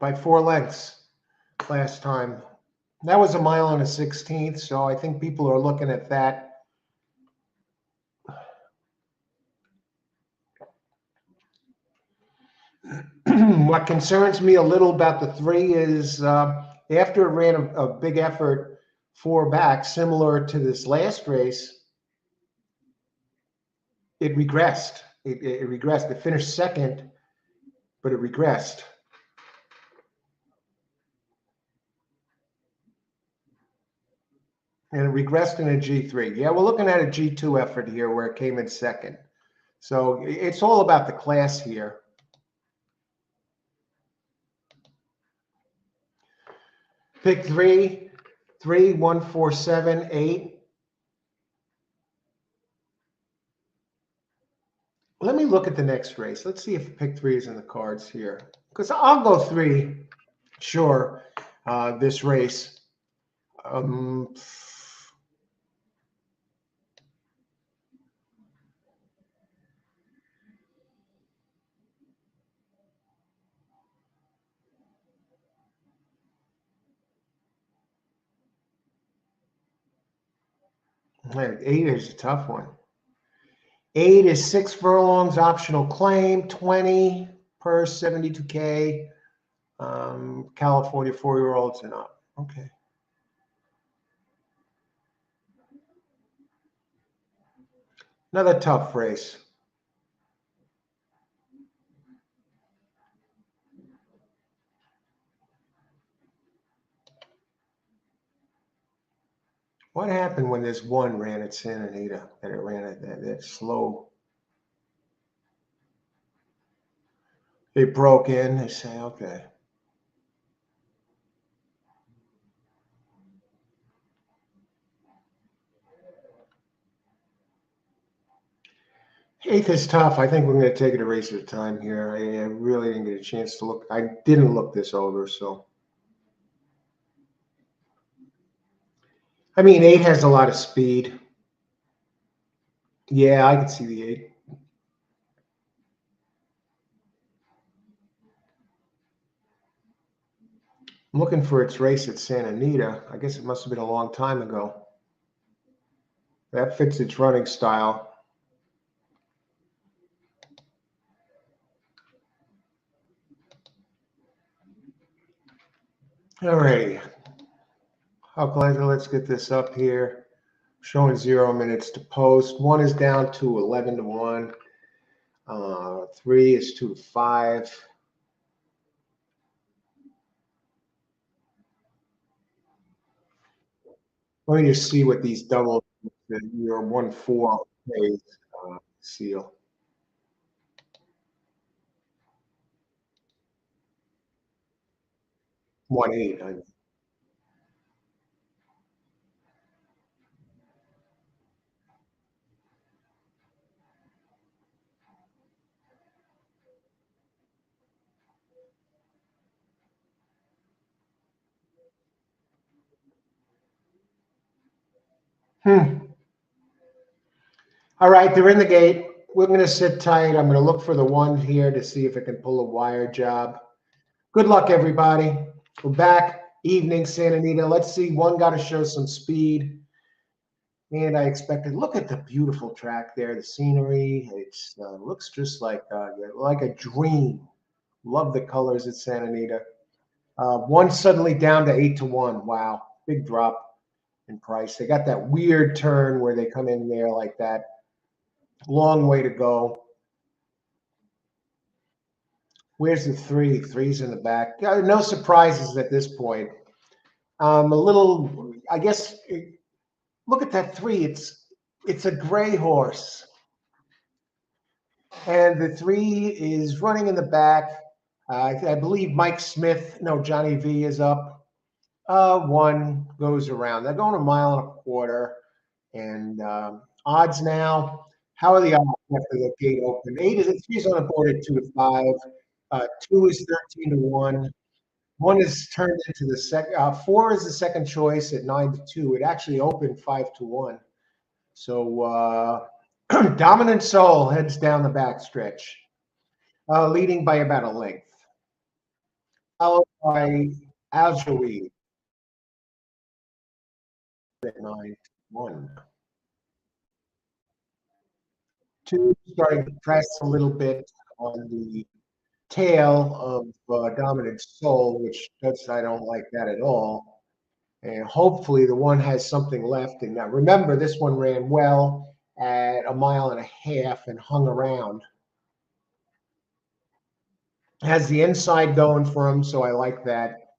by 4 lengths last time. That was a mile and a 16th, so I think people are looking at that. What concerns me a little about the 3 is after it ran a big effort 4 back, similar to this last race, it regressed. It regressed. It finished second, but it regressed. And it regressed in a G3. Yeah, we're looking at a G2 effort here where it came in second. So it's all about the class here. Pick 3, 3, 1, 4, 7, 8. Let me look at the next race. Let's see if pick 3 is in the cards here. Because I'll go 3, sure, this race. 8 is a tough one. 8 is 6 furlongs, optional claim, 20 per 72K. California 4-year-olds and up. Okay. Another tough race. What happened when this 1 ran at Santa Anita? That it ran at that slow. It broke in. They say, okay. Eighth is tough. I think we're going to take it a race at a time here. I really didn't get a chance to look. I didn't look this over, so. I mean, 8 has a lot of speed. Yeah, I can see the 8. I'm looking for its race at Santa Anita. I guess it must have been a long time ago. That fits its running style. All right. Let's get this up here. Showing 0 minutes to post. 1 is down to 11 to 1. 3 is 2 to 5. Let me just see what these double your 1-4 pays seal. 1-8. I All right, they're in the gate. We're going to sit tight. I'm going to look for the 1 here to see if it can pull a wire job. Good luck, everybody. We're back. Evening, Santa Anita. Let's see. 1 got to show some speed. And I expected. Look at the beautiful track there. The scenery. It looks just like a dream. Love the colors at Santa Anita. 1 suddenly down to 8 to 1. Wow, big drop in price. They got that weird turn where they come in there like that. Long way to go. Where's the three? Three's in the back. No surprises at this point. A little, I guess. Look at that three. It's a gray horse, and the three is running in the back. I believe Mike Smith, no, Johnny V is up. One goes around. They're going a mile and a quarter. And odds now. How are the odds after the gate open? Eight is three's on the board at 2-5. Two is 13-1. One is turned into the second. Four is the second choice at 9-2. It actually opened 5-1. So Dominant Soul heads down the back stretch, leading by about a length, followed by Aljoui at 9-1. Two starting to press a little bit on the tail of Dominant Soul, which I don't like that at all. And hopefully the one has something left. And now remember, this one ran well at a mile and a half and hung around. Has the inside going for him, so I like that.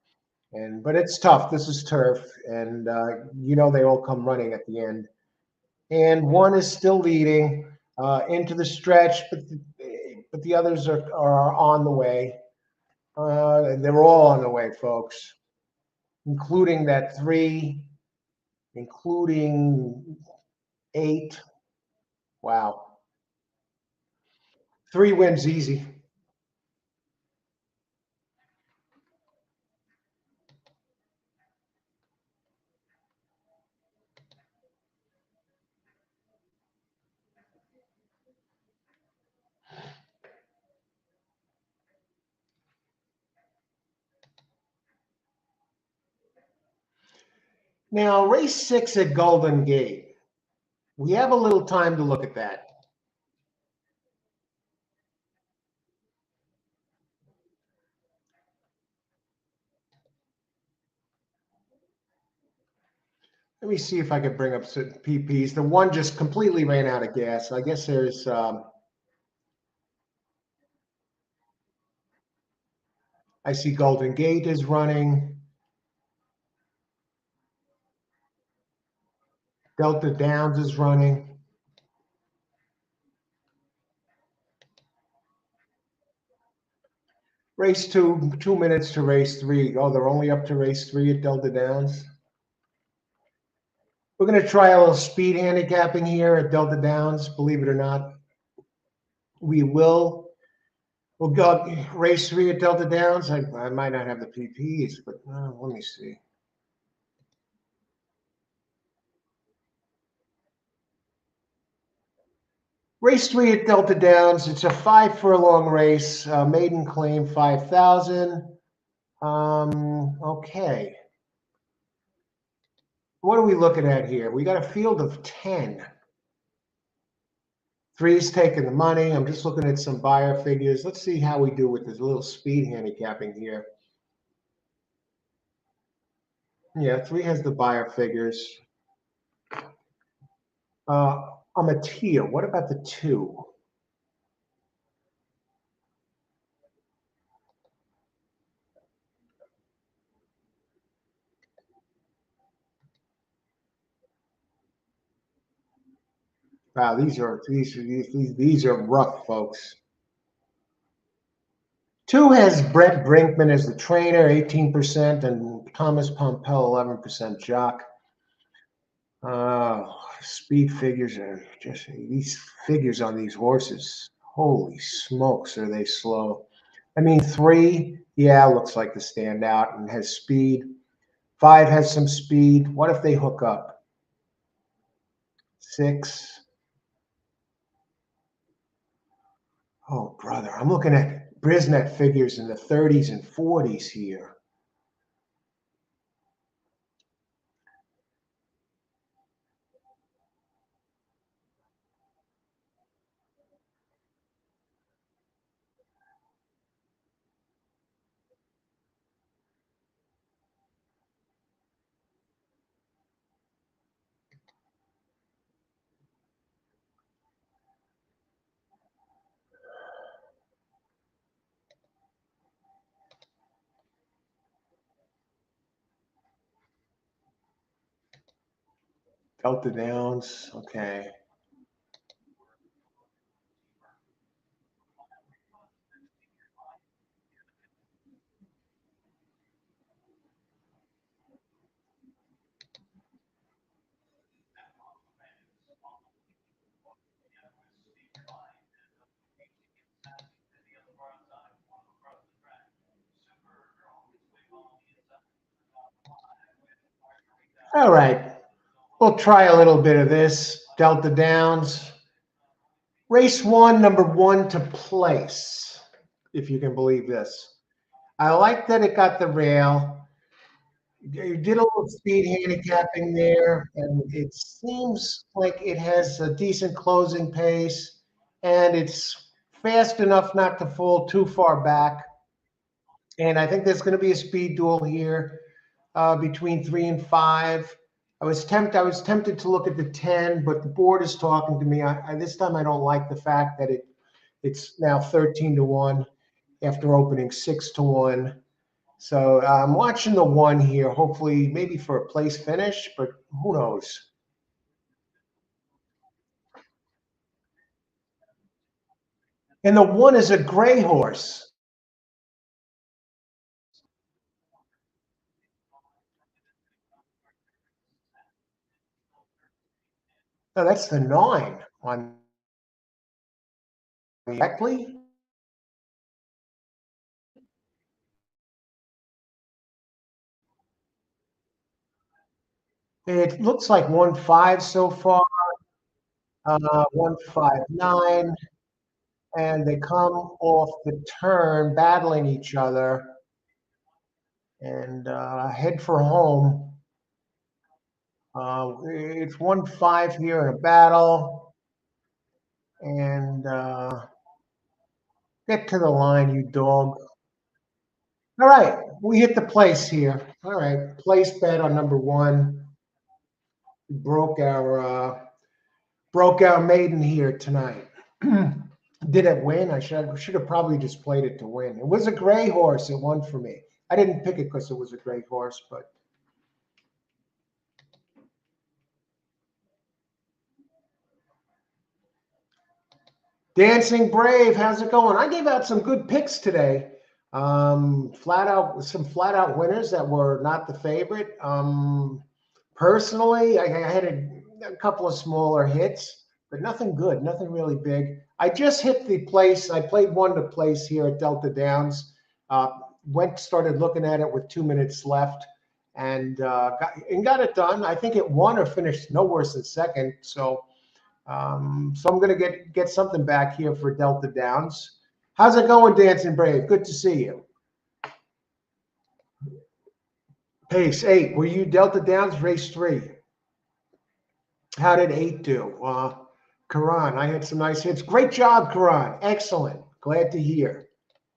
But it's tough. This is turf, and they all come running at the end. And one is still leading into the stretch, but the others are on the way. They're all on the way, folks, including that three, including 8. Wow. 3 wins easy. Now, race 6 at Golden Gate. We have a little time to look at that. Let me see if I could bring up some PPs. The one just completely ran out of gas. I guess there's I see Golden Gate is running. Delta Downs is running. Race 2, 2 minutes to race 3. Oh, they're only up to race 3 at Delta Downs. We're going to try a little speed handicapping here at Delta Downs, believe it or not. We'll go race 3 at Delta Downs. I might not have the PPs, but let me see. Race 3 at Delta Downs. It's a 5 furlong race. Maiden claim 5,000. Okay. What are we looking at here? We got a field of 10. 3's taking the money. I'm just looking at some buyer figures. Let's see how we do with this little speed handicapping here. Yeah, 3 has the buyer figures. Amatia, what about the 2? Wow, these are rough, folks. 2 has Brett Brinkman as the trainer, 18%, and Thomas Pompel, 11% jock. Speed figures are just these figures on these horses. Holy smokes, are they slow? I mean, 3, yeah, looks like the standout and has speed. 5 has some speed. What if they hook up? 6. Oh, brother, I'm looking at Brisnet figures in the 30s and 40s here. Delta Downs. Okay. All right. We'll try a little bit of this. Delta Downs. Race one, number one to place, if you can believe this. I like that it got the rail. You did a little speed handicapping there, and it seems like it has a decent closing pace, and it's fast enough not to fall too far back. And I think there's going to be a speed duel here between 3 and 5. I was tempted to look at the 10, but the board is talking to me. This time I don't like the fact that it's now 13-1 after opening 6-1. So I'm watching the 1 here, hopefully maybe for a place finish, but who knows? And the 1 is a gray horse. No, that's the 9 on correctly. It looks like 1-5 so far, 1-5-9, and they come off the turn battling each other and head for home. It's 1-5 here in a battle, and get to the line, you dog. All right, we hit the place here. All right, place bet on number 1. Broke our maiden here tonight. Did it win? I should have probably just played it to win. It was a gray horse. It won for me. I didn't pick it because it was a gray horse, but Dancing Brave, how's it going? I gave out some good picks today. Some flat out winners that were not the favorite. Personally, I had a couple of smaller hits, but nothing good, nothing really big. I just hit the place. I played 1 to place here at Delta Downs. Started looking at it with 2 minutes left, and got it done. I think it won or finished no worse than second. So I'm going to get something back here for Delta Downs. How's it going, Dancing Brave? Good to see you. Pace 8. Were you Delta Downs race 3? How did 8 do? Karan, I had some nice hits. Great job, Karan. Excellent. Glad to hear.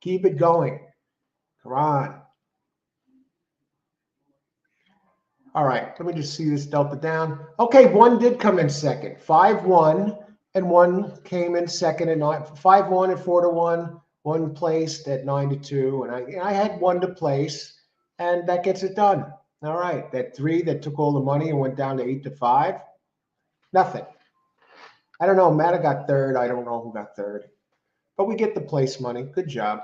Keep it going. Karan. All right, let me just see this Delta down. Okay, 1 did come in second. 5-1, and 1 came in second at 5-1 and 4-1. 1 placed at 9-2, and I had 1 to place, and that gets it done. All right, that 3 that took all the money and went down to 8-5. Nothing. I don't know. Matta got third. I don't know who got third, but we get the place money. Good job.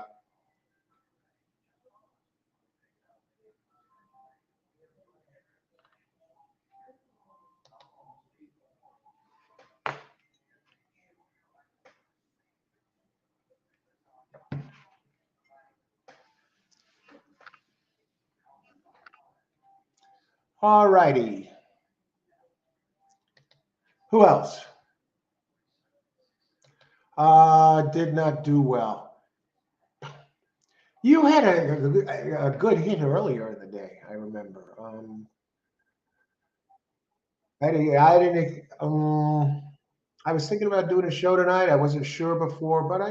All righty. Who else? Did not do well. You had a good hit earlier in the day, I remember. I was thinking about doing a show tonight. I wasn't sure before, but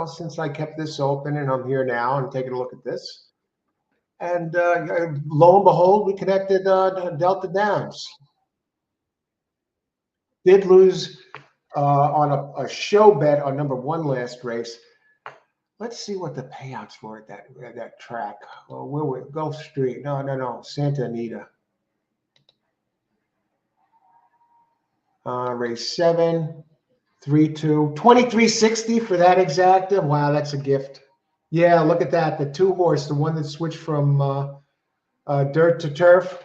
since I kept this open and I'm here now and taking a look at this, and lo and behold, we connected Delta Downs. Did lose on a show bet on number 1 last race. Let's see what the payouts were at that track. Well, where were Gulf Street? No, Santa Anita. Race 7, 3-2, 2360 for that exacta. Wow, that's a gift. Yeah, look at that. The 2-horse, the one that switched from dirt to turf,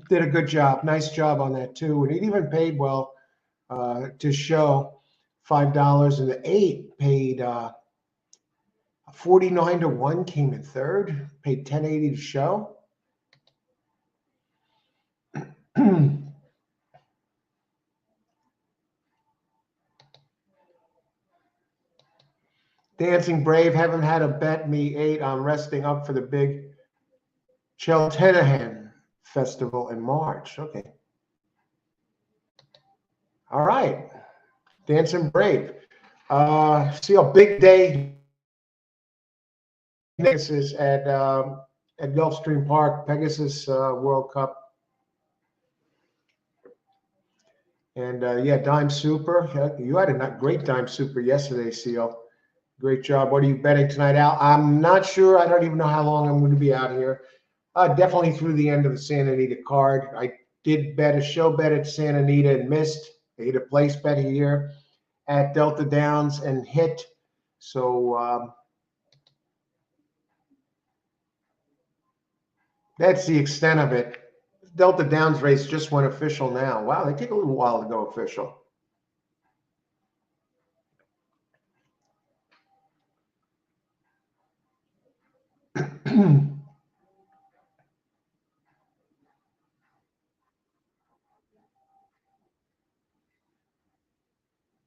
did a good job. Nice job on that too. And it even paid well to show $5, and the 8 paid 49-1, came in third, paid 1080 to show. Dancing Brave, haven't had a bet me 8. I'm resting up for the big Cheltenham Festival in March. Okay. All right. Dancing Brave. See a big day Pegasus at Gulfstream Park, Pegasus World Cup. And yeah, Dime Super. You had a great Dime Super yesterday, Seal. Great job. What are you betting tonight, Al? I'm not sure. I don't even know how long I'm going to be out here. Definitely through the end of the Santa Anita card. I did bet a show bet at Santa Anita and missed. I hit a place bet here at Delta Downs and hit. So that's the extent of it. Delta Downs race just went official now. Wow, they take a little while to go official.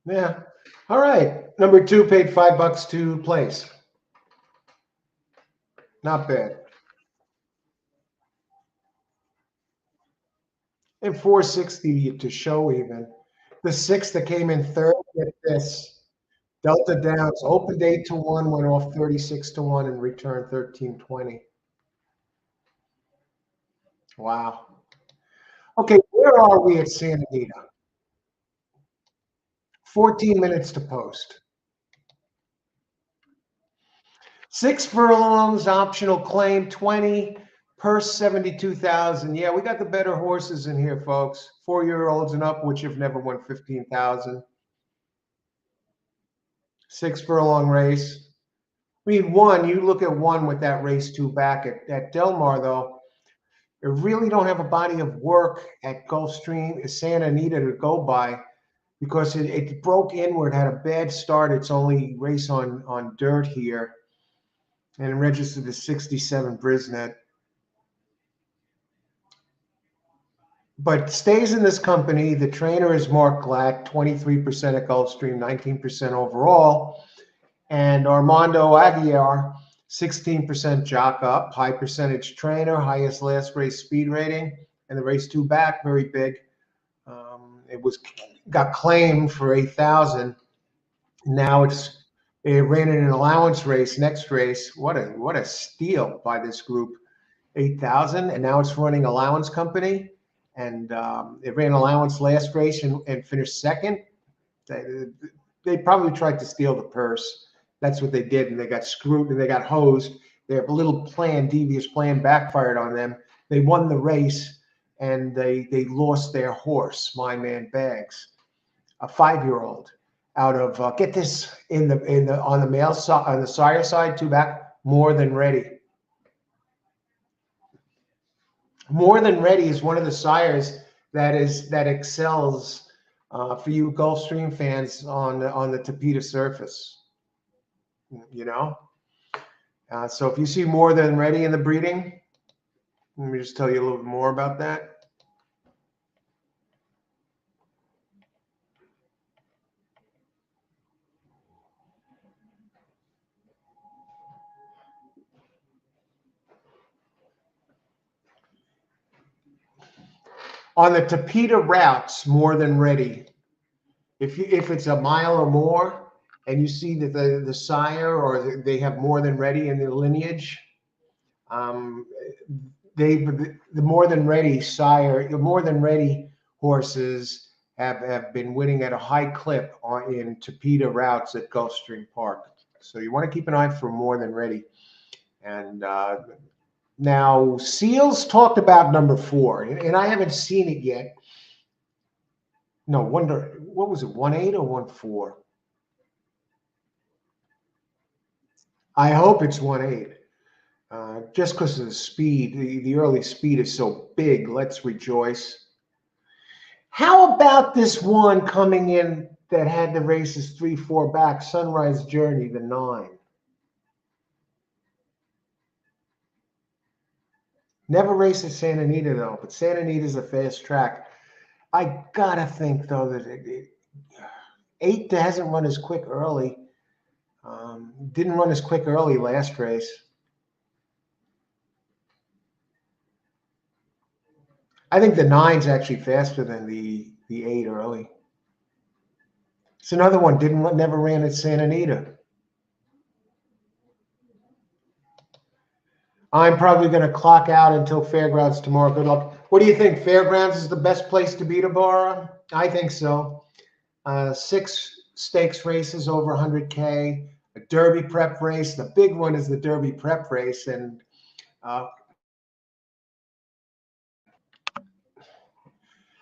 Yeah. All right. Number 2 paid $5 to place. Not bad. And 460 to show even. The 6 that came in third, get this. Delta Downs opened 8-1, went off 36-1, and returned 1320. Wow. Okay, where are we at Santa Anita? 14 minutes to post. 6 furlongs, optional claim 20, purse 72,000. Yeah, we got the better horses in here, folks. 4-year-olds and up, which have never won 15,000. 6 furlong race. I mean, you look at 1 with that race 2 back at Del Mar, though. They really don't have a body of work at Gulfstream, Santa Anita to go by, because it broke inward, had a bad start. It's only race on dirt here, and registered as 67 Brisnet. But stays in this company. The trainer is Mark Glatt, 23% at Gulfstream, 19% overall. And Armando Aguiar, 16% jock up, high percentage trainer, highest last race speed rating, and the race 2 back, very big. It got claimed for 8,000. Now it ran in an allowance race. Next race, what a steal by this group, 8,000, and now it's running allowance company. And it ran allowance last race and finished second. They probably tried to steal the purse. That's what they did, and they got screwed and they got hosed. Their little devious plan backfired on them. They won the race, and they lost their horse, My Man Bags, a 5-year-old, out of get this, on the male side, on the sire side, 2 back, More Than Ready. More Than Ready is one of the sires that excels for you Gulfstream fans on the Tapeta surface. You know, so if you see More Than Ready in the breeding, let me just tell you a little bit more about that. On the Tapeta routes, More Than Ready, if it's a mile or more, and you see that the sire or they have More Than Ready in their lineage, the More Than Ready sire, the More Than Ready horses have been winning at a high clip in Tapeta routes at Gulfstream Park. So you want to keep an eye for More Than Ready. And now Seals talked about number 4, and I haven't seen it yet. No, what was it, 1.8 or 1.4? I hope it's 1.8. Just because of the speed, the early speed is so big. Let's rejoice. How about this one coming in that had the races 3-4 back, Sunrise Journey, the 9? Never raced at Santa Anita though, but Santa Anita's a fast track. I gotta think though that 8 hasn't run as quick early. Didn't run as quick early last race. I think the 9's actually faster than the 8 early. It's another one, never ran at Santa Anita. I'm probably going to clock out until Fairgrounds tomorrow. Good luck. What do you think? Fairgrounds is the best place to be tomorrow? I think so. 6 stakes races over 100K, a Derby prep race. The big one is the Derby prep race, and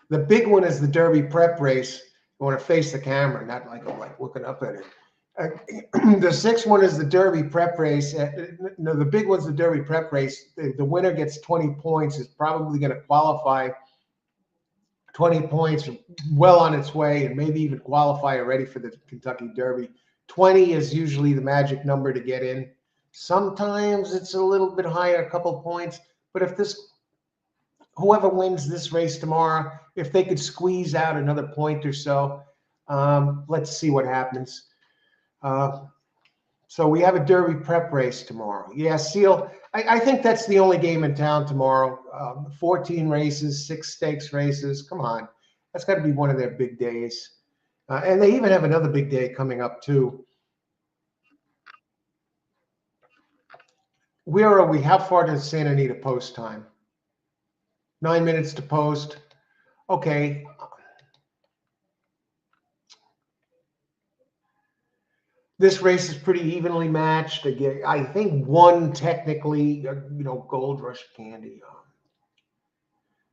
the big one is the Derby prep race. I want to face the camera, not like looking up at it. The 6th one is the Derby prep race. No, the big one's the Derby prep race. The winner gets 20 points, is probably going to qualify 20 points, well on its way, and maybe even qualify already for the Kentucky Derby. 20 is usually the magic number to get in. Sometimes it's a little bit higher, a couple points. But if whoever wins this race tomorrow, if they could squeeze out another point or so, let's see what happens. So we have a Derby prep race tomorrow. Yeah, Seal. I think that's the only game in town tomorrow. 14 races, 6 stakes races. Come on. That's got to be one of their big days. And they even have another big day coming up, too. Where are we? How far does Santa Anita post time? 9 minutes to post. Okay. This race is pretty evenly matched. Again, I think one technically, Gold Rush Candy.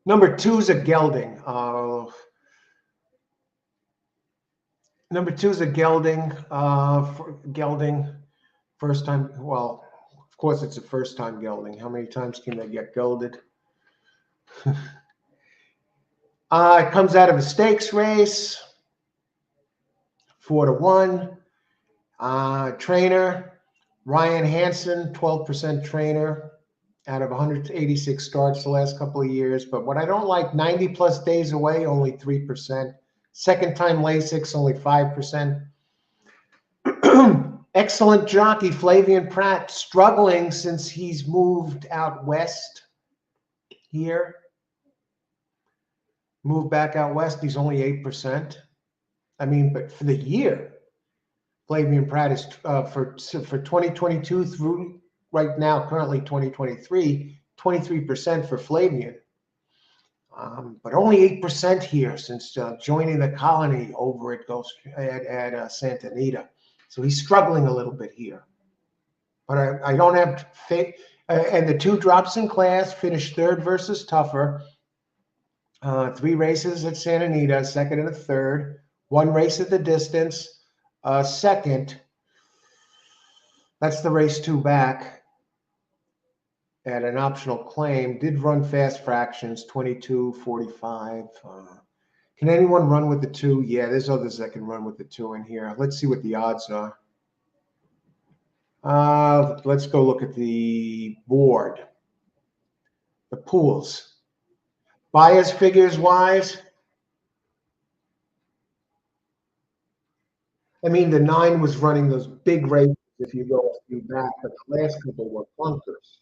Number 2 is a gelding. Number 2 is a gelding. Gelding, first time. Well, of course, it's a first time gelding. How many times can they get gelded? It comes out of a stakes race. 4-1. Trainer, Ryan Hansen, 12% trainer out of 186 starts the last couple of years. But what I don't like, 90 plus days away, only 3%. Second time Lasix, only 5%. Excellent jockey, Flavian Pratt, struggling since he's moved out west here. Moved back out west, he's only 8%. I mean, but for the year, Flavian Pratt is for 2022 through right now, currently 2023, 23% for Flavian. But only 8% here since joining the colony over at Santa Anita. So he's struggling a little bit here. But I don't have faith. And the 2 drops in class, finished 3rd versus Tougher. 3 races at Santa Anita, 2nd and a 3rd. 1 race at the distance. 2nd, that's the race 2 back at an optional claim. Did run fast fractions, 22:45. Can anyone run with the 2? Yeah, there's others that can run with the 2 in here. Let's see what the odds are. Let's go look at the board. The pools. Bias figures wise, I mean, the 9 was running those big races if you go back, but the last couple were clunkers.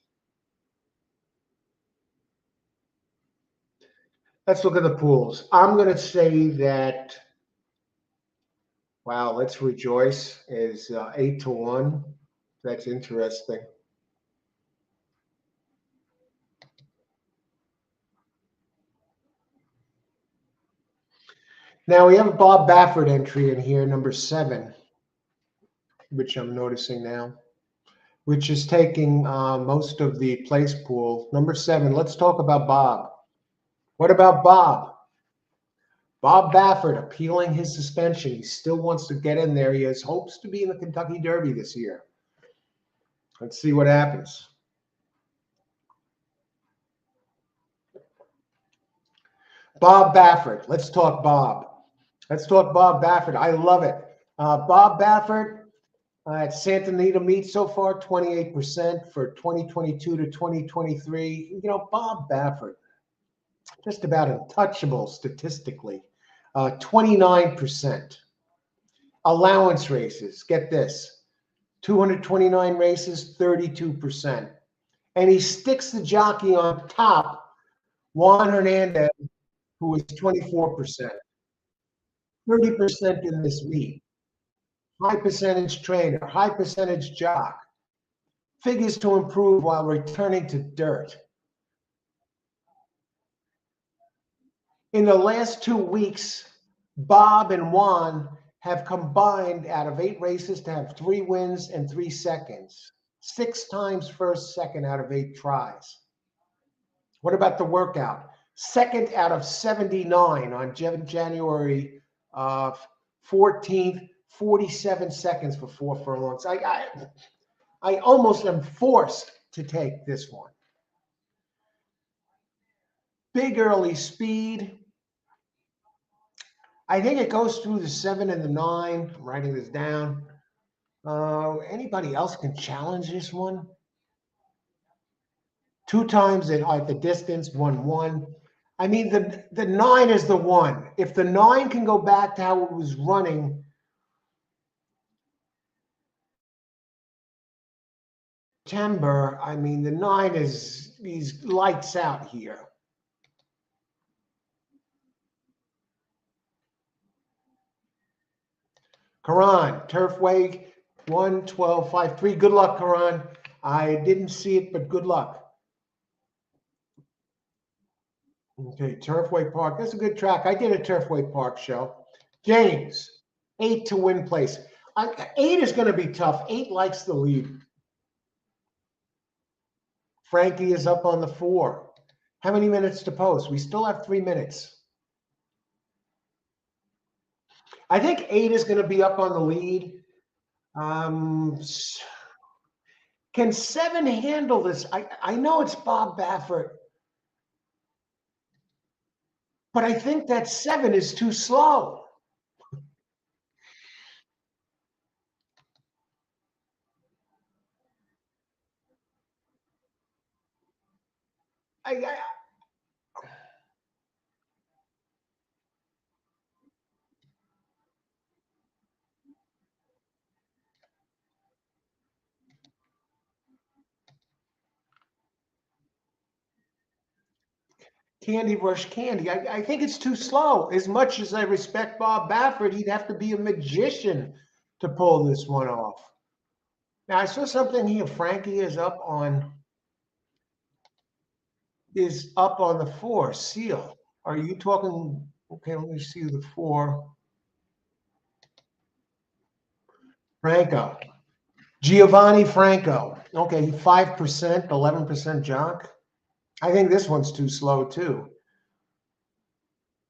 Let's look at the pools. I'm going to say that, wow, Let's Rejoice is 8-1. That's interesting. Now we have a Bob Baffert entry in here, number 7, which I'm noticing now, which is taking most of the place pool. Number 7, let's talk about Bob. What about Bob? Bob Baffert appealing his suspension. He still wants to get in there. He has hopes to be in the Kentucky Derby this year. Let's see what happens. Bob Baffert. Let's talk Bob. Let's talk Bob Baffert. I love it. Bob Baffert at Santa Anita meet so far, 28% for 2022 to 2023. You know, Bob Baffert, just about untouchable statistically, 29%. Allowance races, get this, 229 races, 32%. And he sticks the jockey on top, Juan Hernandez, who was 24%. 30% in this meet. High percentage trainer, high percentage jock. Figures to improve while returning to dirt. In the last 2 weeks, Bob and Juan have combined out of 8 races to have 3 wins and 3 seconds. 6 times first, second out of 8 tries. What about the workout? Second out of 79 on January 14th, 47 seconds for 4 furlongs. I almost am forced to take this one. Big early speed. I think it goes through the 7 and the 9. I'm writing this down. Anybody else can challenge this one? 2 times at the distance, 1-1. I mean, the 9 is the one. If the 9 can go back to how it was running September, I mean, the 9 he's lights out here. Karan, Turfway, 1:12.53. Good luck, Karan. I didn't see it, but good luck. Okay, Turfway Park. That's a good track. I did a Turfway Park show. James, 8 to win place. 8 is going to be tough. 8 likes the lead. Frankie is up on the 4. How many minutes to post? We still have 3 minutes. I think 8 is going to be up on the lead. Can 7 handle this? I know it's Bob Baffert, but I think that 7 is too slow. I Candy Rush Candy. I think it's too slow. As much as I respect Bob Baffert, he'd have to be a magician to pull this one off. Now, I saw something here. Frankie is up on the 4, Seal. Are you talking? Okay, let me see the 4. Franco. Giovanni Franco. Okay, 5%, 11% jock. I think this one's too slow, too.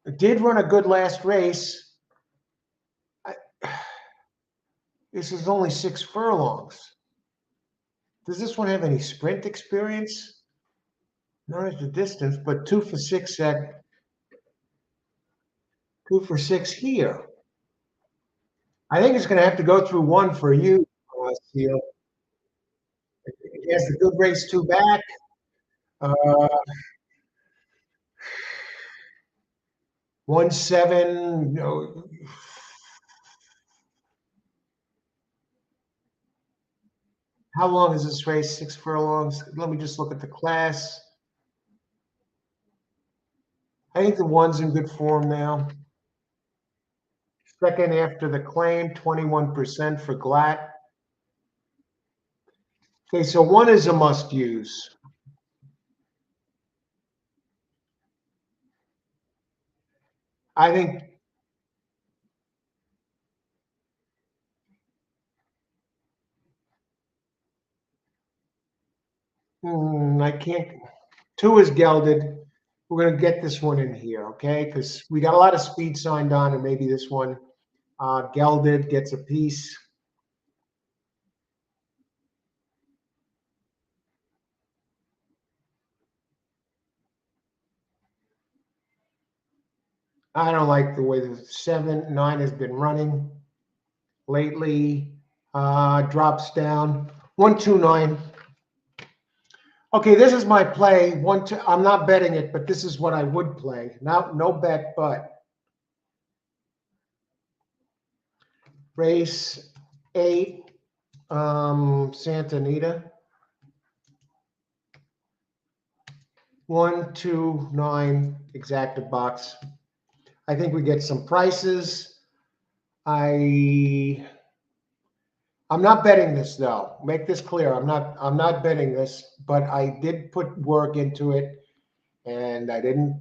It did run a good last race. This is only 6 furlongs. Does this one have any sprint experience? Not at the distance, but 2 for 6 2 for 6 here. I think it's going to have to go through 1 for you, Seal. It has the good race 2 back. 1-7. No. How long is this race? 6 furlongs. Let me just look at the class. I think the 1's in good form now. Second after the claim, 21% for Glatt. Okay, so 1 is a must use. I think I can't. 2 is gelded. We're going to get this one in here, okay? Because we got a lot of speed signed on, and maybe this one gelded gets a piece. I don't like the way the 7-9 has been running lately. Drops down 1-2-9. Okay, this is my play. I'm not betting it, but this is what I would play. Now, no bet, but race 8, Santa Anita. 1-2-9 exacta box. I think we get some prices. I'm not betting this though. Make this clear. I'm not betting this, but I did put work into it, and I didn't.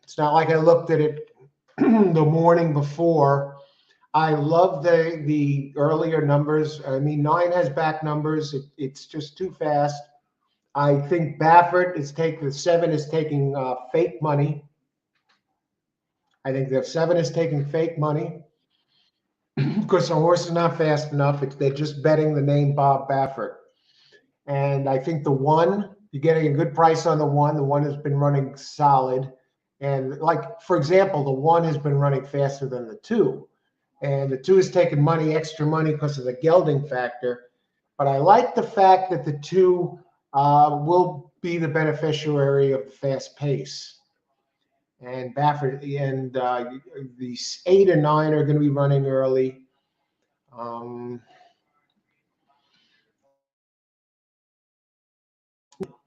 It's not like I looked at it the morning before. I love the earlier numbers. I mean, 9 has back numbers. It's just too fast. I think Baffert is taking the 7 is taking fake money. I think the 7 is taking fake money because the horse is not fast enough. They're just betting the name Bob Baffert. And I think the 1, you're getting a good price on the 1. The 1 has been running solid. And like, for example, the 1 has been running faster than the 2. And the 2 is taking money, extra money because of the gelding factor. But I like the fact that the 2 will be the beneficiary of the fast pace. And Baffert and the 8 and 9 are going to be running early.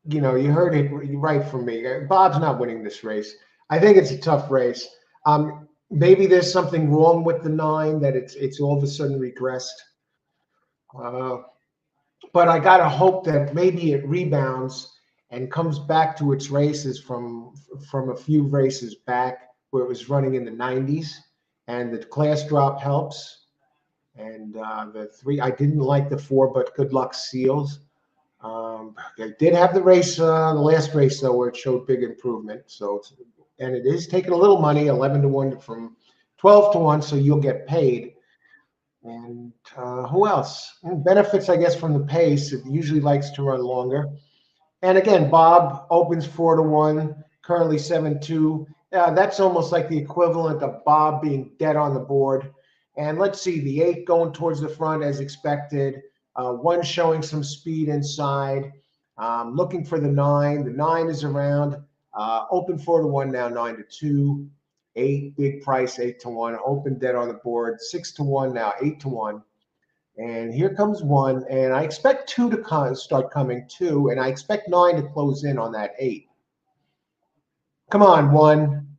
You heard it right from me. Bob's not winning this race. I think it's a tough race. Maybe there's something wrong with the 9 that it's all of a sudden regressed. But I gotta hope that maybe it rebounds and comes back to its races from a few races back where it was running in the 90s, and the class drop helps. And the 3, I didn't like the 4, but good luck Seals. They did have the race, the last race though, where it showed big improvement. So, and it is taking a little money, 11-1 from 12-1, so you'll get paid. And who else? Benefits, I guess, from the pace. It usually likes to run longer. And again, Bob opens 4-1, currently 7-2. That's almost like the equivalent of Bob being dead on the board. And let's see, the 8 going towards the front as expected. 1 showing some speed inside. Looking for the 9. The 9 is around. Open 4-1 now, 9-2. 8, big price, 8-1. Open dead on the board, 6-1 now, 8-1. And here comes 1, and I expect 2 to start coming too, and I expect 9 to close in on that 8. Come on, 1.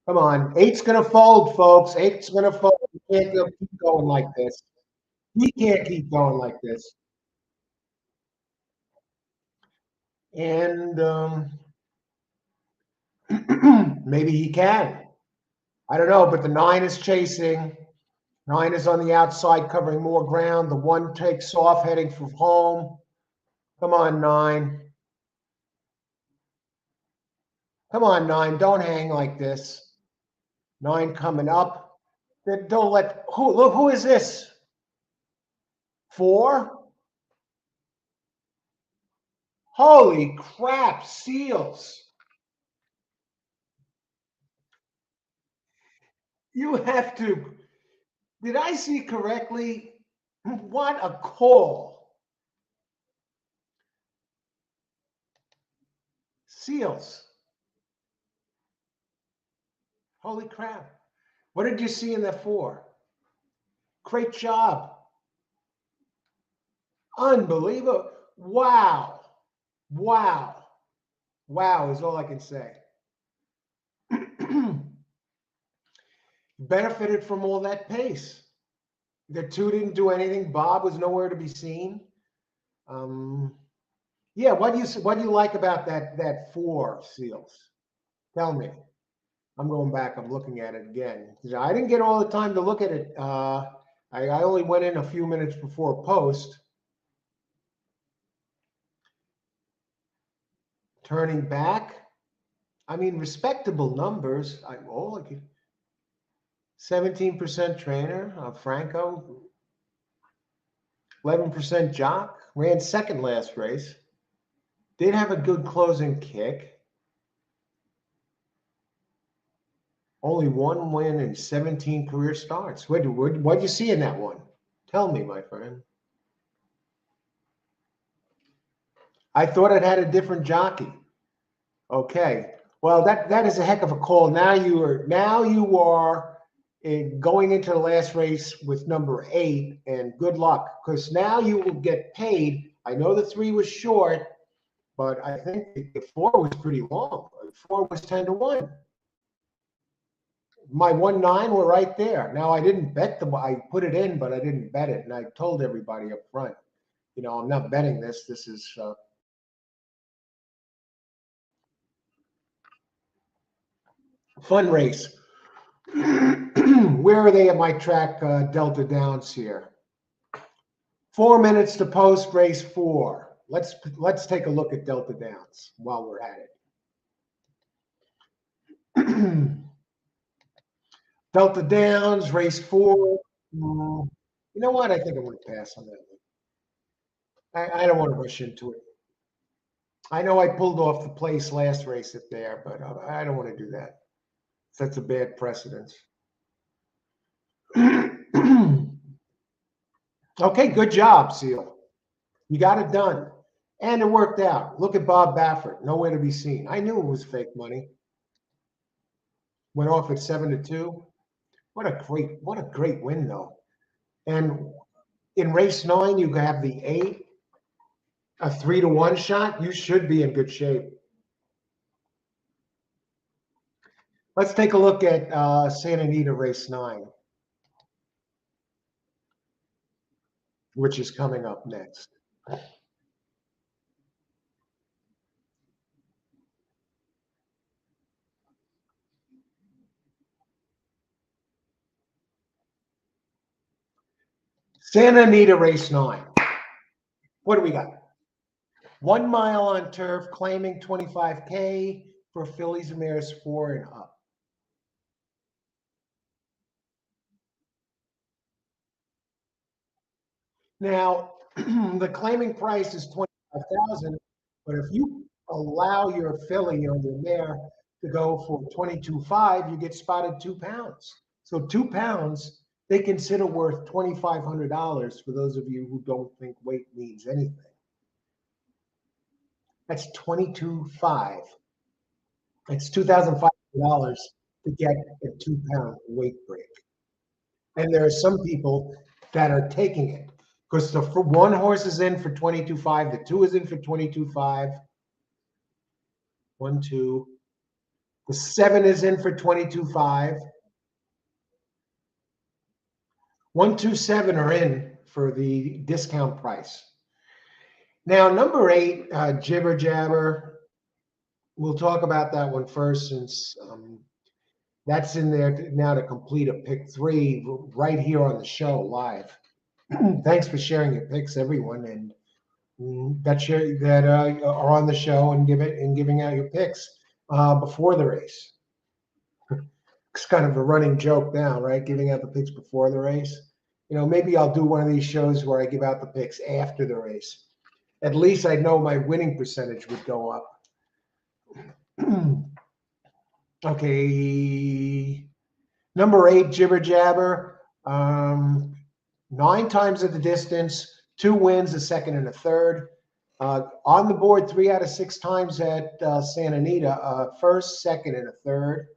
Come on. 8's going to fold, folks. 8's going to fold. We can't keep going like this. We can't keep going like this. And maybe he can. I don't know, but the 9 is chasing. 9 is on the outside, covering more ground. The 1 takes off, heading for home. Come on, 9. Come on, 9. Don't hang like this. 9 coming up. Don't let. Look, who is this? 4? Holy crap, Seals. You have to. Did I see correctly? What a call. Seals. Holy crap. What did you see in that 4? Great job. Unbelievable. Wow. Wow. Wow is all I can say. Benefited from all that pace. The 2 didn't do anything. Bob was nowhere to be seen. Yeah, what do you like about that 4, Seals? Tell me. I'm going back. I'm looking at it again. I didn't get all the time to look at it. I only went in a few minutes before post. turning back. I mean, respectable numbers. 17% trainer, Franco, 11% jock, ran second last race. Did have a good closing kick. Only one win and 17 career starts. What'd you see in that one? Tell me, my friend. I thought it had a different jockey. Okay. Well, that is a heck of a call. Now you are going into the last race with number 8, and good luck, because now you will get paid. I know the 3 was short, but I think the 4 was pretty long. 4 was 10-1. My 1-9 were right there. Now I didn't bet them. I put it in, but I didn't bet it, and I told everybody up front, I'm not betting this. This is fun race. Where are they at my track, Delta Downs here? 4 minutes to post race 4. Let's take a look at Delta Downs while we're at it. Delta Downs, race 4. You know what? I think I'm going to pass on that one. I don't want to rush into it. I know I pulled off the place last race at there, but I don't want to do that. That's a bad precedence. Okay, good job, Seal. You got it done. And it worked out. Look at Bob Baffert. Nowhere to be seen. I knew it was fake money. Went off at 7-2. What a great win, though. And in race 9, you have the 8, a 3-1 shot. You should be in good shape. Let's take a look at Santa Anita race 9, which is coming up next. Santa Anita race 9. What do we got? 1 mile on turf, claiming 25K for fillies and mares 4 and up. Now, the claiming price is $25,000, but if you allow your filly or your mare to go for 22.5, you get spotted 2 pounds. So 2 pounds they consider worth $2,500 for those of you who don't think weight means anything. That's 22.5. It's $2,500 to get a 2 pound weight break. And there are some people that are taking it because the 1 horse is in for 22.5, the 2 is in for 22.5. 1, 2. The 7 is in for 22.5. 1, 2, 7 are in for the discount price. Now, number 8, Jibber Jabber. We'll talk about that one first, since that's in there now to complete a pick 3 right here on the show live. Thanks for sharing your picks, everyone, and that are on the show and giving out your picks before the race. It's kind of a running joke now, right? Giving out the picks before the race. Maybe I'll do one of these shows where I give out the picks after the race. At least I know my winning percentage would go up. Okay. Number 8, Jibber Jabber. 9 times at the distance, 2 wins, a second and a third. On the board 3 out of 6 times at Santa Anita, first, second, and a third.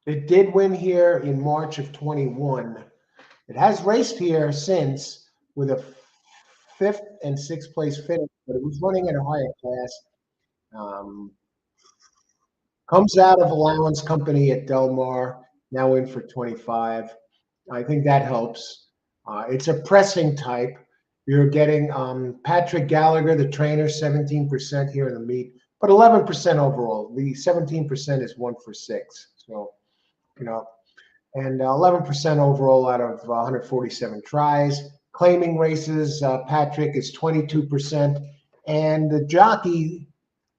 It did win here in March of 21. It has raced here since with a 5th and 6th place finish, but it was running at a higher class. Comes out of allowance company at Del Mar, now in for 25. I think that helps. It's a pressing type. You're getting Patrick Gallagher, the trainer, 17% here in the meet, but 11% overall. The 17% is 1 for 6. So, and 11% overall out of 147 tries. Claiming races, Patrick is 22%. And the jockey,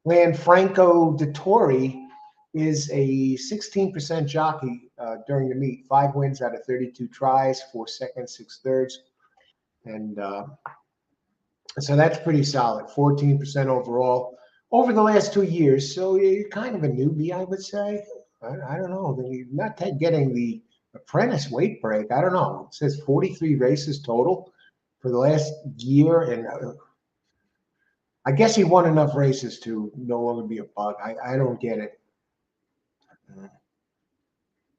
Lanfranco Dettori, is a 16% jockey during the meet. 5 wins out of 32 tries, 4 seconds, 6 thirds. And so that's pretty solid, 14% overall over the last 2 years. So you're kind of a newbie, I would say. I don't know. You're not getting the apprentice weight break. I don't know. It says 43 races total for the last year. And I guess he won enough races to no longer be a bug. I don't get it.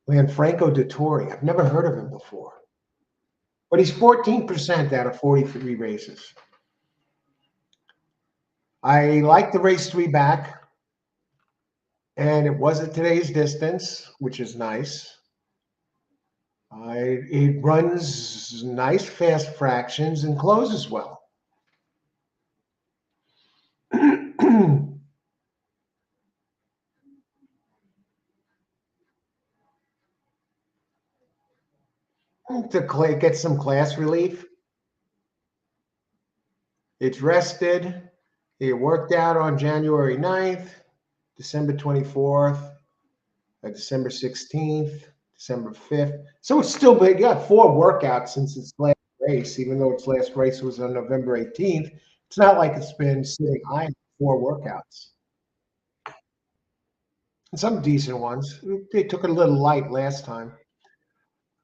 Lanfranco Dettori. I've never heard of him before. But he's 14% out of 43 races. I like the race 3 back. And it was at today's distance, which is nice. It runs nice fast fractions and closes well. To get some class relief. It's rested. It worked out on January 9th, December 24th, December 16th, December 5th. So it's still big. Got 4 workouts since its last race, even though its last race was on November 18th. It's not like it's been sitting idle. 4 workouts. And some decent ones. They took it a little light last time.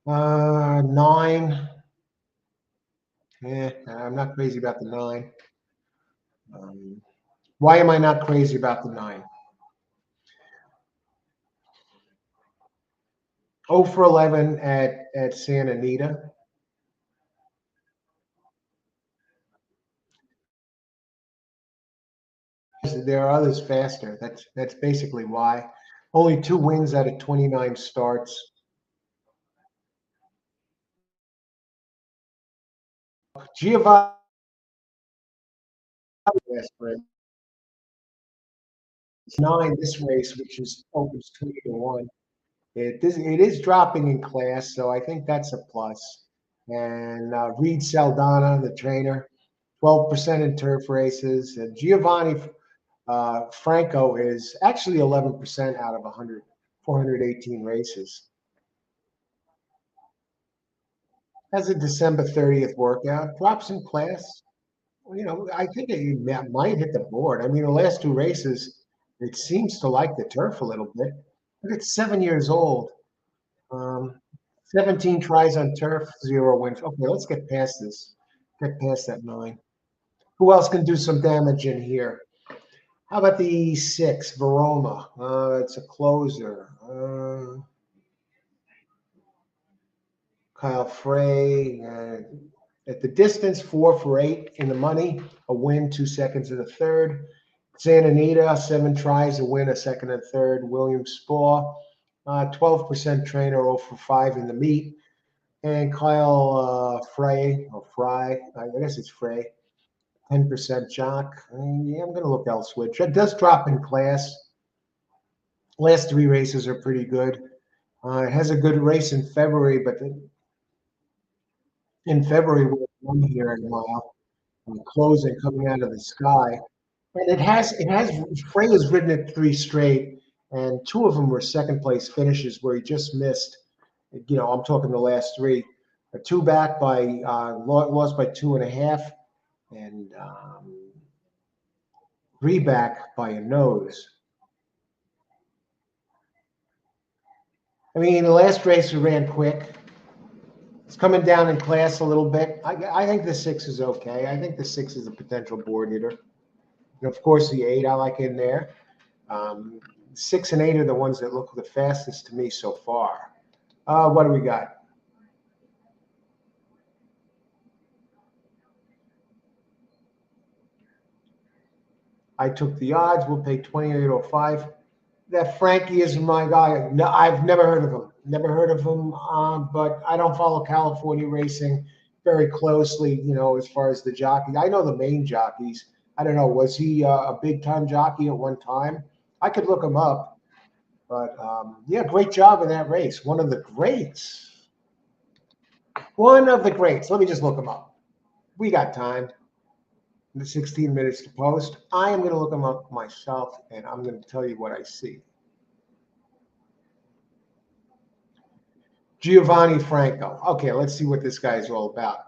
9. I'm not crazy about the 9. Why am I not crazy about the 9? 0 for 11 at Santa Anita. There are others faster. That's basically why. Only 2 wins out of 29 starts. Giovanni last race. 9 this race, which is opens 20-1. It is dropping in class, so I think that's a plus. And Reed Saldana, the trainer, 12% in turf races. And Giovanni Franco is actually 11% out of 418 races. Has a December 30th workout, drops in class. I think it might hit the board. I mean, the last 2 races, it seems to like the turf a little bit. But it's 7 years old. 17 tries on turf, 0 wins. Okay, let's get past this. Get past that 9. Who else can do some damage in here? How about the 6, Veroma? It's a closer. Kyle Frey. At the distance, 4 for 8 in the money. A win, 2 seconds and a third. Santa Anita, 7 tries, a win, a second and a third. William Spaw, 12% trainer, 0 for 5 in the meet. And Kyle Frey, or Fry, I guess it's Frey, 10% jock. I'm going to look elsewhere. It does drop in class. Last 3 races are pretty good. It has a good race in February, but in February we're 1 here in a mile, closing coming out of the sky. And Frey has ridden it 3 straight, and 2 of them were second place finishes where he just missed. I'm talking the last 3. 2 back by lost by 2.5, and 3 back by a nose. I mean, the last race we ran quick. It's coming down in class a little bit. I think the 6 is okay. I think the 6 is a potential board hitter. And of course, the 8 I like in there. 6 and 8 are the ones that look the fastest to me so far. What do we got? I took the odds. We'll pay 28.05. That Frankie is my guy. No, I've never heard of him. Never heard of him. But I don't follow California racing very closely. As far as the jockeys, I know the main jockeys. I don't know. Was he a big time jockey at one time? I could look him up. But yeah, great job in that race. One of the greats. One of the greats. Let me just look him up. We got time. The 16 minutes to post. I am going to look them up myself, and I'm going to tell you what I see. Giovanni Franco. Okay, let's see what this guy's all about.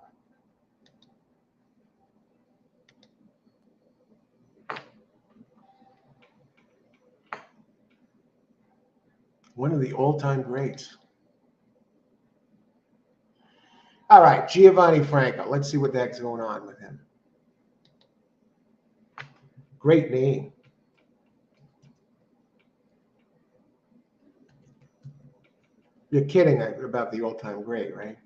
One of the all-time greats. All right, Giovanni Franco. Let's see what the heck's going on with him. Great name. You're kidding about the all-time great, right?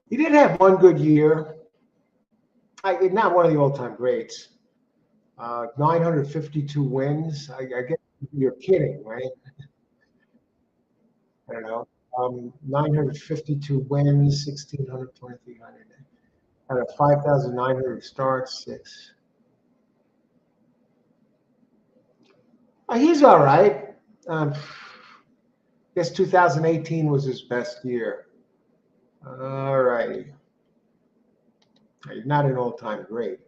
He did have one good year. Not one of the all-time greats. 952 wins. I guess you're kidding, right? I don't know. 952 wins, 1,600, 2,300. Out of 5,900 starts, 6. He's all right. I guess 2018 was his best year. All righty. He's not an all-time great.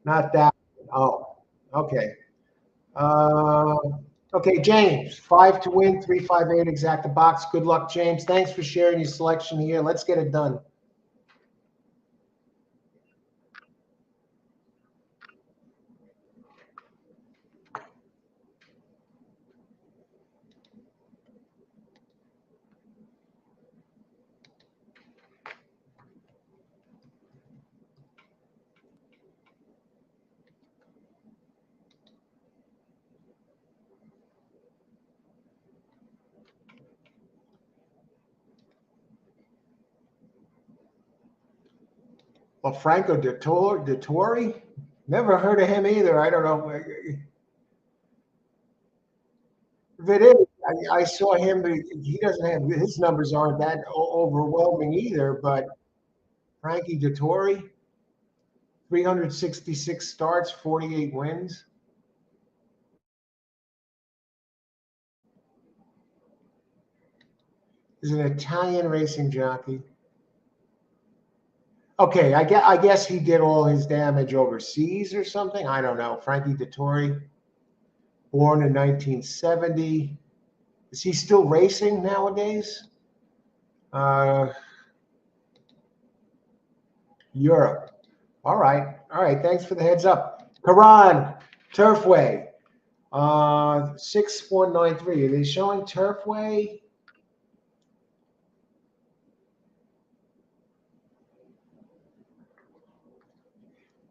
Not that. Oh, okay. Uh, okay, James. 5 to win, 358 exact the box. Good luck, James. Thanks for sharing your selection here. Let's get it done. Well, Franco Dettori? Never heard of him either. I don't know. If it is, I saw him, but he doesn't have his numbers aren't that overwhelming either. But Frankie Dettori, 366 starts, 48 wins. Is an Italian racing jockey. Okay, I guess he did all his damage overseas or something. I don't know. Frankie Dettori, born in 1970. Is he still racing nowadays? Europe. All right. All right. Thanks for the heads up. Karan, Turfway. 6193. Are they showing Turfway?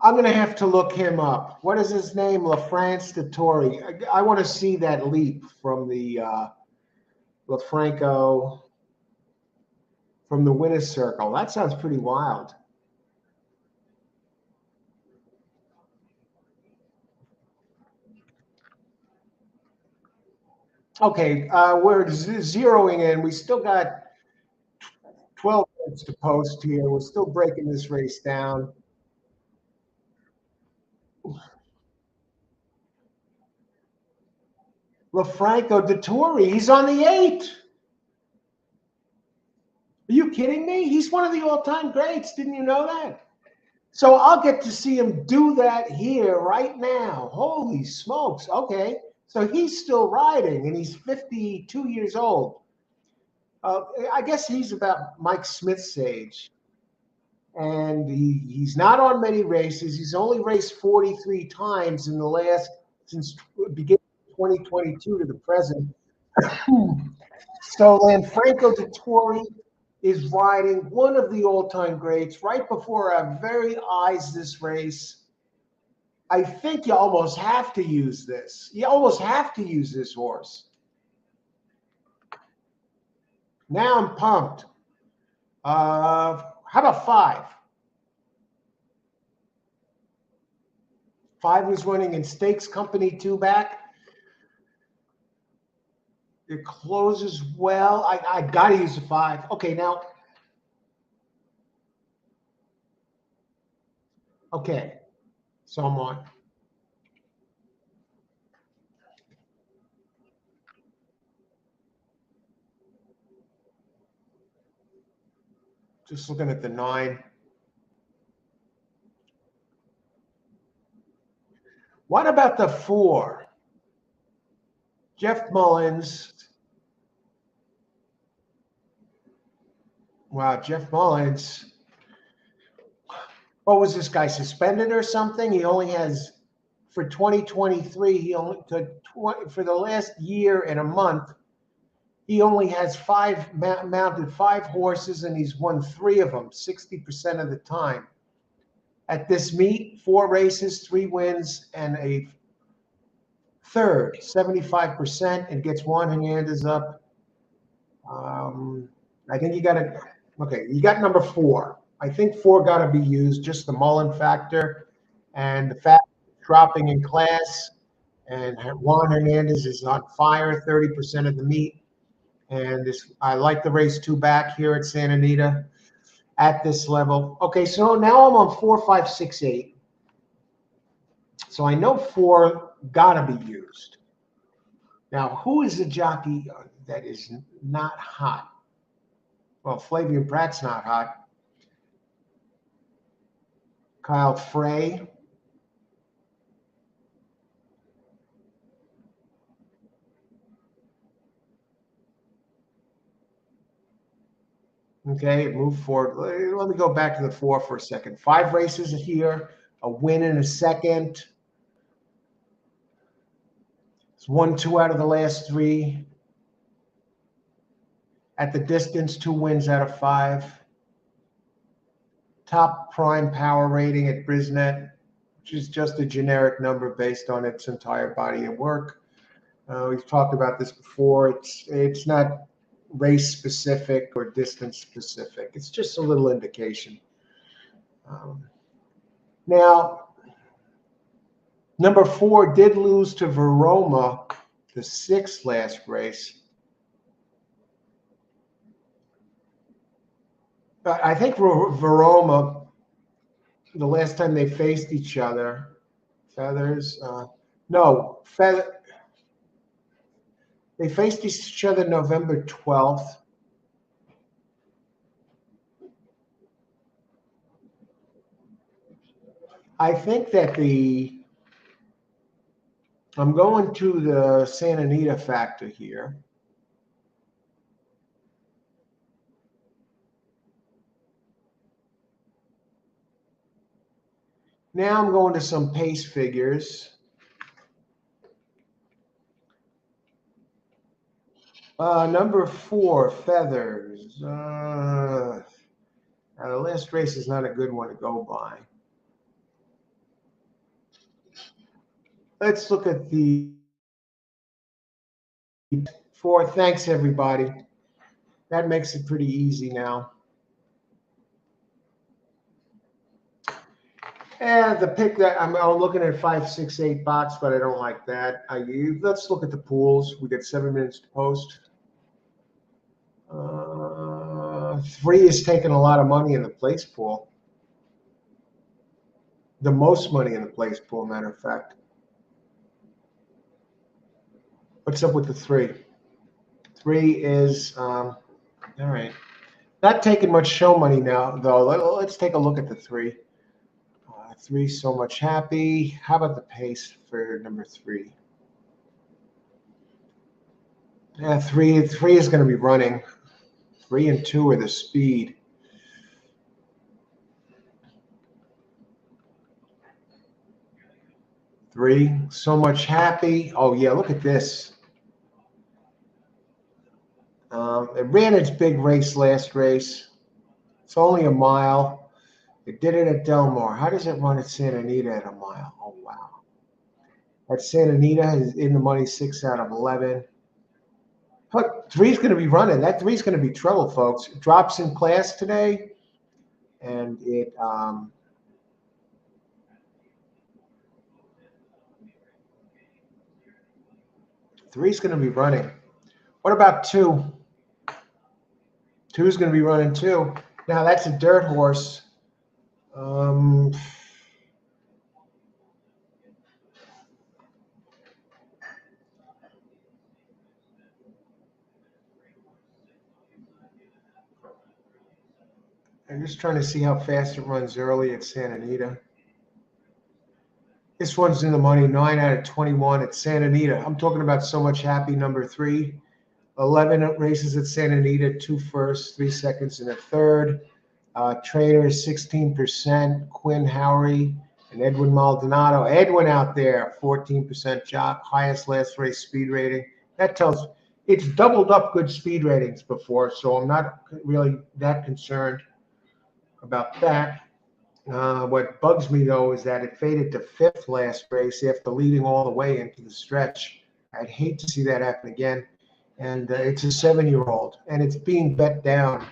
I'm going to have to look him up. What is his name? LaFrance Dettori. I want to see that leap from the LaFranco, from the winner's circle. That sounds pretty wild. Okay, we're zeroing in. We still got 12 minutes to post here. We're still breaking this race down. LaFranco Dettori, he's on the 8. Are you kidding me? He's one of the all-time greats. Didn't you know that? So I'll get to see him do that here right now. Holy smokes. Okay. So he's still riding and he's 52 years old. I guess he's about Mike Smith's age. And he's not on many races. He's only raced 43 times in the last, since beginning of 2022 to the present. So then Franco Dettori is riding one of the all-time greats right before our very eyes this race. I think you almost have to use this. You almost have to use this horse. Now I'm pumped. How about 5? 5 was running in Stakes Company 2 back. It closes well. I got to use the 5. Okay, now Okay, so I'm on. Just looking at the 9. What about the 4? Jeff Mullins. Wow, Jeff Mullins. What was this guy, suspended or something? He only has, for 2023, he only could, for the last year and a month, he only has mounted 5 horses, and he's won 3 of them, 60% of the time. At this meet, 4 races, 3 wins, and a third, 75%, and gets Juan Hernandez up. I think you got to, okay, you got number 4. I think 4 got to be used, just the Mullen factor and the fact dropping in class. And Juan Hernandez is on fire, 30% of the meet. And this, I like the race 2 back here at Santa Anita at this level. Okay, so now I'm on 4, 5, 6, 8. So I know 4 got to be used. Now, who is the jockey that is not hot? Well, Flavian Pratt's not hot. Kyle Frey. Okay, move forward. Let me go back to the 4 for a second. 5 races here, a win in a second. It's 1, 2 out of the last 3. At the distance, 2 wins out of 5. Top prime power rating at Brisnet, which is just a generic number based on its entire body of work. We've talked about this before. It's not race specific or distance specific. It's just a little indication. Now, number 4 did lose to Veroma, the 6th last race. I think Veroma, the last time they faced each other, they faced each other November 12th. I think that I'm going to the Santa Anita factor here. Now I'm going to some pace figures. Number 4, Feathers. Now the last race is not a good one to go by. Let's look at the 4. Thanks, everybody. That makes it pretty easy now. And the pick that I'm looking at 5, 6, 8 box, but I don't like that. Let's look at the pools. We got 7 minutes to post. 3 is taking a lot of money in the place pool. The most money in the place pool, matter of fact. What's up with the 3? 3 is, all right. Not taking much show money now, though. Let's take a look at the 3. 3, so much happy. How about the pace for number 3? Yeah, 3 is going to be running. 3 and 2 are the speed. Three, so much happy. Oh yeah, look at this. It ran its big race last race. It's only a mile. It did it at Del Mar. How does it run at Santa Anita at a mile? Oh wow. At Santa Anita is in the money, 6 out of 11. But 3's going to be running. That 3's going to be trouble, folks. It drops in class today, and it 3's going to be running. What about 2? 2's going to be running too. Now that's a dirt horse. just trying to see how fast it runs early at Santa Anita. This one's in the money, 9 out of 21 at Santa Anita. I'm talking about So Much Happy, number 3. 11 races at Santa Anita, 2 firsts, 3 seconds, and a third. Trainer is 16%. Quinn Howery and Edwin Maldonado. Edwin out there, 14% jock, highest last race speed rating. That tells it's doubled up good speed ratings before, so I'm not really that concerned about that. What bugs me, though, is that it faded to 5th last race after leading all the way into the stretch. I'd hate to see that happen again. And it's a 7-year-old, and it's being bet down.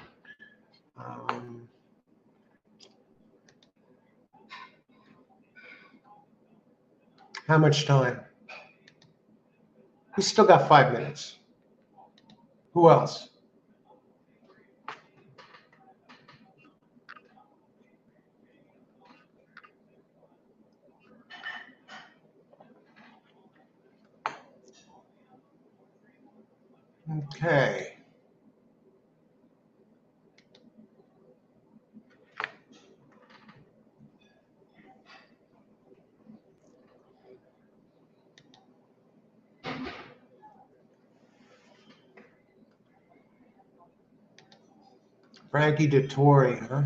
How much time? We still got 5 minutes. Who else? Okay. Frankie Dettori, huh?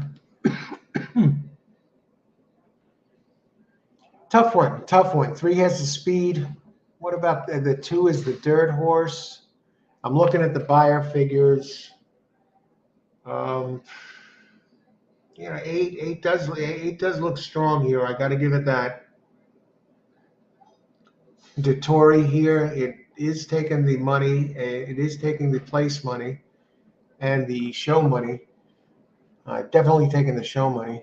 Tough one, tough one. 3 has the speed. What about the 2 is the dirt horse? I'm looking at the buyer figures. Yeah, eight does look strong here. I got to give it that. Dettori here, it is taking the money. It is taking the place money and the show money. Definitely taking the show money.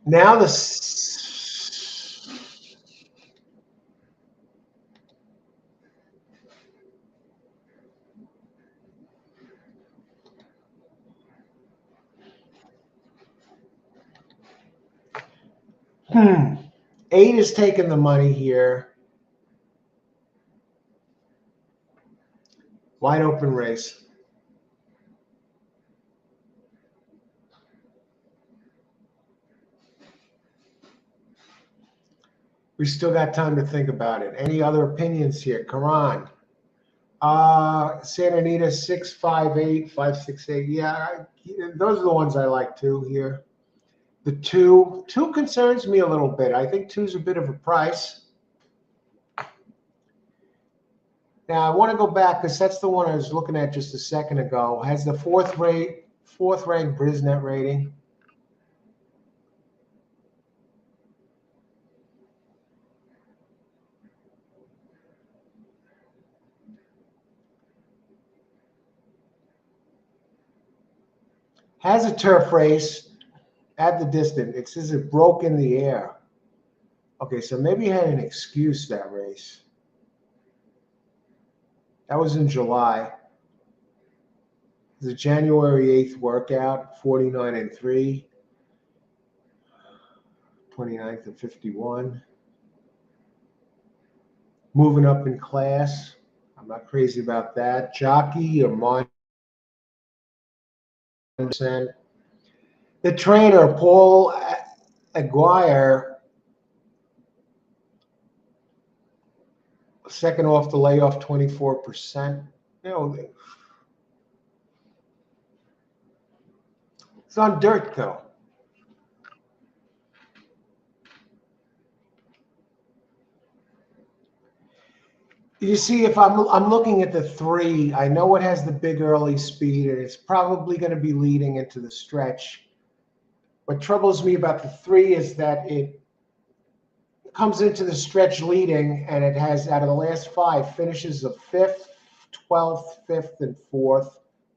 Now the hmm. 8 is taking the money here. Wide open race. We still got time to think about it. Any other opinions here? Karan. Santa Anita 658, 568. Yeah, those are the ones I like too here. The two concerns me a little bit. I think 2's a bit of a price. Now I want to go back because that's the one I was looking at just a second ago. Has the fourth ranked Brisnet rating. Has a turf race at the distance. It says it broke in the air. Okay, so maybe he had an excuse that race. That was in July. The January 8th workout, 49-3, 29th-51. Moving up in class. I'm not crazy about that. Jockey or Mon. The trainer, Paul Aguirre, second off the layoff, 24%. You know, it's on dirt though. You see, if I'm looking at the 3, I know it has the big early speed, and it's probably going to be leading into the stretch. What troubles me about the 3 is that it comes into the stretch leading, and it has, out of the last 5, finishes of 5th, 12th, 5th, and 4th,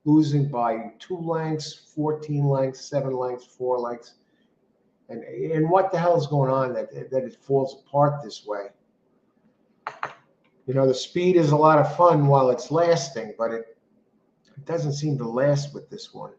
losing by 2 lengths, 14 lengths, 7 lengths, 4 lengths. And what the hell is going on that it falls apart this way? You know, the speed is a lot of fun while it's lasting, but it doesn't seem to last with this one.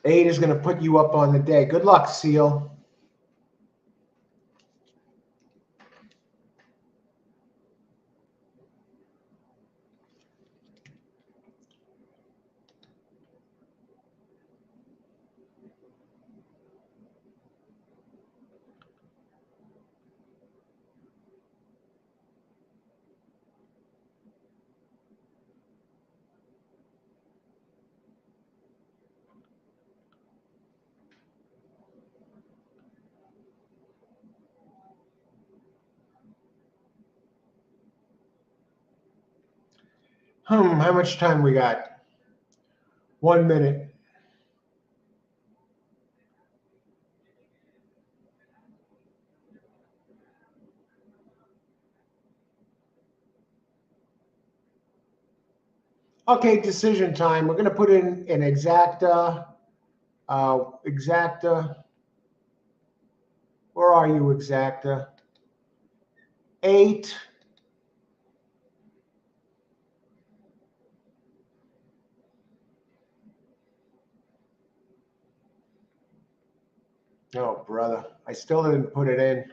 8 is going to put you up on the day. Good luck, Seal. How much time we got? 1 minute. Okay, decision time. We're going to put in an exacta. Exacta. Where are you, exacta? 8. Oh, brother. I still didn't put it in.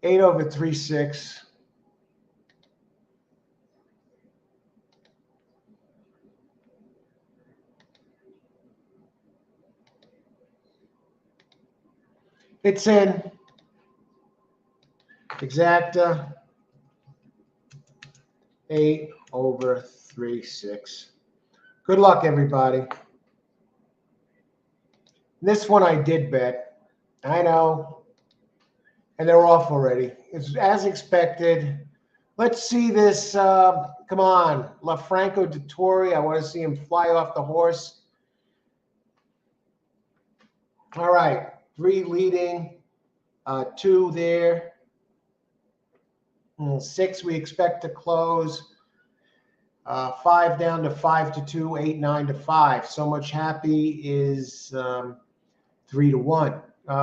Eight over 3/6. It's in. Exacta. 8 over 3/6. Good luck, everybody. This one I did bet. I know. And they're off already. It's as expected. Let's see this. Come on. LaFranco Dettori. I want to see him fly off the horse. All right. 3 leading. 2 there. 6 we expect to close. 5 down to 5-2, 8, 9-5. So much happy is 3-1.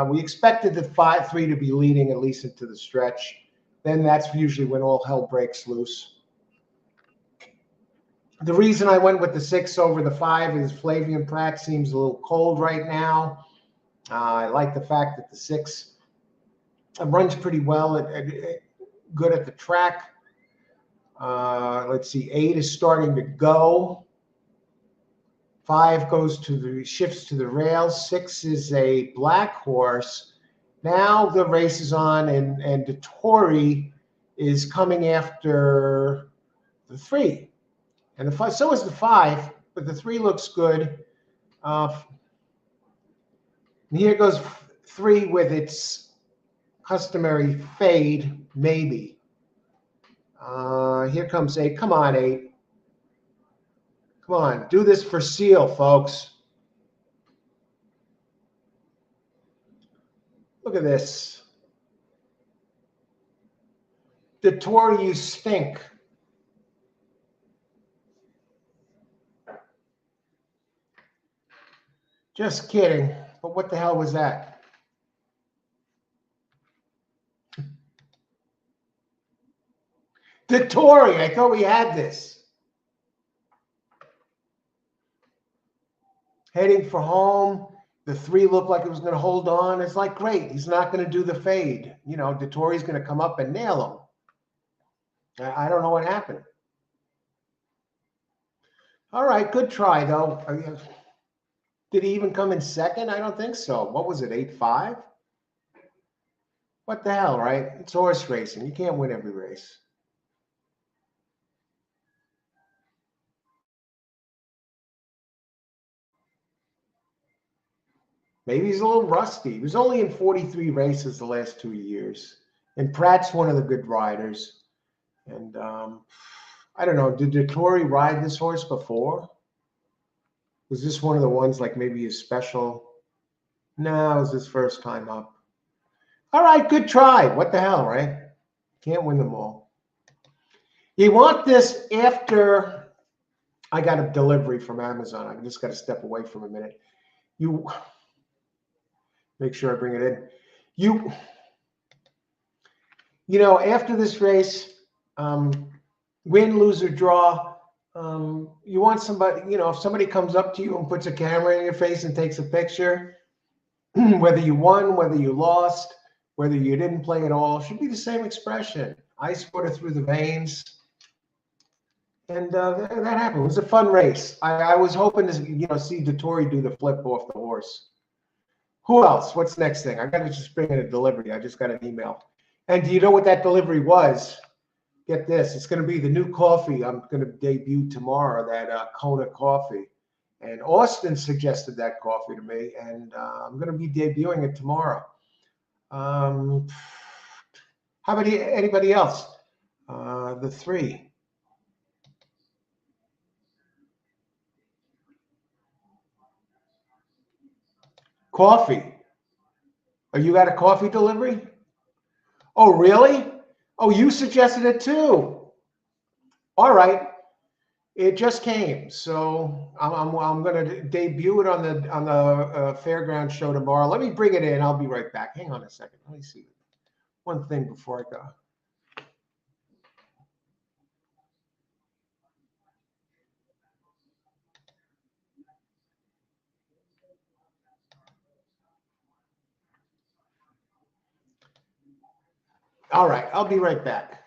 We expected the 5-3 to be leading at least into the stretch. Then that's usually when all hell breaks loose. The reason I went with the 6 over the 5 is Flavian Pratt seems a little cold right now. I like the fact that the 6 runs pretty well, good at the track. Let's see, 8 is starting to go. 5 shifts to the rails. 6 is a black horse. Now the race is on, and Dettori is coming after the 3. And the 5, so is the 5, but the 3 looks good. And here goes 3 with its customary fade, maybe. Here comes 8. Come on, 8. Come on, do this for Seal, folks. Look at this. Dettori, you stink. Just kidding. But what the hell was that? Dettori, I thought we had this. Heading for home. The 3 looked like it was going to hold on. It's like, great. He's not going to do the fade. You know, Dettori's going to come up and nail him. I don't know what happened. All right, good try, though. Did he even come in second? I don't think so. What was it, 8-5? What the hell, right? It's horse racing. You can't win every race. Maybe he's a little rusty. He was only in 43 races the last 2 years. And Pratt's one of the good riders. And I don't know. Did Dettori ride this horse before? Was this one of the ones like maybe his special? No, it was his first time up. All right, good try. What the hell, right? Can't win them all. You want this after I got a delivery from Amazon. I just got to step away from a minute. You make sure I bring it in. After this race, win, lose, or draw, you want somebody, if somebody comes up to you and puts a camera in your face and takes a picture, whether you won, whether you lost, whether you didn't play at all, should be the same expression. Ice water through the veins. And that happened. It was a fun race. I was hoping to, see Dettori do the flip off the horse. Who else? What's the next thing? I got to just bring in a delivery. I just got an email. And do you know what that delivery was? Get this. It's going to be the new coffee I'm going to debut tomorrow, that Kona coffee. And Austin suggested that coffee to me, and I'm going to be debuting it tomorrow. How about anybody else? The three. Coffee. Oh, you got a coffee delivery? Oh, really? Oh, you suggested it too. All right. It just came, so I'm going to debut it on the fairground show tomorrow. Let me bring it in. I'll be right back. Hang on a second. Let me see one thing before I go. All right, I'll be right back.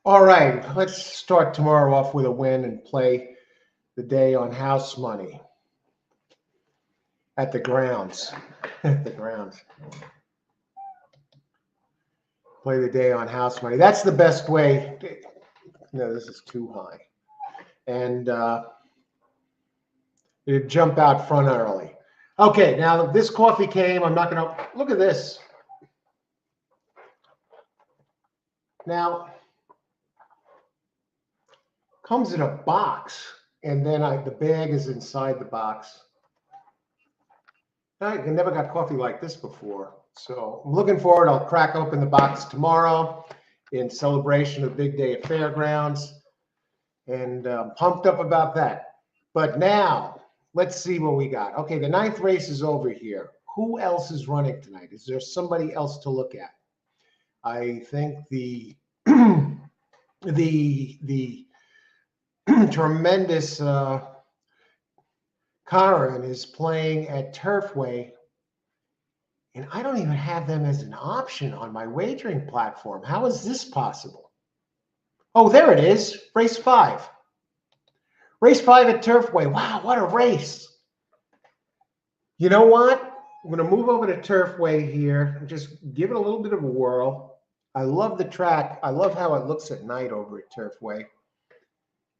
All right, let's start tomorrow off with a win and play the day on house money at the grounds. At the grounds. Play the day on house money. That's the best way. No, this is too high. And you jump out front early. Okay, now this coffee came. I'm not going to look at this. Now, comes in a box, and then the bag is inside the box. I never got coffee like this before, so I'm looking forward. I'll crack open the box tomorrow in celebration of Big Day at Fairgrounds, and pumped up about that. But now, let's see what we got. Okay, the 9th race is over here. Who else is running tonight? Is there somebody else to look at? I think the the tremendous Karen is playing at Turfway, and I don't even have them as an option on my wagering platform. How is this possible? Oh, there it is, race 5. Race 5 at Turfway. Wow, what a race. You know what? I'm going to move over to Turfway here and just give it a little bit of a whirl. I love the track. I love how it looks at night over at Turfway.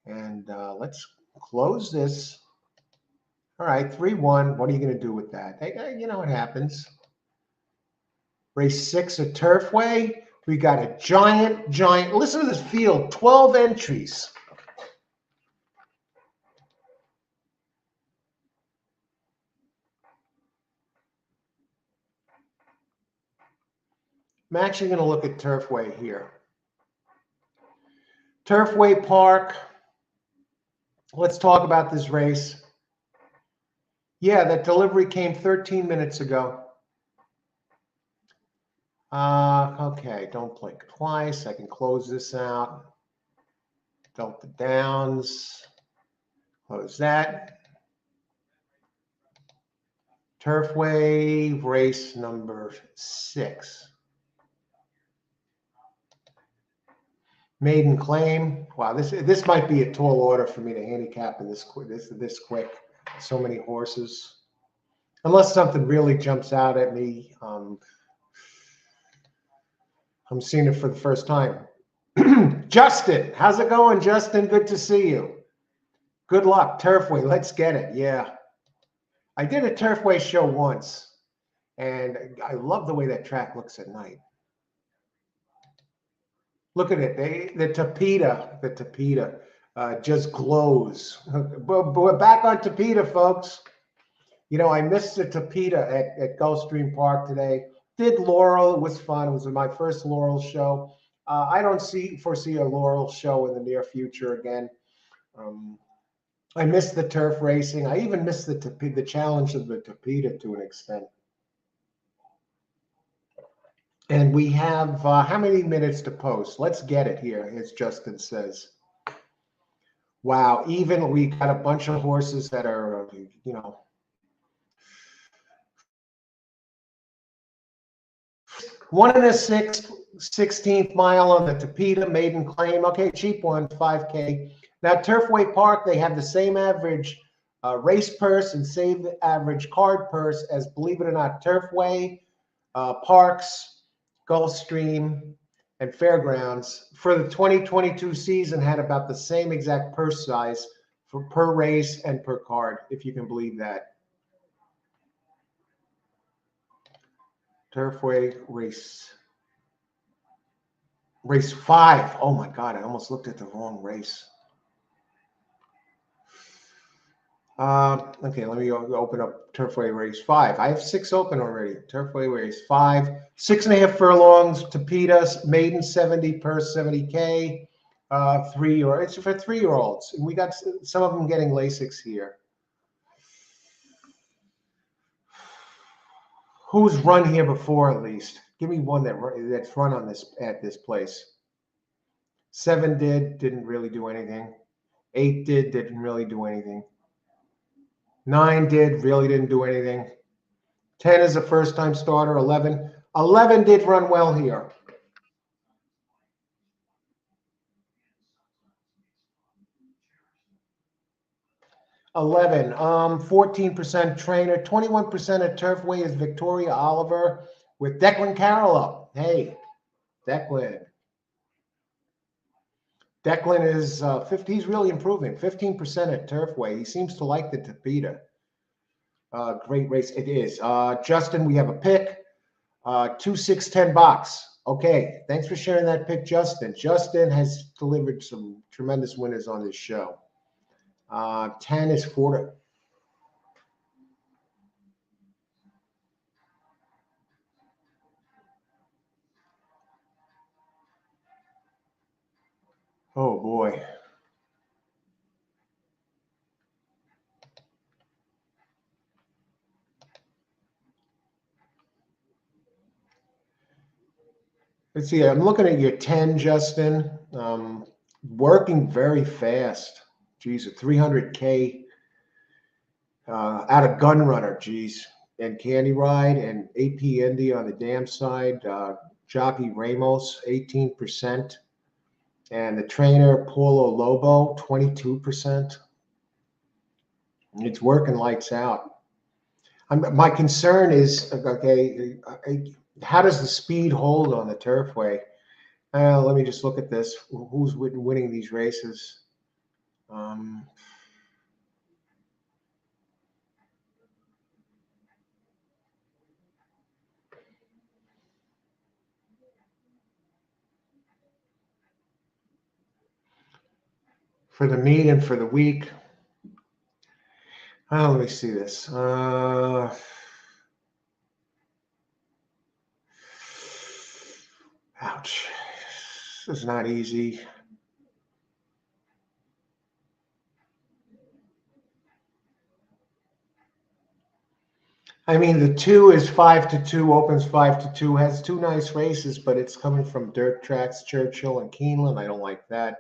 And let's close this. All right, 3-1. What are you going to do with that? Hey, you know what happens. Race 6 at Turfway. We got a giant. Listen to this field, 12 entries. I'm actually going to look at Turfway here. Turfway Park. Let's talk about this race. Yeah, that delivery came 13 minutes ago. Okay, don't blink twice. I can close this out. Delta Downs. Close that. Turfway, race number 6. Maiden Claim. Wow, this might be a tall order for me to handicap in this quick. So many horses. Unless something really jumps out at me. I'm seeing it for the first time. Justin, how's it going, Justin? Good to see you. Good luck. Turfway, let's get it. Yeah. I did a Turfway show once, and I love the way that track looks at night. Look at it. The Tapeta just glows. But we're back on Tapeta, folks. You know, I missed the Tapeta at Gulfstream Park today. Did Laurel. It was fun. It was my first Laurel show. I don't foresee a Laurel show in the near future again. I missed the turf racing. I even missed the challenge of the Tapeta to an extent. And we have how many minutes to post? Let's get it here, as Justin says. Wow, even we got a bunch of horses that are, you know, 1 1/6, 16th mile on the Tapeta, Maiden Claim. Okay, cheap one, 5K. Now, Turfway Park, they have the same average race purse and same average card purse as, believe it or not, Turfway, Parks, Gulfstream, and Fairgrounds for the 2022 season had about the same exact purse size for per race and per card, if you can believe that. Turfway race 5. Oh my God, I almost looked at the wrong race. Okay, let me open up Turfway race 5. I have 6 open already. Turfway race 5, 6.5 furlongs, Tapetas, Maiden 70, purse 70K, it's for 3-year-olds. And we got some of them getting Lasix here. Who's run here before at least? Give me one that's run on at this place. 7 didn't really do anything. 8 didn't really do anything. 9 really didn't do anything. 10 is a first-time starter. 11 did run well here. 11, 14% trainer, 21% at Turfway is Victoria Oliver with Declan Carroll up. Hey, Declan. Declan is 50. He's really improving. 15% at Turfway. He seems to like the Tapeta. Great race it is. Justin, we have a pick. 2, 6, 10 box. Okay, thanks for sharing that pick, Justin. Justin has delivered some tremendous winners on this show. 10 is 4 Oh boy. Let's see. I'm looking at your 10, Justin. Working very fast. Geez, a 300K out of Gun Runner. Geez, and Candy Ride and AP Indy on the dam side. Jockey Ramos, 18%, and the trainer Paulo Lobo, 22%. It's working lights out. My concern is, okay, how does the speed hold on the Turfway? Let me just look at this. Who's winning these races? For the meet and for the week. Let me see this. Ouch. This is not easy. I mean, the 2 is 5-2, opens 5-2, has 2 nice races, but it's coming from dirt tracks, Churchill and Keeneland. I don't like that.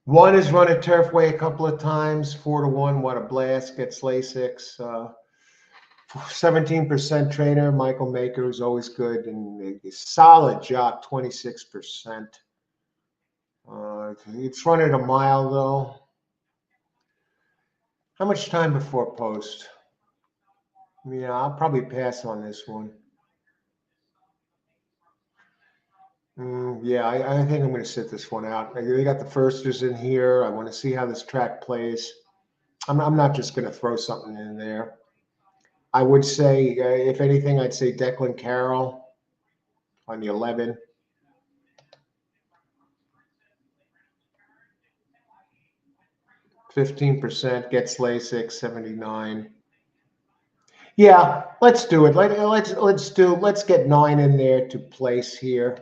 1 is run at Turfway a couple of times, 4-1. What a blast! Gets Lasix. 17% trainer, Michael Maker, who's always good, and a solid jock, 26%. It's running a mile though. How much time before post? Yeah, I'll probably pass on this one. Yeah, I think I'm going to sit this one out. They got the firsters in here. I want to see how this track plays. I'm not just going to throw something in there. I would say, if anything, I'd say Declan Carroll on the 11. %, gets Lasix, 79. Yeah, let's do it. Let's get 9 in there to place here.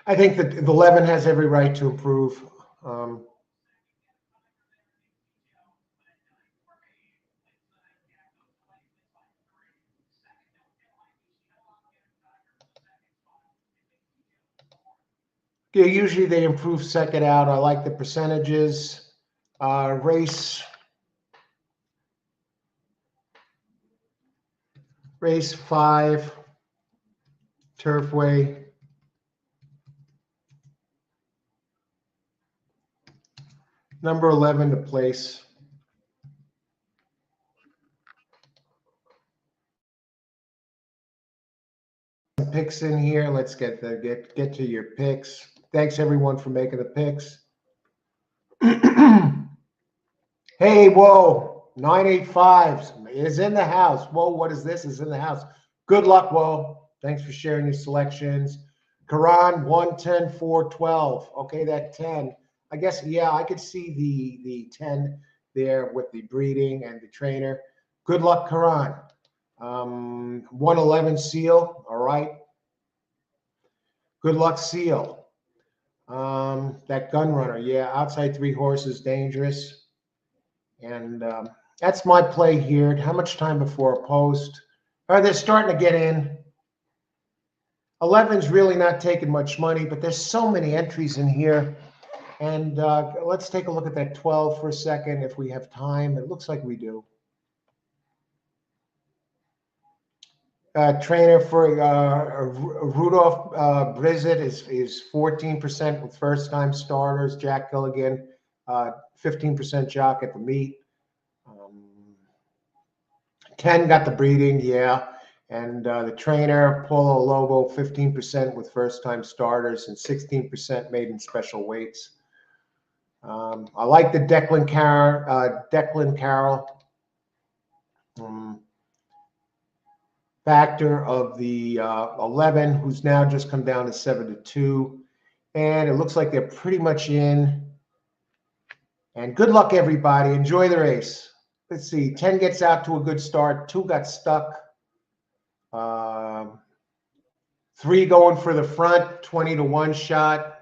I think that the 11 has every right to improve. Yeah, usually they improve second out. I like the percentages. Race 5, Turfway. Number 11 to place. Picks in here. Let's get to your picks. Thanks everyone for making the picks. Hey, whoa, 985 is in the house. Whoa, what is this? Is in the house. Good luck, whoa. Thanks for sharing your selections. Karan, 110, 412. Okay, that 10. I guess, yeah, I could see the 10 there with the breeding and the trainer. Good luck, Karan. 111 Seal. All right. Good luck, Seal. That Gun Runner. Yeah, outside 3 horses, dangerous. And that's my play here. How much time before post? All right, they're starting to get in. 11's really not taking much money, but there's so many entries in here. And let's take a look at that 12 for a second if we have time. It looks like we do. Trainer for Rudolph Brizzett is 14% with first-time starters. Jack Gilligan, 15% jock at the meet. 10 got the breeding, yeah. And the trainer, Paulo Lobo, 15% with first-time starters and 16% made in special weights. I like the Declan Carroll factor of the 11, who's now just come down to 7-2. And it looks like they're pretty much in. And good luck, everybody. Enjoy the race. Let's see. 10 gets out to a good start. 2 got stuck. 3 going for the front, 20-1 shot.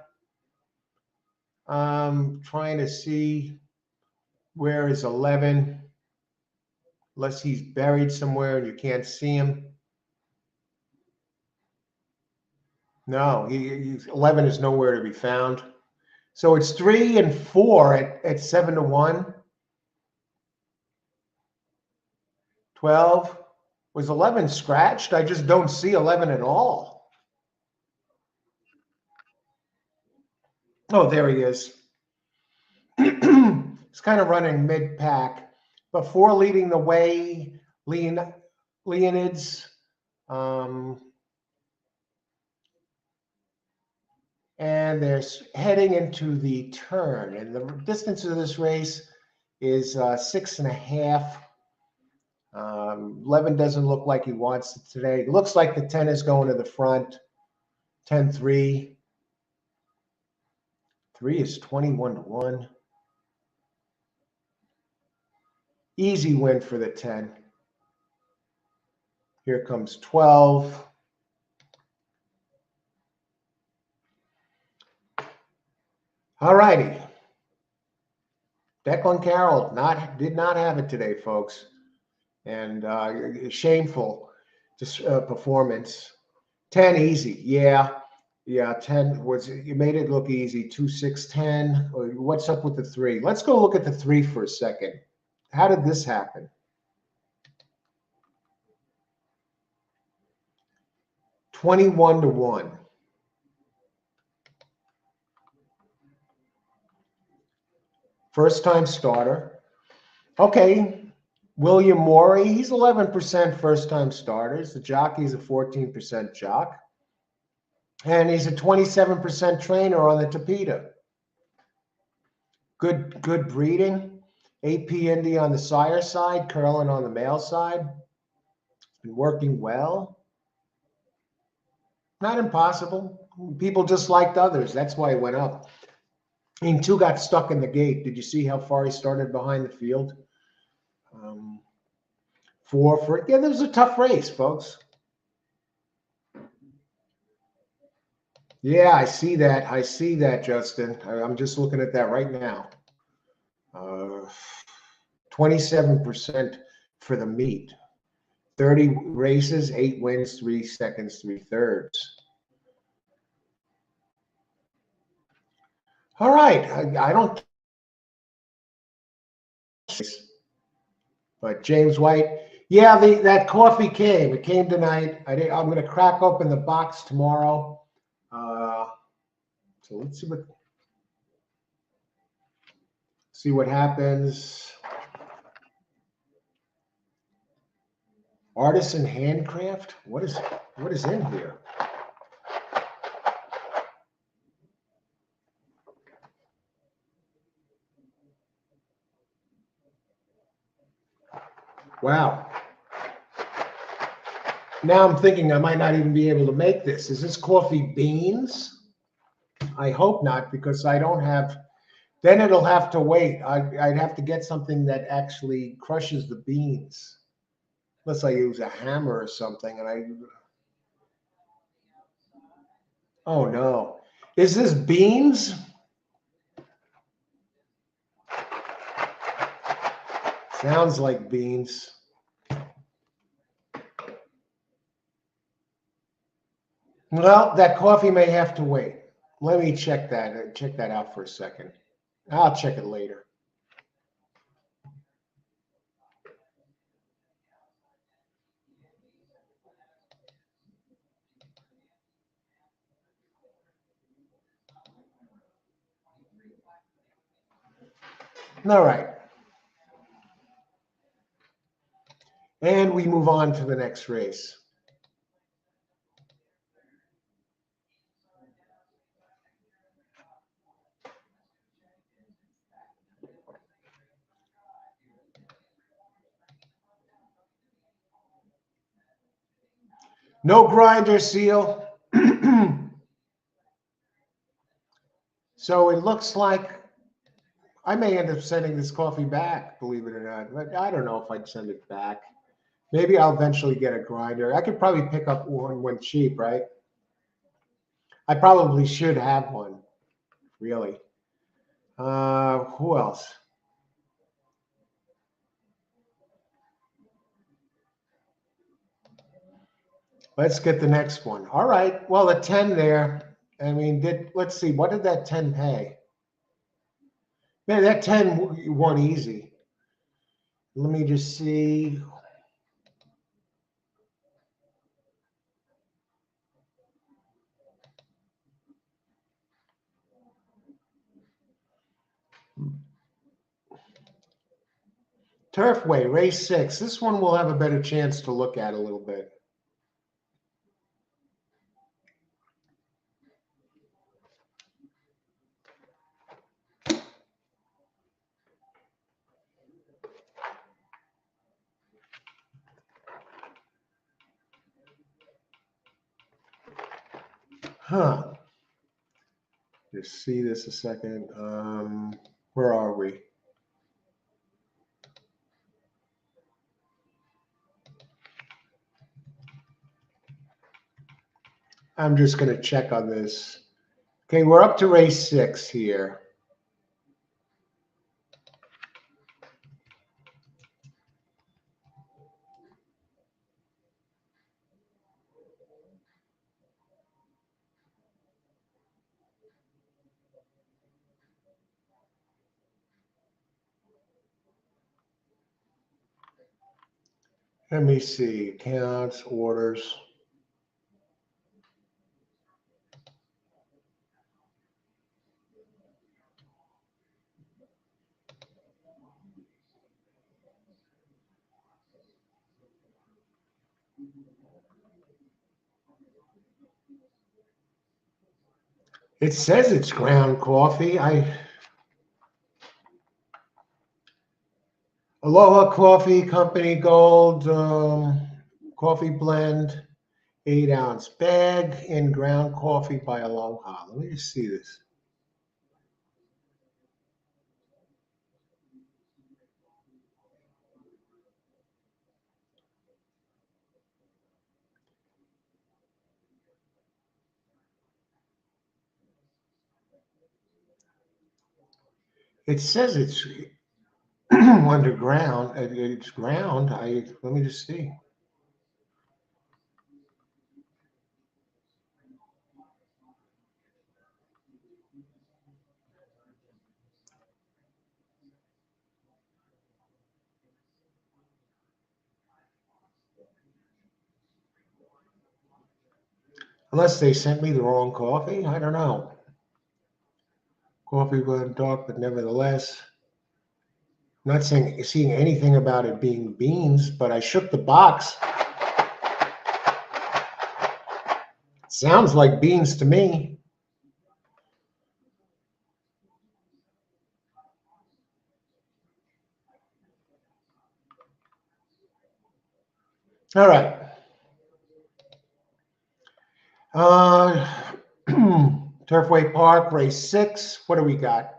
Trying to see where is 11, unless he's buried somewhere and you can't see him. No, 11 is nowhere to be found. So it's 3 and 4 at 7-1. 12. Was 11 scratched? I just don't see 11 at all. Oh, there he is. He's kind of running mid-pack. Before leading the way, Leonids. And they're heading into the turn. And the distance of this race is 6.5. 11 doesn't look like he wants it today. It looks like the 10 is going to the front. 10-3. 3 is 21-1. Easy win for the 10. Here comes 12. All righty. Declan Carroll did not have it today, folks. And shameful performance. 10 easy. Yeah. 10 was, you made it look easy. 2, 6, 10. What's up with the 3? Let's go look at the 3 for a second. How did this happen? 21-1. First time starter. Okay. William Morey, he's 11% first time starters. The jockey's a 14% jock. And he's a 27% trainer on the Tapeta. Good breeding. AP Indy on the sire side, Curlin on the male side. It's been working well. Not impossible. People just liked others. That's why it went up. I mean, 2 got stuck in the gate. Did you see how far he started behind the field? 4 for, yeah, that was a tough race, folks. Yeah, I see that, Justin. I'm just looking at that right now. 27% for the meet. 30 races, 8 wins, 3 seconds, 3 thirds. All right, I don't. But James White, yeah, that coffee came. It came tonight. I'm going to crack open the box tomorrow. So let's see what happens. Artisan handcraft. What is in here? Wow. Now I'm thinking I might not even be able to make this. Is this coffee beans? I hope not, because I don't have, then it'll have to wait. I'd have to get something that actually crushes the beans. Unless I use a hammer or something. Oh no. Is this beans? Sounds like beans. Well, that coffee may have to wait. Let me check that out for a second. I'll check it later. All right. And we move on to the next race. No grinder seal. So it looks like I may end up sending this coffee back, believe it or not. But I don't know if I'd send it back. Maybe I'll eventually get a grinder. I could probably pick up one when cheap, right? I probably should have one, really. Who else? Let's get the next one. All right. Well, a 10 there. I mean, let's see. What did that 10 pay? Man, that 10 won easy. Let me just see. Turfway, race 6. This one we'll have a better chance to look at a little bit. Huh. Just see this a second. Where are we? I'm just going to check on this. Okay, we're up to race 6 here. Let me see. Accounts, orders. It says it's ground coffee. Aloha Coffee Company Gold coffee blend, 8-ounce bag in ground coffee by Aloha. Let me just see this. It says it's underground. It's ground. Let me just see. Unless they sent me the wrong coffee, I don't know. Coffee blend dark, but nevertheless, I'm not seeing anything about it being beans, but I shook the box. Sounds like beans to me. All right. Turfway Park, race 6. What do we got?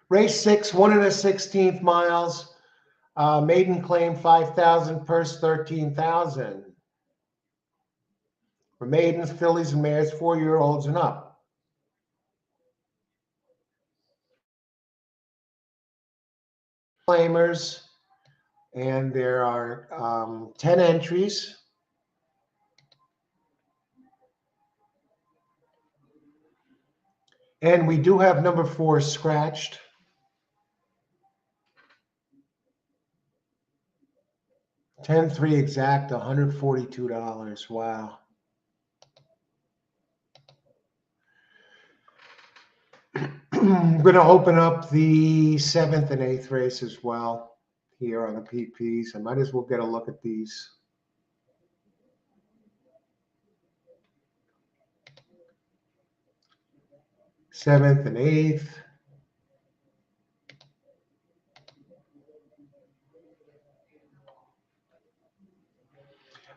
Race 6, 1 1/16 miles. Maiden claim 5,000, purse 13,000. For maidens, fillies, and mares, 4-year-olds and up. Claimers, and there are 10 entries. And we do have number 4 scratched. $10-3 exact, $142. Wow. I'm going to open up the 7th and 8th race as well here on the PPs. I might as well get a look at these. Seventh and 8th.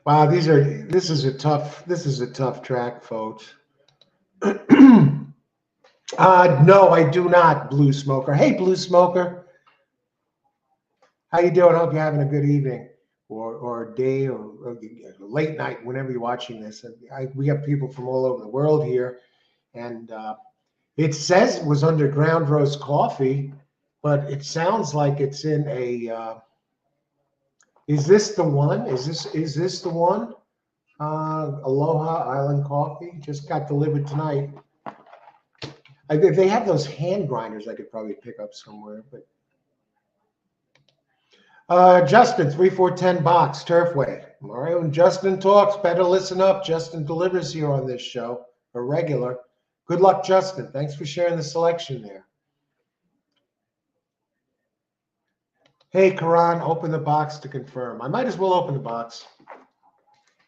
Wow, this is a tough track, folks. No, I do not, Blue Smoker. Hey, Blue Smoker. How you doing? Hope you're having a good evening or day or late night, whenever you're watching this. And we have people from all over the world here. And it says it was under ground roast coffee, but it sounds like it's in a, is this the one? Is this the one? Aloha Island Coffee just got delivered tonight. They have those hand grinders I could probably pick up somewhere, but Justin, 3410 box, Turfway. All right, when Justin talks, better listen up. Justin delivers here on this show, a regular. Good luck, Justin. Thanks for sharing the selection there. Hey, Karan, open the box to confirm. I might as well open the box.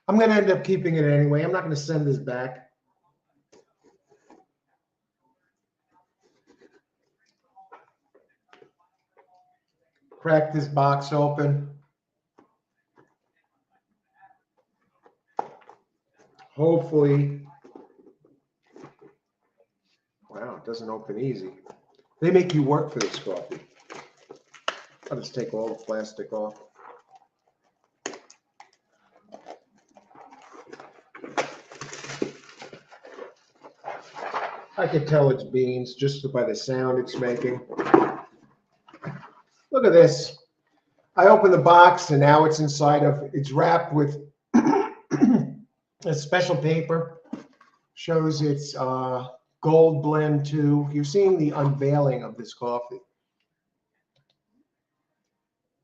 I'm going to end up keeping it anyway. I'm not going to send this back. Crack this box open. Hopefully, wow, it doesn't open easy. They make you work for this coffee. I'll just take all the plastic off. I can tell it's beans just by the sound it's making. Look at this. I open the box and now it's inside of, it's wrapped with a special paper. Shows it's gold blend 2. You're seeing the unveiling of this coffee.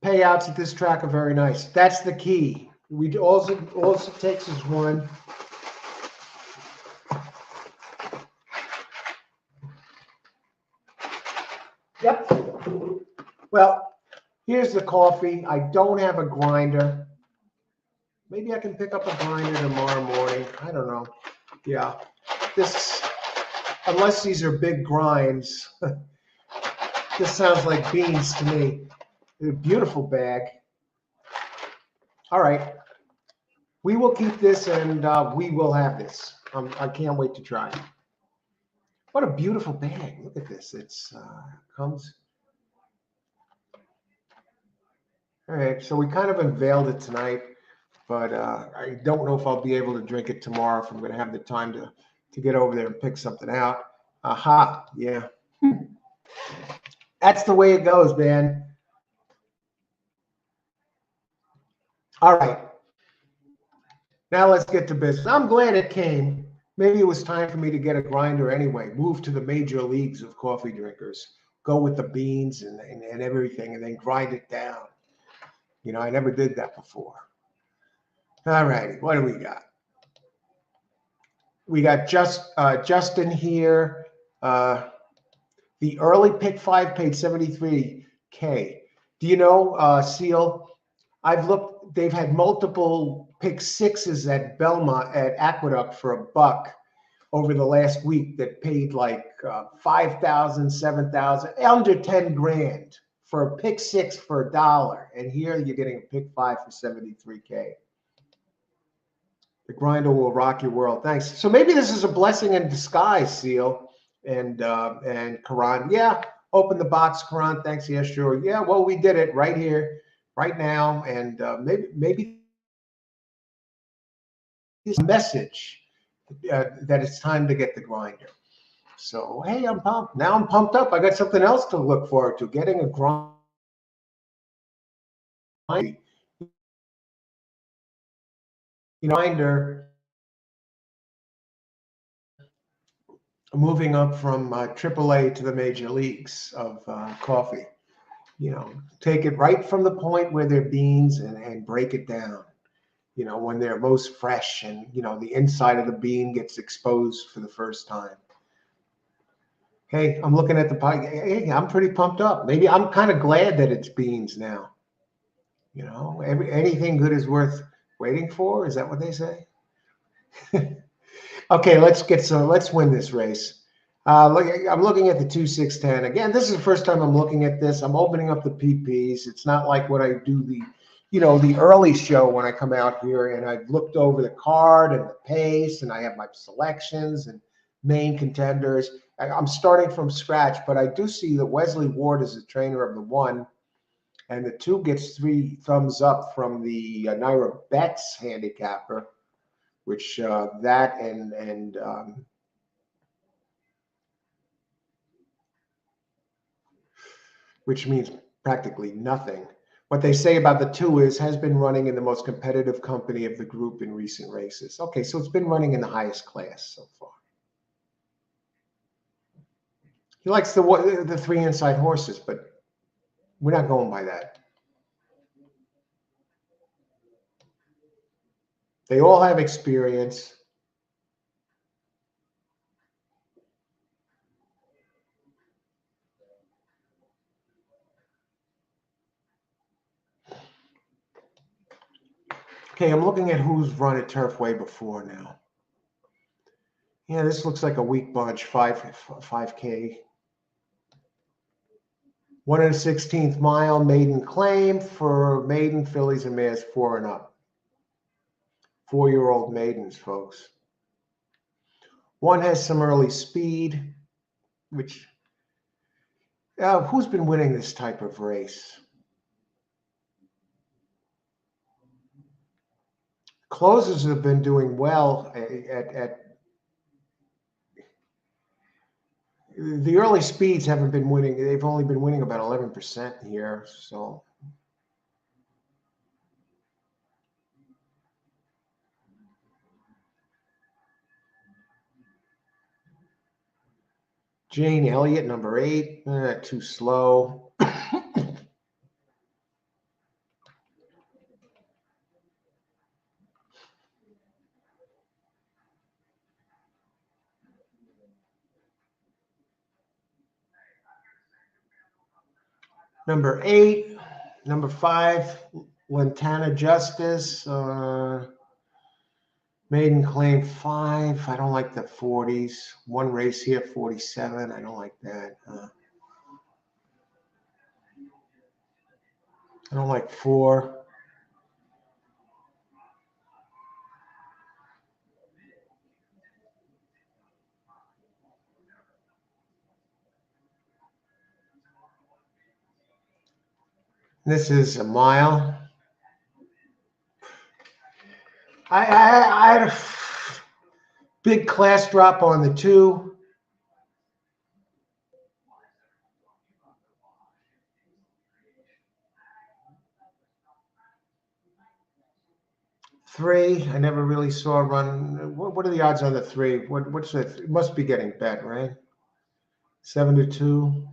Payouts at this track are very nice. That's the key. We all it takes is one. Yep. Well, here's the coffee. I don't have a grinder. Maybe I can pick up a grinder tomorrow morning. I don't know. Yeah. This, unless these are big grinds, this sounds like beans to me. A beautiful bag. All right. We will keep this and we will have this. I can't wait to try it. What a beautiful bag. Look at this. It's comes. All right. So we kind of unveiled it tonight, but I don't know if I'll be able to drink it tomorrow, if I'm going to have the time to get over there and pick something out. Aha. Yeah. That's the way it goes, man. All right. Now let's get to business. I'm glad it came. Maybe it was time for me to get a grinder anyway. Move to the major leagues of coffee drinkers. Go with the beans and everything and then grind it down. You know, I never did that before. All righty. What do we got? We got Justin here. The early pick 5 paid $73K. Do you know, Seal? I've looked, they've had multiple pick 6s at Belmont, at Aqueduct for $1 over the last week that paid like 5,000, 7,000, under 10 grand for a pick 6 for $1. And here you're getting a pick 5 for $73K. The grinder will rock your world. Thanks. So maybe this is a blessing in disguise, Seal and Karan. Yeah, open the box, Karan. Thanks. Yeah, sure. Yeah, well, we did it right here, right now, and maybe this message that it's time to get the grinder. So hey, I'm pumped. Now I'm pumped up. I got something else to look forward to. Getting a grinder. Grinder. moving up from AAA to the major leagues of coffee. You know, take it right from the point where they're beans and break it down. You know, when they're most fresh and, you know, the inside of the bean gets exposed for the first time. Hey, I'm looking at the pie. Hey, I'm pretty pumped up. Maybe I'm kind of glad that it's beans now. You know, anything good is worth waiting for. Is that what they say? Okay, let's win this race. I'm looking at the 2-6-10. Again, this is the first time I'm looking at this. I'm opening up the PPs. It's not like when I do the early show when I come out here and I've looked over the card and the pace and I have my selections and main contenders. I'm starting from scratch, but I do see that Wesley Ward is the trainer of the 1, and the 2 gets 3 thumbs up from the Naira Betts handicapper, which that and which means practically nothing. What they say about the 2 is has been running in the most competitive company of the group in recent races. Okay, so it's been running in the highest class so far. He likes the 3 inside horses, but we're not going by that. They all have experience. Okay, I'm looking at who's run at Turfway before now. Yeah, this looks like a weak bunch, 5K. 1 1/16 mile maiden claim for maiden fillies and mares 4 and up. 4-year-old maidens, folks. 1 has some early speed, which who's been winning this type of race? Closers have been doing well at the early speeds haven't been winning. They've only been winning about 11% here. So Jane Elliott, number 8, too slow. Number 8, number 5, Lantana Justice, maiden claim 5. I don't like the 40s. 1 race here, 47. I don't like that. I don't like 4. This is a mile. I had a big class drop on the 2. Three, I never really saw run. What are the odds on the 3? What's the? It must be getting bet, right? 7-2.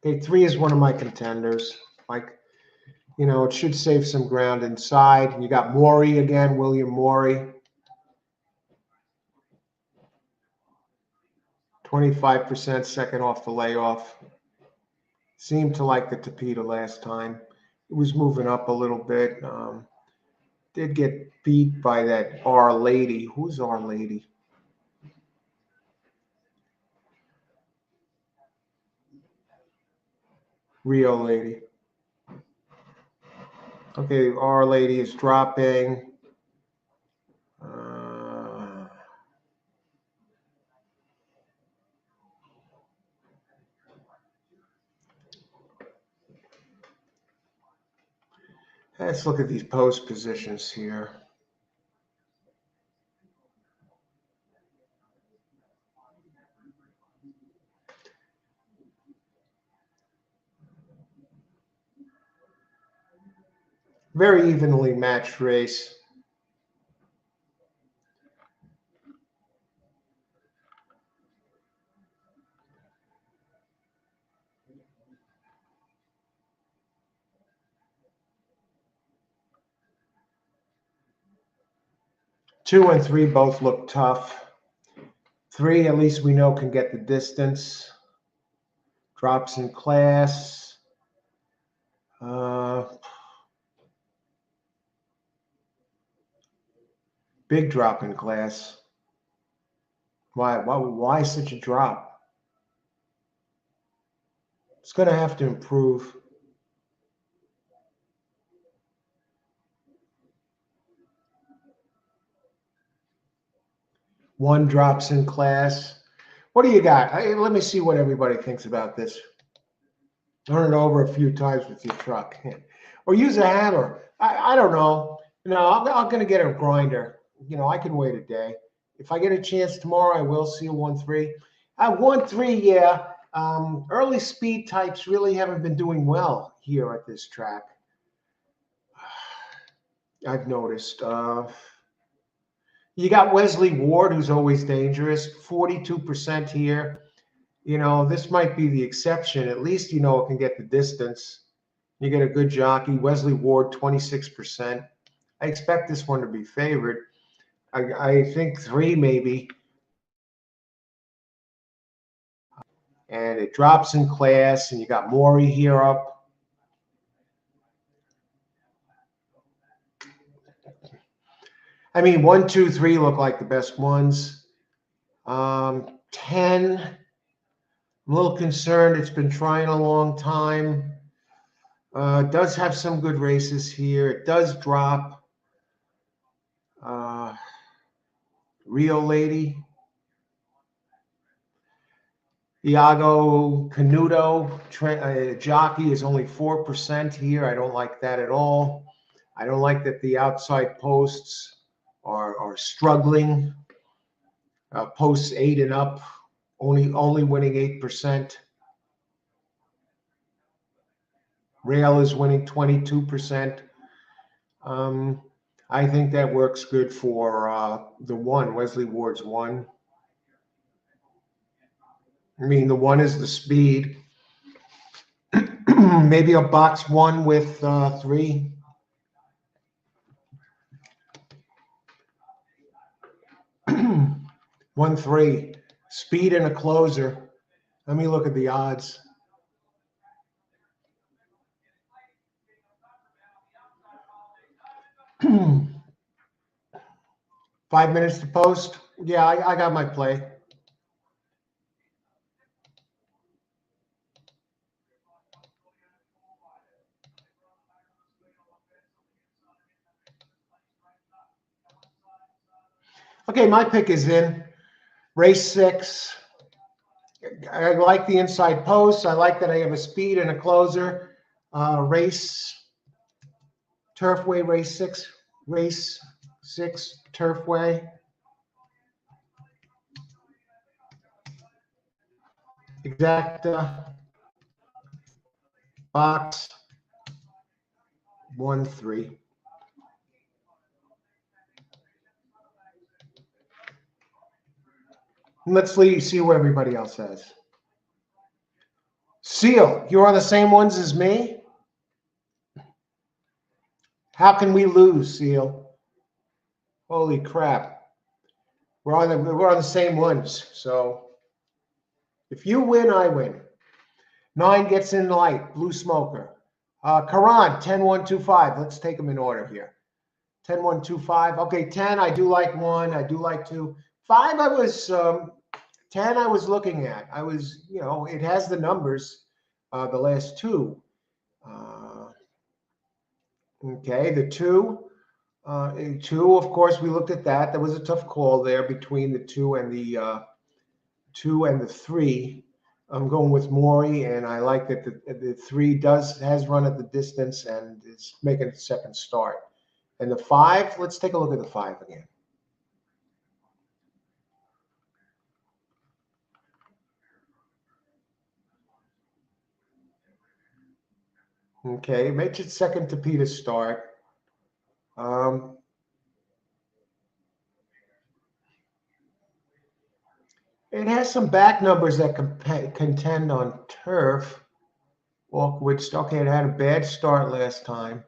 Okay, 3 is one of my contenders. Like, you know, it should save some ground inside. You got Morey again, William Morey. 25% second off the layoff. Seemed to like the Tapeta last time. It was moving up a little bit. Did get beat by that Our Lady. Who's Our Lady? Rio Lady. Okay, Our Lady is dropping. Let's look at these post positions here. Very evenly matched race. 2 and 3 both look tough. 3, at least we know, can get the distance. Drops in class. Big drop in class. Why such a drop? It's going to have to improve. One drops in class. What do you got? Let me see what everybody thinks about this. Turn it over a few times with your truck. Or use a hammer. I don't know. No, I'm going to get a grinder. I can wait a day. If I get a chance tomorrow, I will see a 1-3. 1-3, yeah. Early speed types really haven't been doing well here at this track. I've noticed. You got Wesley Ward, who's always dangerous, 42% here. This might be the exception. At least it can get the distance. You get a good jockey. Wesley Ward, 26%. I expect this one to be favored. I think 3 maybe. And it drops in class, and you got Maury here up. I mean, 1, 2, 3 look like the best ones. 10, I'm a little concerned. It's been trying a long time. It does have some good races here. It does drop. Rio Lady. Iago Canuto, jockey, is only 4% here. I don't like that at all. I don't like that the outside posts are struggling. Posts 8 and up, only winning 8%. Rail is winning 22%. I think that works good for the 1, Wesley Ward's 1. I mean, the 1 is the speed. Maybe a box 1 with 3. One, 3. Speed and a closer. Let me look at the odds. Five minutes to post. Yeah, I got my play. Okay, my pick is in. Race 6. I like the inside post. I like that I have a speed and a closer. Race Turfway, race 6. Race 6, Turfway. Exacta. Box 1, 3. Let's see what everybody else says. Seal, you're on the same ones as me? How can we lose, Seal? Holy crap. We're on the same ones. So if you win, I win. 9 gets in light, Blue Smoker. Karan, 10-1-2-5. Let's take them in order here. 10-1-2-5. Okay, 10, I do like 1. I do like 2. 5, I was 10, I was looking at. I was, it has the numbers, the last 2. Okay, the 2. 2, of course, we looked at that. There was a tough call there between the 2 and the 3. I'm going with Maury, and I like that the 3 has run at the distance and is making its second start. And the 5, let's take a look at the 5 again. Okay, makes its second to Peter's start. It has some back numbers that contend on turf. Awkward. Okay, it had a bad start last time.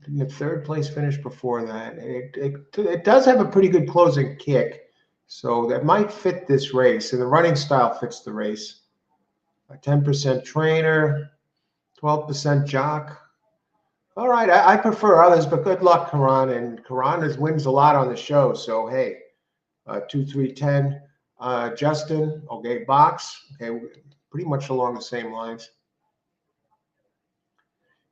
The third place finish before that. It does have a pretty good closing kick, so that might fit this race, and the running style fits the race. A 10% trainer, 12% jock. All right, I prefer others, but good luck, Karan. And Karan wins a lot on the show, so hey, 2, 3, 10. Justin, okay, box, okay, pretty much along the same lines.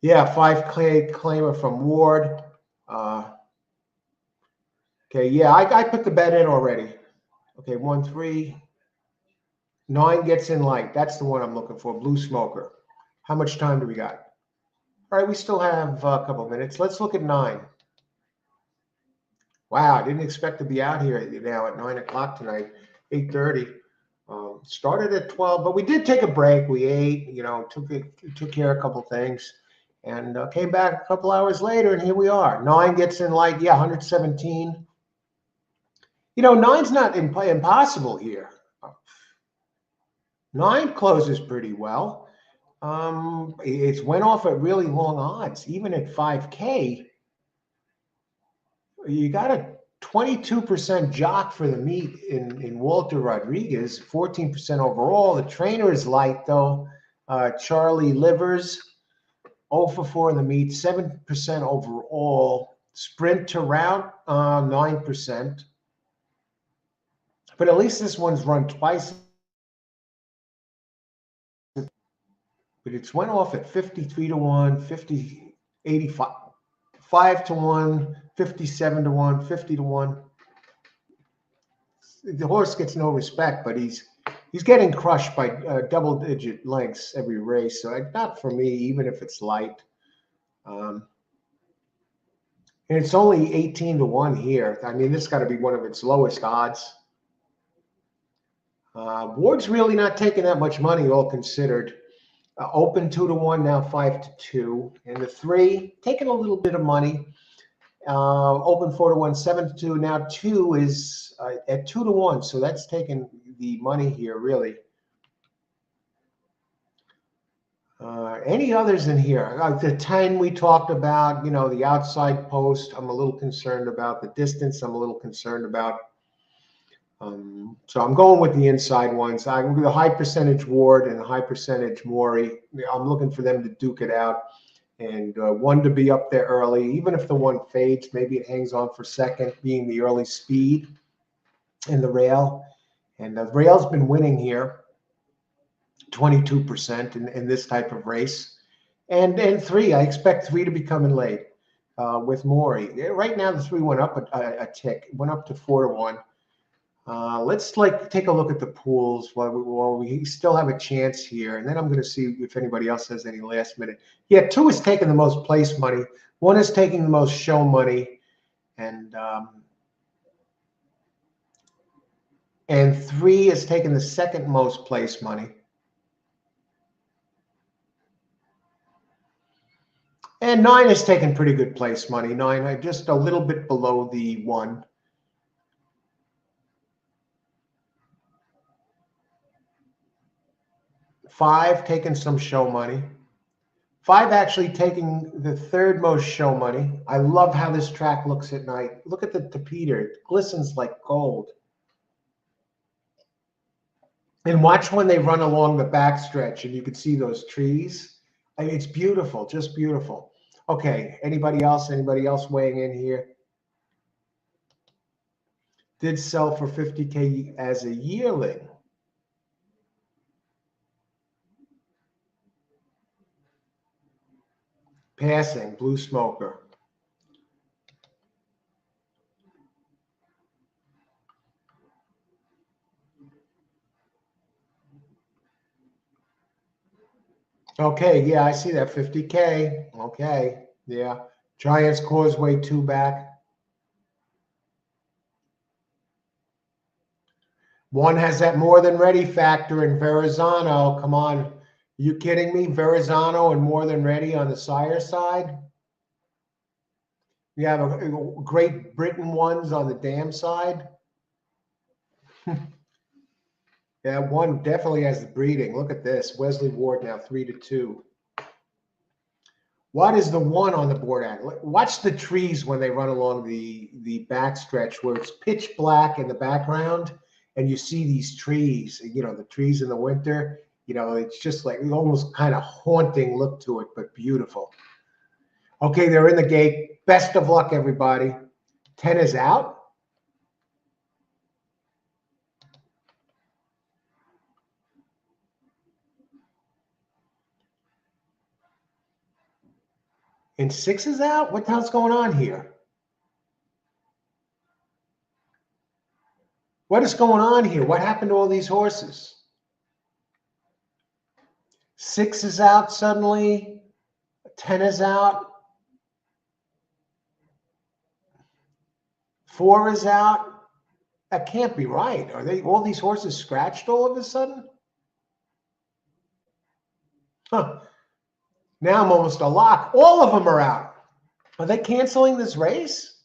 Yeah, 5K claimer from Ward. Okay, yeah, I put the bet in already. Okay, 1, 3. 9 gets in light. That's the one I'm looking for. Blue Smoker. How much time do we got? All right, we still have a couple of minutes. Let's look at 9. Wow, I didn't expect to be out here now at 9 o'clock tonight, 8:30. Started at 12, but we did take a break. We ate, took care of a couple things, and came back a couple hours later, and here we are. 9 gets in light. Yeah, 117. 9's not impossible here. 9 closes pretty well. It's went off at really long odds. Even at 5K, you got a 22% jock for the meet in Walter Rodriguez, 14% overall. The trainer is light, though. Charlie Livers, 0 for 4 in the meet, 7% overall. Sprint to route, 9%. But at least this one's run twice. But it's went off at 53 to 1, 50, 85, 5 to 1, 57 to 1, 50 to 1. The horse gets no respect, but he's getting crushed by double-digit lengths every race. So not for me, even if it's light. And it's only 18 to 1 here. I mean, this got to be one of its lowest odds. Ward's really not taking that much money, all considered. Open 2 to 1, now 5 to 2. And the 3, taking a little bit of money. Open 4 to 1, 7 to 2. Now 2 is at 2 to 1. So that's taking the money here, really. Any others in here? The 10 we talked about, the outside post, I'm a little concerned about. The distance, I'm a little concerned about. So I'm going with the inside ones. I'm with the high percentage Ward and the high percentage Maury. I'm looking for them to duke it out, and 1 to be up there early. Even if the 1 fades, maybe it hangs on for second, being the early speed in the rail. And the rail's been winning here, 22% in this type of race. And 3, I expect 3 to be coming late with Maury. Right now, the 3 went up a tick, went up to 4 to 1. Let's take a look at the pools while we still have a chance here, and then I'm going to see if anybody else has any last minute. Yeah, 2 is taking the most place money. 1 is taking the most show money, and 3 is taking the second most place money. And 9 is taking pretty good place money. 9, just a little bit below the 1. 5 taking some show money. 5 actually taking the third most show money. I love how this track looks at night. Look at the Peter. It glistens like gold. And watch when they run along the backstretch and you can see those trees. I mean, it's beautiful, just beautiful. Okay, anybody else? Anybody else weighing in here? Did sell for 50K as a yearling. Passing, Blue Smoker. Okay, yeah, I see that 50K. Okay, yeah. Giants Causeway 2 back. 1 has that more than ready factor in Verrazano. Come on. Are you kidding me? Verrazano and more than ready on the sire side. We have a Great Britain ones on the dam side. Yeah, 1 definitely has the breeding. Look at this. Wesley Ward now 3 to 2. What is the 1 on the board at? Watch the trees when they run along the backstretch where it's pitch black in the background and you see these trees, the trees in the winter, it's just like almost kind of haunting look to it, but beautiful. Okay, they're in the gate. Best of luck, everybody. 10 is out. And 6 is out? What the hell's going on here? What is going on here? What happened to all these horses? 6 is out suddenly. 10 is out. 4 is out. That can't be right. Are they all these horses scratched all of a sudden? Huh. Now I'm almost a lock. All of them are out. Are they canceling this race?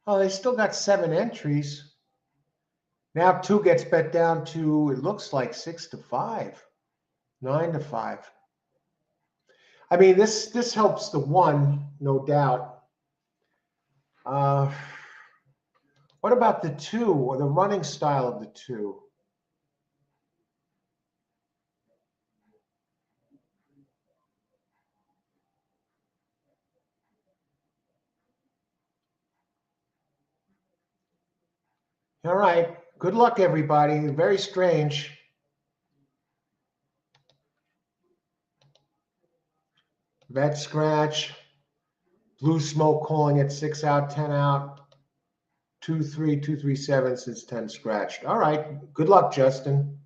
Oh, they still got 7 entries. Now 2 gets bet down to, it looks like 6-5, 9-5. I mean, this helps the 1, no doubt. What about the 2 or the running style of the 2? All right. Good luck, everybody. Very strange. Vet scratch. Blue smoke calling it 6 out, 10 out. 2-3, 2-3-7 since 10 scratched. All right. Good luck, Justin.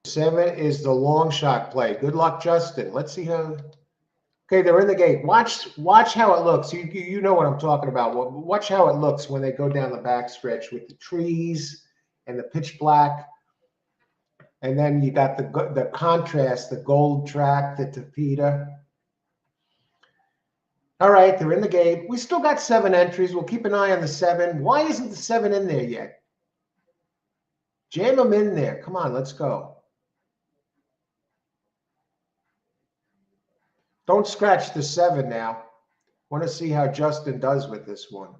7 is the long shot play. Good luck, Justin. Let's see how. Okay, they're in the gate. Watch how it looks. You know what I'm talking about. Watch how it looks when they go down the backstretch with the trees and the pitch black. And then you got the contrast, the gold track, the tapeta. All right, they're in the gate. We still got 7 entries. We'll keep an eye on the 7. Why isn't the 7 in there yet? Jam them in there. Come on, let's go. Don't scratch the 7 now. Want to see how Justin does with this one.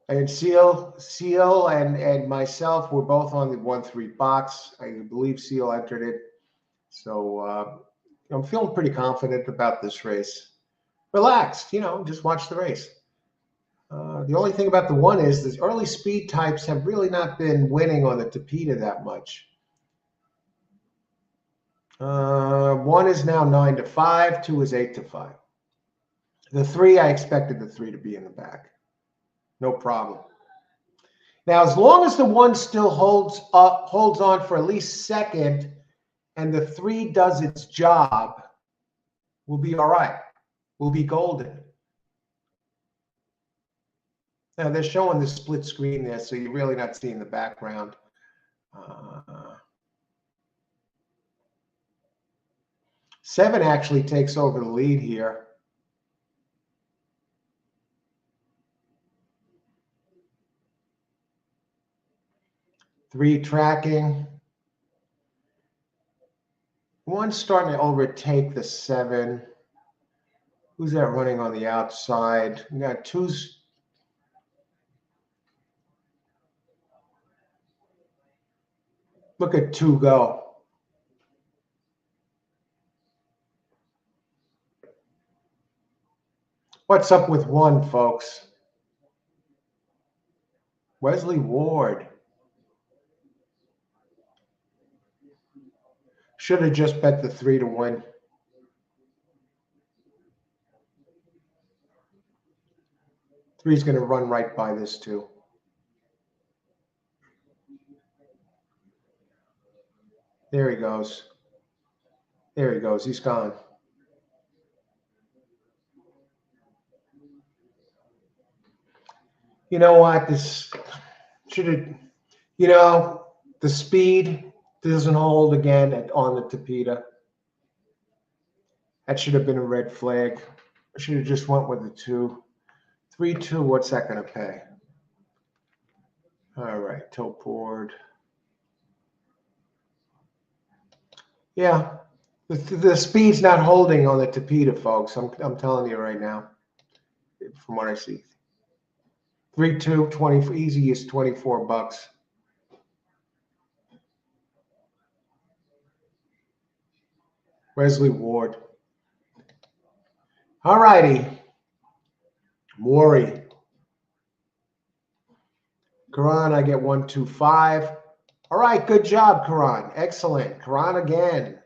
And Seal and myself were both on the 1-3 box. I believe Seal entered it. So I'm feeling pretty confident about this race. Relaxed, just watch the race. The only thing about the 1 is the early speed types have really not been winning on the tapeta that much. 1 is now 9-5, 2 is 8-5. The 3, I expected the 3 to be in the back. No problem. Now, as long as the 1 still holds on for at least second, and the 3 does its job, we'll be all right. We'll be golden. Now, they're showing the split screen there, so you're really not seeing the background. 7 actually takes over the lead here. Three tracking. 1's starting to overtake the 7. Who's that running on the outside? We got 2's. Look at 2 go. What's up with 1, folks? Wesley Ward. Should have just bet the 3 to win. Three's going to run right by this 2. There he goes. There he goes. He's gone. You know what? This should have, the speed doesn't hold again on the tapeta. That should have been a red flag. I should have just went with the 2. 3-2. What's that going to pay? All right, tote board. Yeah, the speed's not holding on the Tapeta, folks. I'm telling you right now, from what I see. 3-2, 20, easy is $24. Wesley Ward. All righty. Maury. Karan, I get 125. All right, good job, Karan. Excellent. Karan again.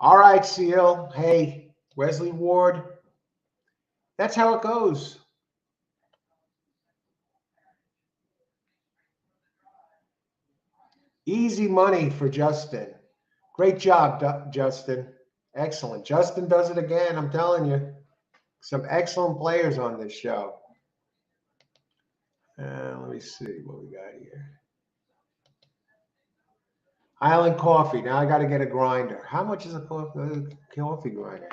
All right, Seal. Hey, Wesley Ward. That's how it goes. Easy money for Justin. Great job, Justin. Excellent. Justin does it again, I'm telling you. Some excellent players on this show. Let me see what we got here. Island Coffee. Now I got to get a grinder. How much is a coffee grinder?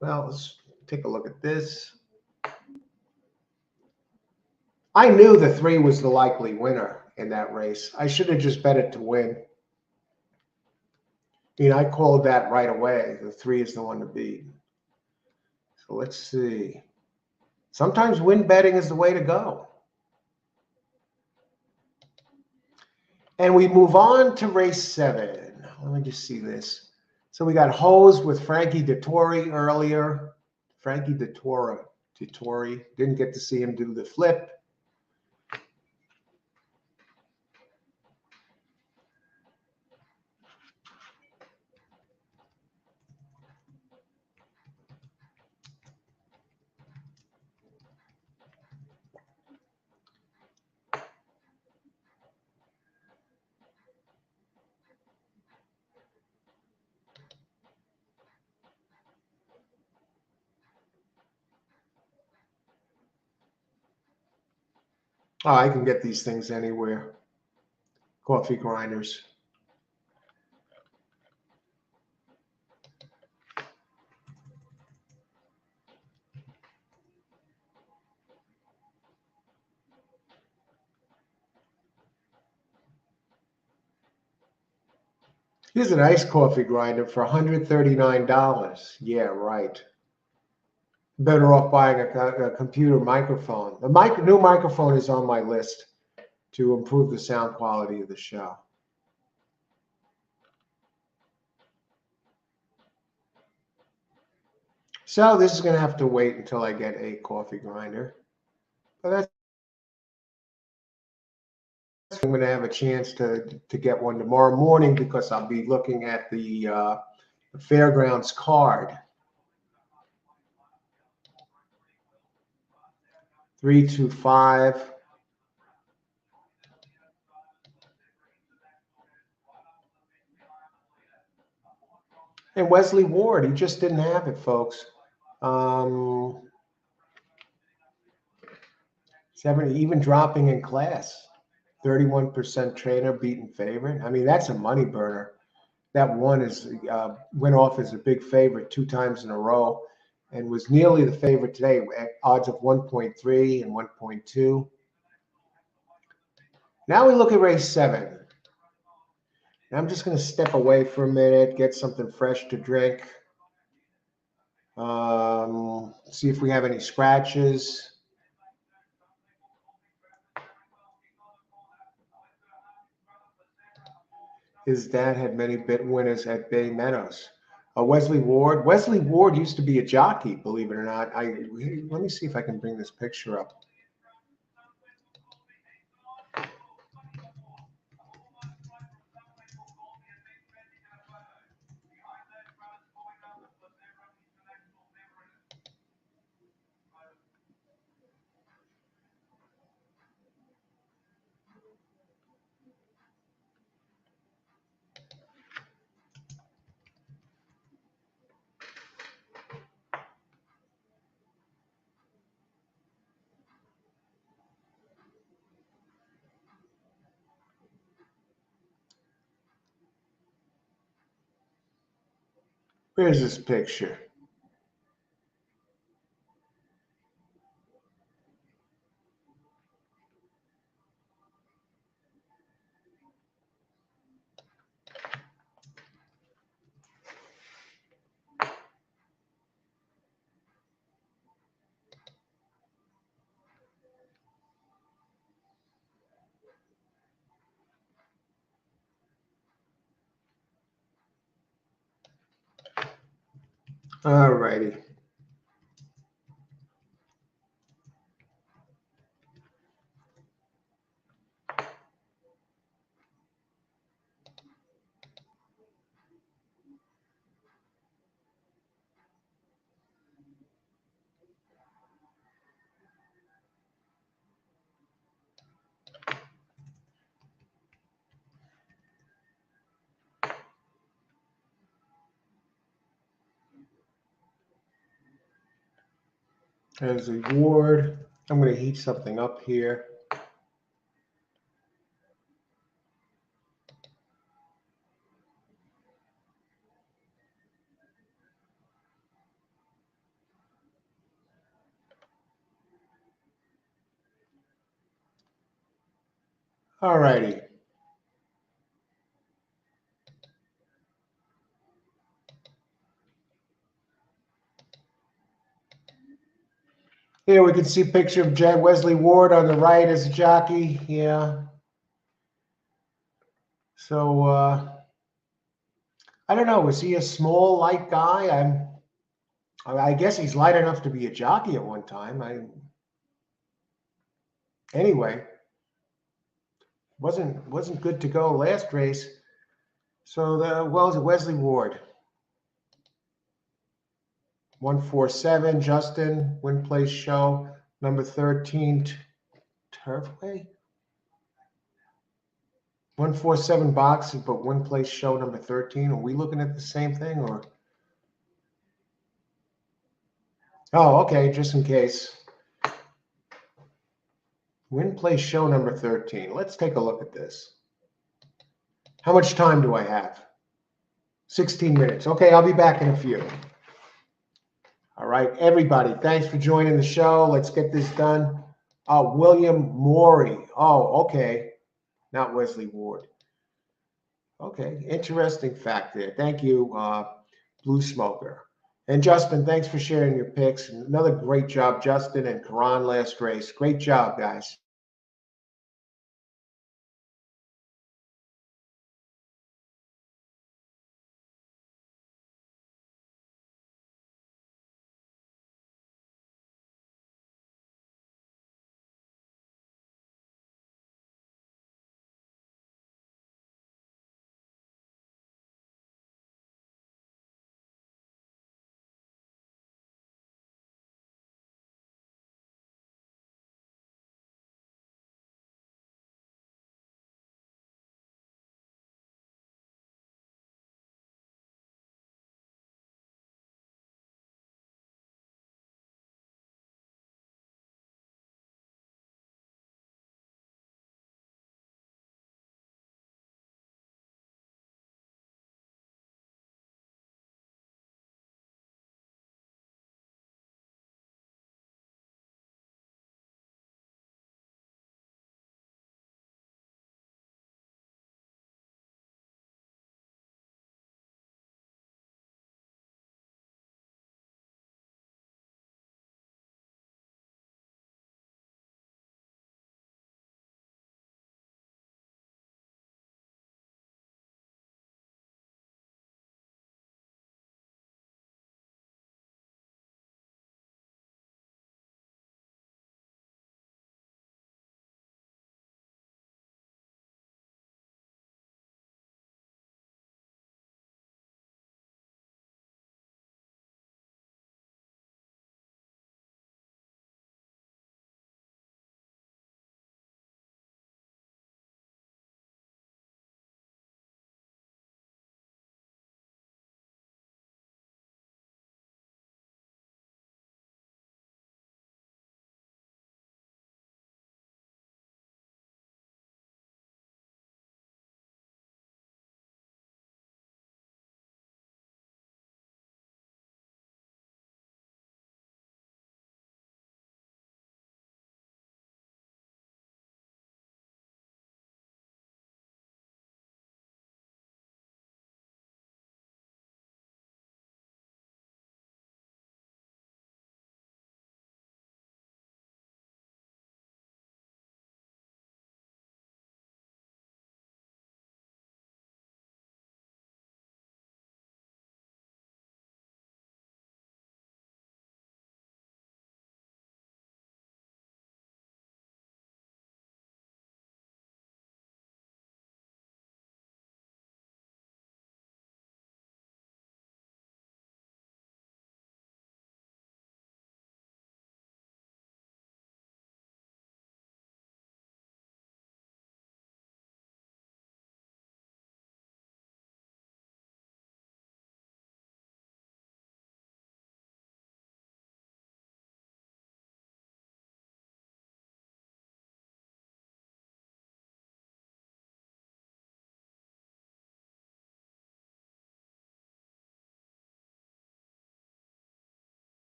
Well, let's take a look at this. I knew the 3 was the likely winner in that race. I should have just bet it to win. I called that right away. The 3 is the one to beat. So let's see. Sometimes win betting is the way to go. And we move on to race 7. Let me just see this. So we got Hose with Frankie Dettori earlier. Frankie Dettori. Didn't get to see him do the flip. Oh, I can get these things anywhere. Coffee grinders. Here's a nice coffee grinder for $139. Yeah, right. Better off buying a computer microphone. The new microphone is on my list to improve the sound quality of the show. So this is going to have to wait until I get a coffee grinder. But that's I'm going to have a chance to get one tomorrow morning because I'll be looking at the fairgrounds card. 325. And Wesley Ward, he just didn't have it, folks. 70, even dropping in class. 31% trainer beating favorite. I mean, that's a money burner. That one is went off as a big favorite 2 times in a row and was nearly the favorite today at odds of 1.3 and 1.2. Now we look at race 7. I'm just going to step away for a minute, get something fresh to drink. See if we have any scratches. His dad had many bit winners at Bay Meadows. Wesley Ward. Wesley Ward used to be a jockey, believe it or not. Let me see if I can bring this picture up. Where's this picture? All righty. There's a ward. I'm going to heat something up here. All righty. Here we can see a picture of Wesley Ward on the right as a jockey. Yeah. So I don't know. Was he a small, light guy? I guess he's light enough to be a jockey at one time. Anyway, wasn't good to go last race. So Wesley Ward. 147, Justin, win place show, number 13, Turfway. 147 boxes, but win place show number 13. Are we looking at the same thing or? Oh, okay, just in case. Win place show number 13. Let's take a look at this. How much time do I have? 16 minutes. Okay, I'll be back in a few. All right, everybody, thanks for joining the show. Let's get this done. William Morey. Oh, okay. Not Wesley Ward. Okay, interesting fact there. Thank you, Blue Smoker. And Justin, thanks for sharing your picks. Another great job, Justin and Karan last race. Great job, guys.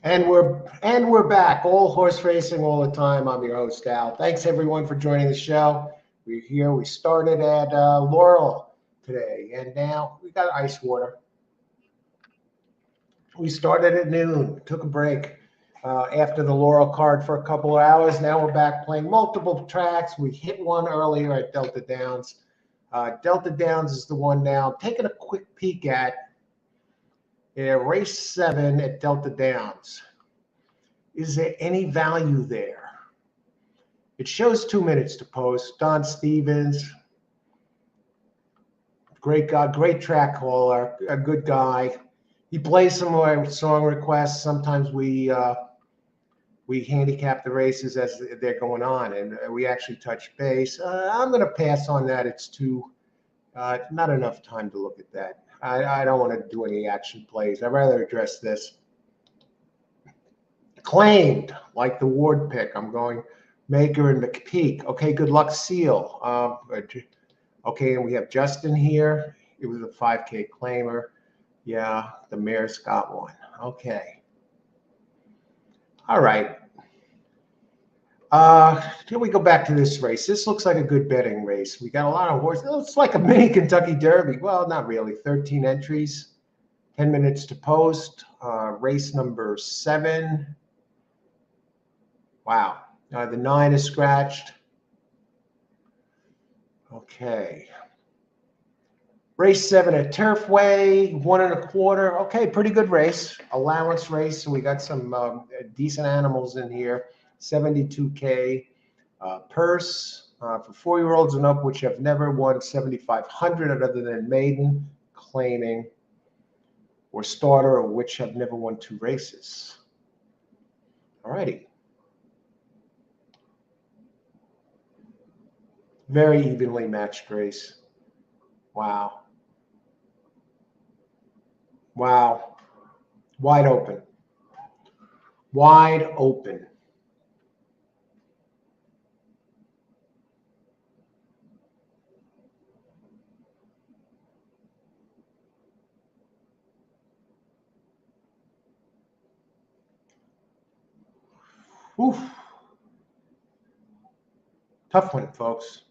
And we're back. All horse racing all the time. I'm your host Al. Thanks everyone for joining the show. We're here. We started at Laurel today, and now we got ice water. We started at noon. Took a break after the Laurel card for a couple of hours. Now we're back playing multiple tracks. We hit one earlier at Delta Downs. Delta Downs is the one now. I'm taking a quick peek at race 7 at Delta Downs. Is there any value there? It shows 2 minutes to post. Don Stevens, great guy, great track caller, a good guy. He plays some of our song requests. Sometimes we handicap the races as they're going on, and we actually touch base. I'm going to pass on that. It's not enough time to look at that. I don't want to do any action plays. I'd rather address this. Claimed, like the Ward pick. I'm going Maker and McPeak. Okay, good luck, Seal. Okay, and we have Justin here. It was a 5K claimer. Yeah, the mayor's got one. Okay. All right. Here we go back to this race. This looks like a good betting race. We got a lot of horses. It's like a mini Kentucky Derby. Well, not really. 13 entries, 10 minutes to post. Race number 7. Wow. The 9 is scratched. Okay. Race 7 at Turfway, 1 1/4. Okay, pretty good race. Allowance race. So we got some decent animals in here. 72K purse for 4-year-olds and up, which have never won 7,500 other than maiden, claiming, or starter, or which have never won 2 races. All righty. Very evenly matched race. Wow. Wow. Wide open. Wide open. Oof. Tough one, folks.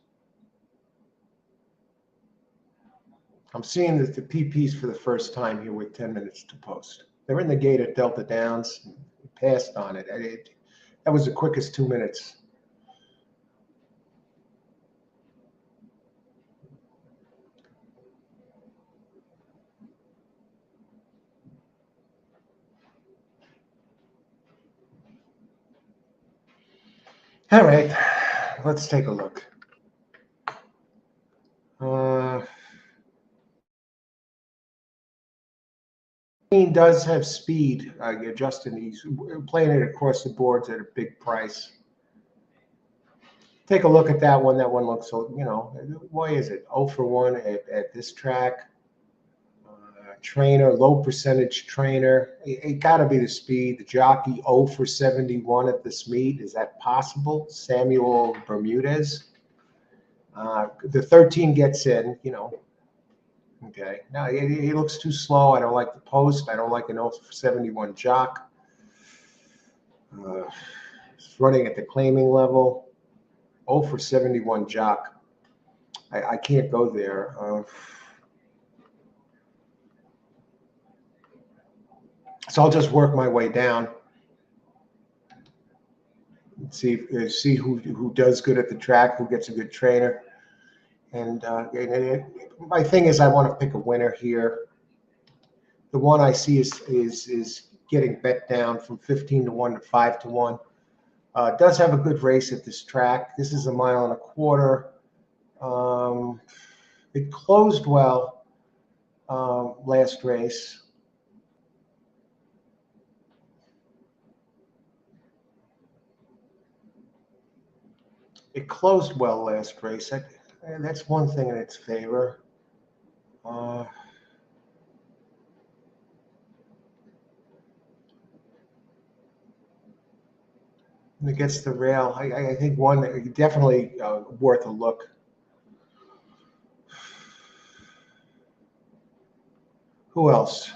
I'm seeing the PPs for the first time here with 10 minutes to post. They're in the gate at Delta Downs. We passed on it. That was the quickest 2 minutes. All right, let's take a look. He does have speed. Justin, he's playing it across the boards at a big price. Take a look at that one. That one looks, why is it 0 for 1 at this track? Trainer, low percentage trainer. It got to be the speed. The jockey 0 for 71 at this meet. Is that possible? Samuel Bermudez. The 13 gets in, Okay. No, he looks too slow. I don't like the post. I don't like an 0 for 71 jock. It's running at the claiming level. 0 for 71 jock. I can't go there. So I'll just work my way down. See who does good at the track, who gets a good trainer. And my thing is, I want to pick a winner here. The one I see is getting bet down from 15 to 1 to 5 to 1. Does have a good race at this track. This is a 1.25 miles. It closed well last race. It closed well last race. That's one thing in its favor. Against the rail, I think one definitely worth a look. Who else?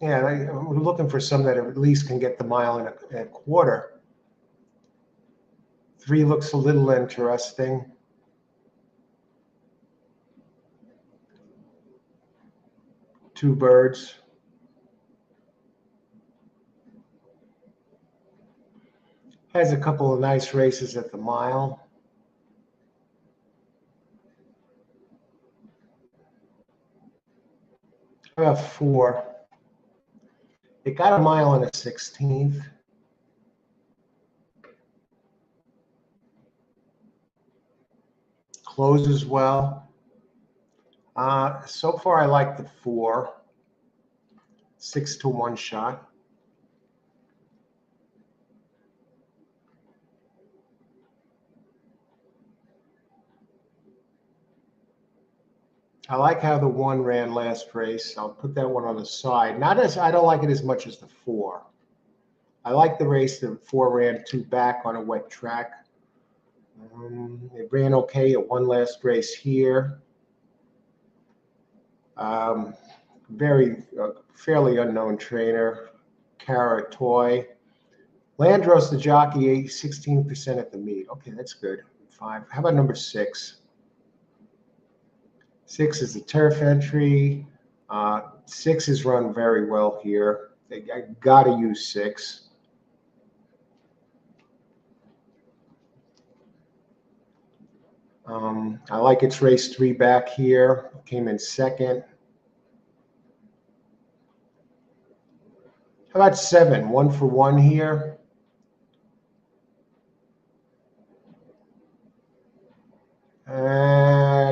Yeah, we're looking for some that at least can get the mile and a quarter. 3 looks a little interesting. Two birds. Has a couple of nice races at the mile. How about 4? It got a mile and a 16th. Closes well. So far, I like the 4. 6 to 1 shot. I like how the 1 ran last race. I'll put that one on the side. I don't like it as much as the 4. I like the race the 4 ran 2 back on a wet track. It ran okay at one last race here. Fairly unknown trainer, Cara Toy. Landros, the jockey, 16% at the meet. Okay, that's good. 5. How about number 6? 6 is the turf entry. 6 is run very well here. I got to use 6. I like its race 3 back here. Came in second. How about 7? 1 for 1 here.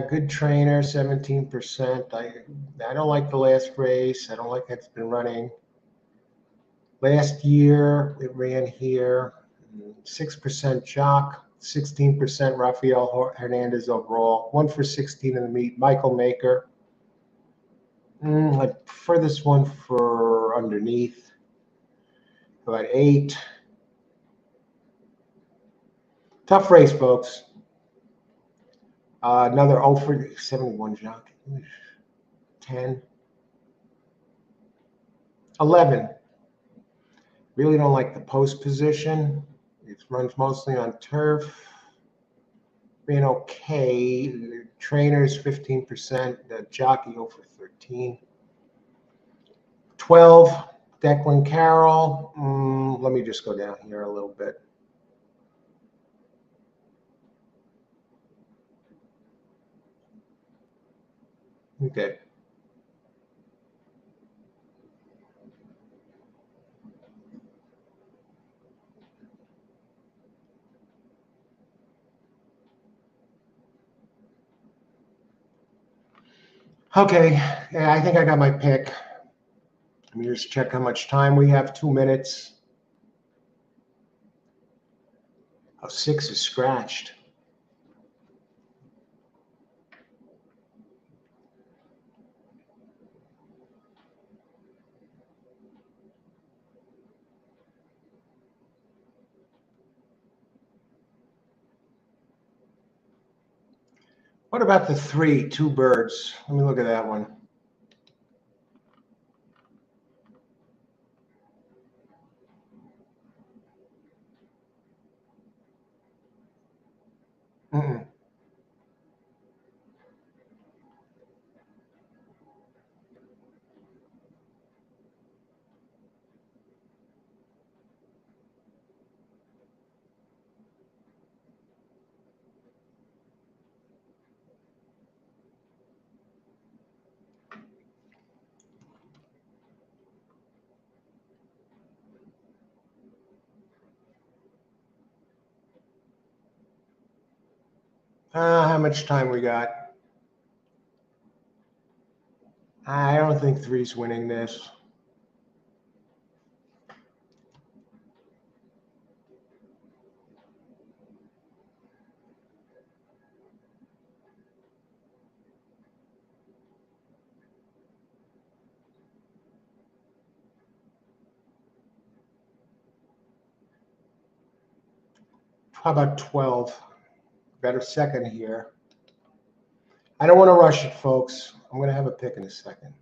Good trainer, 17%. I don't like the last race. I don't like how it's been running. Last year, it ran here. 6% jock, 16% Rafael Hernandez overall. 1 for 16 in the meet. Michael Maker. I prefer this one for underneath. About 8. Tough race, folks. Another 0 for 71 jockey. 10. 11. Really don't like the post position. It runs mostly on turf. Being okay. The trainer's 15%. The jockey 0 for 13. 12. Declan Carroll. Let me just go down here a little bit. Okay. Okay, yeah, I think I got my pick. Let me just check how much time we have. 2 minutes. Oh, 6 is scratched. What about the 3, 2 birds? Let me look at that one. How much time we got? I don't think 3's winning this. How about 12? Better second here. I don't want to rush it, folks. I'm going to have a pick in a second.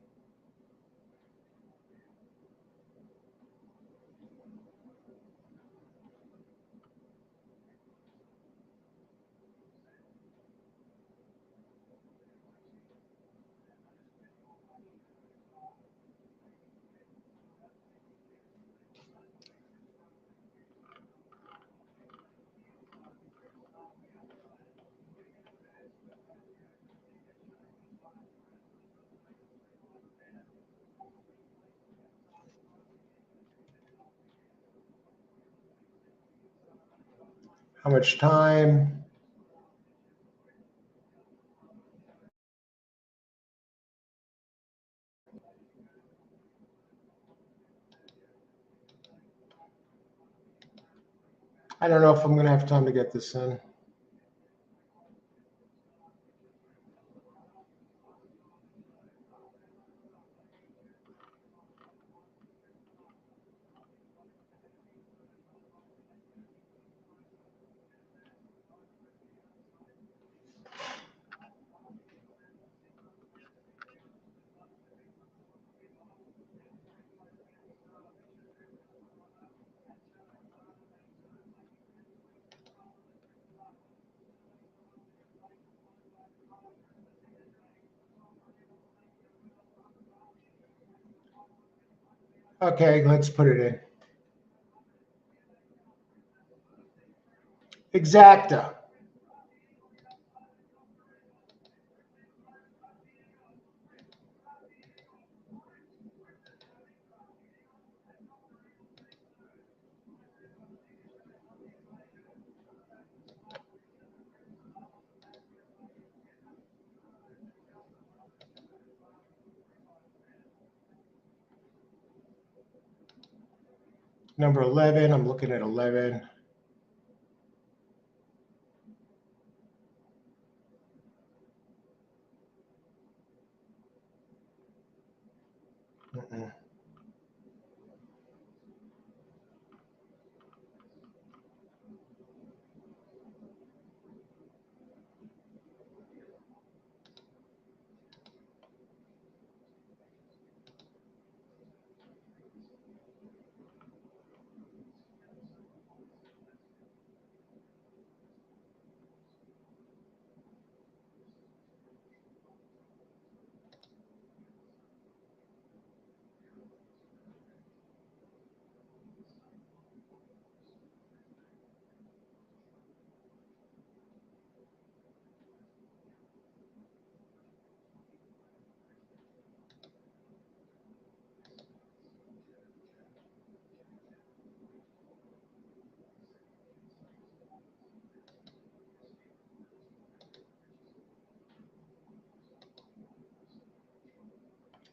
How much time? I don't know if I'm going to have time to get this in. Okay, let's put it in. Exacta. Number 11, I'm looking at 11.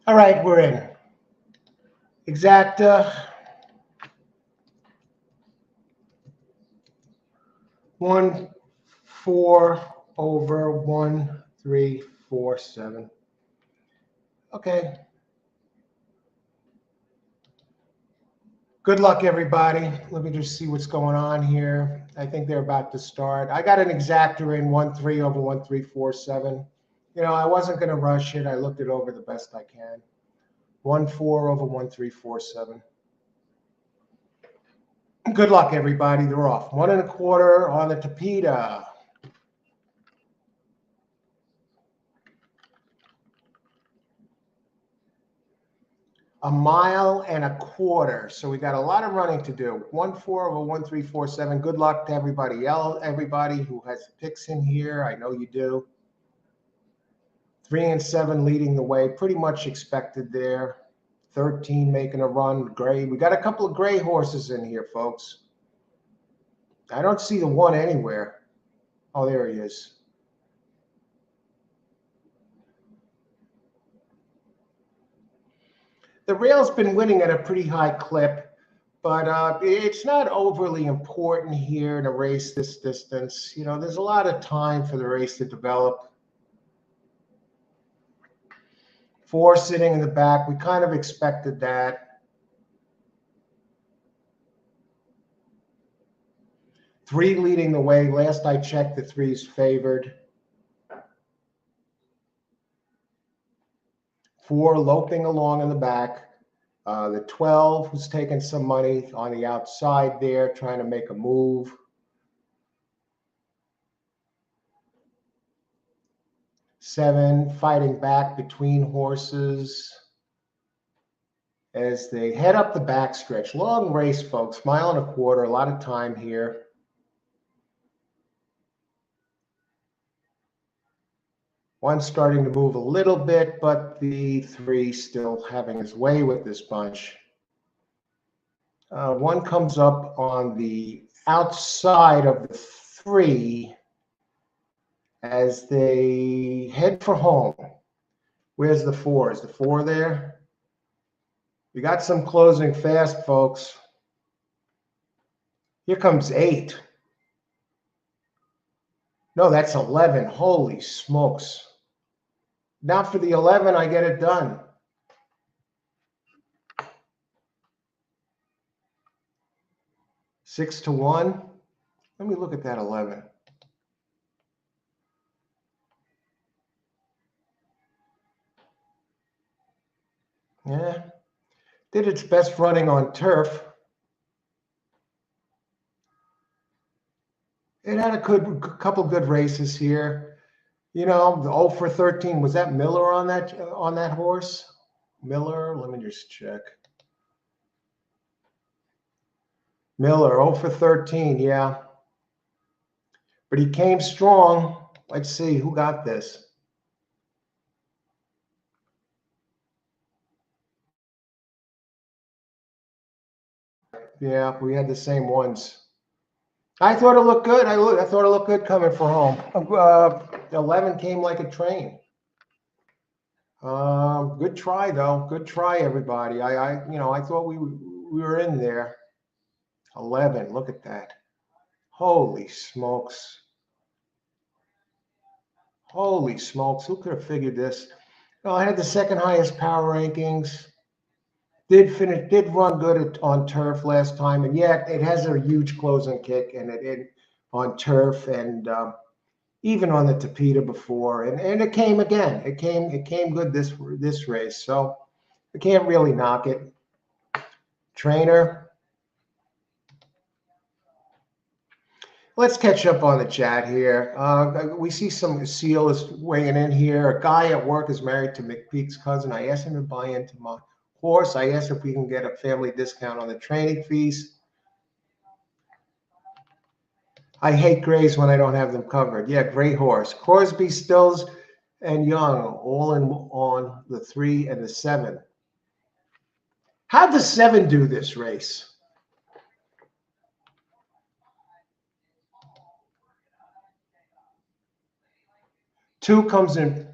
All right, we're in. Exacta. 1, 4 over 1, 3, 4, 7. Okay. Good luck, everybody. Let me just see what's going on here. I think they're about to start. I got an exacta in 1, 3 over 1, 3, 4, 7. You know, I wasn't going to rush it. I looked it over the best I can. 1, 4 over 1, 3, 4, 7. Good luck, everybody. They're off. 1 1/4 on the tapeta. A 1.25 miles. So we got a lot of running to do. 1, 4 over 1, 3, 4, 7. Good luck to everybody else, everybody who has picks in here. I know you do. 3 and 7 leading the way. Pretty much expected there. 13 making a run. Gray. We got a couple of gray horses in here, folks. I don't see the 1 anywhere. Oh, there he is. The rail's been winning at a pretty high clip, but it's not overly important here to race this distance. You know, there's a lot of time for the race to develop. 4 sitting in the back. We kind of expected that. 3 leading the way. Last I checked, the 3's favored. 4 loping along in the back. The 12 who's taking some money on the outside there, trying to make a move. 7 fighting back between horses as they head up the backstretch. Long race, folks. 1 1/4, a lot of time here. 1 starting to move a little bit, but the 3 still having his way with this bunch. 1 comes up on the outside of the free as they head for home. Where's the 4? Is the 4 there? We got some closing fast, folks. Here comes 8. No, that's 11. Holy smokes. Now for the 11, I get it done. Six to 1. Let me look at that 11. Yeah. Did its best running on turf. It had a couple good races here. You know, the 0 for 13. Was that Miller on that horse? Miller, let me just check. Miller, 0 for 13, yeah. But he came strong. Let's see, who got this? Yeah, we had the same ones. I thought it looked good. I thought it looked good coming for home. 11 came like a train. Good try though. Good try, everybody. I thought we were in there. 11. Look at that. Holy smokes. Holy smokes. Who could have figured this? Well, I had the second highest power rankings. Did run good on turf last time, and yeah, it has a huge closing kick, and it on turf, and even on the Tapeta before, and it came again. It came good this race, so I can't really knock it. Trainer, let's catch up on the chat here. We see some Seal is weighing in here. A guy at work is married to McPeak's cousin. I asked him to buy into my horse. I asked if we can get a family discount on the training fees. I hate grays when I don't have them covered. Yeah, gray horse. Crosby, Stills, and Young, all in on the 3 and the 7. How'd the 7 do this race? Two comes in.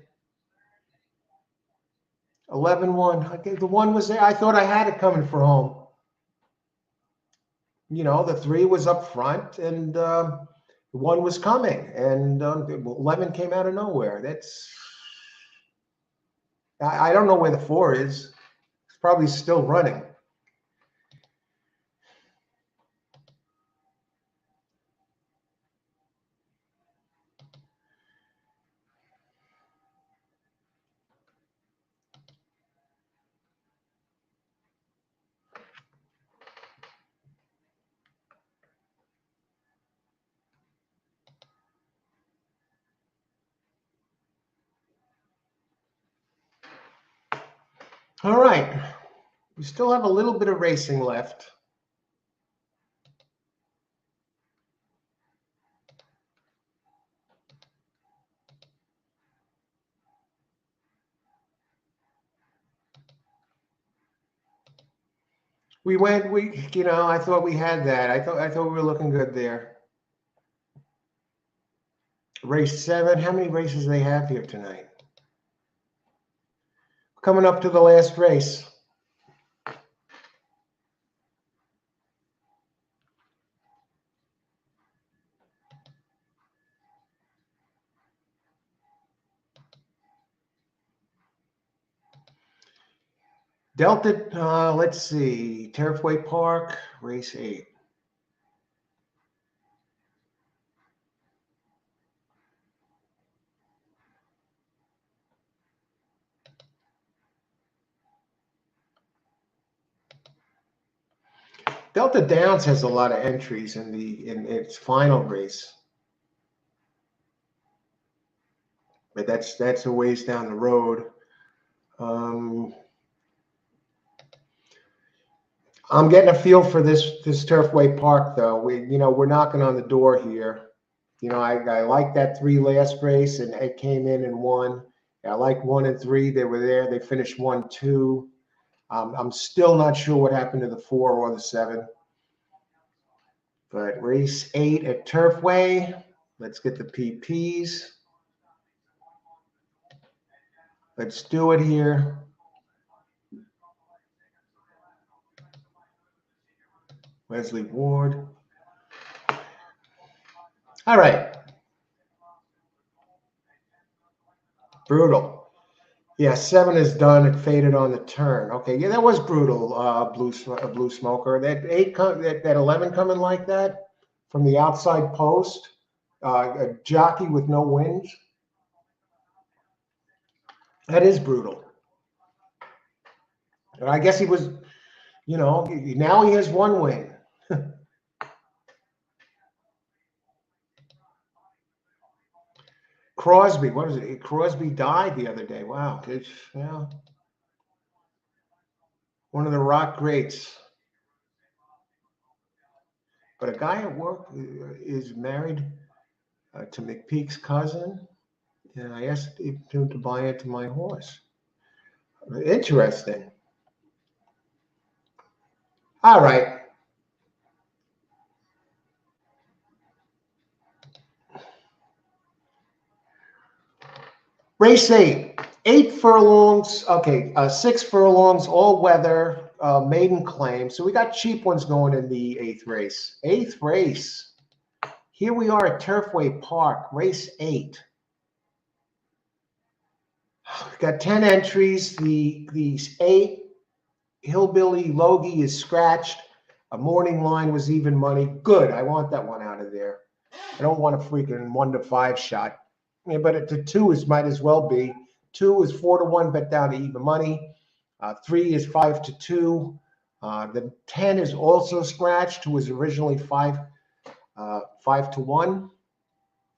11-1. Okay, the 1 was there. I thought I had it coming for home. You know, the 3 was up front, and the 1 was coming, and 11 came out of nowhere. I don't know where the 4 is. It's probably still running. All right. We still have a little bit of racing left. I thought we had that. I thought we were looking good there. Race 7. How many races do they have here tonight? Coming up to the last race. Delta, let's see, Turfway Park, race 8. Delta Downs has a lot of entries in its final race, but that's a ways down the road. I'm getting a feel for this Turfway Park, though. We're knocking on the door here. I like that 3 last race, and it came in and won. I like 1 and 3. They were there. They finished 1-2. I'm still not sure what happened to the 4 or the 7. But race 8 at Turfway. Let's get the PPs. Let's do it here. Wesley Ward. All right. Brutal. Yeah, 7 is done. It faded on the turn. Okay, yeah, that was brutal. Blue Smoker. That 8, that 11 coming like that from the outside post. A jockey with no wins. That is brutal. And I guess he was, now he has 1 win. Crosby, what is it? Crosby died the other day. Wow. Yeah. One of the rock greats. But a guy at work is married to McPeak's cousin, and I asked him to buy into my horse. Interesting. All right. Race 8. 8 furlongs. Okay, 6 furlongs, all weather, maiden claim. So we got cheap ones going in the 8th race. 8th race. Here we are at Turfway Park, race 8. We've got 10 entries. These 8, Hillbilly Logie is scratched. A morning line was even money. Good. I want that one out of there. I don't want a freaking 1 to 5 shot. Yeah, but at the 2 is might as well be. 2 is 4 to 1, bet down to even money. 3 is 5 to 2. The 10 is also scratched, who was originally 5 to 1.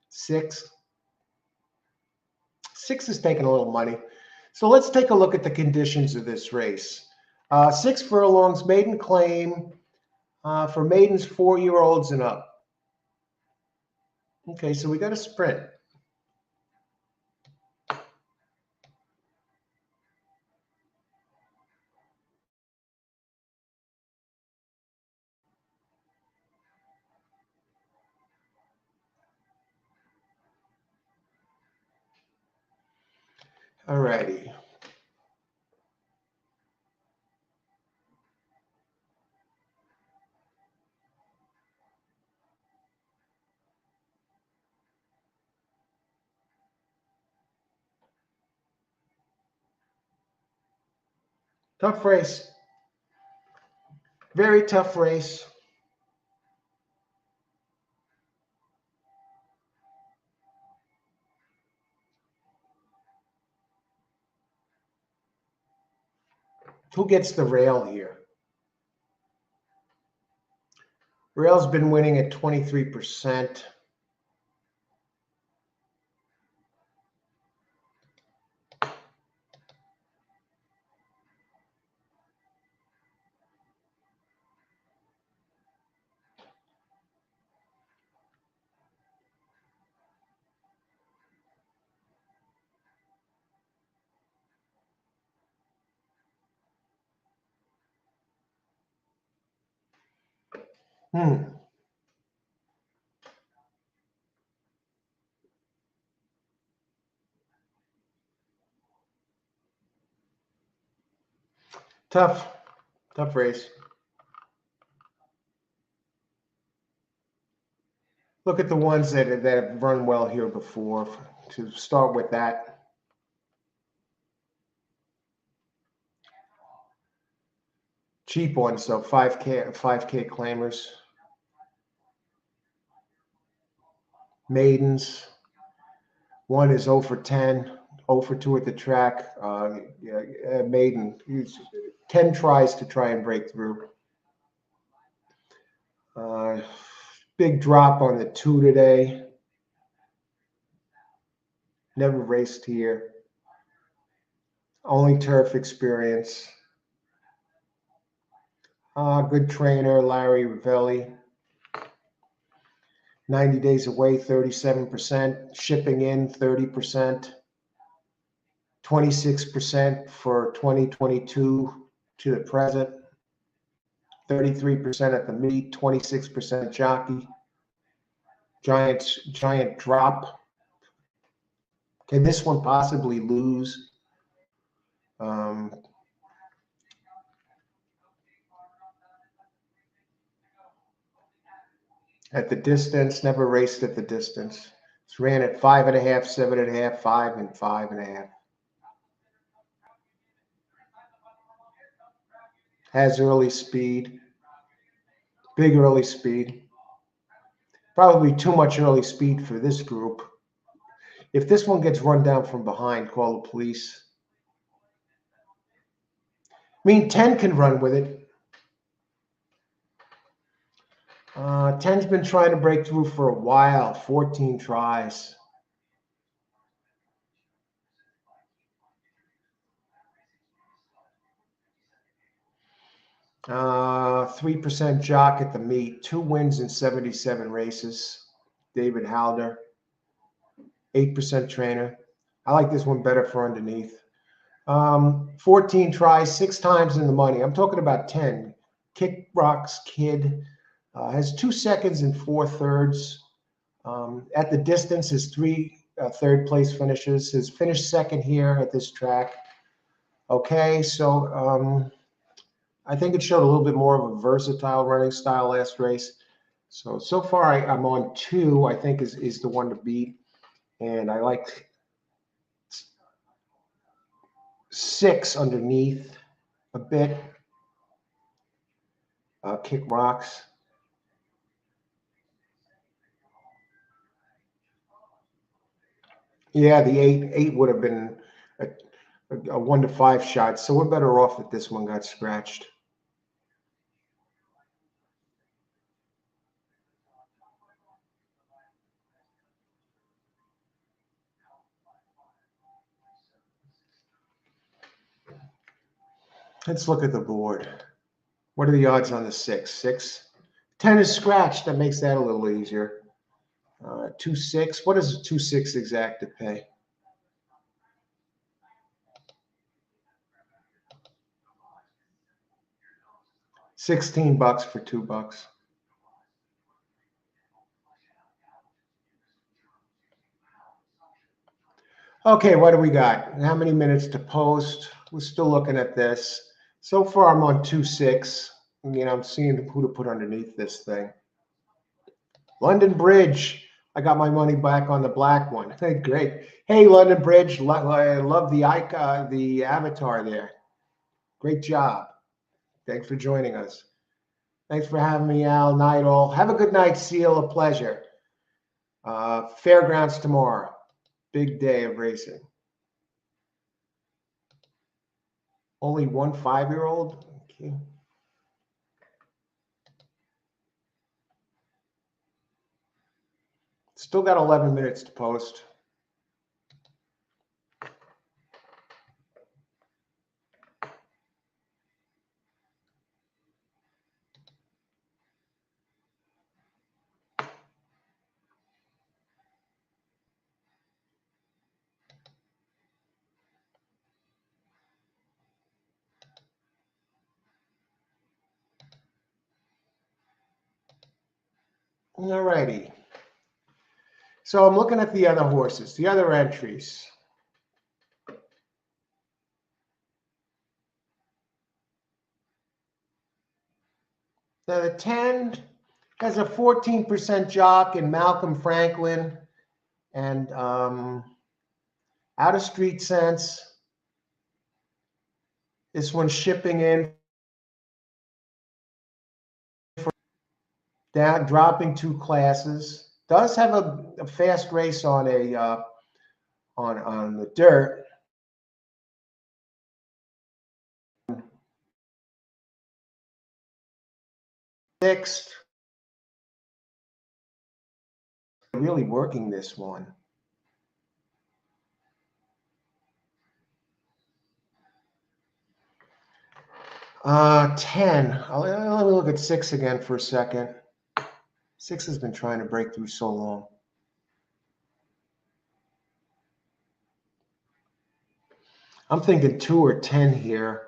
6 is taking a little money. So let's take a look at the conditions of this race. 6 furlongs, maiden claim for maidens 4-year-olds and up. Okay, so we got a sprint. All righty. Tough race. Very tough race. Who gets the rail here? Rail's been winning at 23%. Tough race. Look at the ones that have run well here before. To start with that. Cheap ones, so 5K claimers. Maidens. 1 is 0 for 10, 0 for 2 at the track. Maiden. 10 tries to try and break through. Big drop on the 2 today. Never raced here. Only turf experience. Good trainer, Larry Ravelli. 90 days away, 37%. Shipping in, 30%. 26% for 2022 to the present. 33% at the meet, 26% jockey. Giant drop. Can this one possibly lose? At the distance, never raced at the distance. It's ran at 5.5, 7.5, 5, and 5.5. Has early speed, big early speed. Probably too much early speed for this group. If this one gets run down from behind, call the police. I mean, 10 can run with it. 10's been trying to break through for a while, 14 tries. Uh, 3% jock at the meet, 2 wins in 77 races. David Halder, 8% trainer. I like this one better for underneath. 14 tries, 6 times in the money. I'm talking about 10. Kick Rocks Kid has 2 seconds and 4 thirds. At the distance, his 3 third place finishes. His finished second here at this track. Okay, so I think it showed a little bit more of a versatile running style last race. So far I'm on 2, I think is the one to beat. And I like 6 underneath a bit. Kick Rocks. Yeah, the 8 would have been a 1 to 5 shot. So we're better off that this one got scratched. Let's look at the board. What are the odds on the 6? 6. 10 is scratched. That makes that a little easier. 2-6. What is a 2-6 exact to pay? $16 for $2. Okay, what do we got? How many minutes to post? We're still looking at this. So far, I'm on 2-6. I'm seeing who to put underneath this thing. London Bridge. I got my money back on the black one. Hey, great. Hey, London Bridge. I love the icon, the avatar there. Great job. Thanks for joining us. Thanks for having me, Al. Night all. Have a good night, Seal. A pleasure. Fairgrounds tomorrow. Big day of racing. Only one 5-year-old? Okay. Still got 11 minutes to post. All righty. So I'm looking at the other horses, the other entries. Now the 10 has a 14% jock in Malcolm Franklin and Out of Street Sense. This one's shipping in for down, dropping 2 classes. Does have a fast race on on the dirt. Sixth. Really working this one. Uh, 10. Let me look at 6 again for a second. 6 has been trying to break through so long. I'm thinking 2 or 10 here.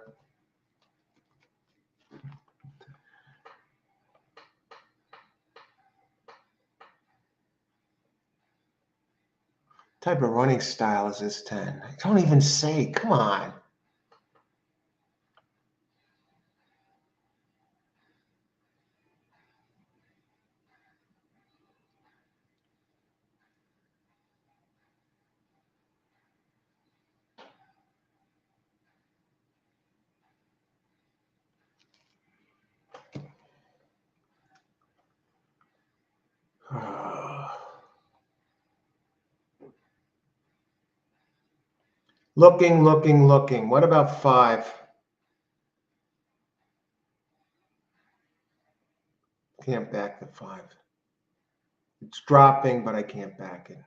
type of running style is this 10? I don't even say. Come on. Looking, looking, looking. What about 5? Can't back the 5. It's dropping, but I can't back it.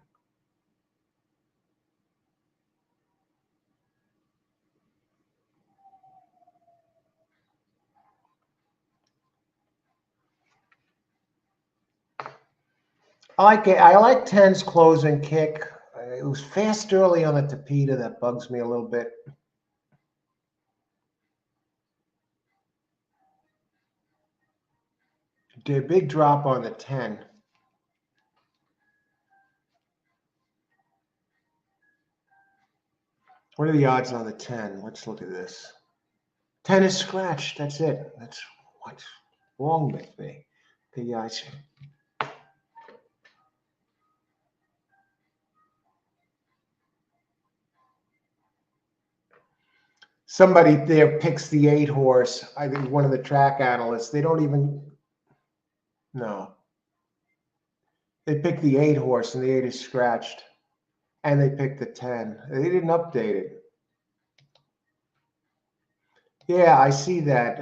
I like it. I like 10's closing kick. It was fast early on the Tapeta. That bugs me a little bit. Did a big drop on the 10. What are the odds on the 10? Let's look at this. 10 is scratched. That's it. That's what's wrong with me. Okay, yeah, I see. Somebody there picks the 8 horse. I think one of the track analysts. They don't even. No. They picked the 8 horse and the 8 is scratched. And they picked the 10. They didn't update it. Yeah, I see that.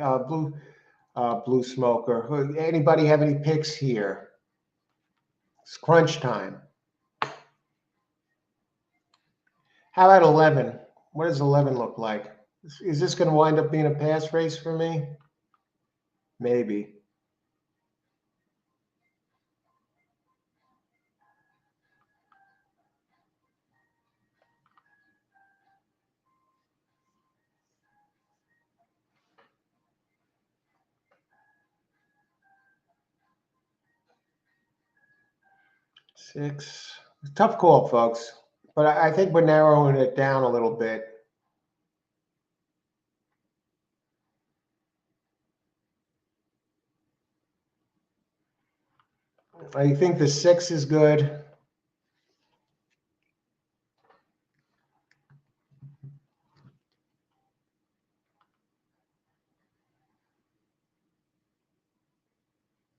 Blue Smoker. Anybody have any picks here? It's crunch time. How about 11? What does 11 look like? Is this going to wind up being a pass race for me? Maybe. Six. Tough call, folks. But I think we're narrowing it down a little bit. I think the 6 is good.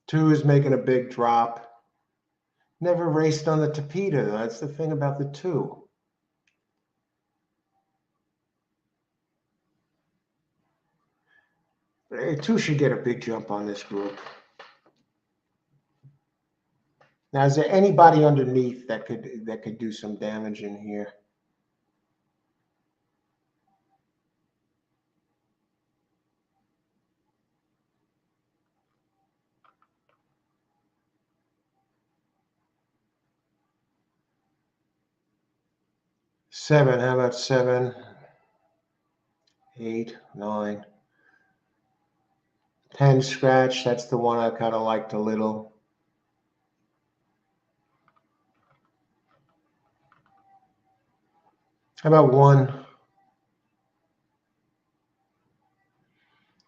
Two is making a big drop. Never raced on the Tapeta. That's the thing about the 2. Two should get a big jump on this group. Now, is there anybody underneath that could do some damage in here? Seven. How about 7, 8, 9, 10 scratch? That's the one I kind of liked a little. How about 1?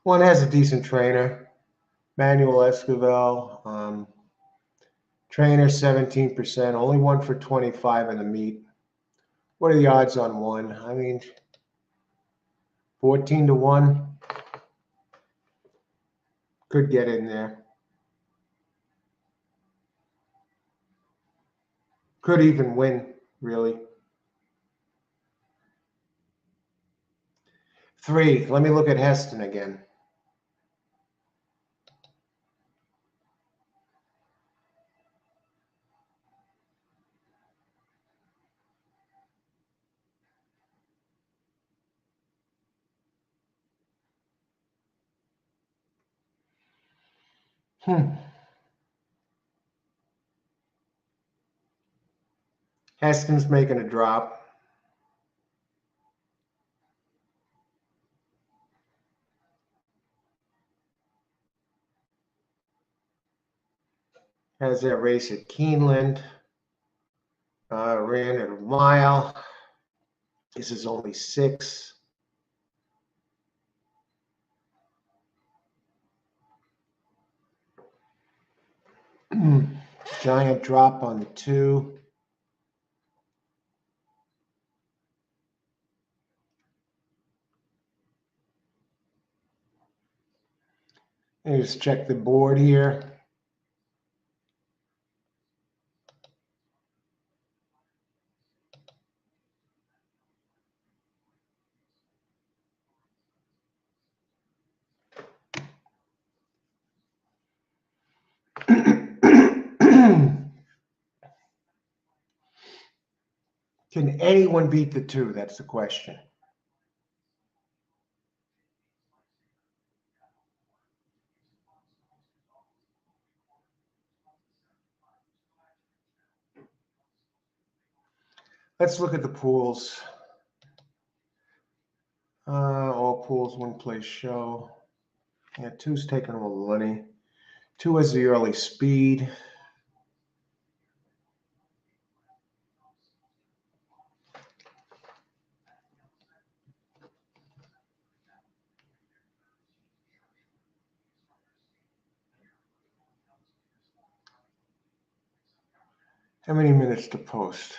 1 has a decent trainer. Manuel Esquivel. Trainer 17%. Only 1 for 25 in the meet. What are the odds on 1? I mean, 14 to 1. Could get in there. Could even win, really. 3. Let me look at Heston again. Heston's making a drop. Has that race at Keeneland. Ran at a mile. This is only 6. Giant drop on the 2. Let me just check the board here. Can anyone beat the 2? That's the question. Let's look at the pools. All pools, 1 place show. Yeah, 2's taking all the money. 2 has the early speed. How many minutes to post?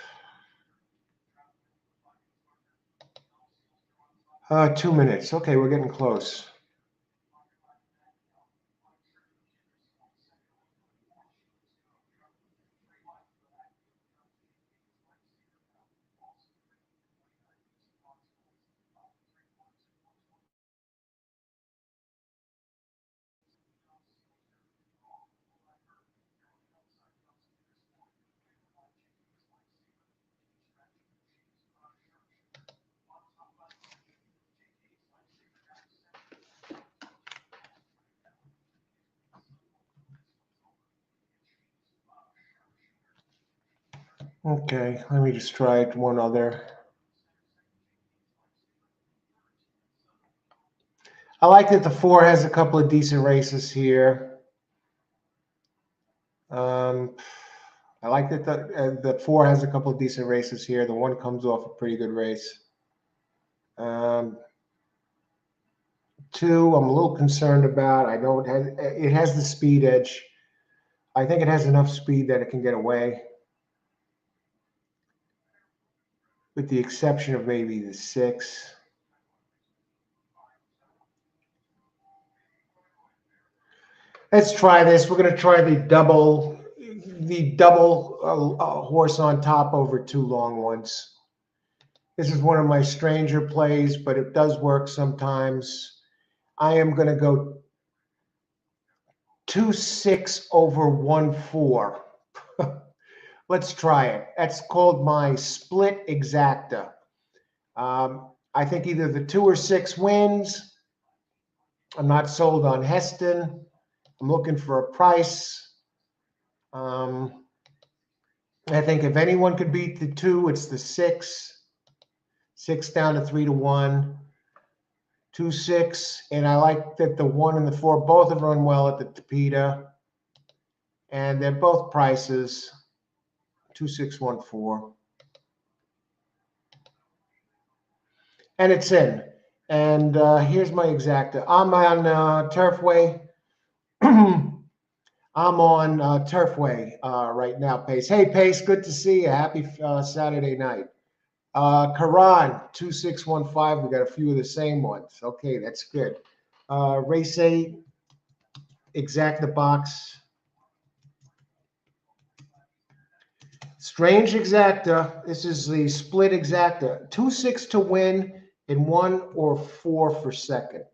2 minutes. Okay, we're getting close. Okay, let me just try one other. I like that the 4 has a couple of decent races here. I like that the 4 has a couple of decent races here. The 1 comes off a pretty good race. 2, I'm a little concerned about. I know it has the speed edge. I think it has enough speed that it can get away, with the exception of maybe the 6. Let's try this. We're going to try the double horse on top over 2 long ones. This is one of my stranger plays, but it does work sometimes. I am going to go 2-6 over 1-4. Let's try it. That's called my split exacta. I think either the 2 or 6 wins. I'm not sold on Heston. I'm looking for a price. I think if anyone could beat the 2, it's the 6. 6 down to 3-1. 2-6. And I like that the 1 and the 4 both have run well at the Tapeta. And they're both prices. 2-6-1-4. And it's in. And here's my exacta. I'm on Turfway. I'm on Turfway right now, Pace. Hey, Pace, good to see you. Happy Saturday night. Karan, 2615. We got a few of the same ones. Okay, that's good. Race 8, exacta box. Strange exacta. This is the split exacta. 2-6 to win and 1 or 4 for second.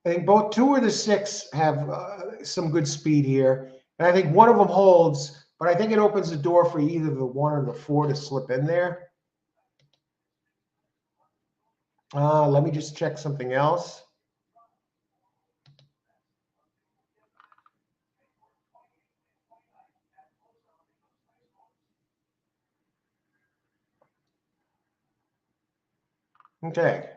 I think both 2 or the 6 have some good speed here. And I think one of them holds, but I think it opens the door for either the 1 or the 4 to slip in there. Let me just check something else. Okay.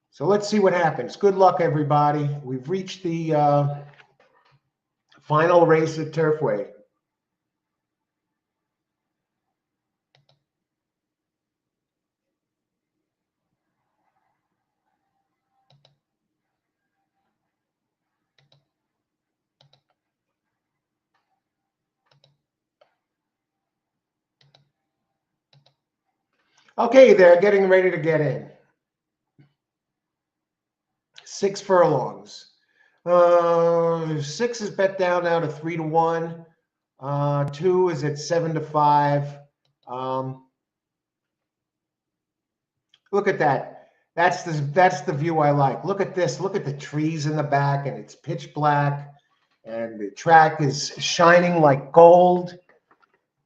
So let's see what happens. Good luck, everybody. We've reached the Final race at Turfway. Okay, they're getting ready to get in. 6 furlongs. 6 is bet down now to 3-1. 2 is at 7-5. Look at that. That's the view I like. Look at this. Look at the trees in the back, and it's pitch black, and the track is shining like gold.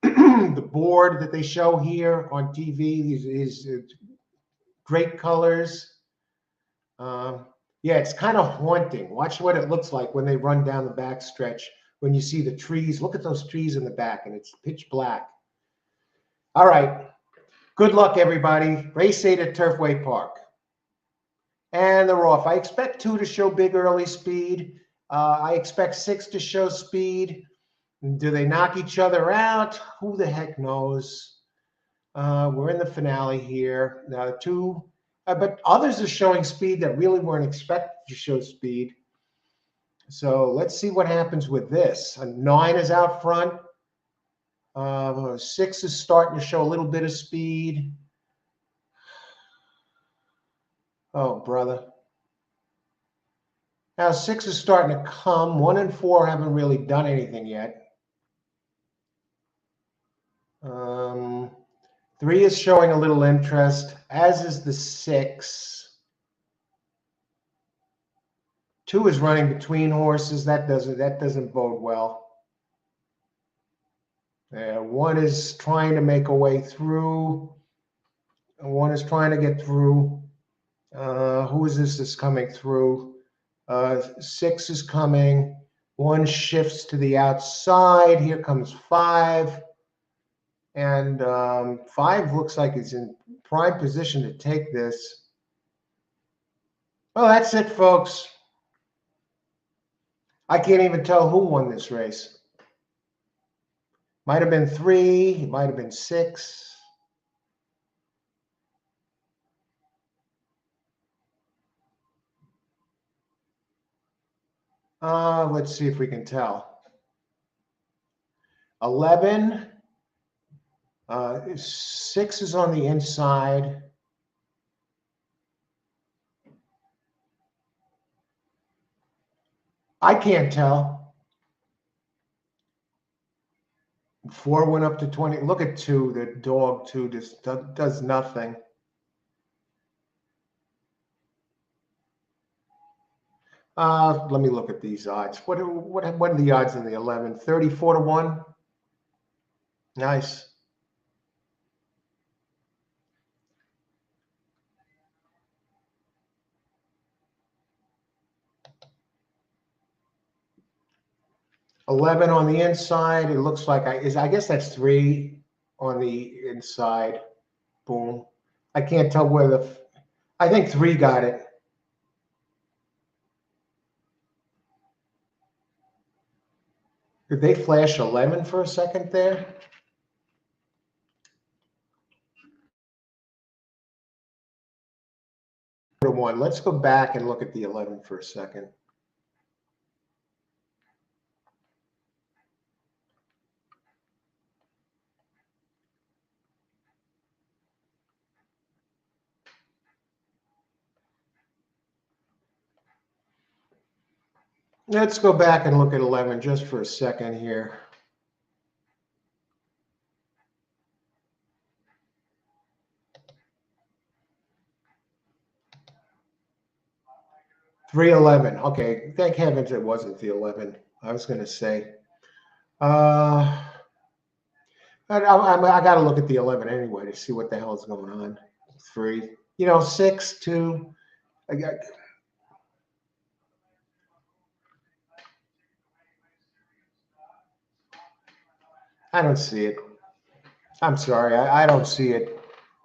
The board that they show here on TV is great colors. Yeah, it's kind of haunting. Watch what it looks like when they run down the back stretch. When you see the trees, look at those trees in the back, and it's pitch black. All right. Good luck, everybody. Race 8 at Turfway Park. And they're off. I expect 2 to show big early speed. I expect 6 to show speed. Do they knock each other out? Who the heck knows? We're in the finale here. Now, 2, but others are showing speed that really weren't expected to show speed. So let's see what happens with this. 9 is out front. 6 is starting to show a little bit of speed. Oh, brother. Now 6 is starting to come. 1 and 4 haven't really done anything yet. 3 is showing a little interest, as is the 6. 2 is running between horses. That doesn't bode well. 1 is trying to make a way through. 1 is trying to get through. Who is this that's coming through? 6 is coming. 1 shifts to the outside. Here comes 5. And 5 looks like it's in prime position to take this. Well, that's it, folks. I can't even tell who won this race. Might have been 3. It might have been 6. Let's see if we can tell. 11. 6 is on the inside. I can't tell. 4 went up to 20. Look at 2. The dog 2 just does nothing. Let me look at these odds. What are the odds in the 11? 34-1. Nice. $11 on the inside. It looks like I guess that's 3 on the inside. Boom. I can't tell where I think 3 got it. Did they flash 11 for a second there? To 1. Let's go back and look at the 11 for a second. Let's go back and look at 11 just for a second here. $3.11. Okay, thank heavens it wasn't the 11. I was going to say. I got to look at the 11 anyway to see what the hell is going on. 3. 6, 2. I don't see it. I'm sorry. I don't see it.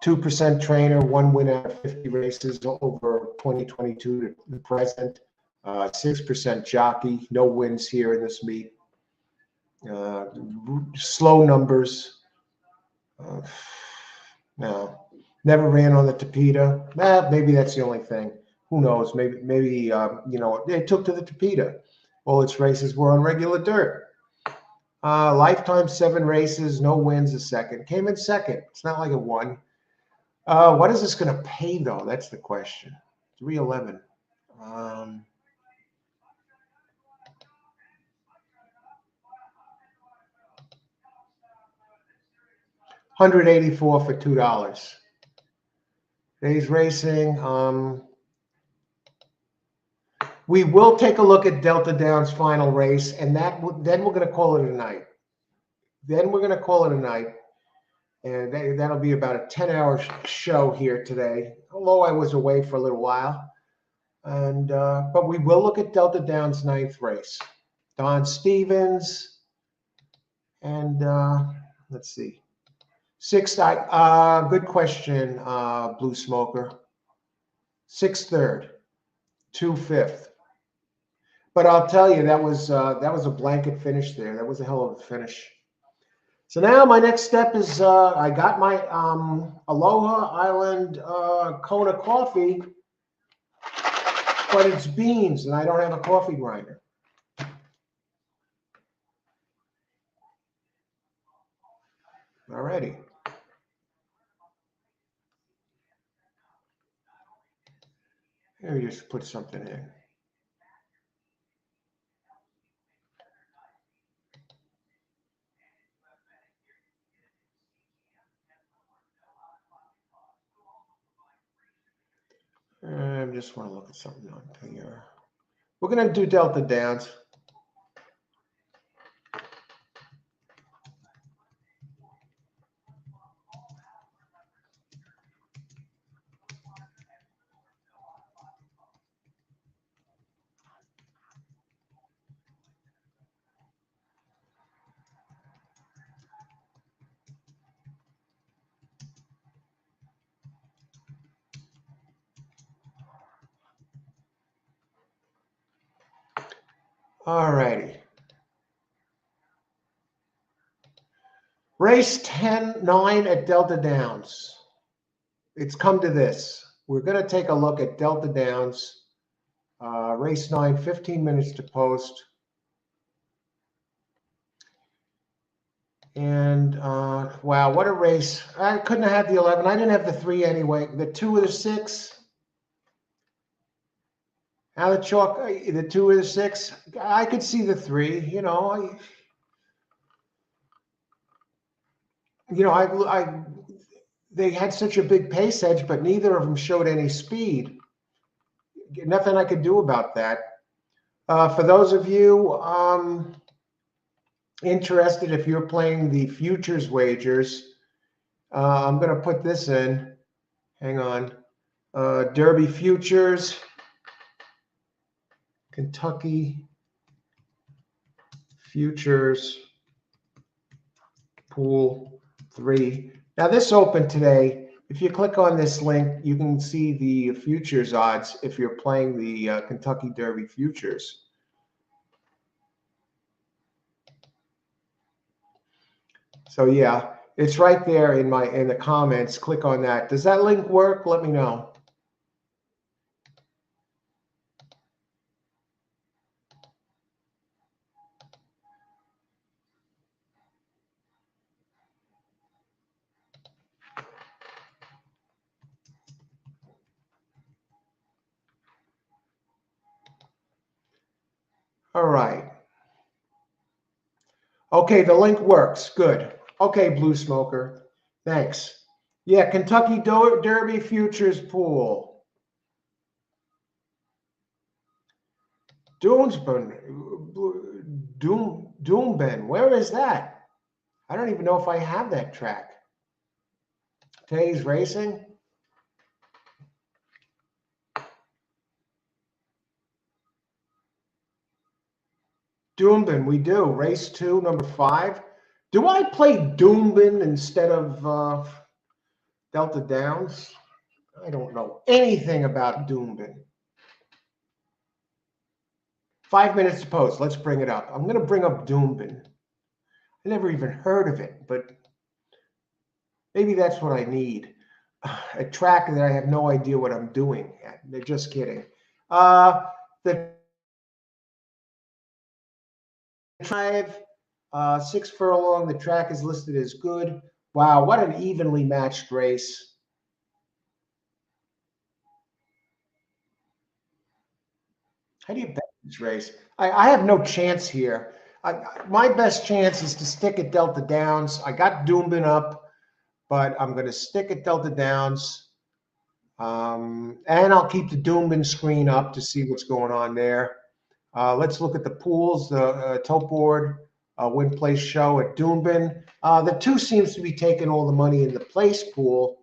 2% trainer, 1 win out of 50 races over 2022 to the present. 6% jockey, no wins here in this meet. Slow numbers. No, never ran on the Tapeta. Maybe that's the only thing. Who knows? Maybe you know, it took to the Tapeta. All its races were on regular dirt. Lifetime 7 races, no wins a second. Came in second. It's not like it won. What is this going to pay though? That's the question. 311. 184 for $2. Today's racing. We will take a look at Delta Downs' final race, and then we're going to call it a night. Then we're going to call it a night, and that'll be about a 10-hour show here today. Although I was away for a little while, and but we will look at Delta Downs' 9th race. Don Stevens, and let's see. 6th. Good question, Blue Smoker. 6 third, 2 5th. But I'll tell you, that was a blanket finish there. That was a hell of a finish. So now my next step is I got my Aloha Island Kona coffee, but it's beans and I don't have a coffee grinder. Alrighty. Let me just put something in. I just want to look at something on here. We're going to do Delta Downs. All righty. Race 10-9 at Delta Downs. It's come to this. We're going to take a look at Delta Downs. Race 9, 15 minutes to post. And wow, what a race. I couldn't have had the 11. I didn't have the 3 anyway. The 2 or the 6. Now the chalk, the 2 or the 6. I could see the 3, you know. They had such a big pace edge, but neither of them showed any speed. Nothing I could do about that. For those of you interested, if you're playing the futures wagers, I'm going to put this in. Hang on. Derby futures, Kentucky futures, pool 3. Now this opened today. If you click on this link, you can see the futures odds if you're playing the Kentucky Derby futures. So yeah, it's right there in the comments. Click on that. Does that link work? Let me know. All right. Okay, the link works. Good. Okay, Blue Smoker. Thanks. Yeah, Kentucky Derby futures pool. Doombin. Where is that? I don't even know if I have that track. Today's racing. Doombin, we do. Race 2, number 5. Do I play Doombin instead of Delta Downs? I don't know anything about Doombin. 5 minutes to post. Let's bring it up. I'm going to bring up Doombin. I never even heard of it, but maybe that's what I need. A track that I have no idea what I'm doing at. They're just kidding. The drive, 6 furlong. The track is listed as good. Wow, what an evenly matched race. How do you bet this race? I have no chance here. My best chance is to stick at Delta Downs. I got Doombin up, but I'm going to stick at Delta Downs. And I'll keep the Doombin screen up to see what's going on there. Let's look at the pools, the tote board, win place show at Doombin. The 2 seems to be taking all the money in the place pool.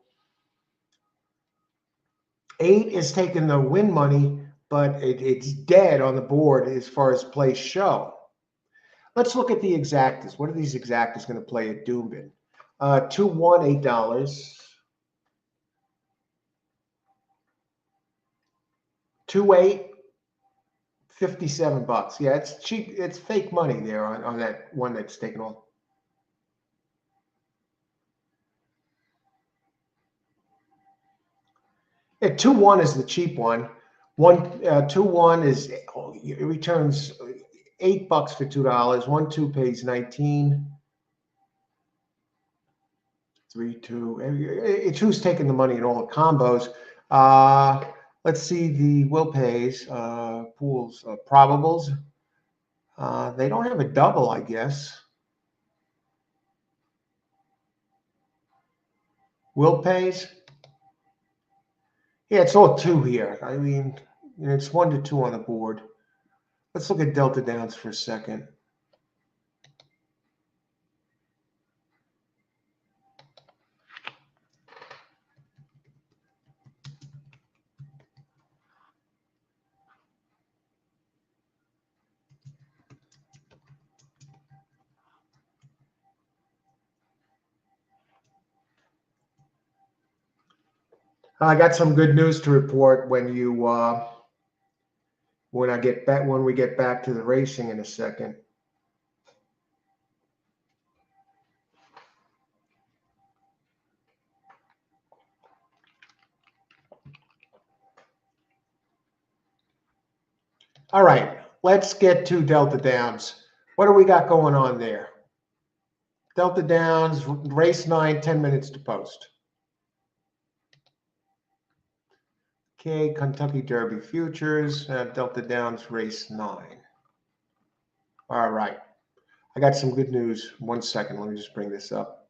8 is taking the win money, but it's dead on the board as far as place show. Let's look at the exactas. What are these exactas going to play at Doombin? 2-1, $8. 2-8, $57. Yeah, it's cheap. It's fake money there on that one that's taken all. Yeah, 2-1 is the cheap one. 2-1 is it returns $8 for $2. 1-2 pays 19. 3-2. Who's taking the money in all the combos? Let's see the will pays, pools, probables. They don't have a double, I guess. Will pays. Yeah, it's all 2 here. I mean, it's 1-2 on the board. Let's look at Delta Downs for a second. I got some good news to report when we get back to the racing in a second. All right, let's get to Delta Downs. What do we got going on there? Delta Downs, race 9, 10 minutes to post. Okay, Kentucky Derby Futures, Delta Downs, race 9. All right, I got some good news. 1 second, let me just bring this up.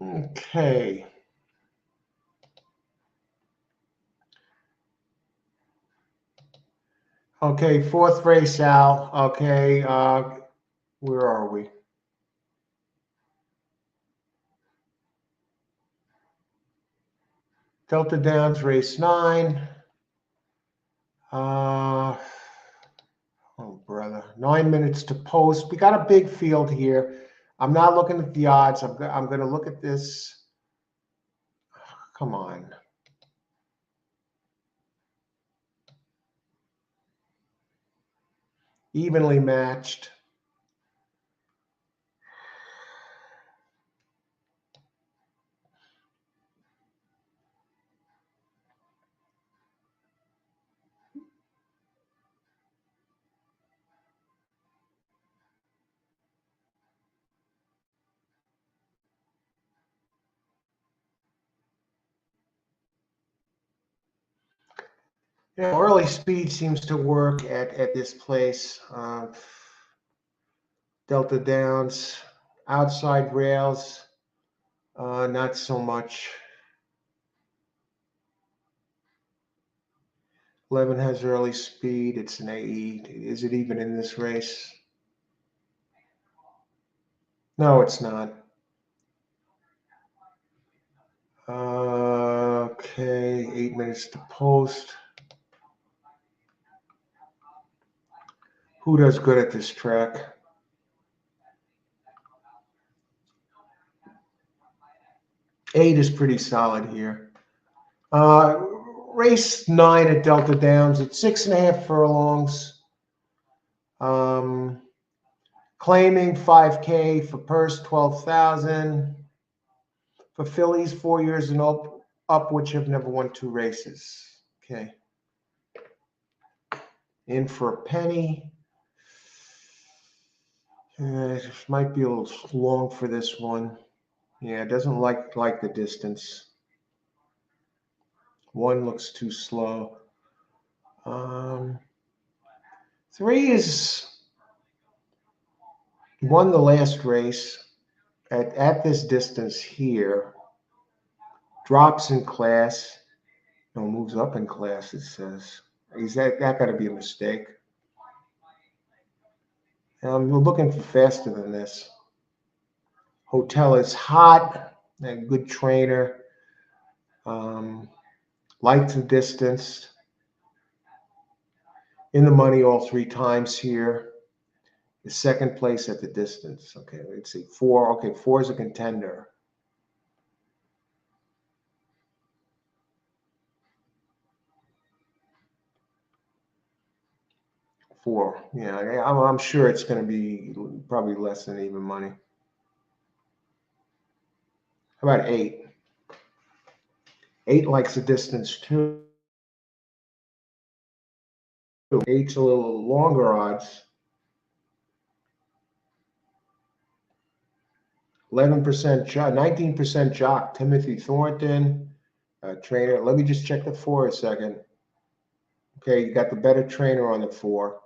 Okay. Okay, 4th race, Al. Okay, where are we? Delta Downs, race 9. Oh, brother. 9 minutes to post. We got a big field here. I'm not looking at the odds. I'm going to look at this. Come on. Evenly matched. Early speed seems to work at this place. Delta Downs, outside rails, not so much. 11 has early speed. It's an AE. Is it even in this race? No, it's not. Okay, 8 minutes to post. Who does good at this track? Eight is pretty solid here. Race 9 at Delta Downs. It's 6.5 furlongs. Claiming 5K for purse, 12,000. For fillies, 4 years and up, which have never won 2 races. Okay. In for a penny. It might be a little long for this one. Yeah, it doesn't like the distance. 1 looks too slow. 3 is won the last race at this distance here. Drops in class. No, moves up in class, it says. Is that got to be a mistake? We're looking for faster than this. Hotel is hot. A good trainer. Likes the distance. In the money all 3 times here. The second place at the distance. Okay, let's see. 4. Okay, 4 is a contender. Four. Yeah, I'm sure it's going to be probably less than even money. How about 8? 8 likes the distance too. 8's a little longer odds. 11% jock, 19% jock. Timothy Thornton, trainer. Let me just check the 4 a second. Okay, you got the better trainer on the 4.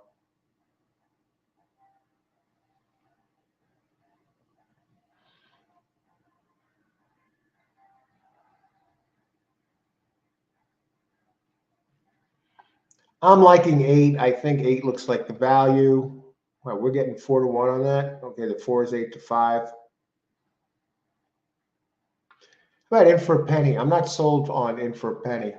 I'm liking 8. I think 8 looks like the value. Well, we're getting 4-1 on that. Okay, the 4 is 8-5. How about in for a penny? I'm not sold on in for a penny.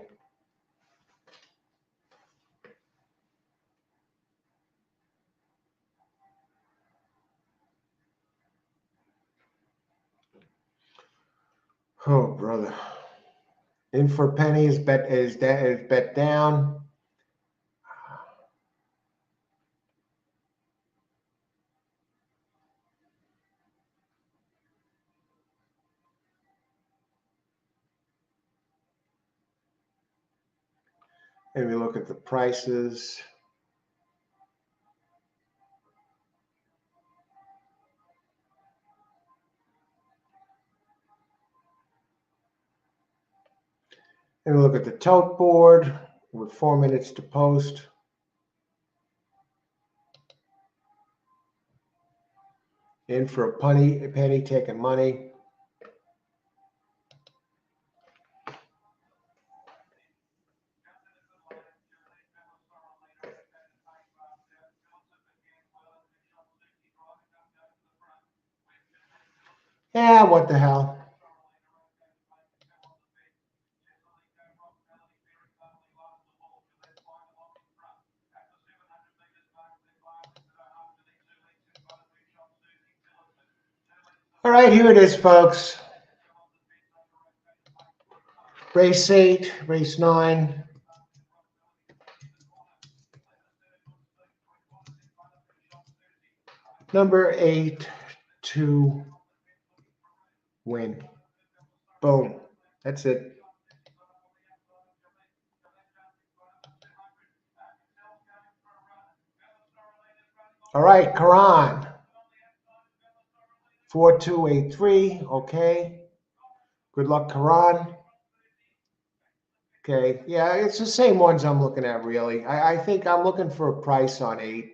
Oh, brother. In for a penny is bet down. Maybe look at the prices. Maybe look at the tote board with 4 minutes to post. In for a penny taking money. Yeah, what the hell? All right, here it is, folks. Race 8, race 9. Number 8 to win. Boom. That's it. All right, Karan. 4283. Okay. Good luck, Karan. Okay, yeah, it's the same ones I'm looking at, really. I think I'm looking for a price on 8.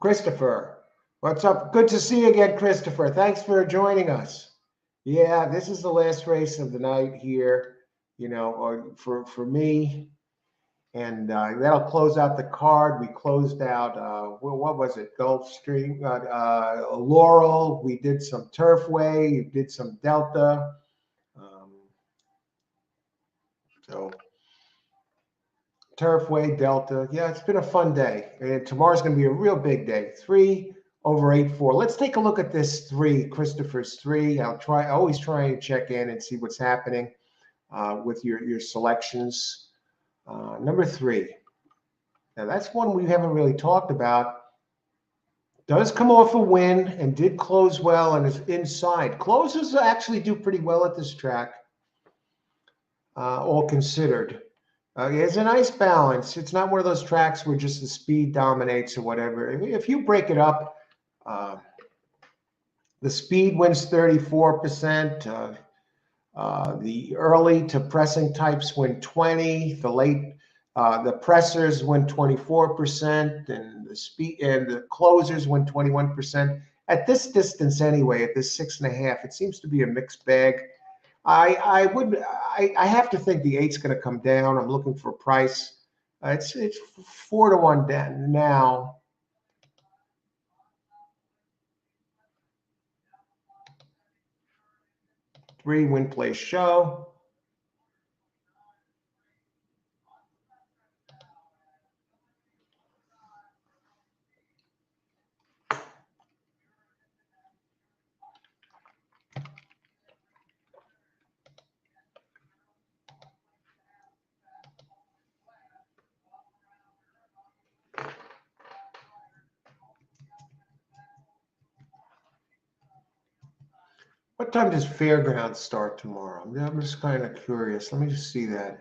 Christopher, what's up? Good to see you again, Christopher. Thanks for joining us. Yeah, this is the last race of the night here, or for me, and that'll close out the card. We closed out, what was it? Gulfstream, Laurel. We did some Turfway, did some Delta. So Turfway, Delta. Yeah, it's been a fun day. And tomorrow's going to be a real big day. 3 over 8-4. Let's take a look at this 3, Christopher's 3. I always try and check in and see what's happening with your selections. Number 3. Now, that's one we haven't really talked about. Does come off a win and did close well and is inside. Closers actually do pretty well at this track, all considered. It's a nice balance. It's not one of those tracks where just the speed dominates or whatever. If you break it up, the speed wins 34%. The early to pressing types win 20. The pressers win 24%, and the closers win 21%. At this distance, anyway, at this 6.5, it seems to be a mixed bag. I have to think the 8's going to come down. I'm looking for a price. It's 4-1 down now. Three win play show. What time does Fairgrounds start tomorrow? I'm just kind of curious. Let me just see that.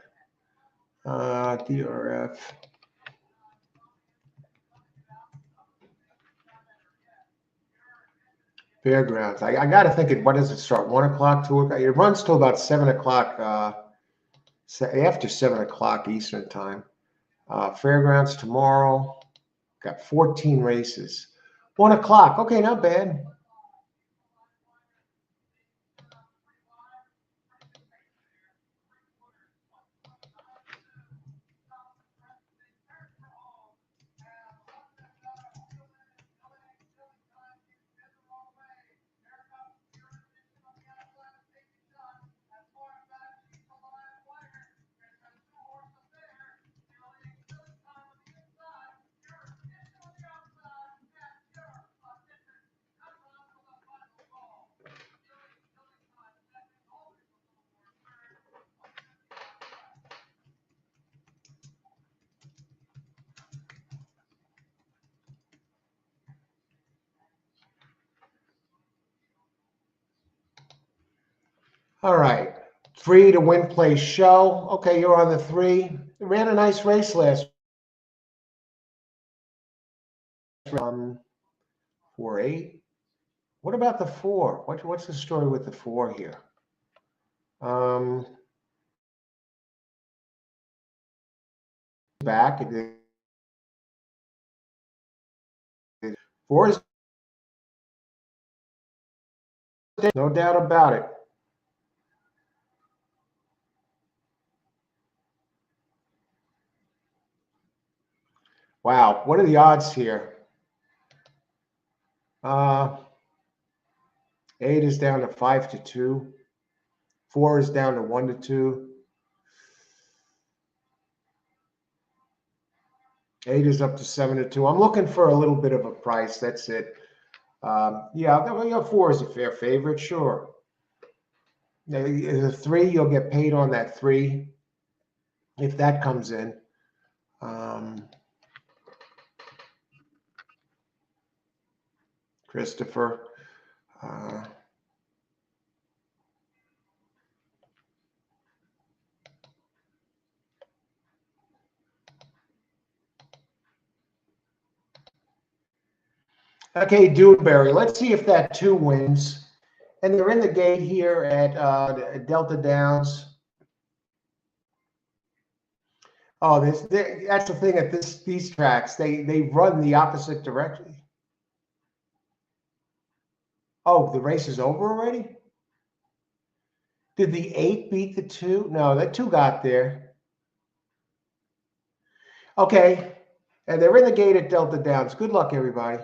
DRF. Fairgrounds. I got to think, what does it start? 1 o'clock, 2 o'clock? It runs till about 7 o'clock, after 7 o'clock Eastern time. Fairgrounds tomorrow. Got 14 races. 1 o'clock. Okay, not bad. All right. 3 to win play show. Okay, you're on the 3. Ran a nice race last 4-8. What about the 4? What's the story with the 4 here? Back. 4 is no doubt about it. Wow, what are the odds here? 8 is down to 5-2. 4 is down to 1-2. 8 is up to 7-2. I'm looking for a little bit of a price. That's it. Yeah, 4 is a fair favorite, sure. The 3, you'll get paid on that 3 if that comes in. Christopher. Okay, Dewberry. Let's see if that 2 wins. And they're in the gate here at Delta Downs. Oh, that's the thing at these tracks. They run the opposite direction. Oh, the race is over already? Did the 8 beat the 2? No, the 2 got there. Okay. And they're in the gate at Delta Downs. Good luck, everybody.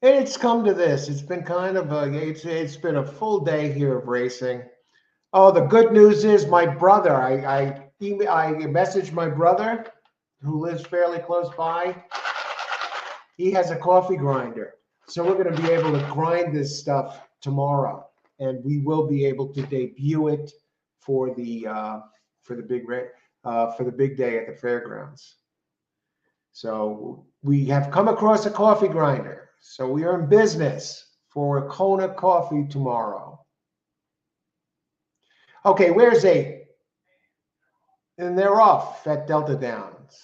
And it's come to this. It's been kind of it's been a full day here of racing. Oh, the good news is my brother. I messaged my brother who lives fairly close by. He has a coffee grinder. So we're going to be able to grind this stuff tomorrow, and we will be able to debut it for the big for the big day at the fairgrounds. So we have come across a coffee grinder. So we are in business for a Kona coffee tomorrow. Okay, where's 8? And they're off at Delta Downs.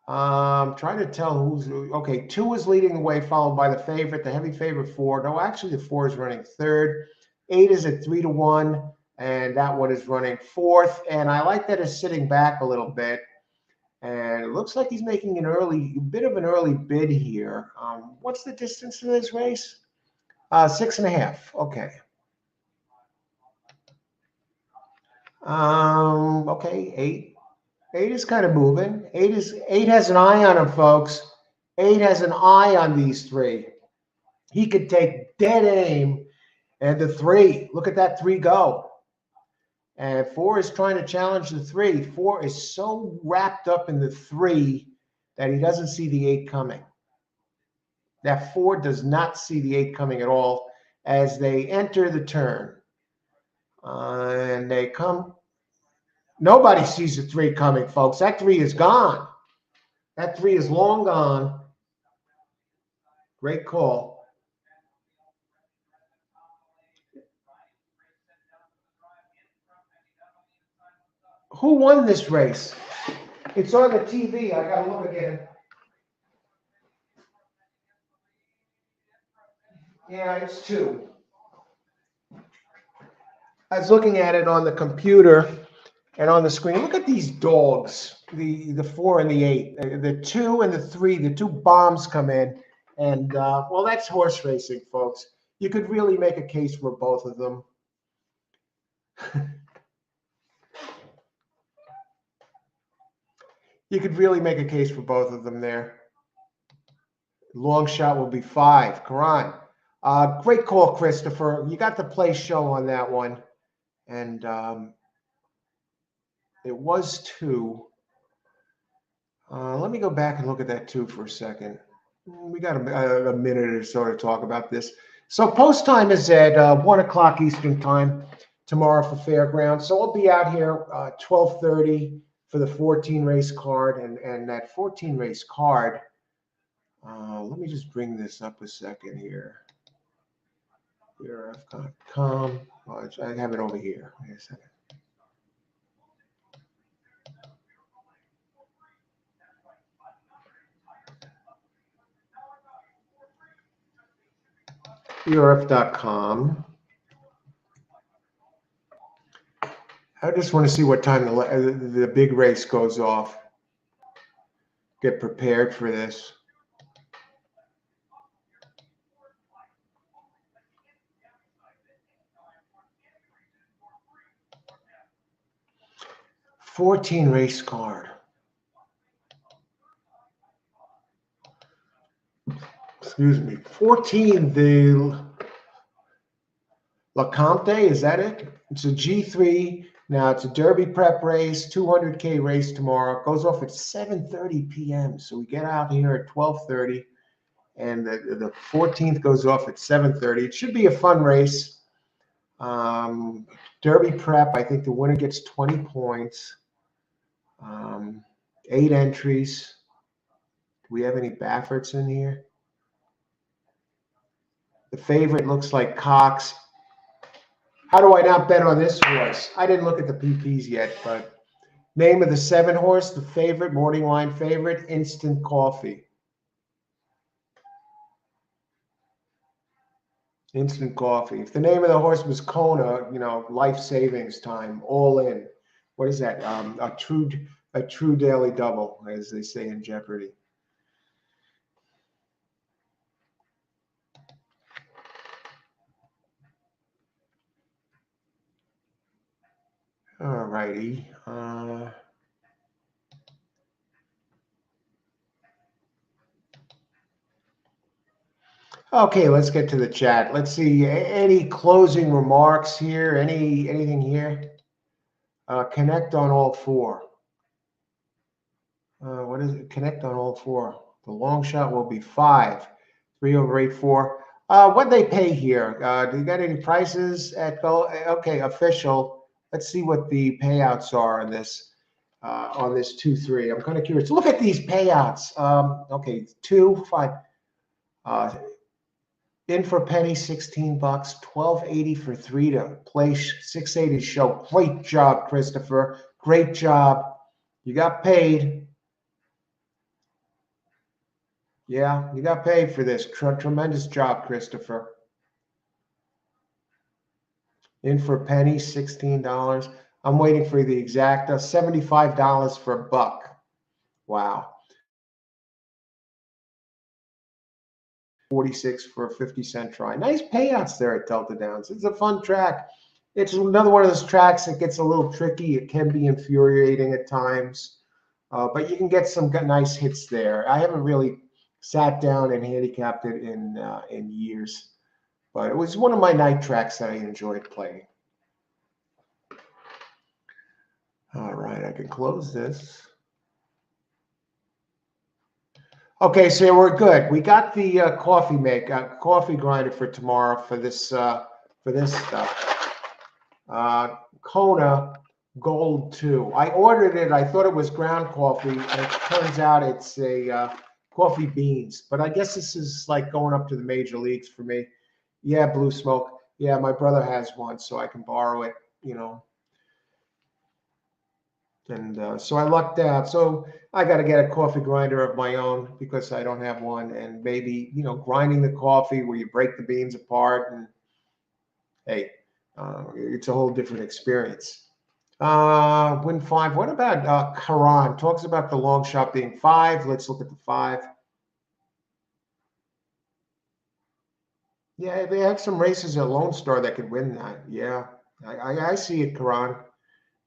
Trying to tell who's okay. 2 is leading the way, followed by the favorite, the heavy favorite 4. No, actually, the 4 is running 3rd. 8 is at 3-1, and that one is running 4th. And I like that it's sitting back a little bit. And it looks like he's making a bit of an early bid here. What's the distance in this race? 6.5. Okay. Okay, 8. 8 is kind of moving. 8 has an eye on him, folks. 8 has an eye on these 3. He could take dead aim, and the 3. Look at that 3 go. And 4 is trying to challenge the 3. 4 is so wrapped up in the 3 that he doesn't see the 8 coming. That 4 does not see the 8 coming at all as they enter the turn. And they come. Nobody sees the 3 coming, folks. That 3 is gone. That 3 is long gone. Great call. Who won this race? It's on the TV. I got to look again. Yeah, it's 2. I was looking at it on the computer and on the screen. Look at these dogs, the 4 and the 8. The 2 and the 3, the 2 bombs come in. And, well, that's horse racing, folks. You could really make a case for both of them. You could really make a case for both of them there. Long shot will be 5. Karan. Great call, Christopher. You got the play show on that one. And it was 2. Let me go back and look at that 2 for a second. We got a minute or so to talk about this. So post time is at 1 o'clock Eastern time tomorrow for Fairgrounds. So we'll be out here 12:30 for the 14 race card. And that 14 race card, let me just bring this up a second here. Here.com. I have it over here. Wait a second. ERF.com. I just want to see what time the big race goes off. Get prepared for this. $14 race card. Excuse me. 14, the LeCompte, is that it? It's a G3. Now it's a Derby prep race, 200K race tomorrow. It goes off at 7:30 p.m. So we get out here at 12:30, and the 14th goes off at 7:30. It should be a fun race. Derby prep, I think the winner gets 20 points. 8 entries. Do we have any Bafferts in here? The favorite looks like Cox. How do I not bet on this horse? I didn't look at the PPs yet, but Name of the 7-horse, the favorite, morning line favorite, Instant Coffee. Instant Coffee. If the name of the horse was Kona, you know, life savings time, all in. What is that? A true daily double, as they say in Jeopardy. All righty. Okay, let's get to the chat. Let's see. Any closing remarks here? Anything here? Connect on all four. What is it? Connect on all four. The long shot will be 5. 3 over 8, 4. What they pay here? Do you got any prices at Go? Okay, official. Let's see what the payouts are on this 2-3. I'm kind of curious. Look at these payouts. Okay, 2, 5. In for penny, $16. $12.80 for 3 to play. 680 show. Great job, Christopher. Great job. You got paid. Yeah, you got paid for this. Tremendous job, Christopher. In for a penny, $16. I'm waiting for the exact $75 for a buck. Wow. 46 for a 50-cent try. Nice payouts there at Delta Downs. It's a fun track. It's another one of those tracks that gets a little tricky. It can be infuriating at times, but you can get some nice hits there. I haven't really sat down and handicapped it in years, but it was one of my night tracks that I enjoyed playing. All right, I can close this. Okay, so we're good. We got the coffee grinder for tomorrow for this stuff. Kona Gold 2. I ordered it. I thought it was ground coffee, and it turns out it's a coffee beans. But I guess this is like going up to the major leagues for me. Yeah, Blue Smoke. Yeah, my brother has one, so I can borrow it, you know. And so I lucked out. So I got to get a coffee grinder of my own because I don't have one. And maybe, you know, grinding the coffee where you break the beans apart. And hey, it's a whole different experience. Win 5. What about Karan? Talks about the long shot being 5. Let's look at the 5. Yeah, they had some races at Lone Star that could win that. Yeah, I see it, Karan.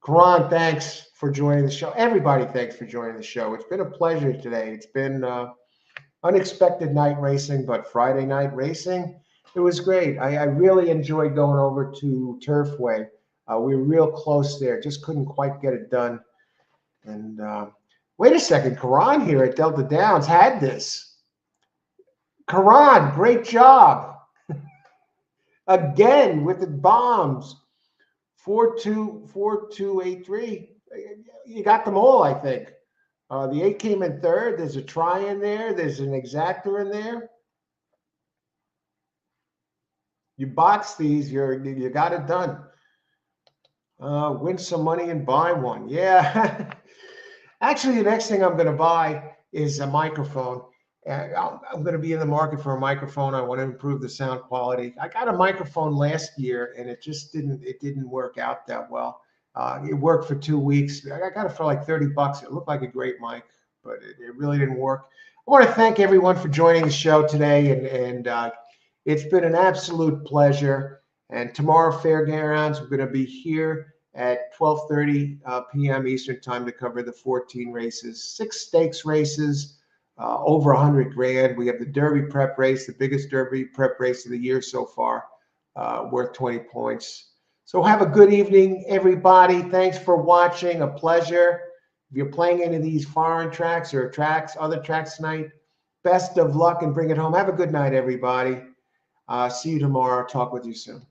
Karan, thanks for joining the show. Everybody, thanks for joining the show. It's been a pleasure today. It's been unexpected night racing, but Friday night racing, it was great. I really enjoyed going over to Turfway. We were real close there, just couldn't quite get it done. And wait a second, Karan here at Delta Downs had this. Karan, great job. Again with the bombs. 4-2-4-2-8-3. You got them all, I think. The 8 came in third. There's a try in there. There's an exactor in there. You box these, you got it done. Win some money and buy one. Yeah. Actually, the next thing I'm going to buy is a microphone. I'm going to be in the market for a microphone. I want to improve the sound quality. I got a microphone last year, and it just didn't work out that well. It worked for 2 weeks. I got it for like $30. It looked like a great mic, but it really didn't work. I want to thank everyone for joining the show today, and it's been an absolute pleasure. And tomorrow, Fairgrounds, we're going to be here at 12:30 p.m. Eastern time to cover the 14 races, 6 stakes races. Over 100 grand. We have the Derby prep race, the biggest Derby prep race of the year so far, worth 20 points. So have a good evening, everybody. Thanks for watching. A pleasure. If you're playing any of these foreign tracks or other tracks tonight, best of luck and bring it home. Have a good night, everybody. See you tomorrow. Talk with you soon.